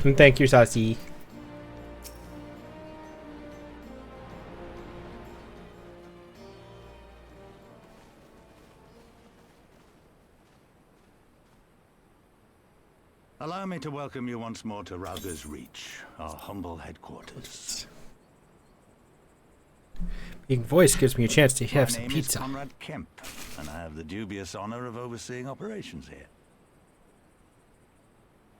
And thank you, Sassy. Allow me to welcome you once more to Rauger's Reach, our humble headquarters. Being voiced gives me a chance to have some My name pizza. is Conrad Kemp, and I have the dubious honor of overseeing operations here.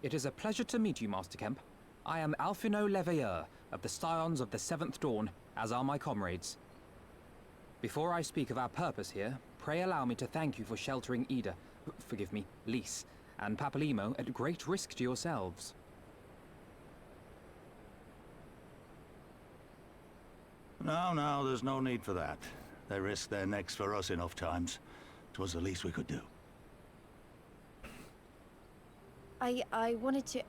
It is a pleasure to meet you, Master Kemp. I am Alphino Leveilleur of the Scions of the Seventh Dawn, as are my comrades. Before I speak of our purpose here, pray allow me to thank you for sheltering Ida, forgive me, Lys, and Papalymo at great risk to yourselves. No, there's no need for that. They risked their necks for us enough times. 'Twas the least we could do. I wanted to,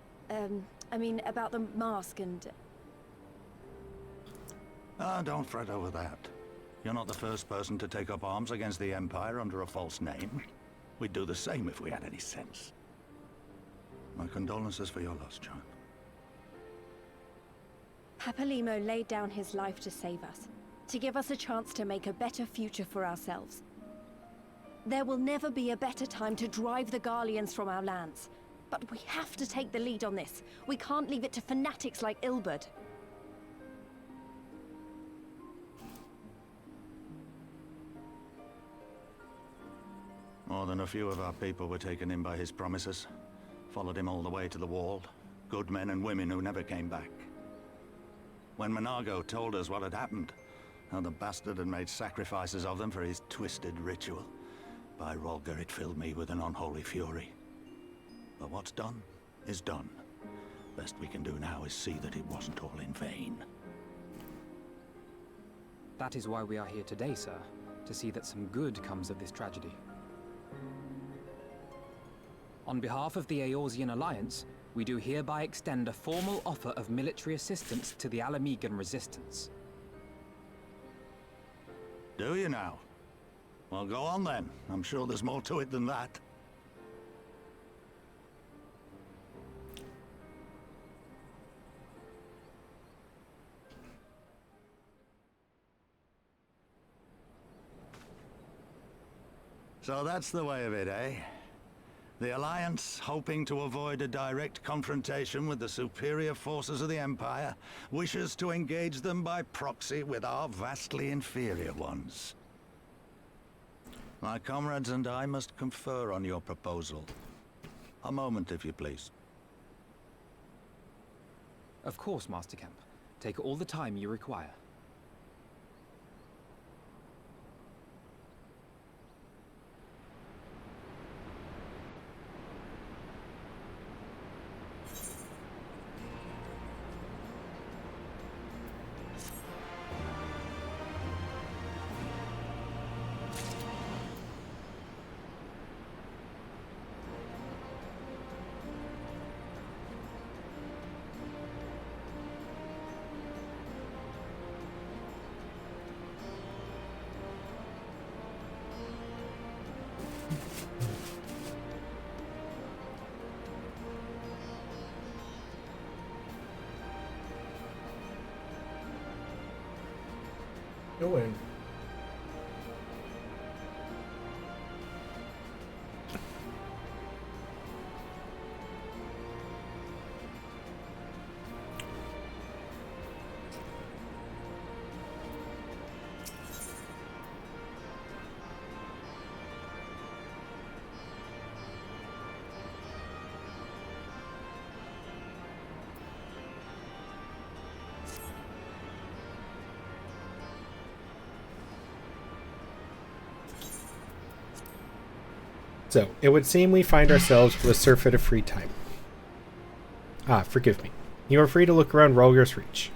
I mean, about the mask and... Don't fret over that. You're not the first person to take up arms against the Empire under a false name. We'd do the same if we had any sense. My condolences for your loss, child. Papalymo laid down his life to save us, to give us a chance to make a better future for ourselves. There will never be a better time to drive the Garleans from our lands. But we have to take the lead on this. We can't leave it to fanatics like Ilberd. More than a few of our people were taken in by his promises. Followed him all the way to the wall. Good men and women who never came back. When Monago told us what had happened, how the bastard had made sacrifices of them for his twisted ritual, by Rolger it filled me with an unholy fury. But what's done is done. Best we can do now is see that it wasn't all in vain. That is why we are here today, sir, to see that some good comes of this tragedy. On behalf of the Eorzean Alliance, we do hereby extend a formal offer of military assistance to the Alamegan resistance. Do you now? Well, go on then. I'm sure there's more to it than that. So that's the way of it, eh? The Alliance, hoping to avoid a direct confrontation with the superior forces of the Empire, wishes to engage them by proxy with our vastly inferior ones. My comrades and I must confer on your proposal. A moment, if you please. Of course, Master Kemp. Take all the time you require. Go in. So, it would seem we find ourselves with a surfeit of free time. Ah, forgive me. You are free to look around Rolger's Reach.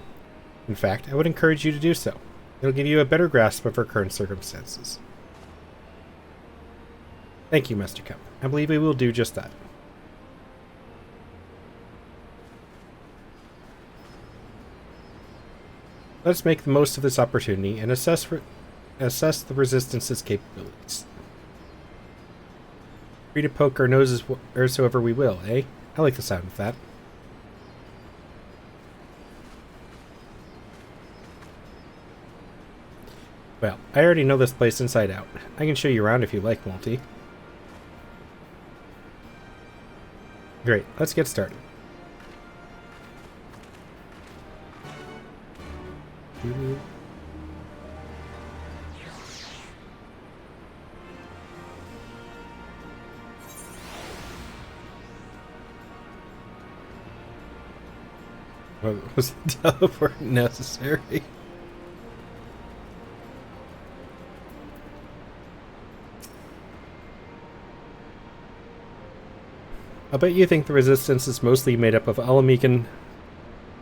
In fact, I would encourage you to do so. It'll give you a better grasp of our current circumstances. Thank you, Master Kemp. I believe we will do just that. Let's make the most of this opportunity and assess the Resistance's capabilities. Free to poke our noses wheresoever we will, eh? I like the sound of that. Well, I already know this place inside out. I can show you around if you like, Multi. Great, let's get started. Was the teleport necessary? I'll bet you think the Resistance is mostly made up of Alamican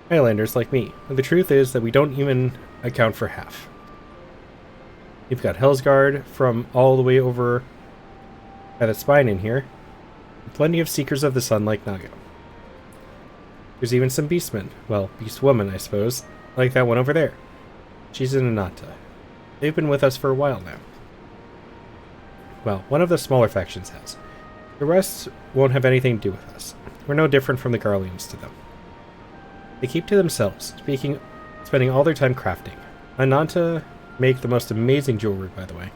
Highlanders like me, but the truth is that we don't even account for half. You've got Hellsguard from all the way over by the spine in here, and plenty of Seekers of the Sun like Nago. There's even some Beastmen, well, Beastwoman I suppose, like that one over there. She's an Ananta. They've been with us for a while now. Well, one of the smaller factions has. The rest won't have anything to do with us. We're no different from the Garleans to them. They keep to themselves, spending all their time crafting. Ananta make the most amazing jewelry, by the way.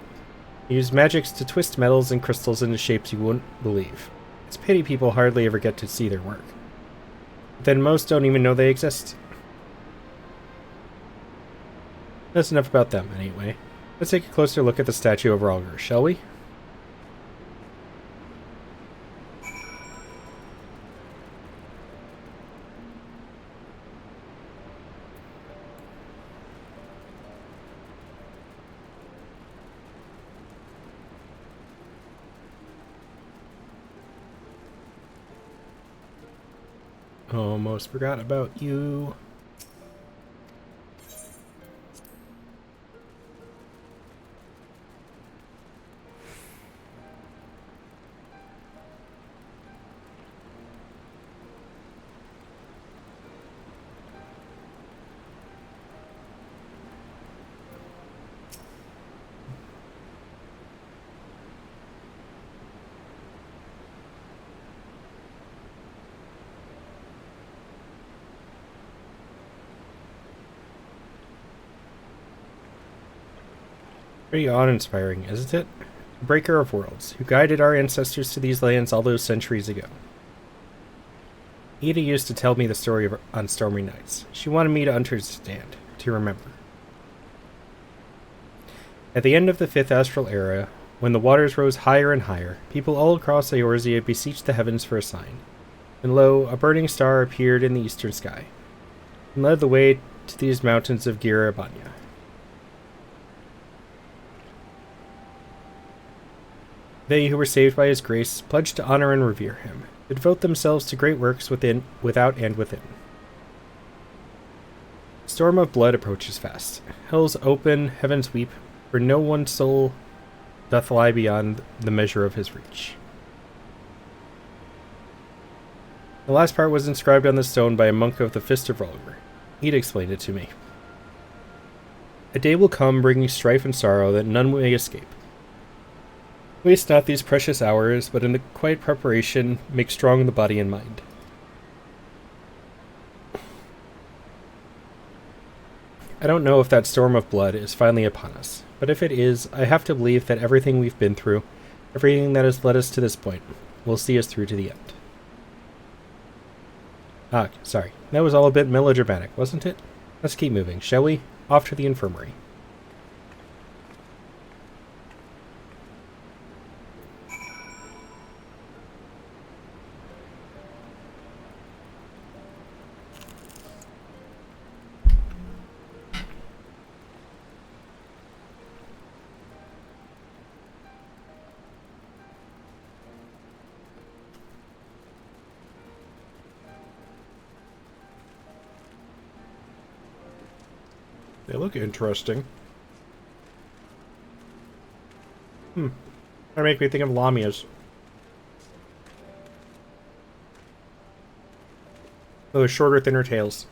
They use magics to twist metals and crystals into shapes you wouldn't believe. It's a pity people hardly ever get to see their work. But then most don't even know they exist. That's enough about them, anyway. Let's take a closer look at the statue of Ralger, shall we? Almost forgot about you. Pretty awe-inspiring, isn't it? The Breaker of Worlds, who guided our ancestors to these lands all those centuries ago. Ada used to tell me the story on Stormy Nights. She wanted me to understand, to remember. At the end of the 5th Astral Era, when the waters rose higher and higher, people all across Eorzea beseeched the heavens for a sign. And lo, a burning star appeared in the eastern sky, and led the way to these mountains of Girabanya. They who were saved by his grace pledged to honor and revere him, to devote themselves to great works without and within. The storm of blood approaches fast. Hells open, heavens weep, for no one soul doth lie beyond the measure of his reach. The last part was inscribed on the stone by a monk of the Fist of Ralger. He'd explained it to me. A day will come bringing strife and sorrow that none may escape. Waste not these precious hours, but in the quiet preparation make strong the body and mind. I don't know if that storm of blood is finally upon us, but if it is, I have to believe that everything we've been through, everything that has led us to this point, will see us through to the end. Ah, sorry. That was all a bit melodramatic, wasn't it? Let's keep moving, shall we? Off to the infirmary. They look interesting. They make me think of Lamias. Those shorter, thinner tails.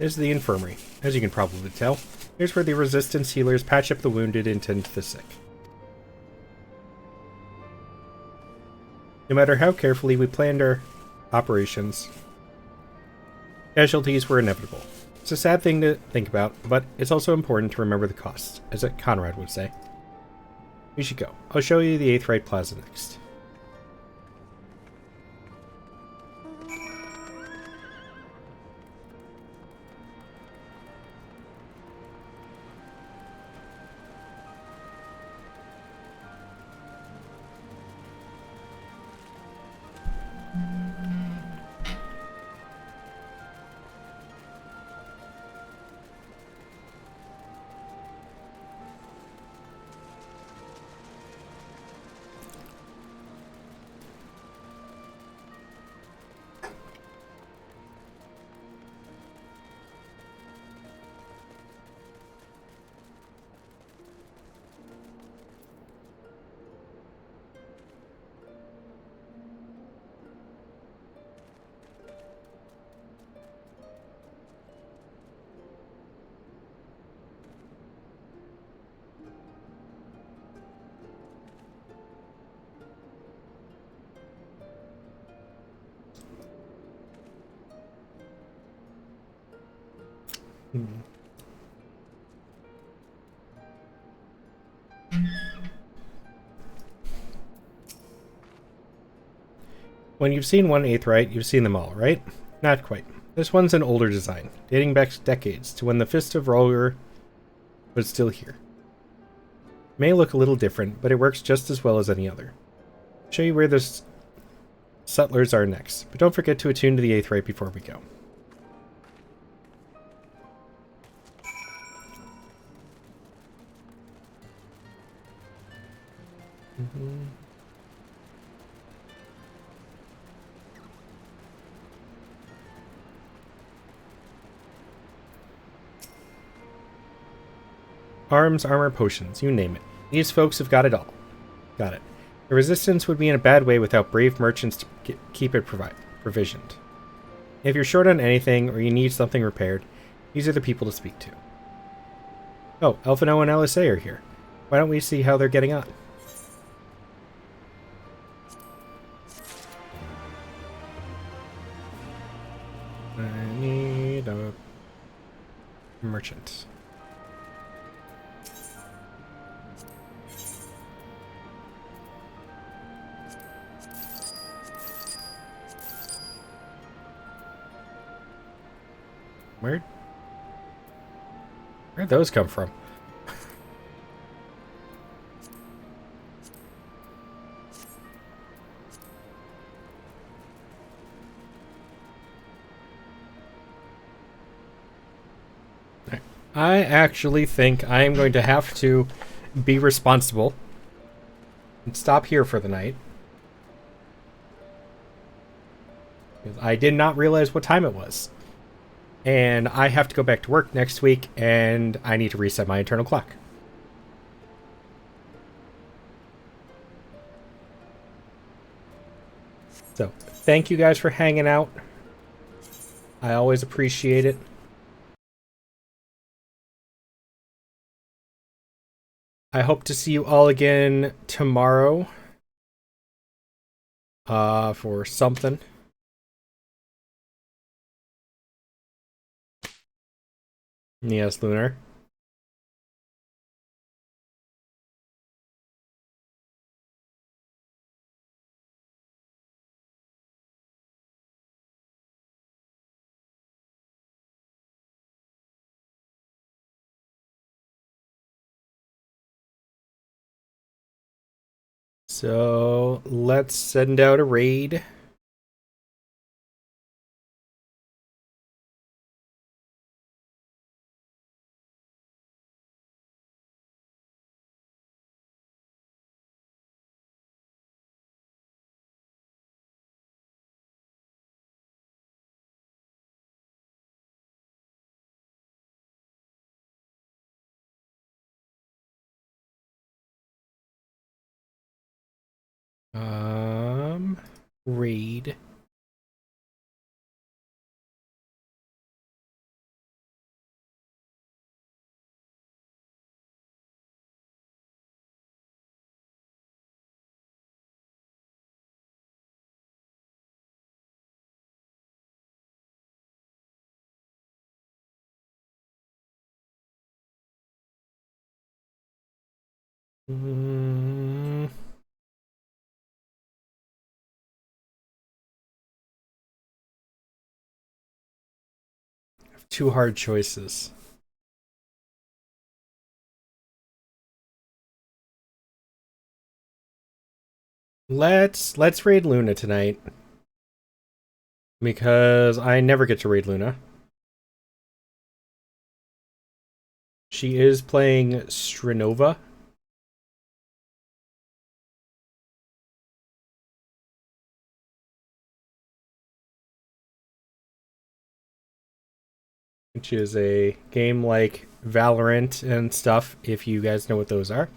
This is the infirmary. As you can probably tell, here's where the resistance healers patch up the wounded and tend to the sick. No matter how carefully we planned our operations, casualties were inevitable. It's a sad thing to think about, but it's also important to remember the costs, as Conrad would say. We should go. I'll show you the Aetheryte Plaza next. When you've seen one Aetheryte, you've seen them all, right? Not quite. This one's an older design, dating back decades to when the Fist of Roller was still here. It may look a little different, but it works just as well as any other. I'll show you where the Sutlers are next, but don't forget to attune to the Aetheryte before we go. Arms, armor, potions, you name it. These folks have got it all. Got it. The Resistance would be in a bad way without brave merchants to keep it provisioned. If you're short on anything or you need something repaired, these are the people to speak to. Oh, Elfino and LSA are here. Why don't we see how they're getting on? I need a merchant. Where'd those come from? I actually think I am going to have to be responsible and stop here for the night. I did not realize what time it was. And I have to go back to work next week, and I need to reset my internal clock. So, thank you guys for hanging out. I always appreciate it. I hope to see you all again tomorrow. For something. Yes, Lunar. So, let's send out a raid. Raid. Mm. Two hard choices. Let's raid Luna tonight. Because I never get to raid Luna. She is playing Strinova. Which is a game like Valorant and stuff, if you guys know what those are.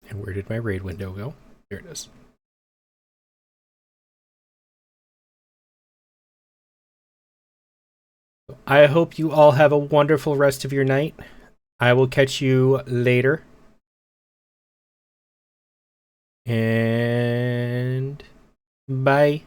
And where did my raid window go? There it is. I hope you all have a wonderful rest of your night. I will catch you later. And bye.